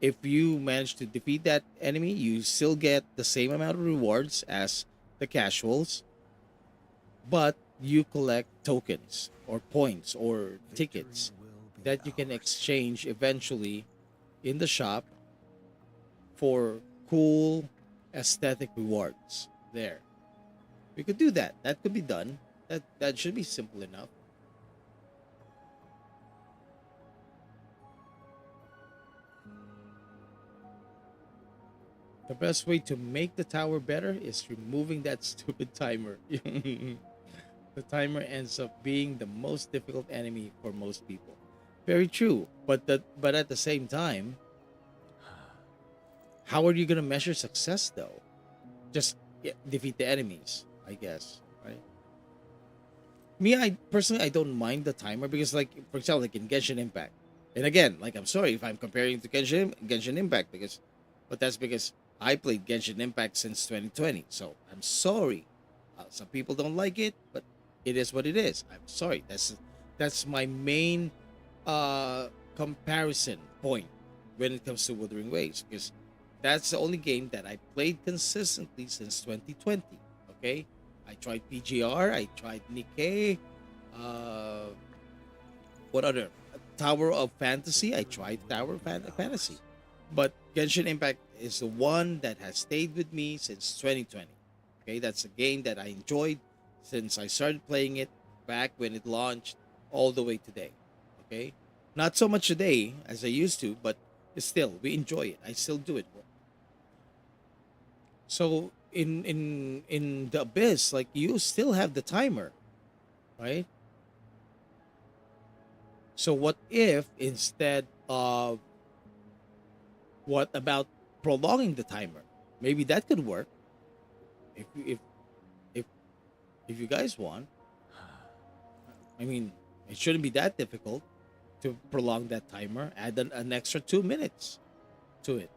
if you manage to defeat that enemy, you still get the same amount of rewards as the casuals, but you collect tokens or points or tickets that you can exchange eventually in the shop for cool aesthetic rewards there. We could do that. That could be done. That should be simple enough. The best way to make the tower better is removing that stupid timer. The timer ends up being the most difficult enemy for most people. Very true. But at the same time, how are you gonna measure success though? Just defeat the enemies, I guess, right? Me, I personally I don't mind the timer because, like, for example, like in Genshin Impact, and again, like, I'm sorry if I'm comparing to Genshin Impact because, but that's because I played Genshin Impact since 2020. So I'm sorry, some people don't like it, but it is what it is. I'm sorry. That's my main comparison point when it comes to Wuthering Waves because that's the only game that I played consistently since 2020. Okay, I tried PGR, I tried Nikkei, uh, what other Tower of Fantasy? I tried Fantasy, but Genshin Impact is the one that has stayed with me since 2020. Okay, that's a game that I enjoyed since I started playing it back when it launched all the way today. Okay, not so much today as I used to, but still we enjoy it. I still do it. So in the abyss, like you still have the timer, right? So what if instead of what about prolonging the timer? Maybe that could work if if if you guys want. I mean, it shouldn't be that difficult to prolong that timer. Add an extra 2 minutes to it,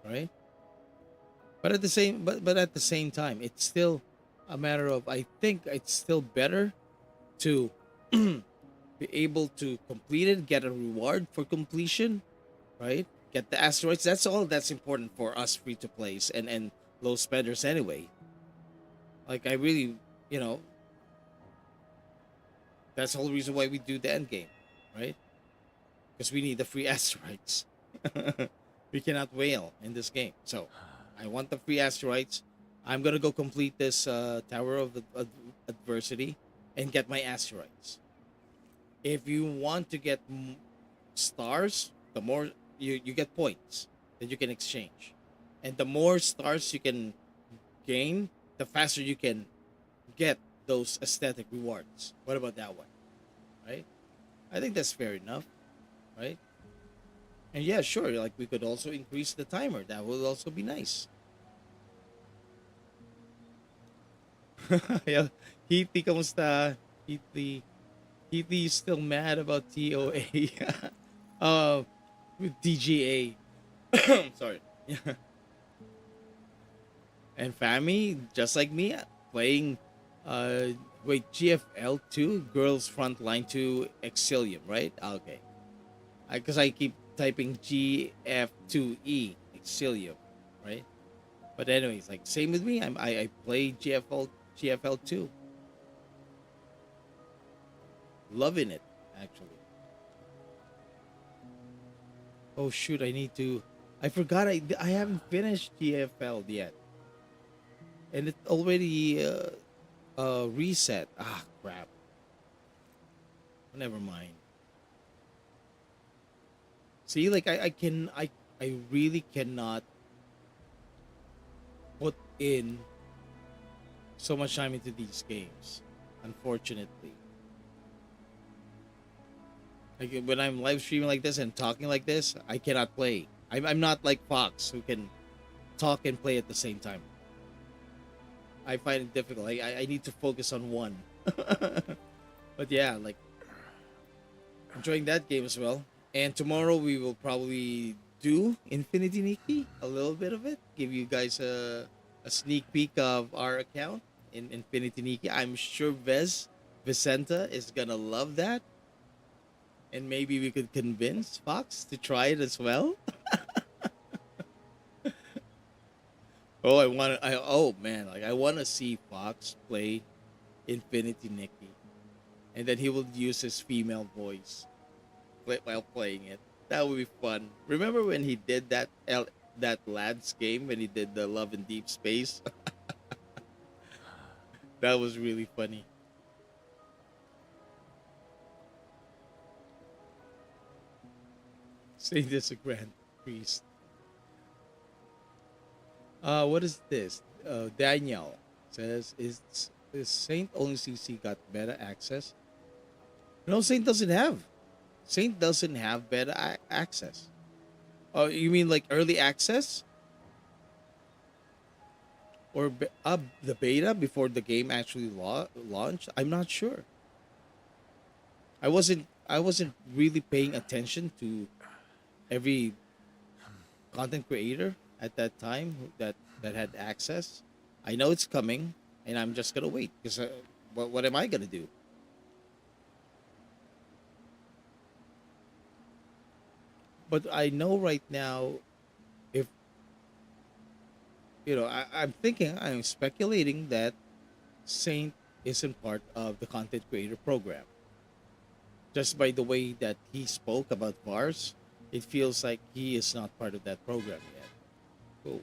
right? But at the same time, it's still a matter of I think it's still better to be able to complete it, get a reward for completion, right? Get the asteroids. That's all that's important for us free to plays and low spenders anyway. Like I really, you know, that's the whole reason why we do the end game, right? Because we need the free asteroids. We cannot whale in this game, so I want the free asteroids. I'm gonna go complete this Tower of Adversity and get my asteroids. If you want to get stars, the more you get points that you can exchange, and the more stars you can gain, the faster you can get those aesthetic rewards. What about that one? Right? I think that's fair enough, right? And yeah, sure, like we could also increase the timer. That would also be nice. Yeah, Heaty, kamusta? Heaty, Heaty is still mad about TOA. With DGA. Sorry. And Fami, just like me, playing wait, GFL 2, Girls Frontline 2 Exilium, right? Okay. Because I keep typing GF2E Exilium, right? But anyways, like same with me. I play GFL 2. Loving it, actually. Oh shoot, I forgot I haven't finished GFL yet. And it already reset. Ah, crap. Never mind. See, like I really cannot put in so much time into these games, unfortunately. Like when I'm live streaming like this and talking like this, I cannot play. I'm not like Fox who can talk and play at the same time. I find it difficult. I need to focus on one. But yeah, like enjoying that game as well. And tomorrow we will probably do Infinity Nikki, a little bit of it. Give you guys a sneak peek of our account in Infinity Nikki. I'm sure Vicenta is gonna love that. And maybe we could convince Fox to try it as well. Oh, oh man, like I want to see Fox play Infinity Nikki, and then he will use his female voice while playing it. That would be fun. Remember when he did that lads game when he did the Love in Deep Space? That was really funny. Say this a grand priest. What is this? Daniel says, is Saint only CC got beta access? No, Saint doesn't have beta access. Oh, you mean like early access? Or the beta before the game actually launched? I'm not sure. I wasn't really paying attention to every content creator at that time that had access. I know it's coming, and I'm just gonna wait because what am I gonna do? But I know right now, if I'm speculating that Saint isn't part of the content creator program. Just by the way that he spoke about VARs, it feels like he is not part of that program yet. Cool.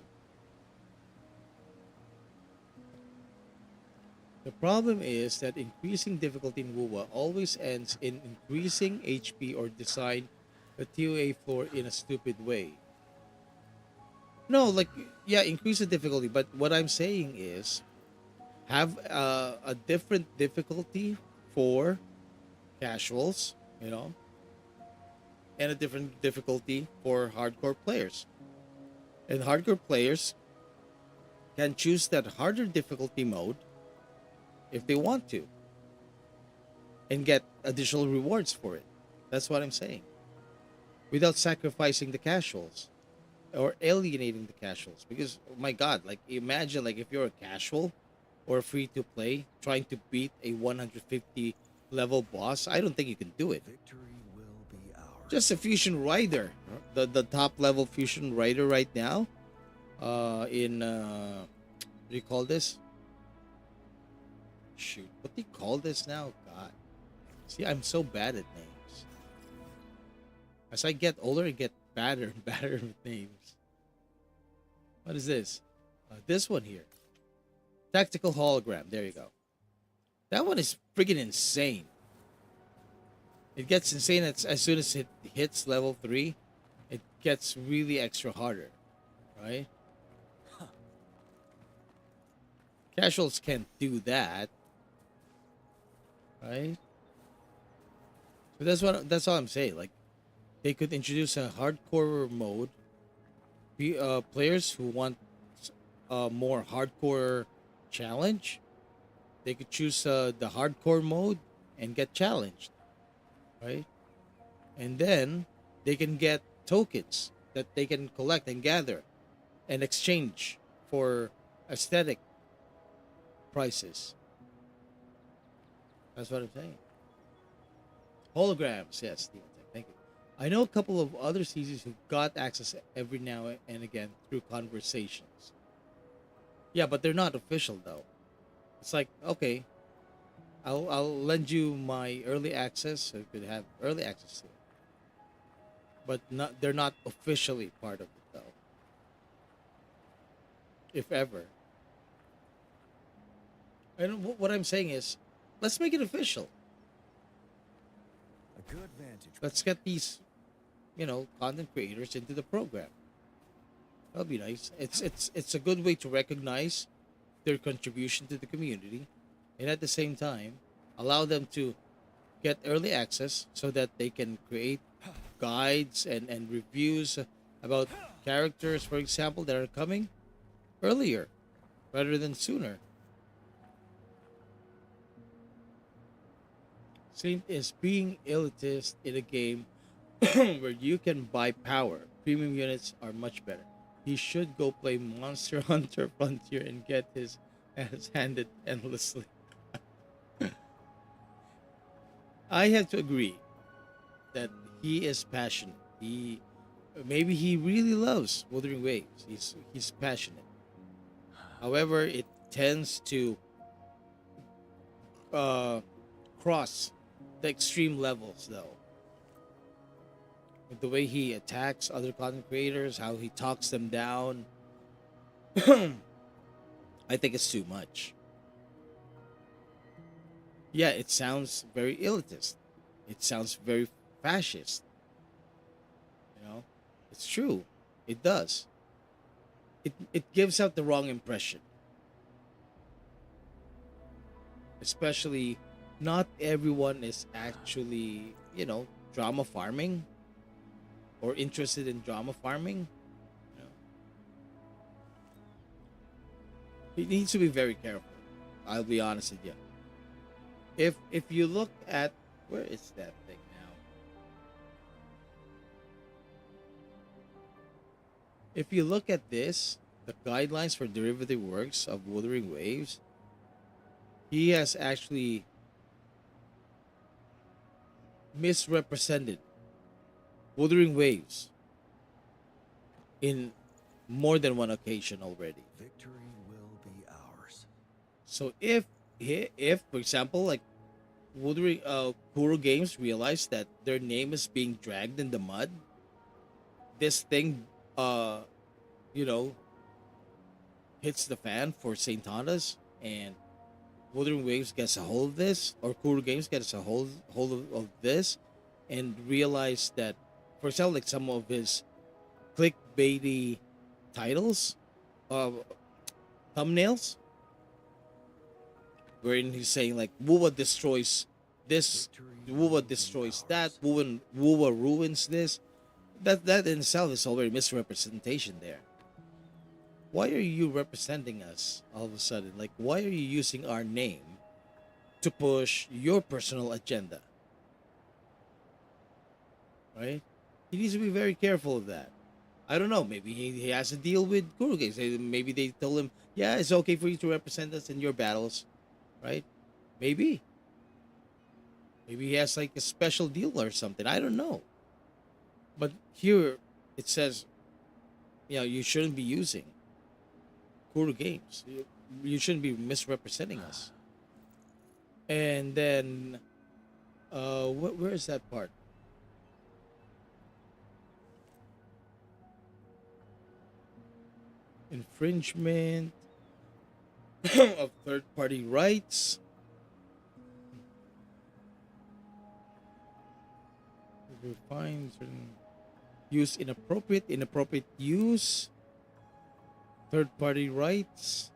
The problem is that increasing difficulty in WUWA always ends in increasing HP or design the TOA floor in a stupid way. No, like, yeah, increase the difficulty, but what I'm saying is have a different difficulty for casuals, and a different difficulty for hardcore players. And hardcore players can choose that harder difficulty mode if they want to and get additional rewards for it. That's what I'm saying. Without sacrificing the casuals or alienating the casuals. Because, oh my God, like, imagine, like, if you're a casual or free to play trying to beat a 150 level boss, I don't think you can do it. Victory will be ours. Just a fusion rider, the top level fusion rider right now, in what do you call this? Shoot, what do you call this now? God, see, I'm so bad at names. As I get older, I get badder and badder with names. What is this? This one here, tactical hologram. There you go. That one is friggin' insane. It gets insane as soon as it hits level 3. It gets really extra harder, right? Casuals can't do that, right? So that's all I'm saying. Like, they could introduce a hardcore mode. Players who want a more hardcore challenge, they could choose the hardcore mode and get challenged, right? And then they can get tokens that they can collect and gather and exchange for aesthetic prices. That's what I'm saying. Holograms, yes, Steven. Thank you. I know a couple of other CZs who got access every now and again through conversations. Yeah, but they're not official though. It's like, okay, I'll lend you my early access so you could have early access to it. But they're not officially part of it though. If ever. And what I'm saying is, let's make it official. A good vantage. Let's get these, content creators into the program. That'll be nice. It's a good way to recognize their contribution to the community, and at the same time, allow them to get early access so that they can create guides and reviews about characters, for example, that are coming earlier rather than sooner. Saint is being elitist in a game where you can buy power. Premium units are much better. He should go play Monster Hunter Frontier and get his ass handed endlessly. I have to agree that he is passionate. Maybe he really loves Wuthering Waves. He's passionate. However, it tends to cross the extreme levels, though. With the way he attacks other content creators, how he talks them down, I think it's too much. Yeah, it sounds very elitist. It sounds very fascist. It's true. It does. It gives out the wrong impression. Especially, not everyone is actually, drama farming or interested in drama farming. He needs to be very careful. I'll be honest with you. If you look at Where is that thing now? If you look at this, the guidelines for derivative works of Wuthering Waves, he has actually misrepresented Wuthering Waves in more than one occasion already. Victory will be ours. So if for example, like Wuthering Kuro Games realized that their name is being dragged in the mud, this thing you know hits the fan for Saint Thomas, and Wuthering Waves gets a hold of this, or Kuro Games gets a hold of this, and realize that, for example, like some of his clickbaity titles, thumbnails, wherein he's saying like Wuwa destroys this, Wuwa destroys that, Wuwa ruins this. That in itself is already misrepresentation there. Why are you representing us all of a sudden? Like, why are you using our name to push your personal agenda? Right? He needs to be very careful of that. I don't know. Maybe he has a deal with Kuro Games. Maybe they told him, yeah, it's okay for you to represent us in your battles. Right? Maybe. Maybe he has like a special deal or something. I don't know. But here it says, you shouldn't be using Kuro Games. You shouldn't be misrepresenting us. And then, where is that part? Infringement of third-party rights. Refine certain use inappropriate use, third-party rights.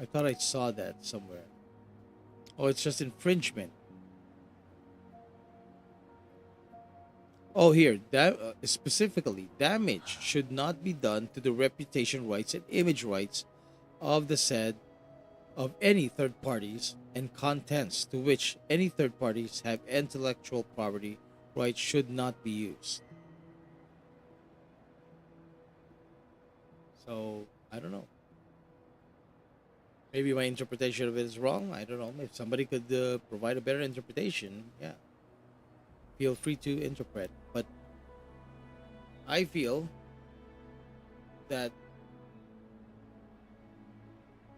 I thought I saw that somewhere. Oh, it's just infringement. Oh, here, specifically, damage should not be done to the reputation rights and image rights of the said of any third parties, and contents to which any third parties have intellectual property rights should not be used. So, I don't know. Maybe my interpretation of it is wrong. I don't know. If somebody could provide a better interpretation, yeah, feel free to interpret. But I feel that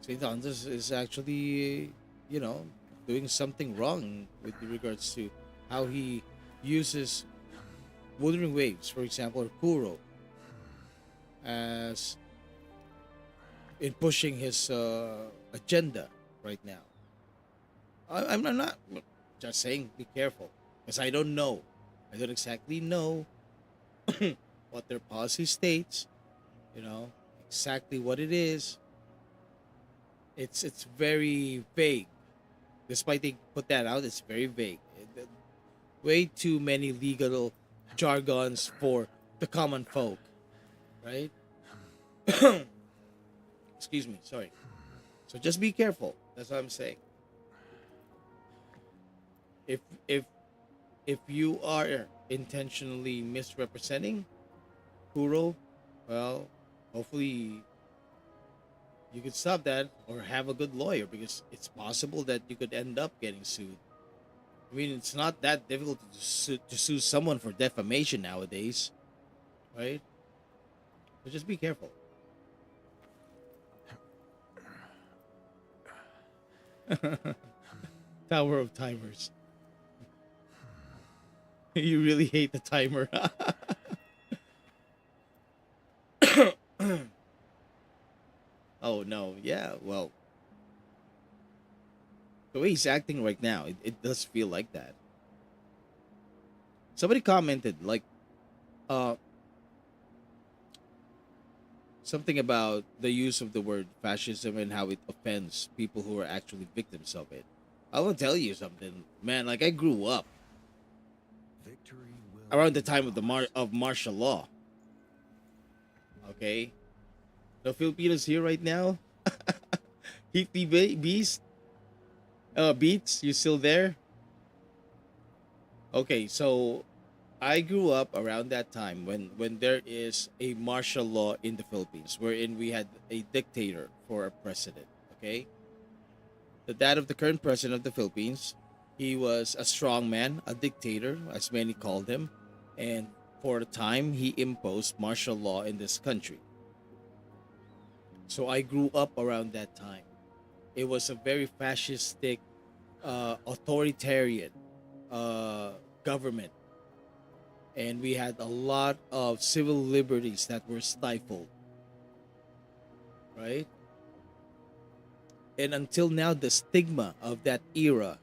St. Andres is actually, doing something wrong with regards to how he uses Wuthering Waves, for example, or Kuro, as in pushing his agenda right now. I'm not just saying be careful, because I don't know. I don't exactly know what their policy states, exactly what it is. It's very vague. Despite they put that out, it's very vague. Way too many legal jargons for the common folk, right? Excuse me, sorry. So just be careful. That's what I'm saying. If you are intentionally misrepresenting Kuro, well, hopefully you could stop that or have a good lawyer, because it's possible that you could end up getting sued. I mean, it's not that difficult to sue someone for defamation nowadays, right? So just be careful. Tower of Timers. You really hate the timer. Oh no, yeah, well, the way he's acting right now, it does feel like that. Somebody commented like something about the use of the word fascism and how it offends people who are actually victims of it. I will tell you something, man. Like, I grew up Victory will around the be time of ours. of martial law. Okay, the Filipinos here right now, Heat the Beast. Beats, you still there? Okay, so I grew up around that time when there is a martial law in the Philippines, wherein we had a dictator for a president. Okay, the dad of the current president of the Philippines, he was a strong man, a dictator, as many called him, and for a time he imposed martial law in this country. So I grew up around that time. It was a very fascistic, authoritarian government, and we had a lot of civil liberties that were stifled, right? And until now, the stigma of that era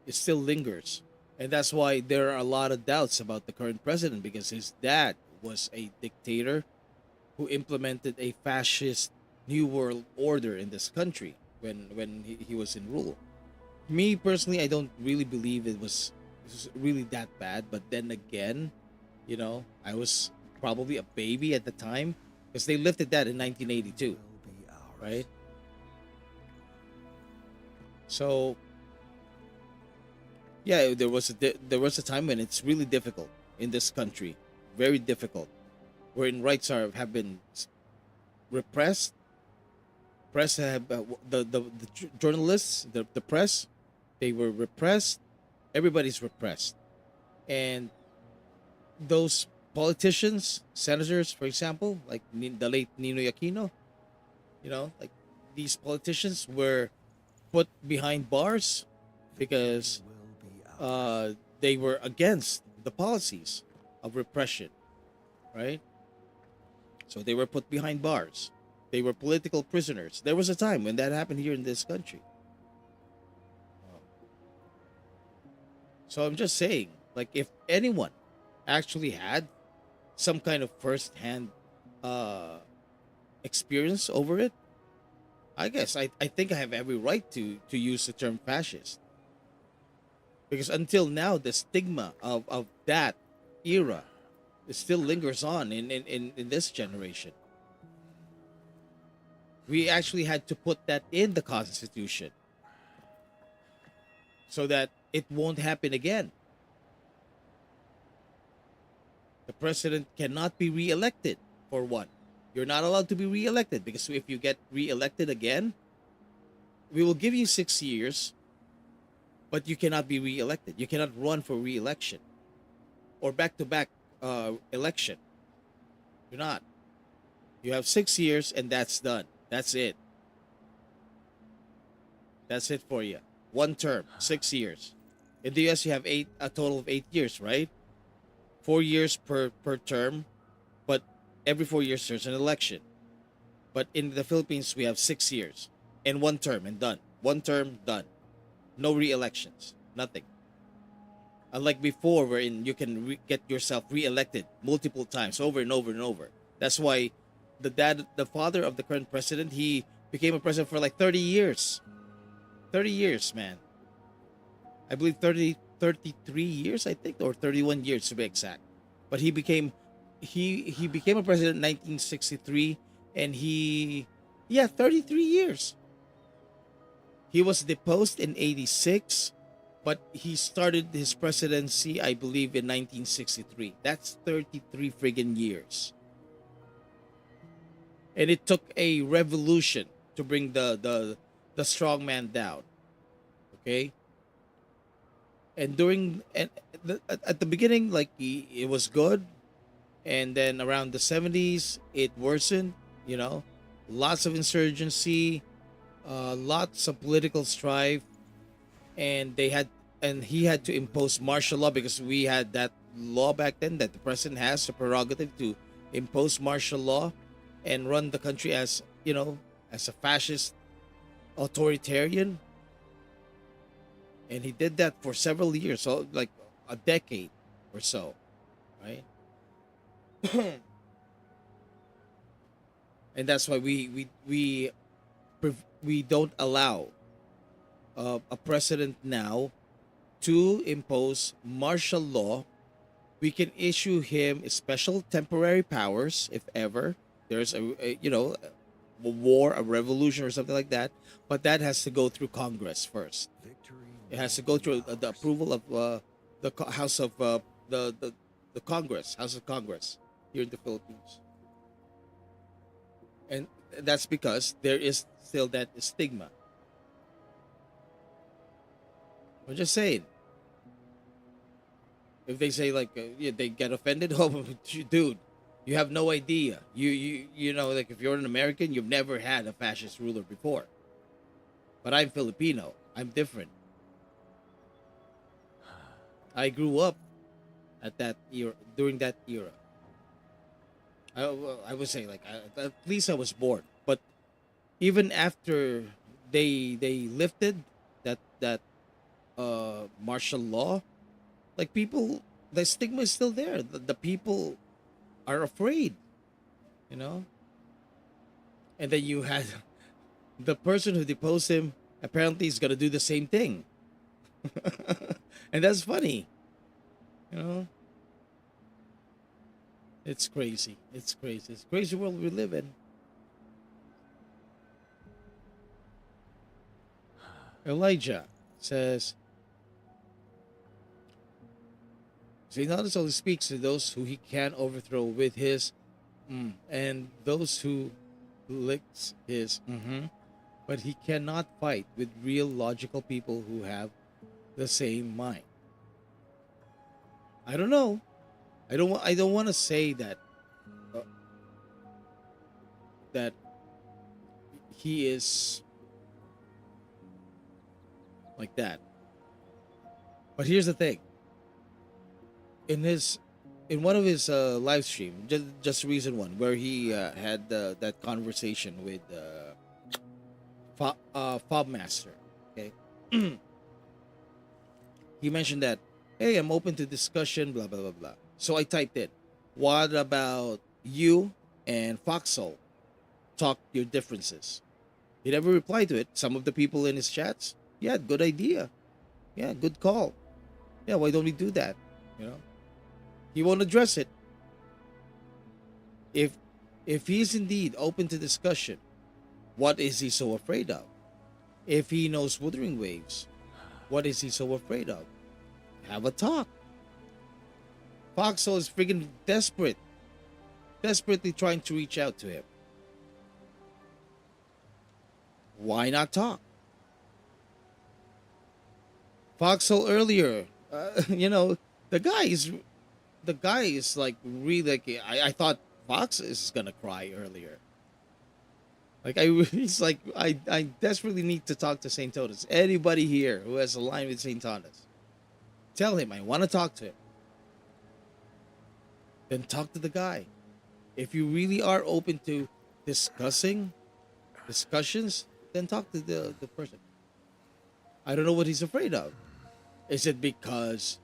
it still lingers, and that's why there are a lot of doubts about the current president, because his dad was a dictator who implemented a fascist new world order in this country when he was in rule. Me personally, I don't really believe it was really that bad, but then again, you know, I was probably a baby at the time because they lifted that in 1982, right? So yeah, there was a time when it's really difficult in this country, very difficult, wherein rights have been repressed. Press have journalists, the press, they were repressed. Everybody's repressed, and those politicians, senators, for example, like the late Ninoy Aquino, you know, like these politicians were put behind bars because they were against the policies of repression, right? So they were put behind bars. They were political prisoners. There was a time when that happened here in this country. So I'm just saying, like, if anyone actually had some kind of first-hand experience over it, I guess I think I have every right to use the term fascist. Because until now, the stigma of that era it still lingers on in this generation. We actually had to put that in the Constitution so that it won't happen again. The president cannot be re-elected, for one. You're not allowed to be re-elected because if you get re-elected again, we will give you 6 years, but you cannot be re-elected. You cannot run for re-election or back-to-back election. You're not. You have 6 years and that's done. That's it. That's it for you. One term, 6 years. In the US, you have a total of 8 years, right? 4 years per term, but every 4 years there's an election. But in the Philippines, we have 6 years and one term and done. One term, done. No re-elections, nothing. Unlike before, wherein you can get yourself re-elected multiple times, over and over and over. That's why the father of the current president, he became a president for like 30 years. 30 years, man. I believe 33 years, I think, or 31 years to be exact. But he became a president in 1963, and 33 years. He was deposed in 86, but he started his presidency, I believe, in 1963. That's 33 friggin' years. And it took a revolution to bring the strong man down. Okay? And at the beginning, like, it was good, and then around the 70s it worsened, you know. Lots of insurgency, lots of political strife, and he had to impose martial law because we had that law back then that the president has the prerogative to impose martial law and run the country as, you know, as a fascist authoritarian. And he did that for several years, so like a decade or so, right? And that's why we don't allow a president now to impose martial law. We can issue him special temporary powers if ever there's war, a revolution, or something like that. But that has to go through Congress first. Victory. It has to go through the approval of House of the Congress, House of Congress here in the Philippines, and that's because there is still that stigma. I'm just saying. If they say like yeah, they get offended, oh, dude, you have no idea. You know, like if you're an American, you've never had a fascist ruler before. But I'm Filipino. I'm different. I grew up at that era, during that era. I would say like at least I was born. But even after they lifted that martial law, like people, the stigma is still there. The people are afraid, you know. And then you had the person who deposed him apparently is gonna do the same thing, and that's funny, you know. It's crazy. It's crazy. It's a crazy world we live in. Elijah says, St. Thomas only speaks to those who he can overthrow with his and those who licks his but he cannot fight with real logical people who have the same mind. I don't know. I don't want to say that that he is like that. But here's the thing. In one of his live stream, just recent one, where he had that conversation with Fob Master. Okay, he mentioned that, hey, I'm open to discussion, blah blah blah blah. So I typed in, what about you and Foxhole talk your differences? He never replied to it. Some of the people in his chats, yeah, good idea, yeah, good call, yeah, why don't we do that? You know. He won't address it. If he's indeed open to discussion, what is he so afraid of? If he knows Wuthering Waves, what is he so afraid of? Have a talk. Foxhole is freaking desperately trying to reach out to him. Why not talk? Foxhole earlier, you know, the guy is like really like I thought Fox is gonna cry earlier. Like he's like I desperately need to talk to Saint Thomas. Anybody here who has a line with Saint Thomas, tell him I want to talk to him. Then talk to the guy. If you really are open to discussions, then talk to the person. I don't know what he's afraid of. Is it because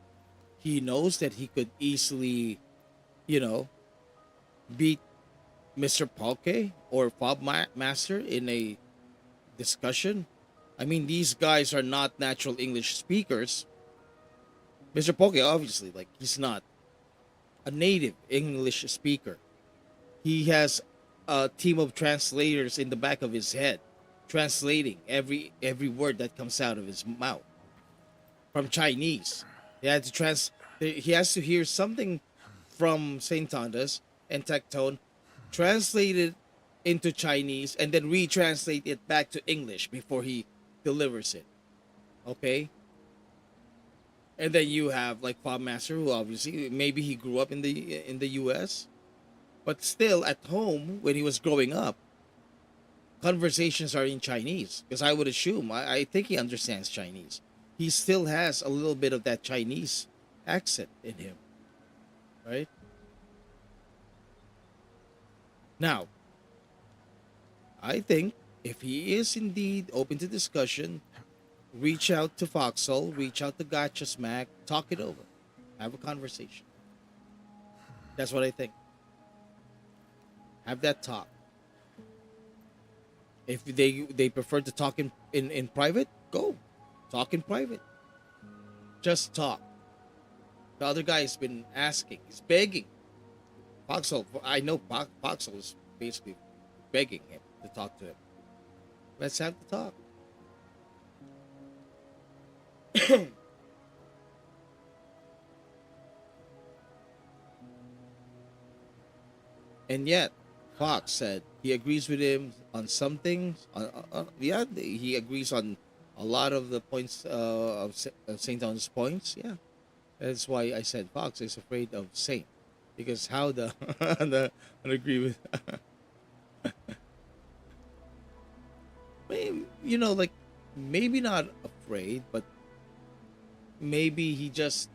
he knows that he could easily, you know, beat Mr. Poke or Fob Master in a discussion? I mean, these guys are not natural English speakers. Mr. Poke, obviously, like, he's not a native English speaker. He has a team of translators in the back of his head, translating every word that comes out of his mouth from Chinese. He has to hear something from St. Thomas and Tectone, translate it into Chinese, and then retranslate it back to English before he delivers it. Okay? And then you have like Fob Master, who obviously maybe he grew up in the US, but still at home when he was growing up, conversations are in Chinese. Because I would assume, I think he understands Chinese. He still has a little bit of that Chinese accent in him, right? Now, I think if he is indeed open to discussion, reach out to Foxhole, reach out to Gacha Smack, talk it over, have a conversation. That's what I think. Have that talk. If they prefer to talk in private, go talk in private. Just talk. The other guy has been asking, he's begging. Foxhole, I know Foxhole is basically begging him to talk to him. Let's have the talk. And yet, Fox said he agrees with him on some things. Yeah, he agrees on a lot of the points of Saint John's points. Yeah, that's why I said Fox is afraid of Saint, because how the I agree with. Like maybe not afraid, but maybe he just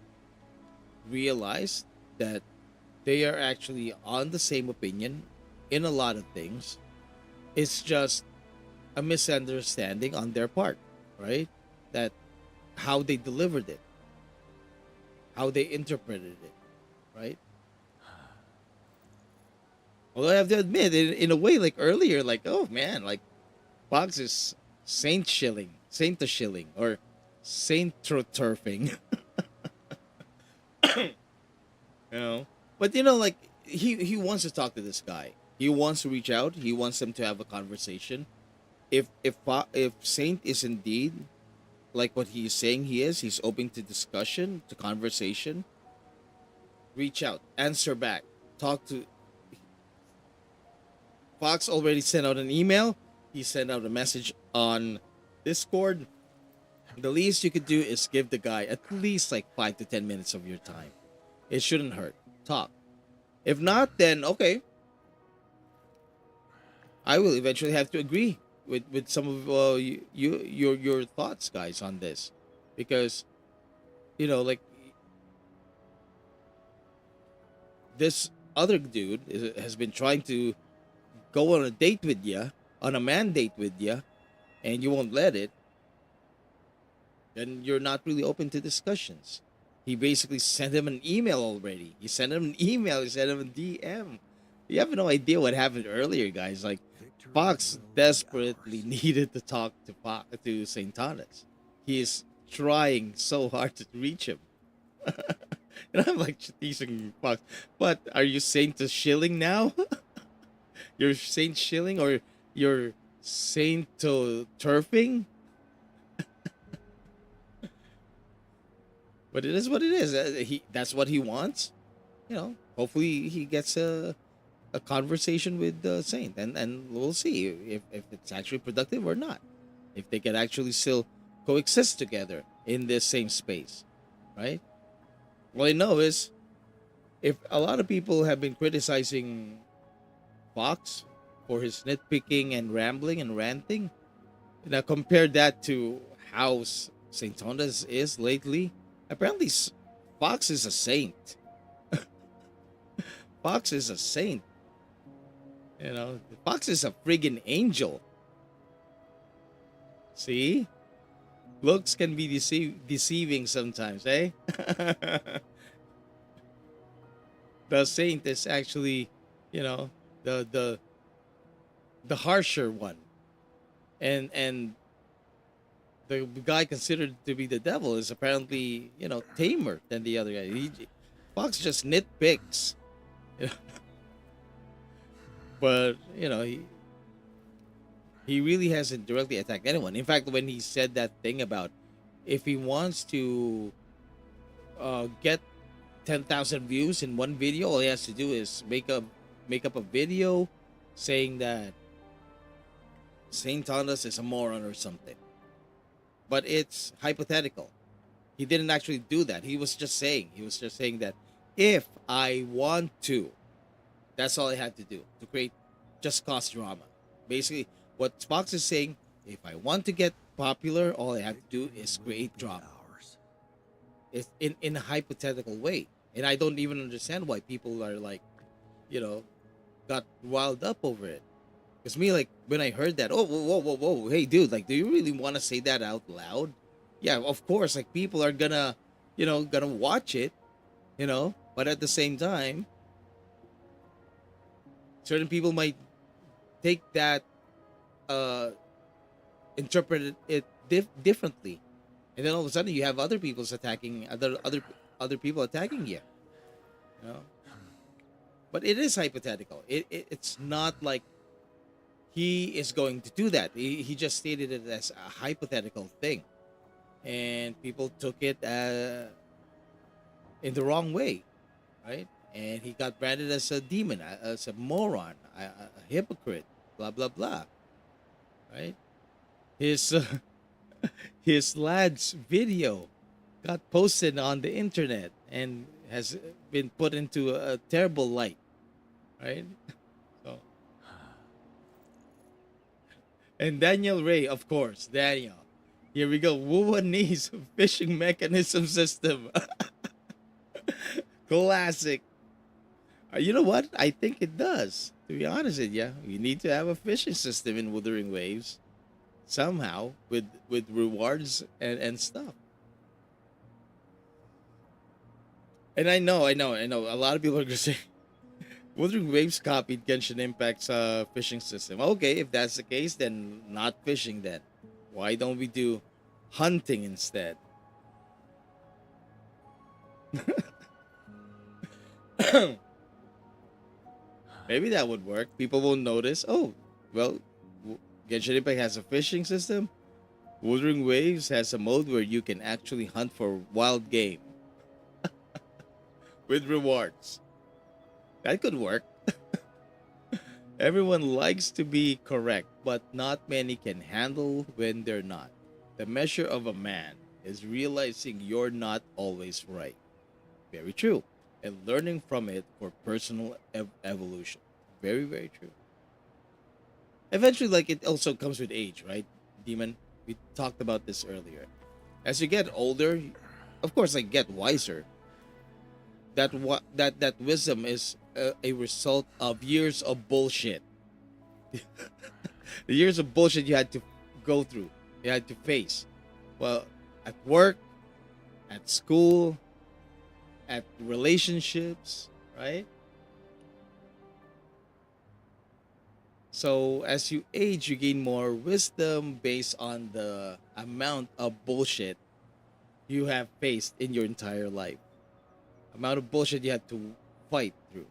realized that they are actually on the same opinion in a lot of things. It's just a misunderstanding on their part, right? That how they delivered it, how they interpreted it, right? Although I have to admit, in a way, like earlier, like, oh man, like Fox is saint shilling, or turfing. But like he wants to talk to this guy. He wants to reach out. He wants them to have a conversation. If Saint is indeed like what he's saying he is, he's open to discussion, to conversation. Reach out, answer back, talk to. Fox already sent out an email. He sent out a message on Discord. The least you could do is give the guy at least like 5 to 10 minutes of your time. It shouldn't hurt. Talk. If not, then okay. I will eventually have to agree with some of your thoughts, guys, on this, because like this other dude has been trying to go on a date with you, on a man date with you, and you won't let it, then you're not really open to discussions. He basically sent him an email already. He sent him an email. He sent him a DM. You have no idea what happened earlier, guys. Like, Fox desperately needed to talk to St. Thomas. He is trying so hard to reach him. And I'm like teasing Fox. But are you Saint to shilling now? You're Saint shilling, or you're Saint to turfing? But it is what it is. That's what he wants. Hopefully he gets a conversation with Saint, and we'll see if it's actually productive or not. If they can actually still coexist together in this same space, right? What I know is, if a lot of people have been criticizing Fox for his nitpicking and rambling and ranting, now compare that to how Saint Thomas is lately. Apparently, Fox is a saint. Fox is a saint. Fox is a friggin' angel. See? Looks can be deceiving sometimes, eh? The saint is actually, the harsher one. And the guy considered to be the devil is apparently, tamer than the other guy. Fox just nitpicks. But, he really hasn't directly attacked anyone. In fact, when he said that thing about if he wants to get 10,000 views in one video, all he has to do is make up a video saying that Saint Thomas is a moron or something. But it's hypothetical. He didn't actually do that. He was just saying that if I want to, that's all I had to do to create just cause drama. Basically, what Fox is saying, if I want to get popular, all I have to do is create drama. It's in a hypothetical way. And I don't even understand why people are like, got riled up over it. Because me, like, when I heard that, oh, whoa, hey, dude, like, do you really want to say that out loud? Yeah, of course, like, people are gonna watch it, but at the same time, certain people might take that, interpret it differently. And then all of a sudden, you have other people's attacking, other people attacking you, But it is hypothetical. It's not like he is going to do that. He just stated it as a hypothetical thing, and people took it in the wrong way, right? And he got branded as a demon, as a moron, a hypocrite, blah blah blah, right? His his lad's video got posted on the internet and has been put into a terrible light, right? So, and Daniel Ray, of course, Daniel. Here we go. Wuwa needs a fishing mechanism system. Classic. You know what? I think it does. To be honest with you, you need to have a fishing system in Wuthering Waves somehow with rewards and stuff. And I know. A lot of people are gonna say Wuthering Waves copied Genshin Impact's fishing system. Okay, if that's the case, then not fishing then. Why don't we do hunting instead? Maybe that would work. People won't notice. Oh, well, Genshin Impact has a fishing system. Wuthering Waves has a mode where you can actually hunt for wild game with rewards. That could work. Everyone likes to be correct, but not many can handle when they're not. The measure of a man is realizing you're not always right. Very true. And learning from it for personal evolution. Very, very true. Eventually, like, it also comes with age, right, Demon? We talked about this earlier. As you get older, of course, like, get wiser. That wisdom is a result of years of bullshit. The years of bullshit you had to go through, you had to face. Well, at work, at school, at relationships, right? So as you age, you gain more wisdom based on the amount of bullshit you have faced in your entire life. Amount of bullshit you had to fight through.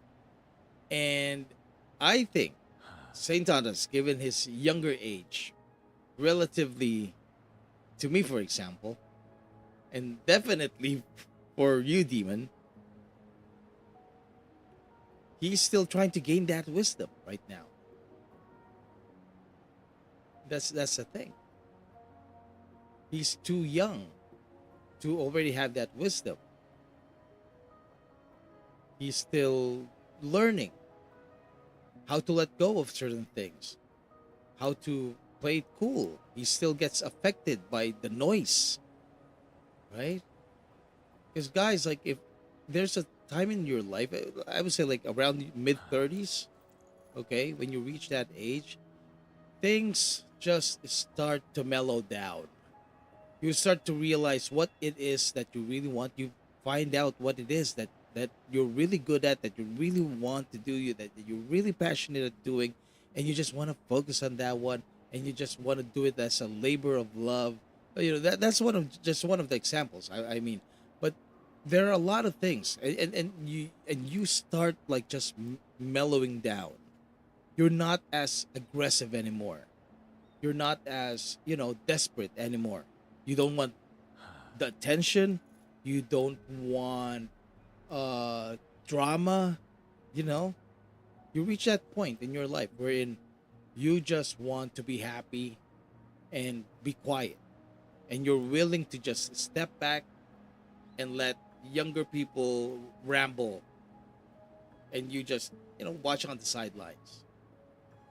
And I think St. Thomas, given his younger age, relatively to me, for example, and definitely for you, Demon, he's still trying to gain that wisdom right now. That's the thing. He's too young to already have that wisdom. He's still learning how to let go of certain things, how to play it cool. He still gets affected by the noise, right? Because guys, like, if there's a time in your life, I would say like around mid 30s, okay, when you reach that age, things just start to mellow down. You start to realize what it is that you really want. You find out what it is that you're really good at, that you really want to do, that you're really passionate at doing, and you just want to focus on that one, and you just want to do it as a labor of love. You know, that's one of the examples. I mean, but there are a lot of things, and you start like just mellowing down. You're not as aggressive anymore. You're not as, desperate anymore. You don't want the attention. You don't want drama. You reach that point in your life wherein you just want to be happy and be quiet, and you're willing to just step back and let younger people ramble, and you just watch on the sidelines.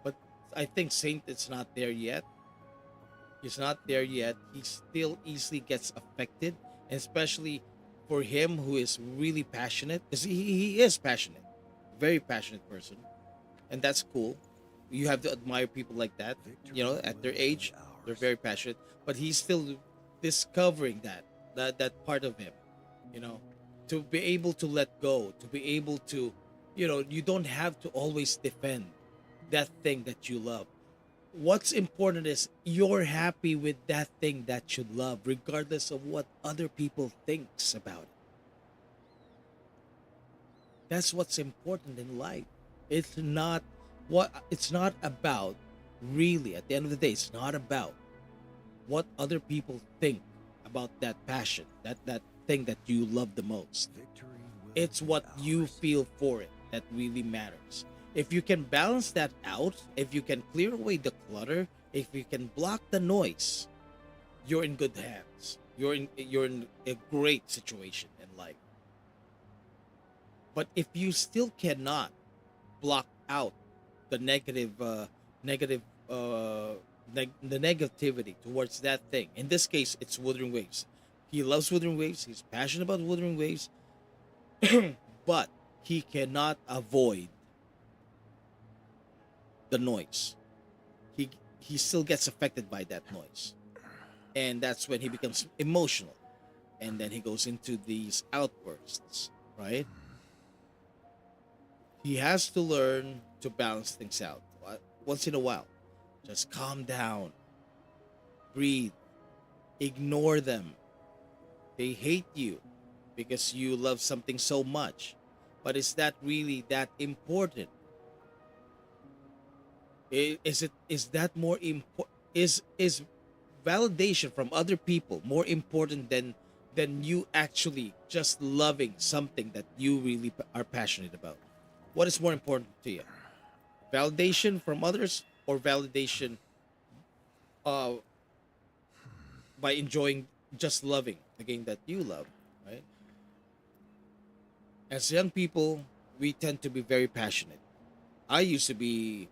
But I think Saint is not there yet. He's not there yet. He still easily gets affected, and especially for him who is really passionate, because he is passionate, very passionate person, and that's cool. You have to admire people like that. At their age, they're very passionate, but he's still discovering that part of him. To be able to let go, to be able to, you don't have to always defend that thing that you love. What's important is you're happy with that thing that you love, regardless of what other people thinks about it. That's what's important in life. It's not about really, at the end of the day, it's not about what other people think about that passion, that thing that you love the most. Victory will It's be what you ours. feel for it that really matters. If you can balance that out, if you can clear away the clutter, if you can block the noise, you're in good hands. You're in a great situation in life. But if you still cannot block out the negative the negativity towards that thing, in this case it's Wuthering Waves. He loves Wuthering Waves, he's passionate about Wuthering Waves, but he cannot avoid the noise. He still gets affected by that noise, and that's when he becomes emotional, and then he goes into these outbursts, right? He has to learn to balance things out once in a while. Just calm down, breathe, ignore them. They hate you because you love something so much, but is that really that important? Is that more important? Is validation from other people more important than you actually just loving something that you really are passionate about? What is more important to you? Validation from others, or validation uh by enjoying, just loving the game that you love, right? As young people, we tend to be very passionate. I used to be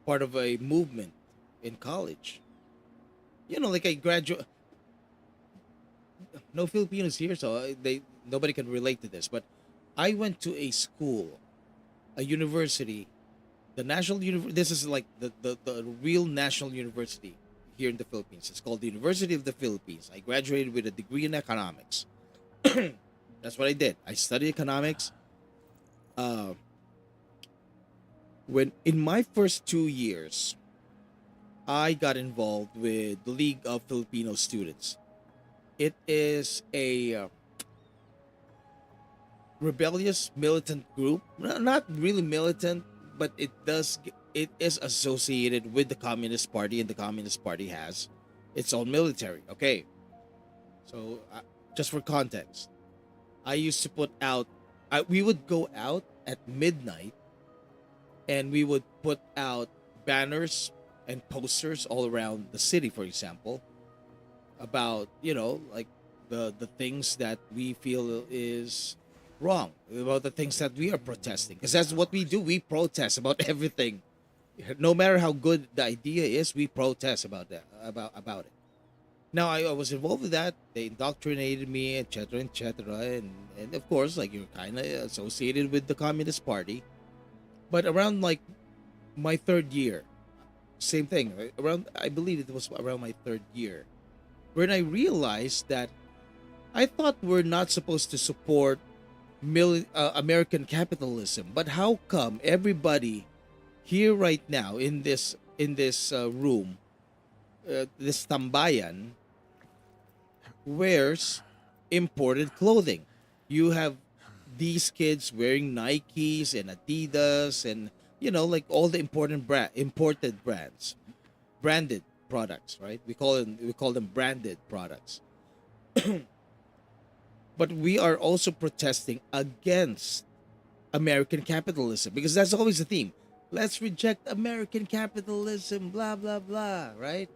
part of a movement in college. Like I graduate. No Filipinos here, so they nobody can relate to this. But I went to a school, a university, the national university. This is like the real national university here in the Philippines. It's called the University of the Philippines. I graduated with a degree in economics. That's what I did. I studied economics. Uh, when in my first 2 years, I got involved with the League of Filipino Students. It is a rebellious militant group. Not really militant, but it is associated with the Communist Party, and the Communist Party has its own military. Okay, so just for context, I used to put out. We would go out at midnight, and we would put out banners and posters all around the city, for example, about like the things that we feel is wrong, about the things that we are protesting, because that's what we do. We protest about everything, no matter how good the idea is. We protest about that, about it. Now I was involved with that. They indoctrinated me, etc., etc., and of course, like, you're kind of associated with the Communist Party. But around like my third year, same thing. Around, I believe it was around my third year, when I realized that I thought we're not supposed to support American capitalism. But how come everybody here right now in this room, this tambayan, wears imported clothing? You have these kids wearing Nikes and Adidas, and like all the imported brands, branded products, right? We call them branded products. But we are also protesting against American capitalism, because that's always the theme. Let's reject American capitalism, blah blah blah, right?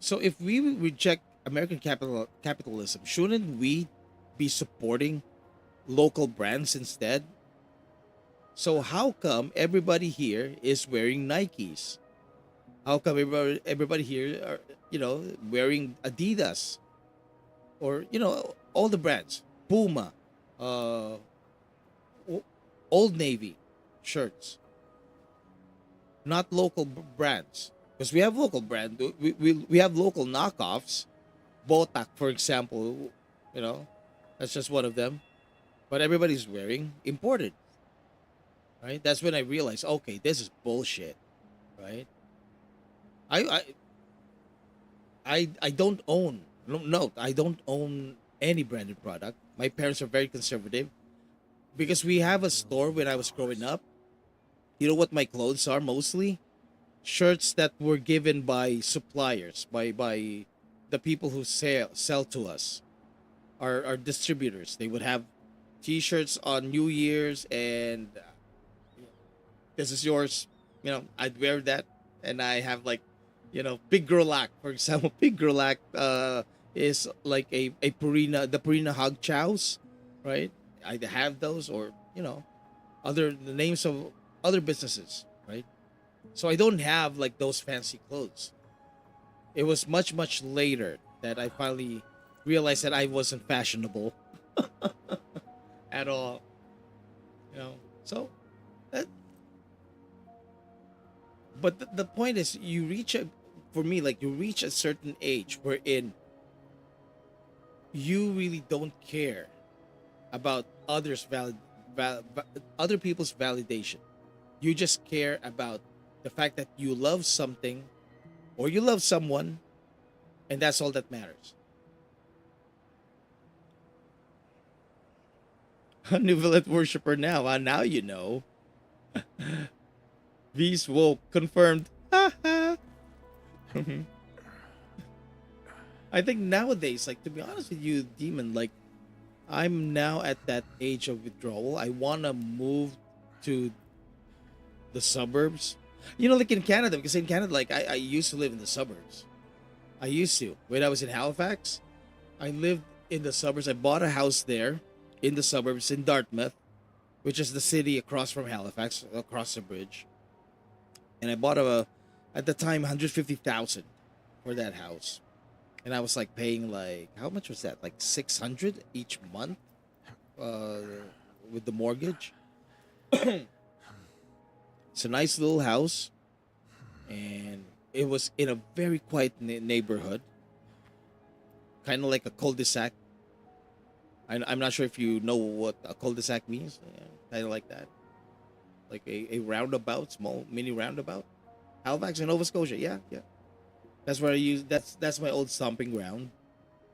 So if we reject American capitalism, shouldn't we be supporting local brands instead? So how come everybody here is wearing Nikes? How come everybody here are wearing Adidas, or all the brands, Puma, uh, Old Navy shirts, not local brands? Because we have local brand, we have local knockoffs. Botak, for example, that's just one of them. But everybody's wearing imported, right? That's when I realized, okay, this is bullshit, right? I I I don't own. No, I don't own any branded product. My parents are very conservative, because we have a store when I was growing up. You know what my clothes are mostly? shirts that were given by suppliers, by the people who sell to us, our distributors. They would have T-shirts on New Year's, and this is yours. I'd wear that, and I have like, Big Grolak, for example. Big Grolak is like a Purina, the Purina Hog Chows, right? I have those, or the names of other businesses, right? So I don't have like those fancy clothes. It was much later that I finally realized that I wasn't fashionable at all. So that, but the point is, for me, like, you reach a certain age wherein you really don't care about other people's validation. You just care about the fact that you love something or you love someone, and that's all that matters. A Nuvelet worshiper now. Now you know. V's woke confirmed. I think nowadays, like, to be honest with you, Demon, like, I'm now at that age of withdrawal. I want to move to the suburbs. Like in Canada, because in Canada, like, I used to live in the suburbs. I used to. When I was in Halifax, I lived in the suburbs. I bought a house there in the suburbs in Dartmouth, which is the city across from Halifax, across the bridge. And I bought at the time, 150,000 for that house. And I was like paying, like, how much was that? Like 600 each month with the mortgage. It's a nice little house, and it was in a very quiet neighborhood, kind of like a cul-de-sac. I'm not sure if you know what a cul-de-sac means. Yeah, kind of like that, like a roundabout, small mini roundabout. Halifax in Nova Scotia, yeah. That's where I use. That's my old stomping ground,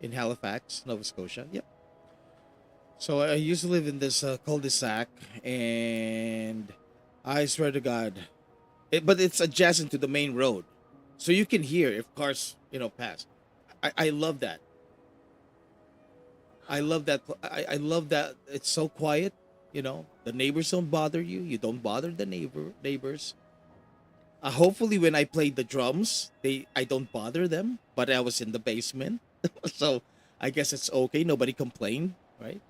in Halifax, Nova Scotia. Yep. So I used to live in this cul-de-sac, and I swear to God, but it's adjacent to the main road, so you can hear if cars, pass. I love that. I love that. I love that it's so quiet. The neighbors don't bother you. You don't bother the neighbors. Hopefully, when I played the drums, I don't bother them. But I was in the basement, so I guess it's okay. Nobody complained, right?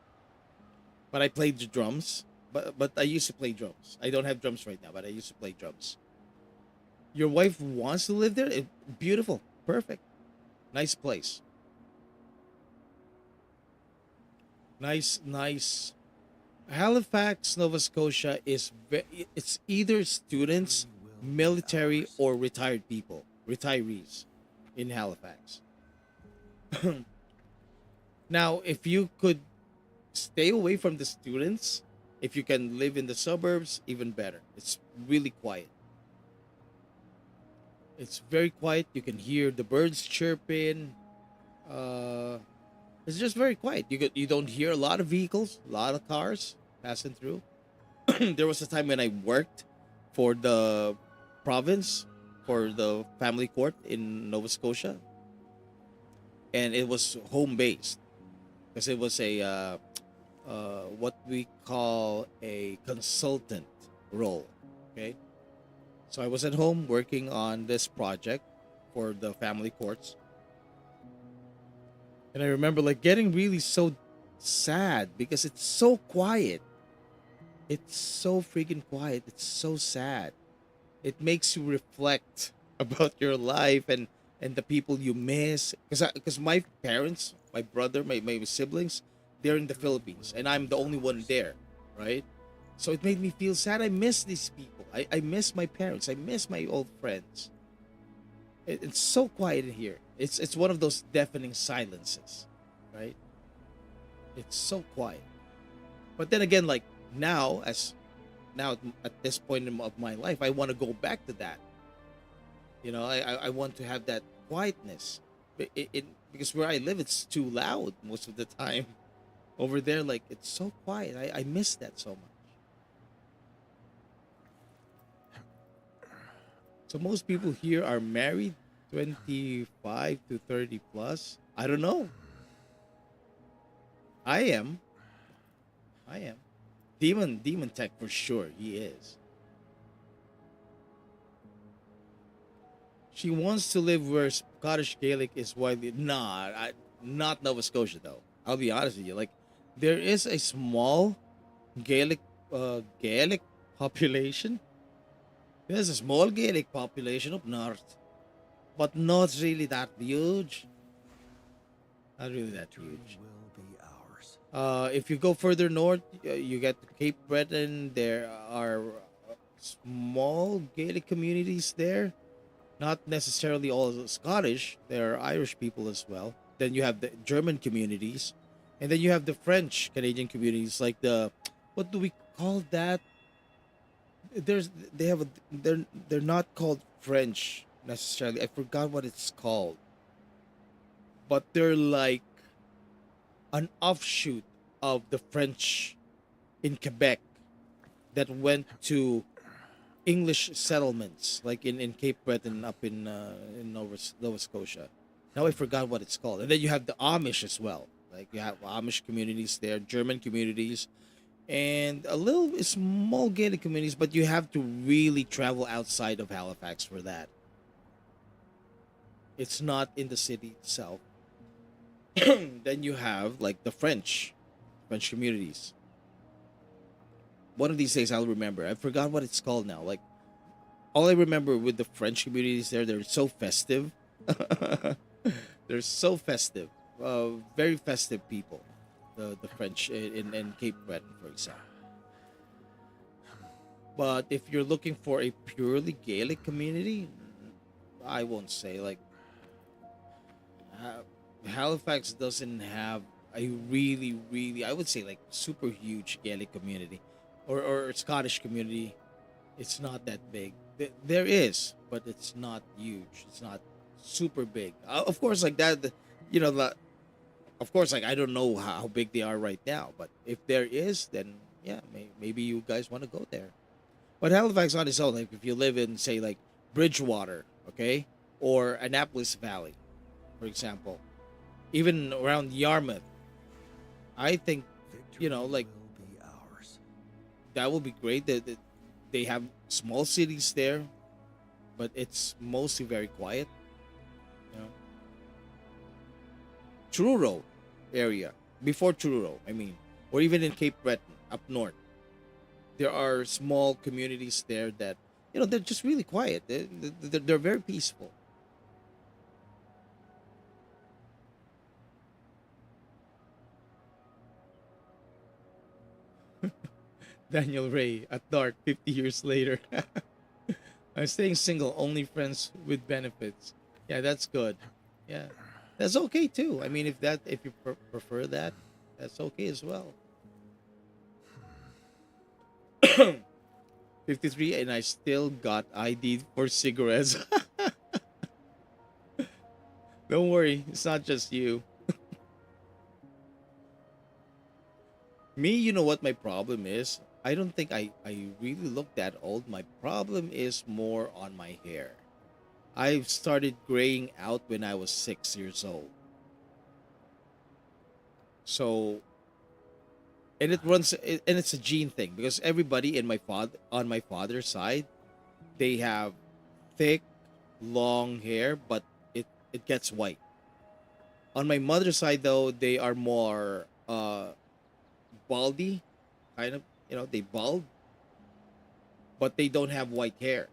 But I played the drums. But I used to play drums. I don't have drums right now, but I used to play drums. Your wife wants to live there? Beautiful. Perfect. Nice place. Nice. Halifax, Nova Scotia it's either students, military, or retirees in Halifax. Now, if you could stay away from the students, if you can live in the suburbs, even better. It's really quiet. It's very quiet. You can hear the birds chirping. It's just very quiet. You don't hear a lot of vehicles, a lot of cars passing through. There was a time when I worked for the province, for the family court in Nova Scotia, and it was home based because it was a what we call a consultant role. Okay, so I was at home working on this project for the family courts, and I remember like getting really so sad because it's so quiet. It's so freaking quiet. It's so sad. It makes you reflect about your life and the people you miss. Because my parents, my brother, my siblings, they're in the Philippines, and I'm the only one there, right? So it made me feel sad. I miss these people. I miss my parents. I miss my old friends. It's so quiet in here. It's one of those deafening silences, right? It's so quiet. But then again, like now at this point of my life, I want to go back to that. I want to have that quietness. Because where I live, it's too loud most of the time. Over there, like, it's so quiet. I miss that so much. So most people here are married, 25 to 30 plus. I don't know. I am. I am. Demon Tech for sure. He is. She wants to live where Scottish Gaelic is widely. Nah, not Nova Scotia though. I'll be honest with you. Like, there is a small Gaelic population. There's a small Gaelic population up north, but not really that huge. Not really that huge. Will be ours. If you go further north, you get to Cape Breton. There are small Gaelic communities there. Not necessarily all Scottish. There are Irish people as well. Then you have the German communities, and then you have the French Canadian communities, like the, what do we call that? They have they're not called French necessarily. I forgot what it's called, but they're like an offshoot of the French in Quebec that went to English settlements, like in Cape Breton, up in Nova Scotia. Now I forgot what it's called. And then you have the Amish as well. Like, you have Amish communities there, German communities, and a little small Gaelic communities. But you have to really travel outside of Halifax for that. It's not in the city itself. Then you have like the French communities. One of these days I'll remember. I forgot what it's called now. Like, all I remember with the French communities there, they're so festive. They're so festive. Very festive people. The French in Cape Breton, for example. But if you're looking for a purely Gaelic community, I won't say. Like, Halifax doesn't have a really, I would say, like, super huge Gaelic community. Or Scottish community. It's not that big. There is, but it's not huge. It's not super big. Of course, like that, you know, of course, like, I don't know how big they are right now, but if there is, then yeah, maybe you guys want to go there. But Halifax on its own, like, if you live in, say, like, Bridgewater, okay, or Annapolis Valley, for example, even around Yarmouth, I think, you know, like, Will be ours. that would be great. That they have small cities there, but it's mostly very quiet. You know, Truro area, before Truro, I mean, or even in Cape Breton up north, there are small communities there that, you know, they're just really quiet. They're very peaceful. Daniel Ray at dark 50 years later. I'm staying single, only friends with benefits. Yeah, that's good. Yeah, that's okay too. I mean, if you prefer that, that's okay as well. 53, and I still got ID for cigarettes. Don't worry, it's not just you. Me, you know what my problem is? I don't think I really look that old. My problem is more on my hair. I started graying out when I was 6 years old. So, and it's a gene thing, because everybody in my father on my father's side, they have thick, long hair, but it gets white. On my mother's side, though, they are more baldy, kind of. You know, they bald, but they don't have white hair.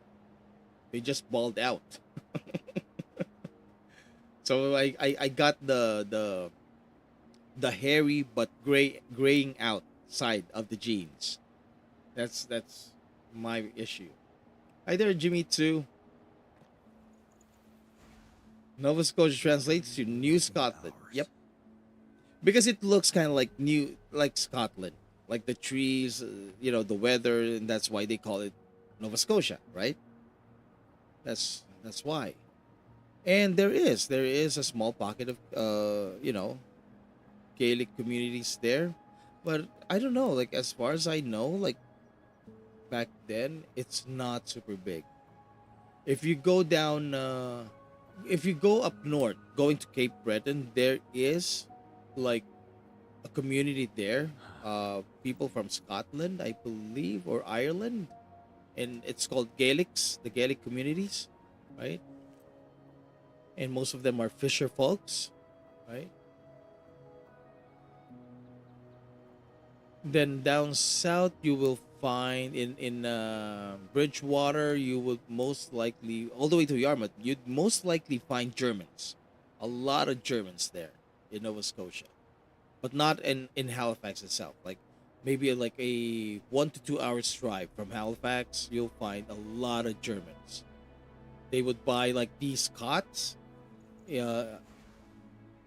They just bald out. So I got the hairy but graying out side of the genes. That's my issue. Hi there, Jimmy too. Nova Scotia translates to New Scotland. Yep, because it looks kind of like Scotland, like the trees, you know, the weather, and that's why they call it Nova Scotia, right? That's why. And there is a small pocket of you know, Gaelic communities there, but I don't know. Like, as far as I know, like, back then, it's not super big. If you go down, if you go up north, going to Cape Breton, there is like a community there. People from Scotland, I believe, or Ireland, and it's called Gaelics, the Gaelic communities, right? And most of them are fisher folks, right? Then down south, you will find in Bridgewater, you would most likely all the way to Yarmouth, you'd most likely find Germans, a lot of Germans there in Nova Scotia, but not in Halifax itself. Like maybe like a 1 to 2 hours drive from Halifax, you'll find a lot of Germans. They would buy like these cots uh,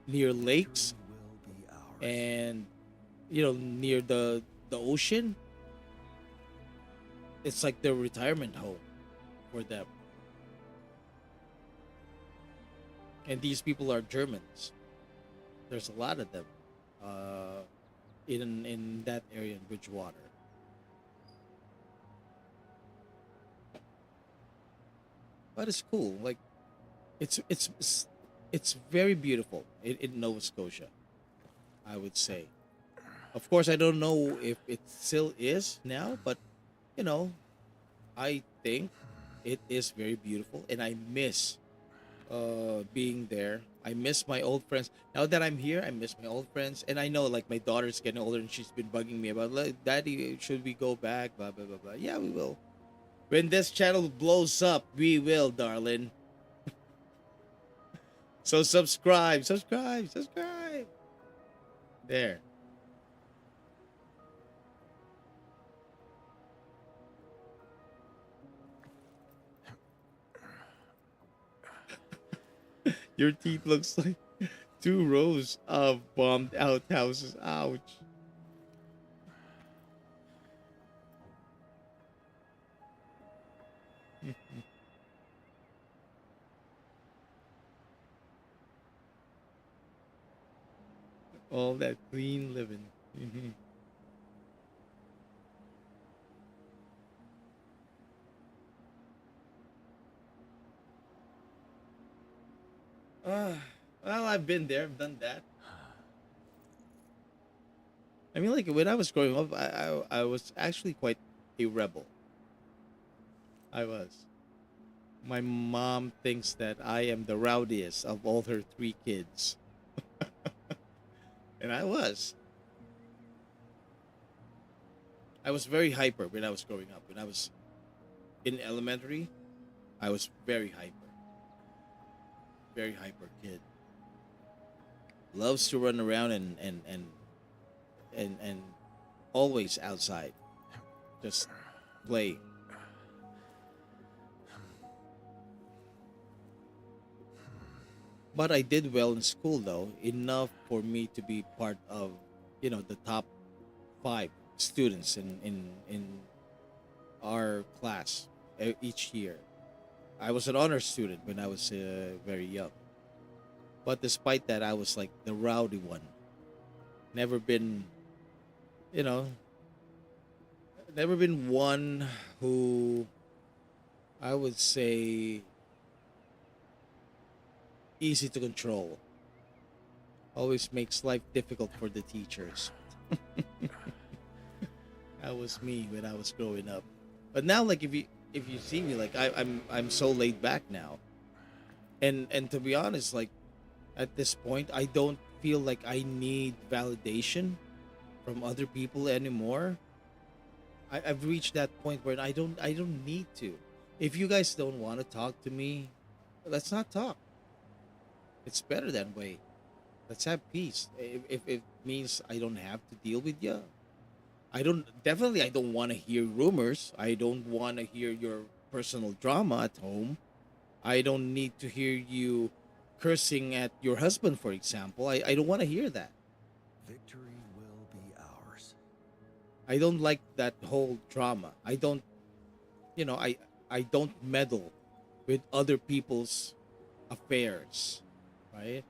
near lakes Will be ours. and near the ocean. It's like their retirement home for them, and these people are Germans. There's a lot of them in that area in Bridgewater. But it's cool. Like it's very beautiful in Nova Scotia, I would say. Of course, I don't know if it still is now, but you know, I think it is very beautiful, and I miss being there. I miss my old friends. Now that I'm here, I miss my old friends, and I know like my daughter's getting older, and she's been bugging me about, like, Daddy, should we go back? Blah blah blah blah. Yeah, we will. When this channel blows up, we will, darling. So subscribe, subscribe, subscribe. There. Your teeth looks like 2 rows of bombed out houses. Ouch. All that clean living. Mhm. Well, I've been there, I've done that. I mean, like when I was growing up, I was actually quite a rebel. I was. My mom thinks that I am the rowdiest of all her 3 kids, and I was. I was very hyper when I was growing up. When I was in elementary, I was very hyper kid. Loves to run around and always outside, just play. But I did well in school though, enough for me to be part of, the top 5 students in our class each year. I was an honor student when I was very young. But despite that, I was like the rowdy one. Never been, you know, never been one who I would say easy to control. Always makes life difficult for the teachers. That was me when I was growing up. But now, like if you see me, like I'm so laid back now. And to be honest, like at this point, I don't feel like I need validation from other people anymore. I've reached that point where I don't need to. If you guys don't want to talk to me, let's not talk. It's better that way. Let's have peace. If it means I don't have to deal with you, I don't want to hear rumors. I don't want to hear your personal drama at home. I don't need to hear you cursing at your husband, for example. I don't want to hear that. Victory will be ours. I don't like that whole drama. I don't, I don't meddle with other people's affairs, right?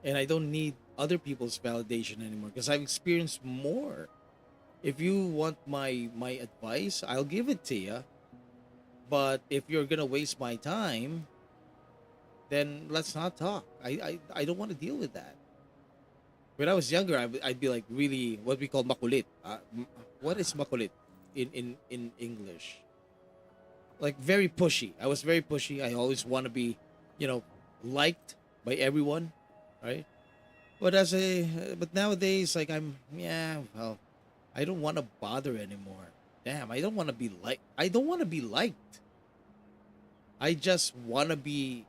And I don't need other people's validation anymore because I've experienced more If you want my advice, I'll give it to you. But if you're gonna waste my time, then let's not talk. I don't want to deal with that. When I was younger, I'd be like really what we call makulit. What is makulit in English? Like very pushy. I was very pushy. I always want to be, you know, liked by everyone, right? But nowadays, like yeah, well, I don't want to bother anymore. Damn, I don't want to be like. I don't want to be liked. I just want to be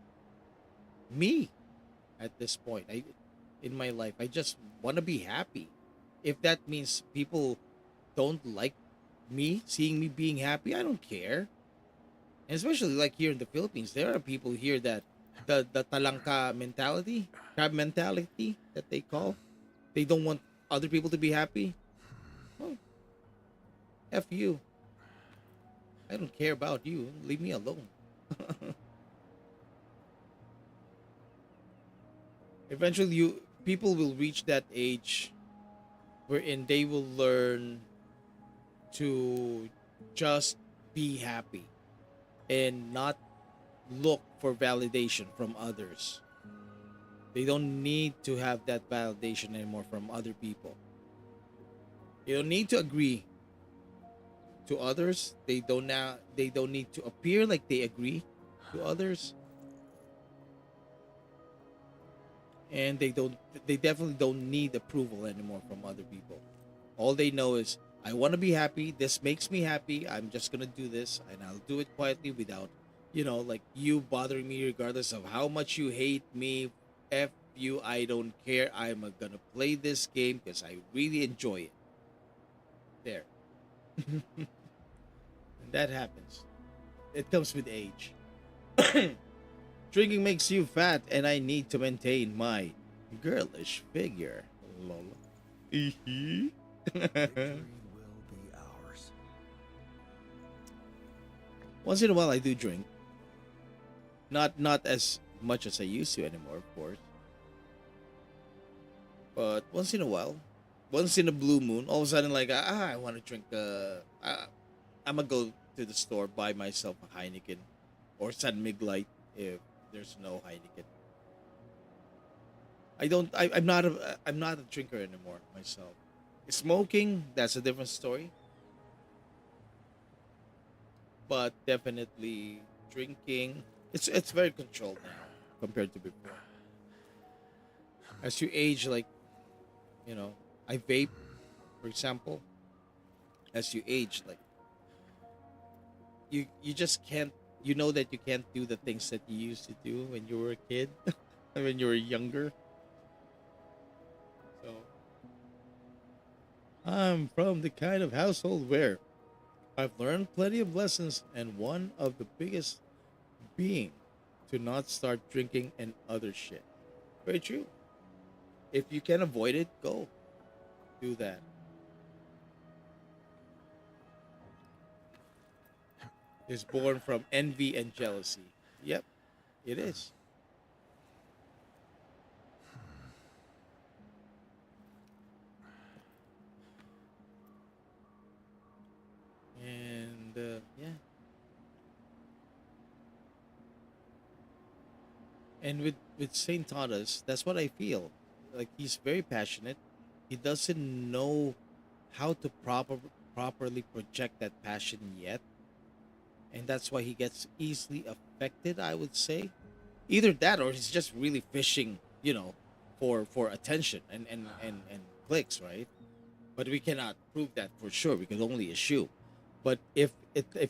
me at this point. In my life, I just want to be happy. If that means people don't like me, seeing me being happy, I don't care. And especially like here in the Philippines, there are people here that the talangka mentality, crab mentality that they call, they don't want other people to be happy. Well, F you. I don't care about you. Leave me alone. Eventually, people will reach that age wherein they will learn to just be happy and not look for validation from others. They don't need to have that validation anymore from other people. They don't need to agree to others. They don't need to appear like they agree to others. And they definitely don't need approval anymore from other people. All they know is I want to be happy. This makes me happy. I'm just gonna do this, and I'll do it quietly without, like you bothering me, regardless of how much you hate me. F you, I don't care. I'm gonna play this game because I really enjoy it. There. And that happens. It comes with age. Drinking makes you fat, and I need to maintain my girlish figure. Lol. Victory will be ours. Once in a while, I do drink. Not as much as I used to anymore, of course. But once in a while, once in a blue moon, all of a sudden, like I want to drink. I'm gonna go to the store, buy myself a Heineken or San Mig Light if there's no Heineken. I'm not a drinker anymore myself. Smoking, that's a different story. But definitely drinking, it's very controlled now compared to before. As you age, like I vape, for example. As you age, like you just can't. You know that you can't do the things that you used to do when you were a kid, when you were younger. So I'm from the kind of household where I've learned plenty of lessons, and one of the biggest being to not start drinking and other shit. Very true. If you can avoid it, go do that. Is born from envy and jealousy. Yep, it is. And yeah. And with Saint Thomas, that's what I feel. Like he's very passionate. He doesn't know how to properly project that passion yet, and that's why he gets easily affected, I would say. Either that or he's just really fishing, for attention and clicks, right? But we cannot prove that for sure. We can only assume. But if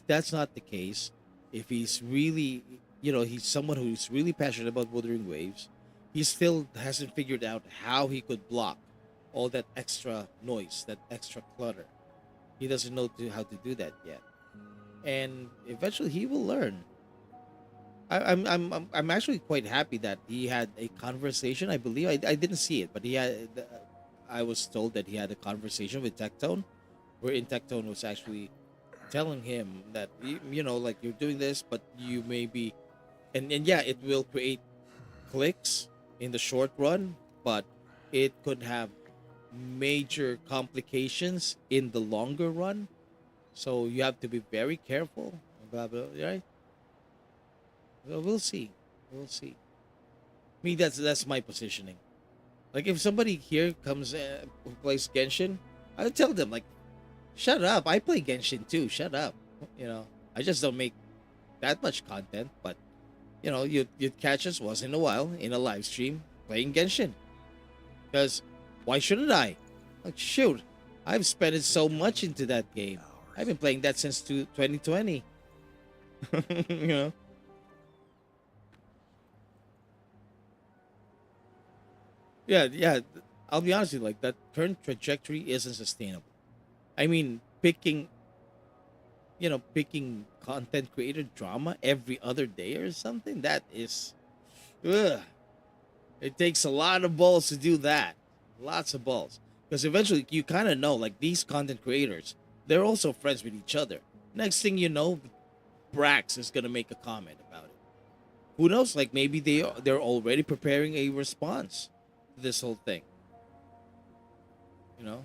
that's not the case, if he's really, he's someone who's really passionate about Wuthering Waves, he still hasn't figured out how he could block all that extra noise, that extra clutter. He doesn't know how to do that yet, and eventually he will learn. I'm actually quite happy that he had a conversation. I believe I didn't see it, but I was told that he had a conversation with Tectone, wherein Tectone was actually telling him that like you're doing this, but you may be, and yeah, it will create clicks in the short run, but it could have major complications in the longer run. So you have to be very careful. Blah blah. Right? Well, we'll see. We'll see. Me, that's my positioning. Like if somebody here comes who plays Genshin, I would tell them like, shut up. I play Genshin too. Shut up. You know, I just don't make that much content, but you know, you'd catch us once in a while in a live stream playing Genshin. Because why shouldn't I? Like shoot, I've spent it so much into that game. I've been playing that since 2020. You know. Yeah. I'll be honest with you, like that current trajectory isn't sustainable. I mean, picking content creator drama every other day or something, that is, ugh. It takes a lot of balls to do that. Lots of balls. Because eventually you kind of know, like these content creators, they're also friends with each other. Next thing you know, Brax is gonna make a comment about it. Who knows? Like maybe they're already preparing a response to this whole thing. You know?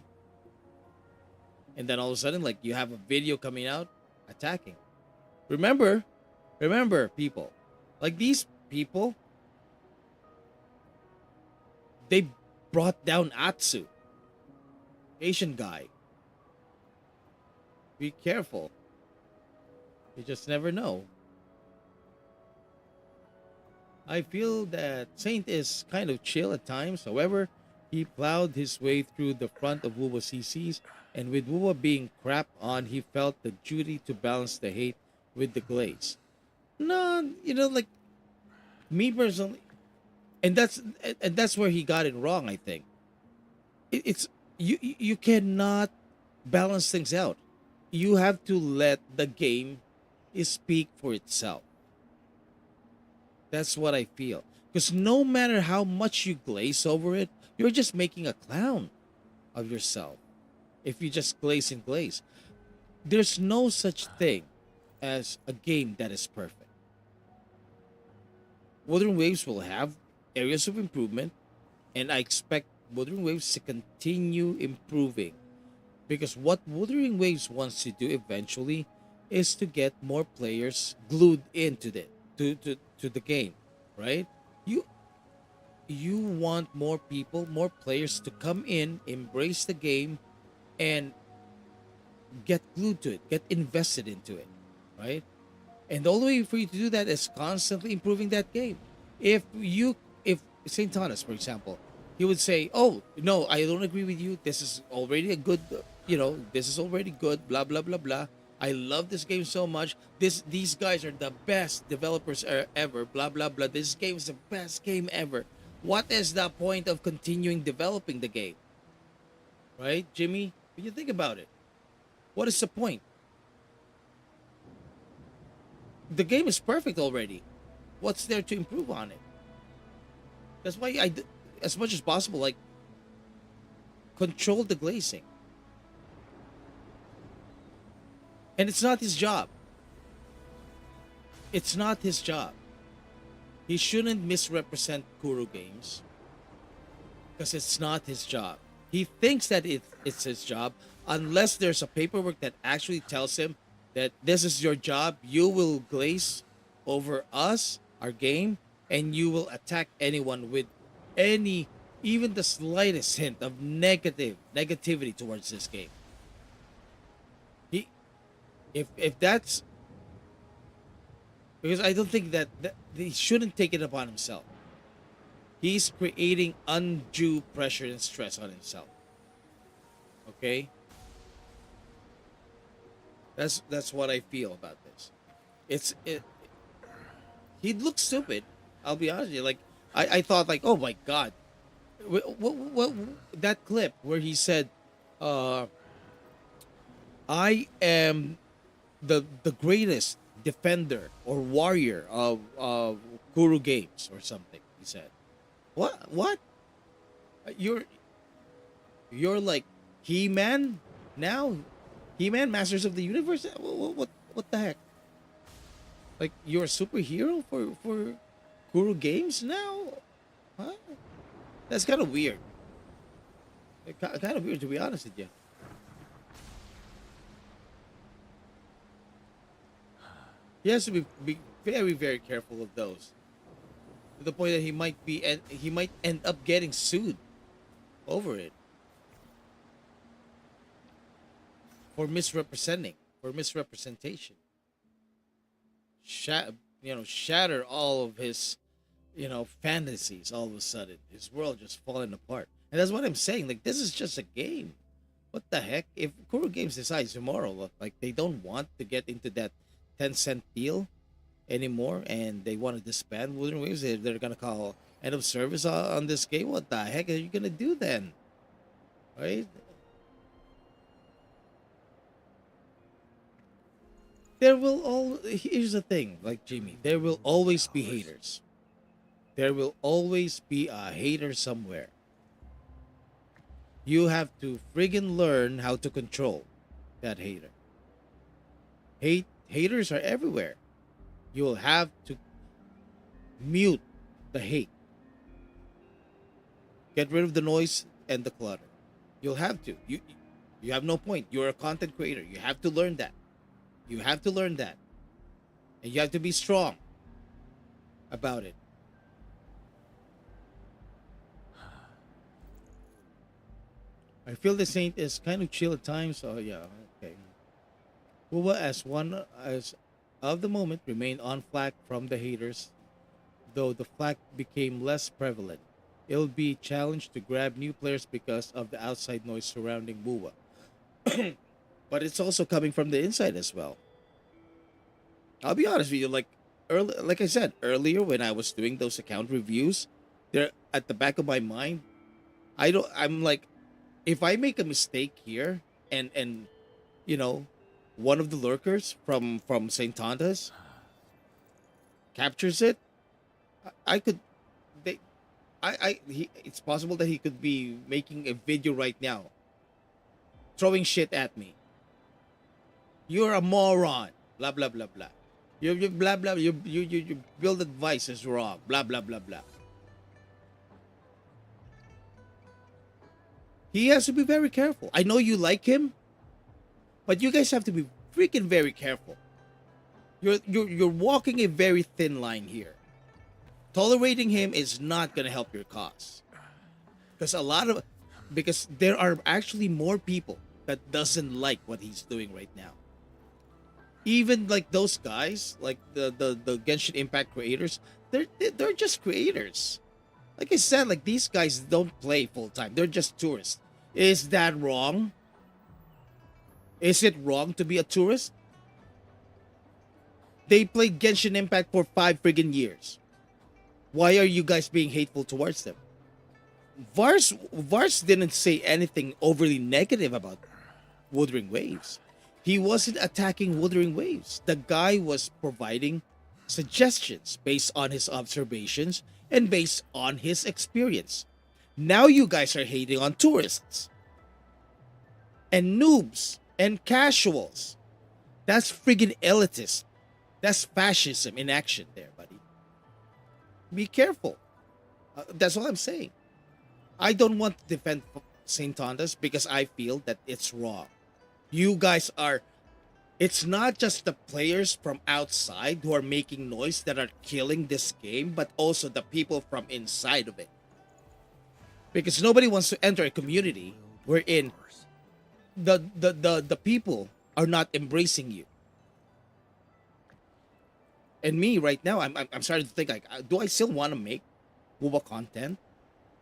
And then all of a sudden, like you have a video coming out attacking. Remember, people, like these people, they brought down Atsu, Asian guy. Be careful. You just never know. I feel that Saint is kind of chill at times. However, he plowed his way through the front of Wuwa CCs, and with Wuwa being crap on, he felt the duty to balance the hate with the glaze. No, like me personally, and that's where he got it wrong. I think it's you cannot balance things out. You have to let the game speak for itself. That's what I feel. Because no matter how much you glaze over it, you're just making a clown of yourself. If you just glaze and glaze, there's no such thing as a game that is perfect. Wuthering Waves will have areas of improvement, and I expect Wuthering Waves to continue improving. Because what Wuthering Waves wants to do eventually is to get more players glued into to the game, right? You want more people, more players to come in, embrace the game, and get glued to it, get invested into it, right? And the only way for you to do that is constantly improving that game. If Saint Thomas, for example, he would say, "Oh no, I don't agree with you. This is already a good, this is already good. Blah blah blah blah. I love this game so much. These guys are the best developers ever. Blah blah blah. This game is the best game ever. What is the point of continuing developing the game?" Right, Jimmy? When you think about it, what is the point? The game is perfect already. What's there to improve on it? That's why as much as possible, like, control the glazing. And it's not his job. It's not his job. He shouldn't misrepresent Kuro Games, because it's not his job. He thinks that it's his job, unless there's a paperwork that actually tells him that this is your job. You will glaze over us, our game, and you will attack anyone with even the slightest hint of negativity towards this game. If that's, because I don't think that he shouldn't take it upon himself. He's creating undue pressure and stress on himself. Okay? That's what I feel about this. He'd look stupid. I'll be honest with you. Like I thought, like, oh my god, what that clip where he said, "I am the greatest defender or warrior of Kuro Games," or something. He said, "What? You're like He-Man now? He-Man, Masters of the Universe? What the heck? Like you're a superhero for Kuro Games now? Huh? That's kind of weird." Kind of weird, to be honest with you. He has to be very, very careful of those, to the point that he might end up getting sued over it for misrepresentation. Shatter all of his, fantasies. All of a sudden, his world just falling apart. And that's what I'm saying. Like, this is just a game. What the heck? If Kuro Games decides tomorrow, like, they don't want to get into that 10-cent deal anymore, and they want to disband Wuthering Waves, they're gonna call end of service on this game. What the heck are you gonna do then? Right? Here's the thing, like Jimmy, there will always be haters. There will always be a hater somewhere. You have to friggin' learn how to control that hater. Haters are everywhere. You'll have to mute the hate. Get rid of the noise and the clutter. You'll have to. You have no point. You're a content creator. You have to learn that. You have to learn that. And you have to be strong about it. I feel the Saint is kind of chill at times. Oh yeah, okay. Uwa as of the moment remained on flack from the haters, though the flack became less prevalent. It'll be challenged to grab new players because of the outside noise surrounding Wuwa. But it's also coming from the inside as well. I'll be honest with you, like I said earlier when I was doing those account reviews, they're at the back of my mind. I'm like, if I make a mistake here and one of the lurkers from St. Tonda's captures it, it's possible that he could be making a video right now throwing shit at me. You're a moron. Blah blah blah blah. You blah blah. You build advice is wrong. Blah blah blah blah. He has to be very careful. I know you like him, but you guys have to be freaking very careful. You're walking a very thin line here. Tolerating him is not gonna help your cause, because there are actually more people that doesn't like what he's doing right now. Even like those guys, like the Genshin Impact creators, they're just creators. Like I said, like these guys don't play full time. They're just tourists. Is that wrong? Is it wrong to be a tourist? They played Genshin Impact for 5 friggin' years. Why are you guys being hateful towards them? Vars didn't say anything overly negative about Wuthering Waves. He wasn't attacking Wuthering Waves. The guy was providing suggestions based on his observations and based on his experience. Now you guys are hating on tourists and noobs and casuals. That's friggin' elitist. That's fascism in action there, buddy. Be careful. That's all I'm saying. I don't want to defend St. Tonda's because I feel that it's wrong. You guys are... It's not just the players from outside who are making noise that are killing this game, but also the people from inside of it. Because nobody wants to enter a community wherein the people are not embracing you. And me right now, I'm starting to think like, do I still want to make WoWa content?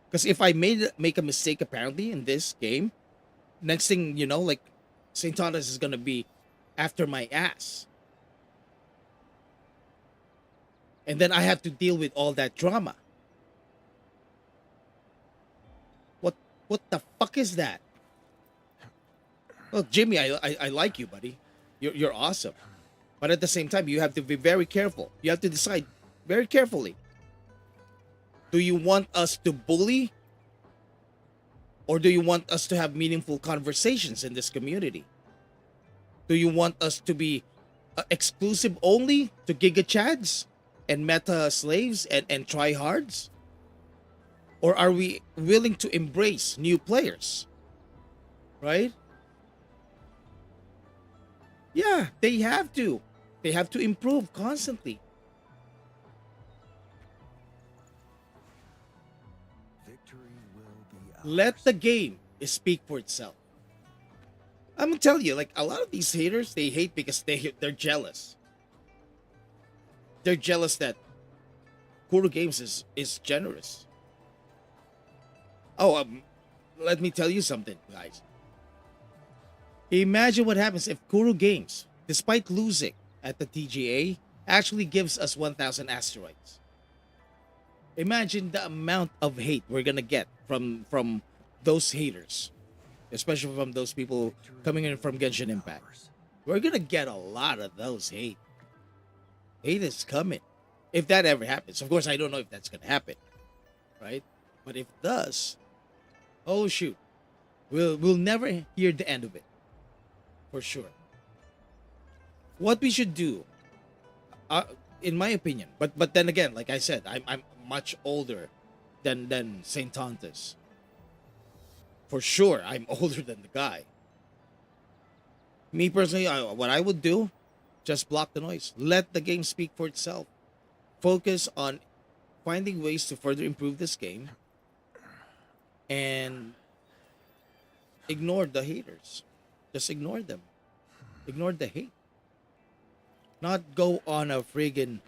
Because if I make a mistake apparently in this game, next thing you know, like St. Thomas is gonna be after my ass, and then I have to deal with all that drama. What the fuck is that? Look, Jimmy, I like you, buddy. You're awesome. But at the same time, you have to be very careful. You have to decide very carefully. Do you want us to bully? Or do you want us to have meaningful conversations in this community? Do you want us to be exclusive only to Giga Chads and meta slaves and tryhards? Or are we willing to embrace new players right? Yeah, they have to. They have to improve constantly. Victory will be ours. Let the game speak for itself. I'm gonna tell you, like a lot of these haters, they hate because they're jealous. They're jealous that Kuro Games is generous. Oh, let me tell you something, guys. Imagine what happens if Kuro Games, despite losing at the TGA, actually gives us 1,000 asteroids. Imagine the amount of hate we're gonna get from those haters, especially from those people coming in from Genshin Impact. We're gonna get a lot of those hate. Hate is coming. If that ever happens. Of course, I don't know if that's gonna happen. Right? But if it does, oh shoot. We'll never hear the end of it. For sure. What we should do, in my opinion, but then again, like I said, I'm much older than Saint Tontus. For sure, I'm older than the guy. Me personally, what I would do, just block the noise. Let the game speak for itself. Focus on finding ways to further improve this game. And ignore the haters. Just ignore them. Ignore the hate. Not go on a friggin',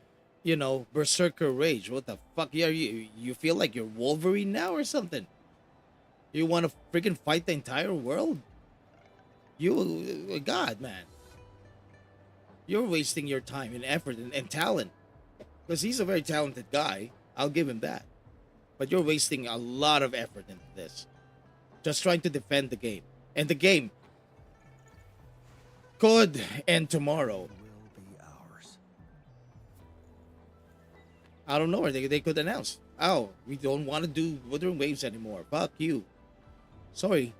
berserker rage. What the fuck? You feel like you're Wolverine now or something? You want to friggin' fight the entire world? God, man. You're wasting your time and effort and talent. Because he's a very talented guy. I'll give him that. But you're wasting a lot of effort into this. Just trying to defend the game. And the game could end tomorrow. Will be ours. I don't know. They could announce, oh, we don't want to do Wuthering Waves anymore. Fuck you. Sorry.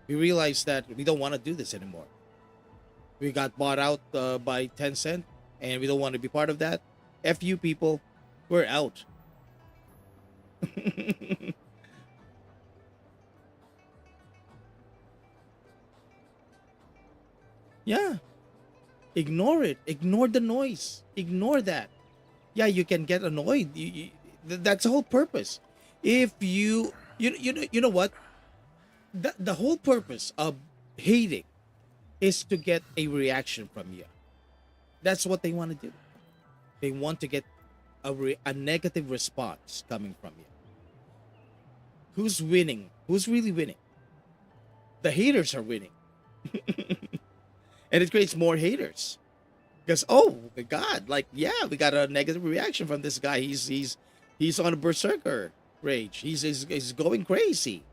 We realized that we don't want to do this anymore. We got bought out by Tencent, and we don't want to be part of that. F you people. We're out. Yeah. Ignore it. Ignore the noise. Ignore that. Yeah, you can get annoyed. That's the whole purpose. If you know what? The whole purpose of hating is to get a reaction from you. That's what they want to do. They want to get a negative response coming from you. Who's winning? Who's really winning? The haters are winning. And it creates more haters. Because, oh my God, like, yeah, we got a negative reaction from this guy. He's on a berserker rage. He's going crazy.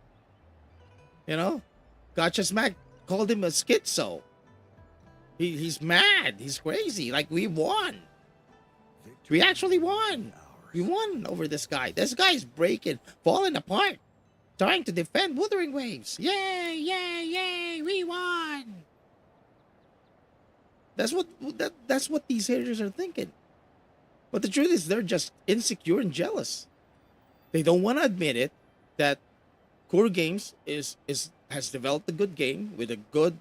Gacha Smack called him a schizo. He's mad. He's crazy. Like, we won. We actually won. We won over this guy. This guy's breaking, falling apart, trying to defend Wuthering Waves. Yay, yay, yay, we won. That's what these haters are thinking. But the truth is they're just insecure and jealous. They don't want to admit it that Core Games has developed a good game with a good,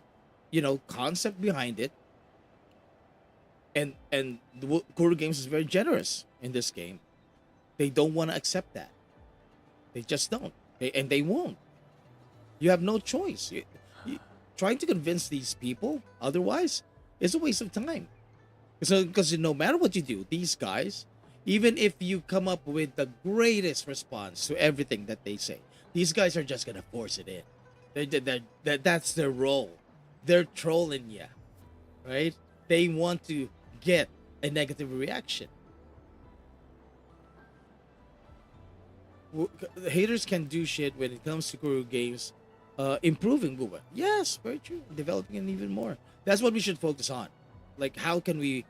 concept behind it. And the Core Games is very generous in this game. They don't want to accept that. They just don't. And they won't. You have no choice. Trying to convince these people otherwise is a waste of time. Because no matter what you do, these guys, even if you come up with the greatest response to everything that they say, these guys are just gonna force it in. That's their role. They're trolling you, right? They want to get a negative reaction. The haters can do shit when it comes to Kuro Games, improving Buba. Yes, very true. Developing it even more. That's what we should focus on. Like, how can we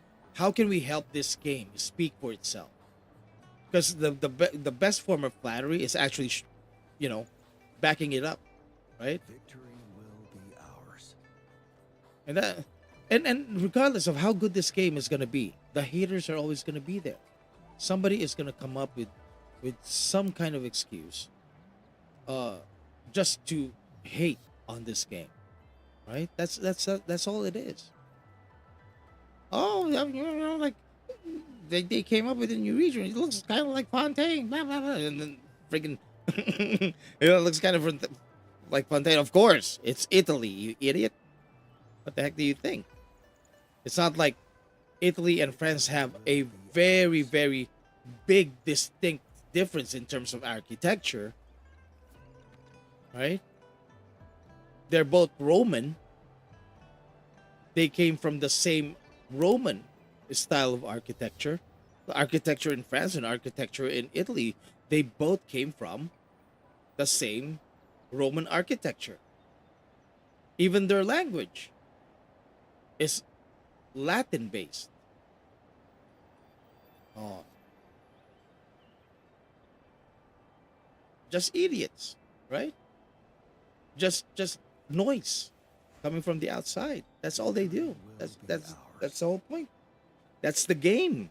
help this game speak for itself? Because the best form of flattery is actually, backing it up, right? Victory will be ours. And regardless of how good this game is gonna be, the haters are always gonna be there. Somebody is gonna come up with some kind of excuse, just to hate on this game, right? That's all it is. Oh, like they came up with a new region. It looks kind of like Fontaine, blah blah blah, and then freaking, it looks kind of like Fontaine. Of course, it's Italy, you idiot. What the heck do you think? It's not like Italy and France have a very, very big, distinct difference in terms of architecture, right? They're both Roman. They came from the same Roman style of architecture. The architecture in France and architecture in Italy, they both came from the same Roman architecture. Even their language is Latin based. Oh. Just idiots, right? Just noise coming from the outside. That's all they do. That's the whole point. That's the game.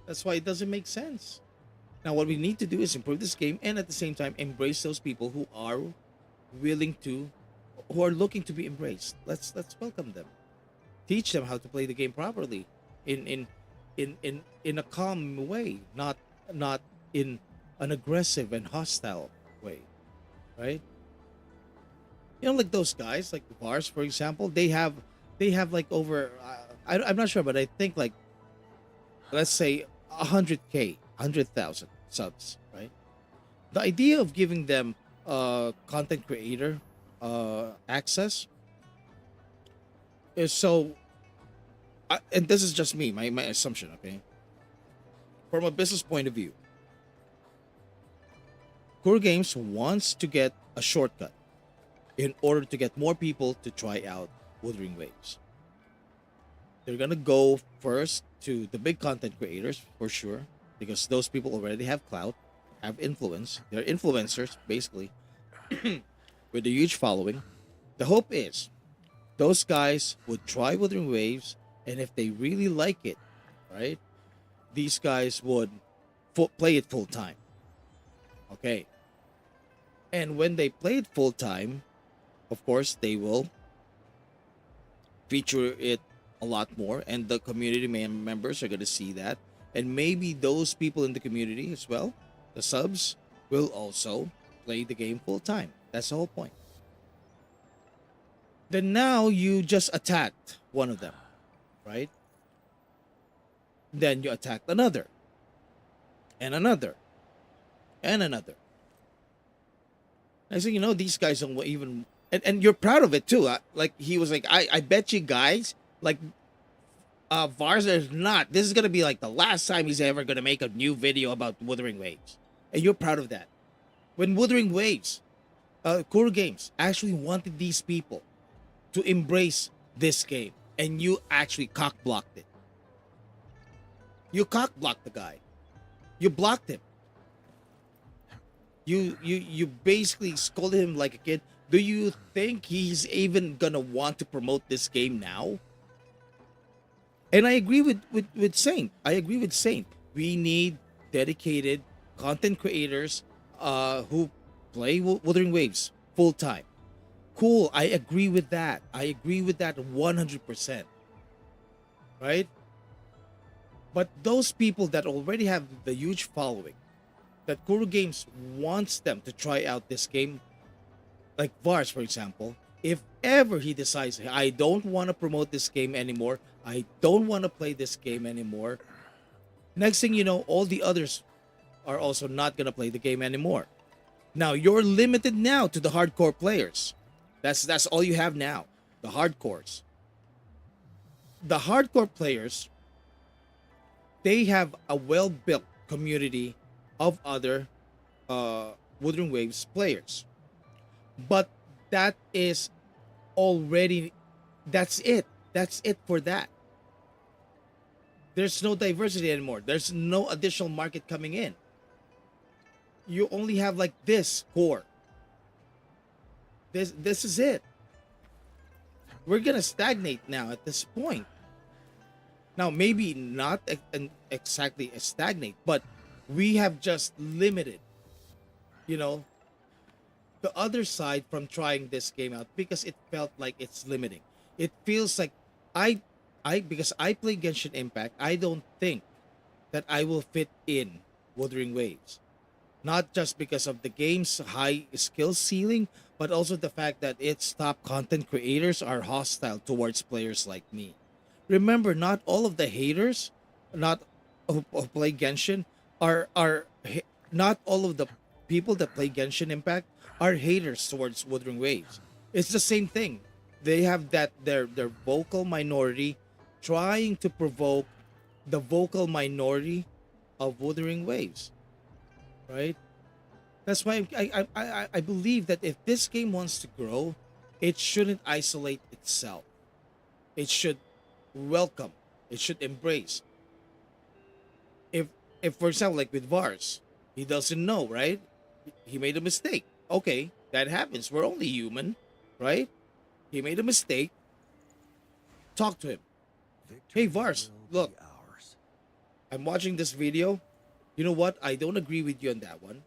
That's why it doesn't make sense. Now what we need to do is improve this game and at the same time embrace those people who are willing to, who are looking to be embraced. Let's welcome them. Teach them how to play the game properly in a calm way, not in an aggressive and hostile way, right? You know, like those guys, like Vars, for example, they have like over, I'm not sure, but I think like, let's say 100K, 100,000 subs, right? The idea of giving them content creator access is so, and this is just me, my assumption, okay? From a business point of view, Core Games wants to get a shortcut in order to get more people to try out Wuthering Waves. They're gonna go first to the big content creators for sure, because those people already have clout, have influence. They're influencers basically, with a huge following. The hope is those guys would try Wuthering Waves, and if they really like it, right, these guys would play it full time. Okay. And when they play it full time, of course, they will feature it a lot more, and the community members are going to see that. And maybe those people in the community as well, the subs, will also play the game full time. That's the whole point. Then now you just attacked one of them, right? Then you attacked another, and another, and another. I think, you know, these guys don't even, and you're proud of it too. Like he was like, I bet you guys, like, Vars is not. This is gonna be like the last time he's ever gonna make a new video about Wuthering Waves, and you're proud of that. When Wuthering Waves, Core Games actually wanted these people to embrace this game, and you actually cock blocked it. You cock blocked the guy. You blocked him. You basically scolded him like a kid. Do you think he's even gonna want to promote this game now? And I agree with Saint. I agree with Saint. We need dedicated content creators who play Wuthering Waves full time. Cool. I agree with that. I agree with that 100%. Right? But those people that already have the huge following, that Core Games wants them to try out this game, like Vars, for example, if ever he decides, I don't want to promote this game anymore, I don't want to play this game anymore, next thing you know, all the others are also not going to play the game anymore. Now, you're limited now to the hardcore players. That's all you have now, the hardcores. The hardcore players, they have a well-built community of other Wuthering Waves players. But that is already, that's it. That's it for that. There's no diversity anymore. There's no additional market coming in. You only have like this core. This is it. We're gonna stagnate now at this point. Now, maybe not exactly stagnate, but we have just limited you know, the other side from trying this game out because it felt like it's limiting. It feels like I because I play Genshin Impact, I don't think that I will fit in Wuthering Waves. Not just because of the game's high skill ceiling, but also the fact that its top content creators are hostile towards players like me. Remember, not all of the haters, not who play Genshin, not all of the people that play Genshin Impact are haters towards Wuthering Waves. It's the same thing. They have that their vocal minority trying to provoke the vocal minority of Wuthering Waves, right? That's why I believe that if this game wants to grow, it shouldn't isolate itself. It should welcome. It should embrace. If if for example, like with Vars, he doesn't know, right? He made a mistake. Okay, that happens. We're only human, right? He made a mistake. Talk to him. Hey Vars, look, I'm watching this video. You know what? I don't agree with you on that one.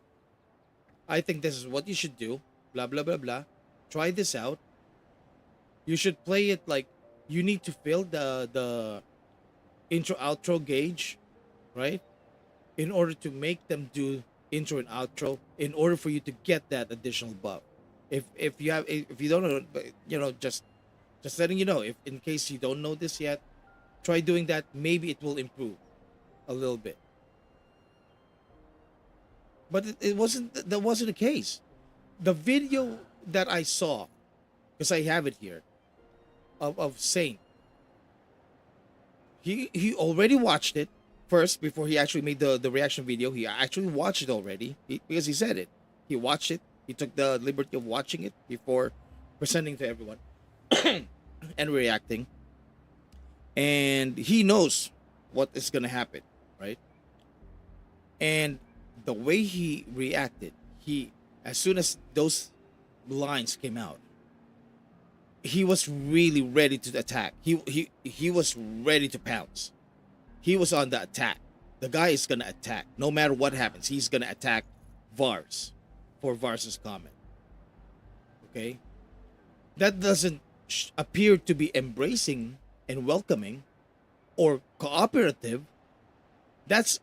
I think this is what you should do. Blah blah blah blah. Try this out. You should play it like you need to fill the intro outro gauge, right? In order to make them do intro and outro, in order for you to get that additional buff. If you don't know, just letting you know, if in case you don't know this yet, try doing that. Maybe it will improve a little bit. But it wasn't that wasn't the case. The video that I saw, because I have it here, of Saint. He already watched it first before he actually made the reaction video. He actually watched it already because he said it. He watched it. He took the liberty of watching it before presenting to everyone and reacting. And he knows what is gonna happen, right? And the way he reacted, he as soon as those lines came out, he was really ready to attack. He was ready to pounce. He was on the attack. The guy is gonna attack. No matter what happens, he's gonna attack Vars for Vars's comment. Okay? That doesn't appear to be embracing and welcoming or cooperative. That's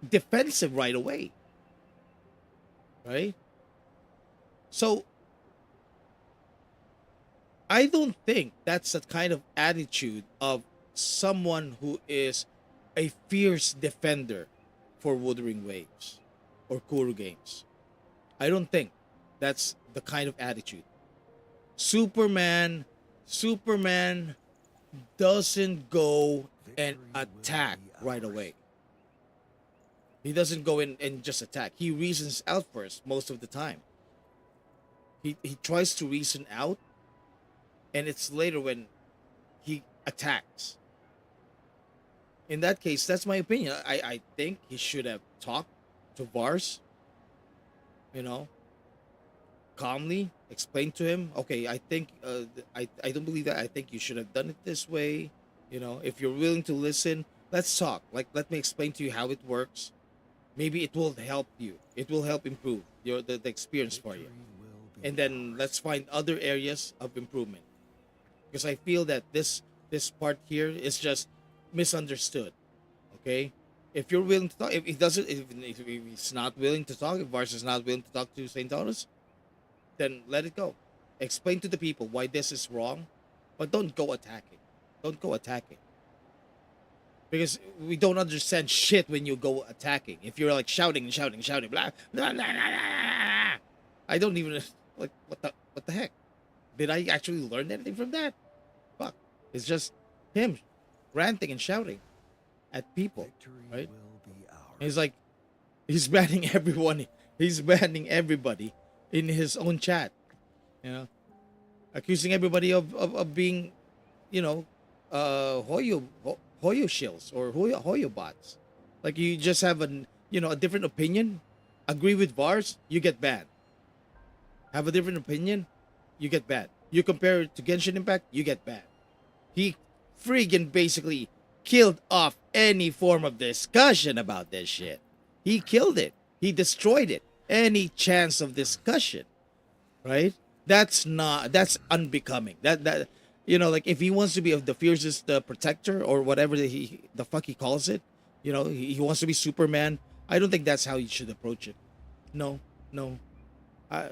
defensive right away. Right? So I don't think that's the kind of attitude of someone who is a fierce defender for Wuthering Waves or Kuru games. I don't think that's the kind of attitude. Superman doesn't go and attack right away. He doesn't go in and just attack. He reasons out first most of the time. He tries to reason out, and it's later when he attacks. In that case, that's my opinion. I think he should have talked to Vars, calmly, explained to him, okay, I think, I don't believe that. I think you should have done it this way. If you're willing to listen, let's talk. Like, let me explain to you how it works. Maybe it will help you. It will help improve the experience for you. And then let's find other areas of improvement. Because I feel that this part here is just misunderstood. Okay? If you're willing to talk, if he's not willing to talk, if Vars is not willing to talk to St. Thomas, then let it go. Explain to the people why this is wrong, but don't go attacking. Don't go attacking. Because we don't understand shit when you go attacking. If you're like shouting, blah, blah, blah, blah, blah. I don't even, like, what the heck? Did I actually learn anything from that? Fuck. It's just him ranting and shouting at people, right? And he's like, he's banning everyone. He's banning everybody in his own chat, accusing everybody of being, Hoyo shills or Hoyo bots. Like, you just have a different opinion, agree with Vars, you get banned. Have a different opinion, you get banned. You compare it to Genshin Impact, you get banned. He friggin' basically killed off any form of discussion about this shit. He killed it. He destroyed it. any chance of discussion, right? That's unbecoming. That like if he wants to be of the fiercest protector or whatever the fuck he calls it, he wants to be Superman. I don't think that's how you should approach it. No, no, I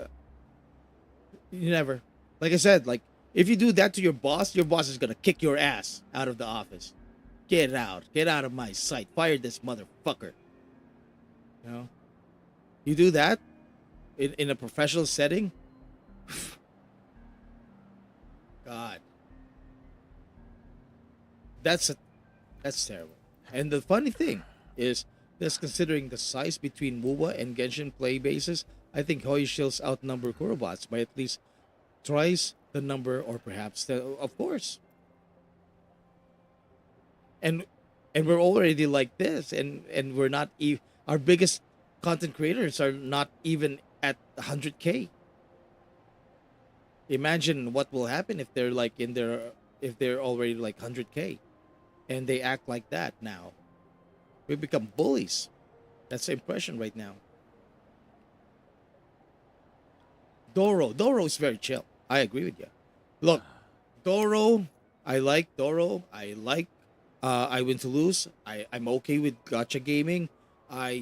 you never. Like I said, like if you do that to your boss is gonna kick your ass out of the office. Get out of my sight. Fire this motherfucker. You know, you do that in a professional setting. God, that's terrible. And the funny thing is, just considering the size between WoWa and Genshin play bases, I think Holy Shields outnumber Kurobots by at least twice the number, or perhaps of course. And we're already like this, and we're not our biggest content creators are not even at 100K. Imagine what will happen if they're like if they're already like 100K and they act like that now. We become bullies. That's the impression right now. Doro is very chill. I agree with you. Look, Doro, I like Doro. I like I Win to Lose. I'm okay with Gacha gaming. I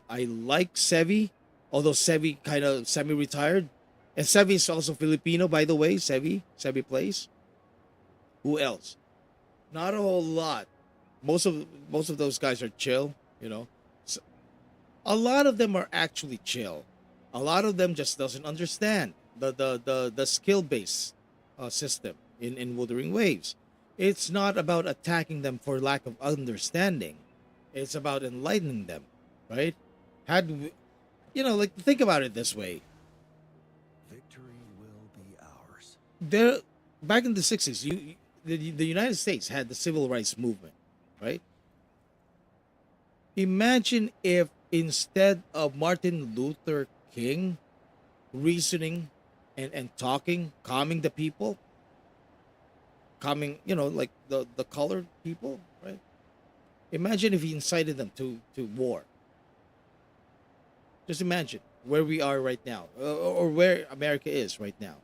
like Sevi, although Sevi kind of semi-retired. And Sevi is also Filipino, by the way. Sevi plays. Who else? Not a whole lot. Most of those guys are chill, So, a lot of them are actually chill. A lot of them just doesn't understand the skill based system in Wuthering Waves. It's not about attacking them for lack of understanding. It's about enlightening them, right? Had we, like think about it this way. Victory will be ours. There, back in the 60s, the United States had the civil rights movement, right? Imagine if instead of Martin Luther King reasoning and talking, calming the people, calming, like the colored people, right? Imagine if he incited them to war. Just imagine where we are right now, or where America is right now.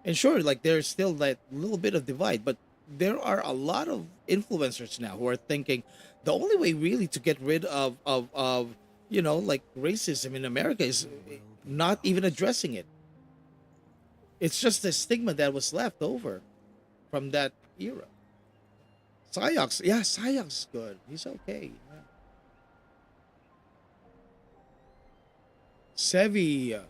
And sure, like there's still that little bit of divide, but there are a lot of influencers now who are thinking the only way really to get rid of like racism in America is not even addressing it. It's just the stigma that was left over from that era. Psyox, yeah, Psyox good. He's okay. Yeah. Sevi,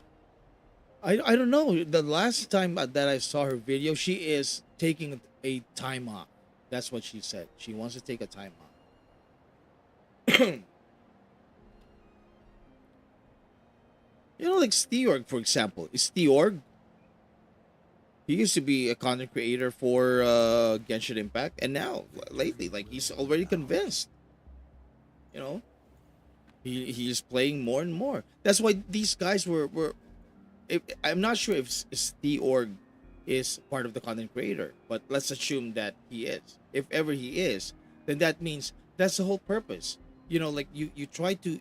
I don't know. The last time that I saw her video, she is taking a time off. That's what she said. She wants to take a time off. Like Steorg, for example. Steorg, he used to be a content creator for Genshin Impact, and now lately, like he's already convinced. He's playing more and more. That's why these guys were. I'm not sure if Steorg is part of the content creator, but let's assume that he is. If ever he is, then that means that's the whole purpose. Like you try to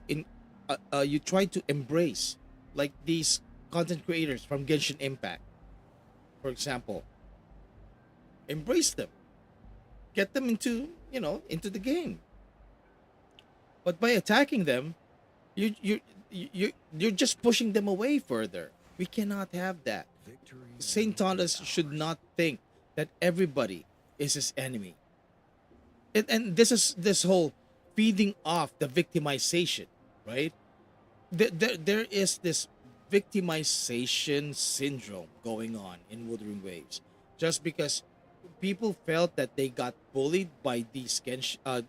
you try to embrace like these content creators from Genshin Impact, for example. Embrace them, get them into the game. But by attacking them, you're just pushing them away further. We cannot have that. Saint Thomas should not think that everybody is his enemy. And this is this whole feeding off the victimization, right? There is this victimization syndrome going on in Wuthering Waves, just because people felt that they got bullied by these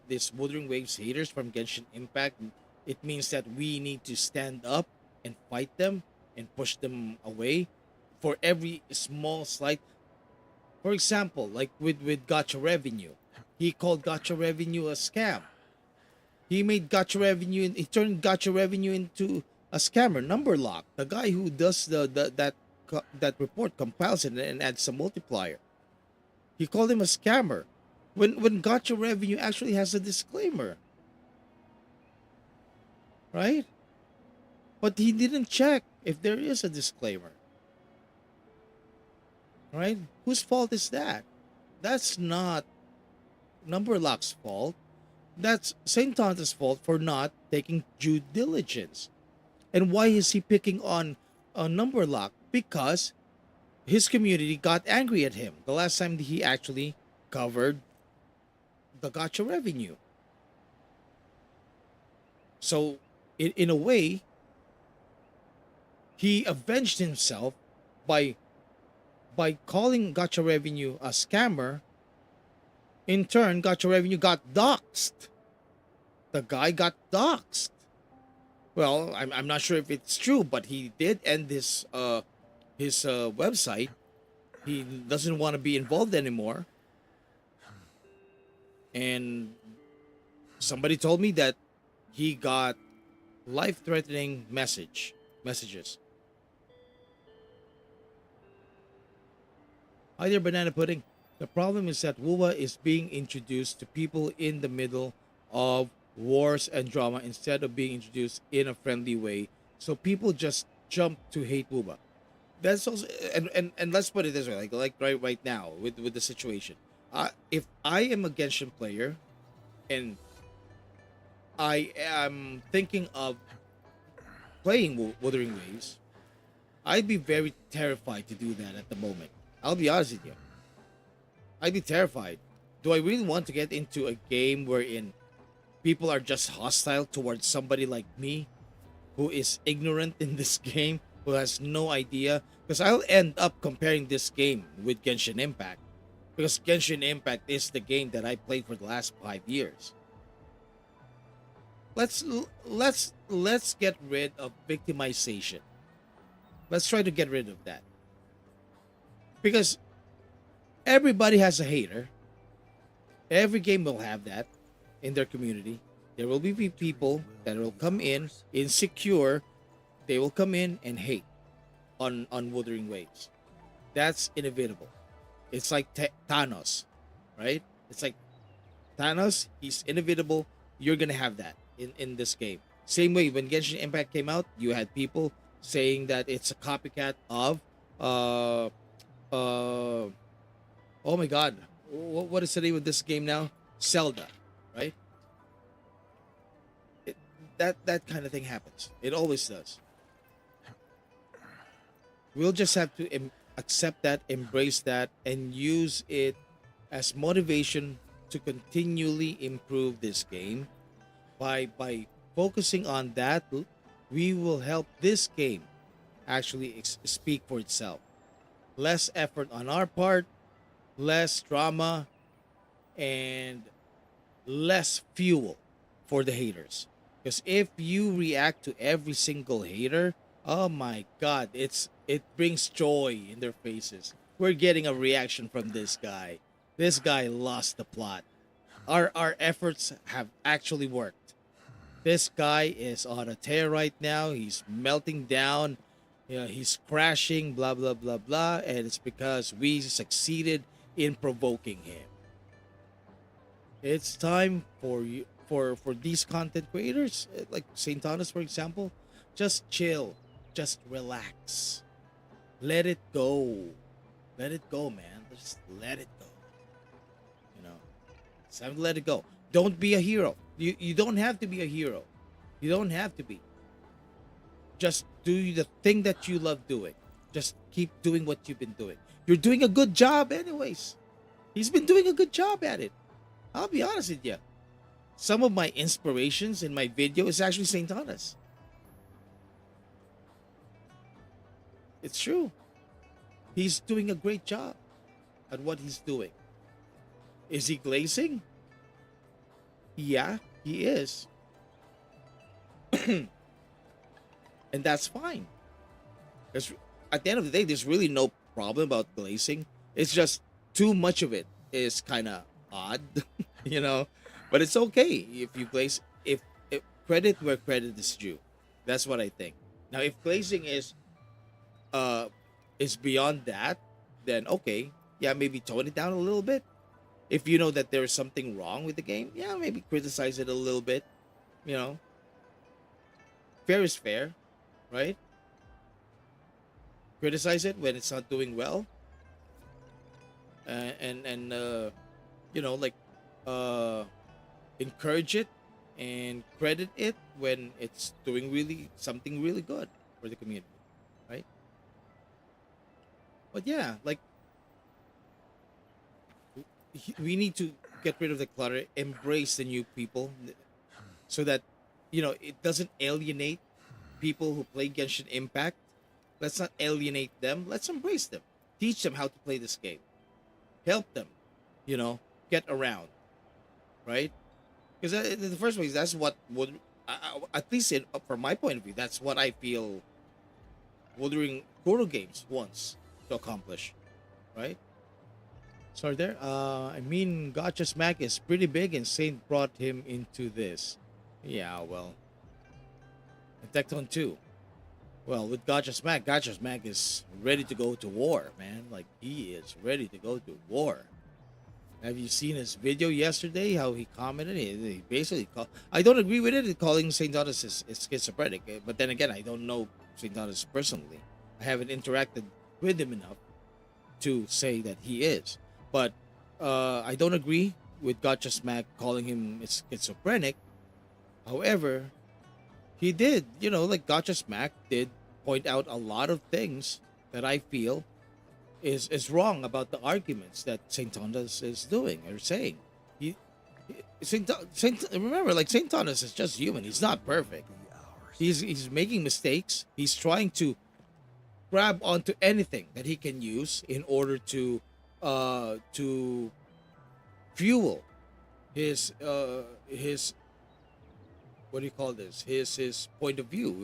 this Wuthering Waves haters from Genshin Impact. It means that we need to stand up and fight them and push them away for every small slight. For example, like with Gacha revenue, he called Gacha revenue a scam. He made Gacha revenue, and he turned Gacha revenue into a scammer. Numberlock, the guy who does that report, compiles it and adds a multiplier. He called him a scammer when Gacha revenue actually has a disclaimer, right? But he didn't check if there is a disclaimer. Right? Whose fault is that? That's not Numberlock's fault. That's Saint Tanta's fault for not taking due diligence. And why is he picking on Numberlock? Because his community got angry at him the last time he actually covered the Gacha revenue. So, in a way, he avenged himself by calling Gacha revenue a scammer. In turn, Gacha revenue got doxxed. The guy got doxxed. Well, I'm not sure if it's true, but he did end his website. He doesn't want to be involved anymore. And somebody told me that he got life-threatening messages. Hi there, Banana Pudding. The problem is that WUWA is being introduced to people in the middle of wars and drama instead of being introduced in a friendly way. So people just jump to hate WUWA. That's also, and let's put it this way, like right now with the situation. If I am a Genshin player and I am thinking of playing Wuthering Waves, I'd be very terrified to do that at the moment. I'll be honest with you. I'd be terrified. Do I really want to get into a game wherein people are just hostile towards somebody like me who is ignorant in this game, who has no idea? Because I'll end up comparing this game with Genshin Impact. Because Genshin Impact is the game that I played for the last 5 years. Let's get rid of victimization. Let's try to get rid of that. Because everybody has a hater. Every game will have that in their community. There will be people that will come in insecure. They will come in and hate on Wuthering Waves. That's inevitable. It's like Thanos, right? It's like Thanos. He's inevitable. You're gonna have that in this game. Same way when Genshin Impact came out, you had people saying that it's a copycat of oh my god, what is the name of this game now? Zelda, right? That kind of thing happens. It always does. We'll just have to accept that, embrace that, and use it as motivation to continually improve this game. By focusing on that, we will help this game actually speak for itself. Less effort on our part, less drama, and less fuel for the haters. Because if you react to every single hater, oh my god, it brings joy in their faces. We're getting a reaction from this guy. This guy lost the plot. Our efforts have actually worked. This guy is on a tear right now. He's melting down. You know, he's crashing, blah blah blah blah, and it's because we succeeded in provoking him. It's time for you for these content creators like Saint Thomas, for example. Just chill, just relax, let it go, man. Just let it go. You know, it's time to let it go. Don't be a hero. You don't have to be a hero. You don't have to be. Just do the thing that you love doing. Just keep doing what you've been doing. You're doing a good job anyways. He's been doing a good job at it. I'll be honest with you. Some of my inspirations in my video is actually St. Thomas. It's true. He's doing a great job at what he's doing. Is he glazing? Yeah, he is. And that's fine. Because at the end of the day, there's really no problem about glazing. It's just too much of it is kind of odd, you know. But it's okay if you glaze. If credit where credit is due, that's what I think. Now, if glazing is beyond that, then okay, yeah, maybe tone it down a little bit. If you know that there's something wrong with the game, yeah, maybe criticize it a little bit. You know, fair is fair. right? Criticize it when it's not doing well, and you know, like uh, encourage it and credit it when it's doing really something really good for the community, right? But yeah, like we need to get rid of the clutter, embrace the new people, so that you know it doesn't alienate people who play Genshin Impact. Let's not alienate them. Let's embrace them. Teach them how to play this game. Help them, you know, get around, right? Because in the first place, that's what would, at least from my point of view, that's what I feel Wuthering Kuro Games wants to accomplish, right? Sorry there. I mean, Gacha Smack is pretty big, and Saint brought him into this. Yeah, well, and Tecton too. Well, with Gacha Smack is ready to go to war, man. Like he is ready to go to war. Have you seen his video yesterday? How he commented? He basically called. I don't agree with it, calling Saint Thomas is schizophrenic. But then again, I don't know Saint Thomas personally. I haven't interacted with him enough to say that he is. But I don't agree with Gacha Smack calling him schizophrenic. However, he did, you know, like Gacha Smack did point out a lot of things that I feel is wrong about the arguments that Saint Thomas is doing or saying. He remember, like Saint Thomas is just human. He's not perfect. He's making mistakes. He's trying to grab onto anything that he can use in order to fuel his what do you call this? His point of view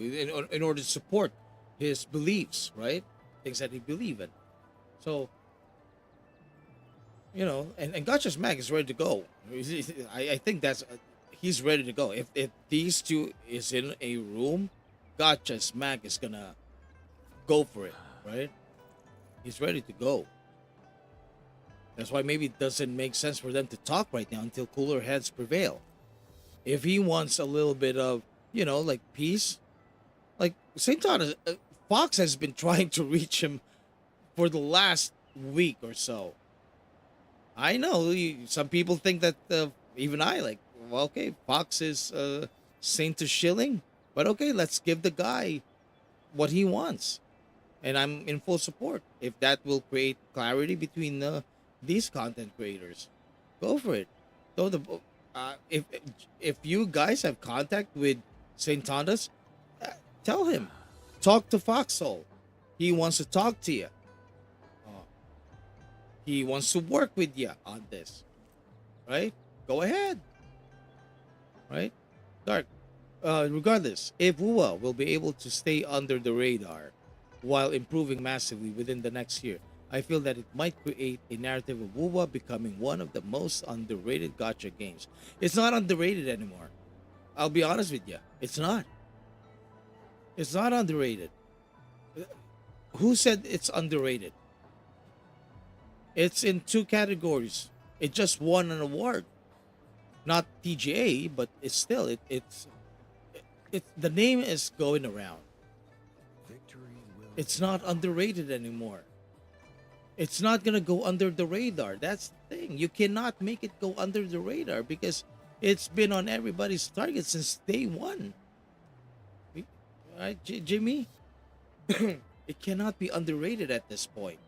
in order to support his beliefs, right? Things that he believe in. So, you know, and Gacha's Mag is ready to go. I think that's he's ready to go. If these two is in a room, Gacha's Mag is gonna go for it, right? He's ready to go. That's why maybe it doesn't make sense for them to talk right now until cooler heads prevail. If he wants a little bit of, you know, like peace, like St. Thomas, Fox has been trying to reach him for the last week or so. I know some people think that even I like, well, okay, Fox is Saint to shilling, but okay, let's give the guy what he wants, and I'm in full support. If that will create clarity between these content creators, go for it. Though if you guys have contact with Saint Thomas, tell him, talk to Foxhole. He wants to talk to you. He wants to work with you on this, right? Go ahead, right? Dark. Regardless, if WUA will be able to stay under the radar while improving massively within the next year, I feel that it might create a narrative of WUA becoming one of the most underrated gacha games. It's not underrated anymore. I'll be honest with you. It's not. It's not underrated. Who said it's underrated? It's in two categories. It just won an award. Not TGA, but it's still it's the name is going around. It's not underrated anymore. It's not gonna go under the radar. That's the thing. You cannot make it go under the radar because it's been on everybody's target since day one. Right, Jimmy? It cannot be underrated at this point.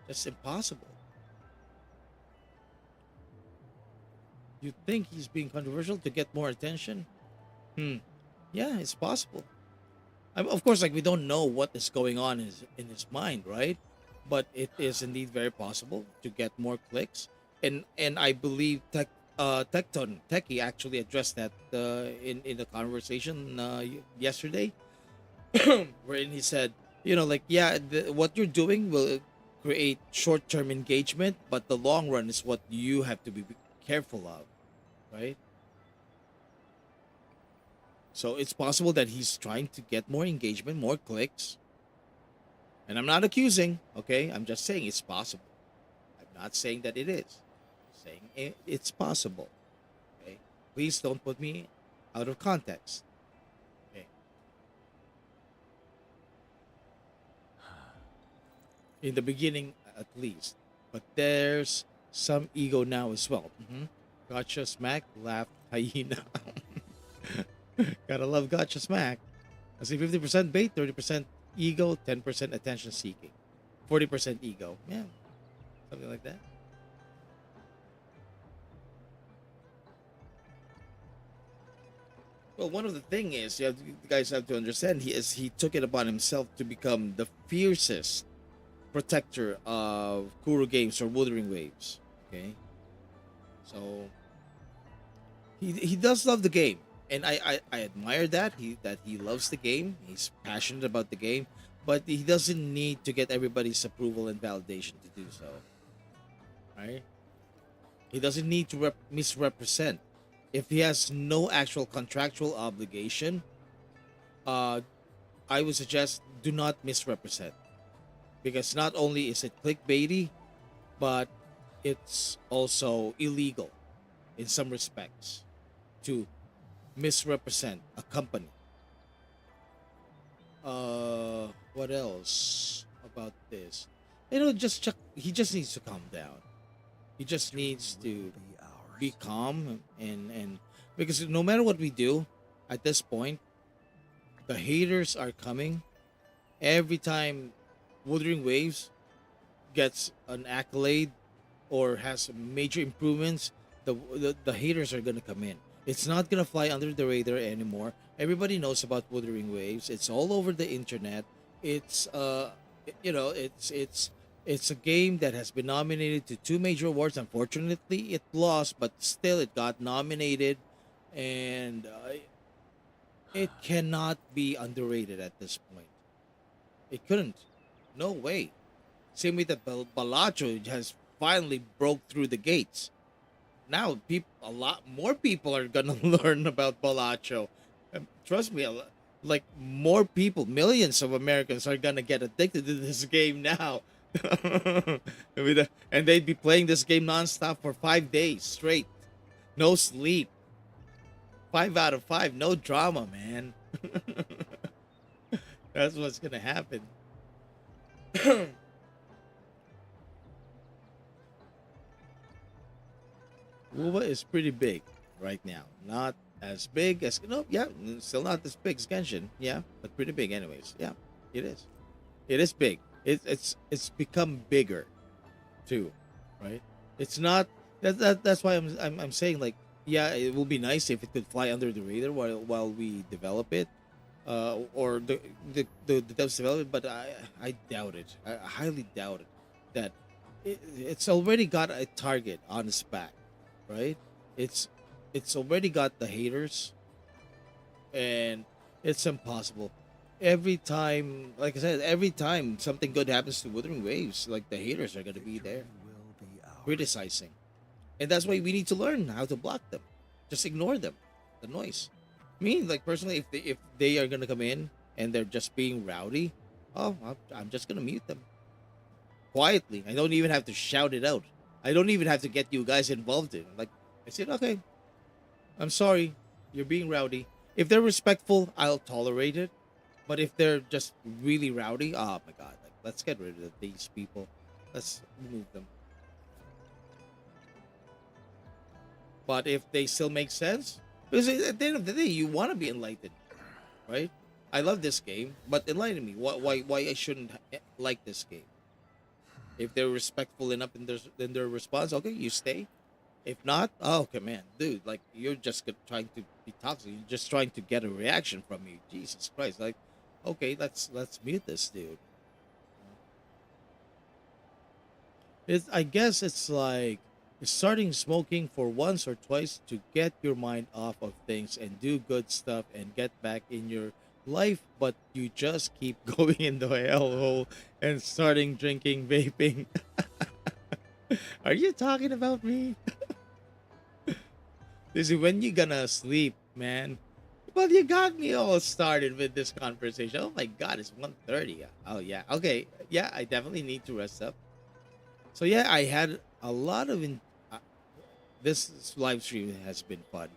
That's impossible. You think he's being controversial to get more attention? Yeah, it's possible. Of course, like we don't know what is going on in his mind, right? But it is indeed very possible to get more clicks, and I believe Techie actually addressed that in the conversation yesterday, wherein he said, you know, like yeah, what you're doing will create short-term engagement, but the long run is what you have to be careful of, right? So it's possible that he's trying to get more engagement, more clicks. And I'm not accusing, okay? I'm just saying it's possible. I'm not saying that it is. I'm saying it's possible, okay? Please don't put me out of context, okay? in the beginning at least. But there's some ego now as well. Gotcha smack, laugh, hyena. Gotta love gotcha smack. I see 50% bait, 30% ego, 10% attention seeking, 40% ego. Yeah, something like that. Well, one of the thing is, you guys have to understand, he took it upon himself to become the fiercest protector of Kuro Games or Wuthering Waves. Okay, so he does love the game, and I admire that he loves the game. He's passionate about the game, but he doesn't need to get everybody's approval and validation to do so. Right? He doesn't need to misrepresent. If he has no actual contractual obligation, I would suggest do not misrepresent, because not only is it clickbaity, but it's also illegal in some respects to misrepresent a company. What else about this? He just needs to calm down. He just needs to be calm and because no matter what we do at this point, the haters are coming. Every time Wuthering Waves gets an accolade or has major improvements, the haters are gonna come in. It's not gonna fly under the radar anymore. Everybody knows about Wuthering Waves. It's all over the internet. It's it's a game that has been nominated to two major awards. Unfortunately, it lost, but still it got nominated, and it cannot be underrated at this point. It couldn't. No way. Same way that Balatro has finally broke through the gates. Now, a lot more people are gonna learn about Balatro. Trust me, like more people, millions of Americans are gonna get addicted to this game now. And they'd be playing this game nonstop for 5 days straight, no sleep. 5 out of 5, no drama, man. That's what's gonna happen. Wuba is pretty big right now. Not as big as still not as big as Genshin. Yeah, but pretty big anyways. Yeah, it is. It is big. It's become bigger too, right? It's not that's why I'm saying, like, yeah, it will be nice if it could fly under the radar while we develop it, or the devs develop it. But I doubt it. I highly doubt it that it's already got a target on its back, right? It's already got the haters, and it's impossible. Every time, like I said, every time something good happens to Wuthering Waves, like, the haters are gonna be there criticizing, and that's why we need to learn how to block them. Just ignore them, the noise. Me, like, personally, if they are gonna come in and they're just being rowdy, I'm just gonna mute them quietly. I don't even have to shout it out. I don't even have to get you guys involved in it. Like, I said, okay, I'm sorry, you're being rowdy. If they're respectful, I'll tolerate it. But if they're just really rowdy, oh my god, like, let's get rid of these people. Let's remove them. But if they still make sense, because at the end of the day, you want to be enlightened, right? I love this game, but enlighten me. Why I shouldn't like this game? If they're respectful enough in their response, okay, you stay. If not, oh, okay, man, dude, like, you're just trying to be toxic. You're just trying to get a reaction from me. Jesus Christ, like, okay, let's mute this dude. I guess it's like starting smoking for once or twice to get your mind off of things and do good stuff and get back in your life, but you just keep going in the hellhole and starting drinking, vaping. Are you talking about me? This is when you gonna sleep, man. Well, you got me all started with this conversation. Oh my god, it's 1:30. Oh yeah, okay, yeah, I definitely need to rest up. So yeah, I had a lot of this live stream has been fun.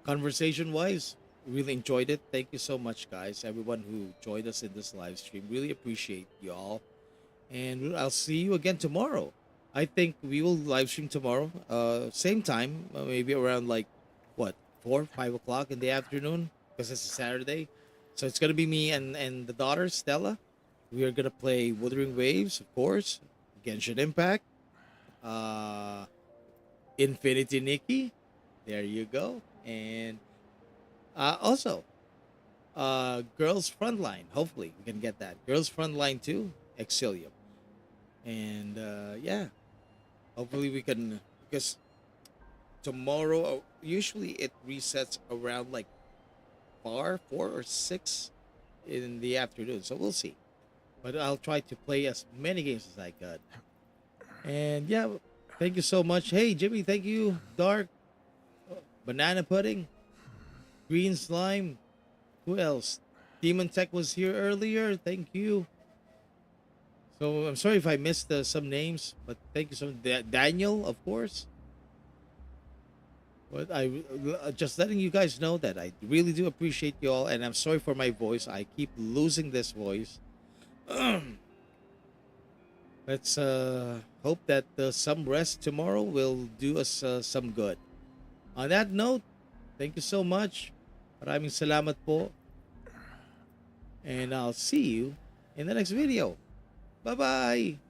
Conversation wise, really enjoyed it. Thank you so much, guys. Everyone who joined us in this live stream, really appreciate y'all. And I'll see you again tomorrow. I think we will live stream tomorrow. Same time, maybe around like what 4, 5 o'clock in the afternoon, because it's a Saturday. So it's gonna be me and the daughter Stella. We are gonna play Wuthering Waves, of course, Genshin Impact, uh, Infinity Nikki. There you go, and also Girls Frontline. Hopefully we can get that Girls Frontline too, Exilium, and yeah, hopefully we can, because tomorrow usually it resets around like 4 or 6 in the afternoon, so we'll see. But I'll try to play as many games as I could. And yeah, thank you so much. Hey Jimmy, thank you. Dark, Banana Pudding, Green Slime. Who else? Demon Tech was here earlier. Thank you. So I'm sorry if I missed some names, but thank you so much. Daniel, of course. But I just letting you guys know that I really do appreciate you all, and I'm sorry for my voice. I keep losing this voice. Let's hope that some rest tomorrow will do us some good. On that note, thank you so much. Maraming salamat po. And I'll see you in the next video. Bye-bye.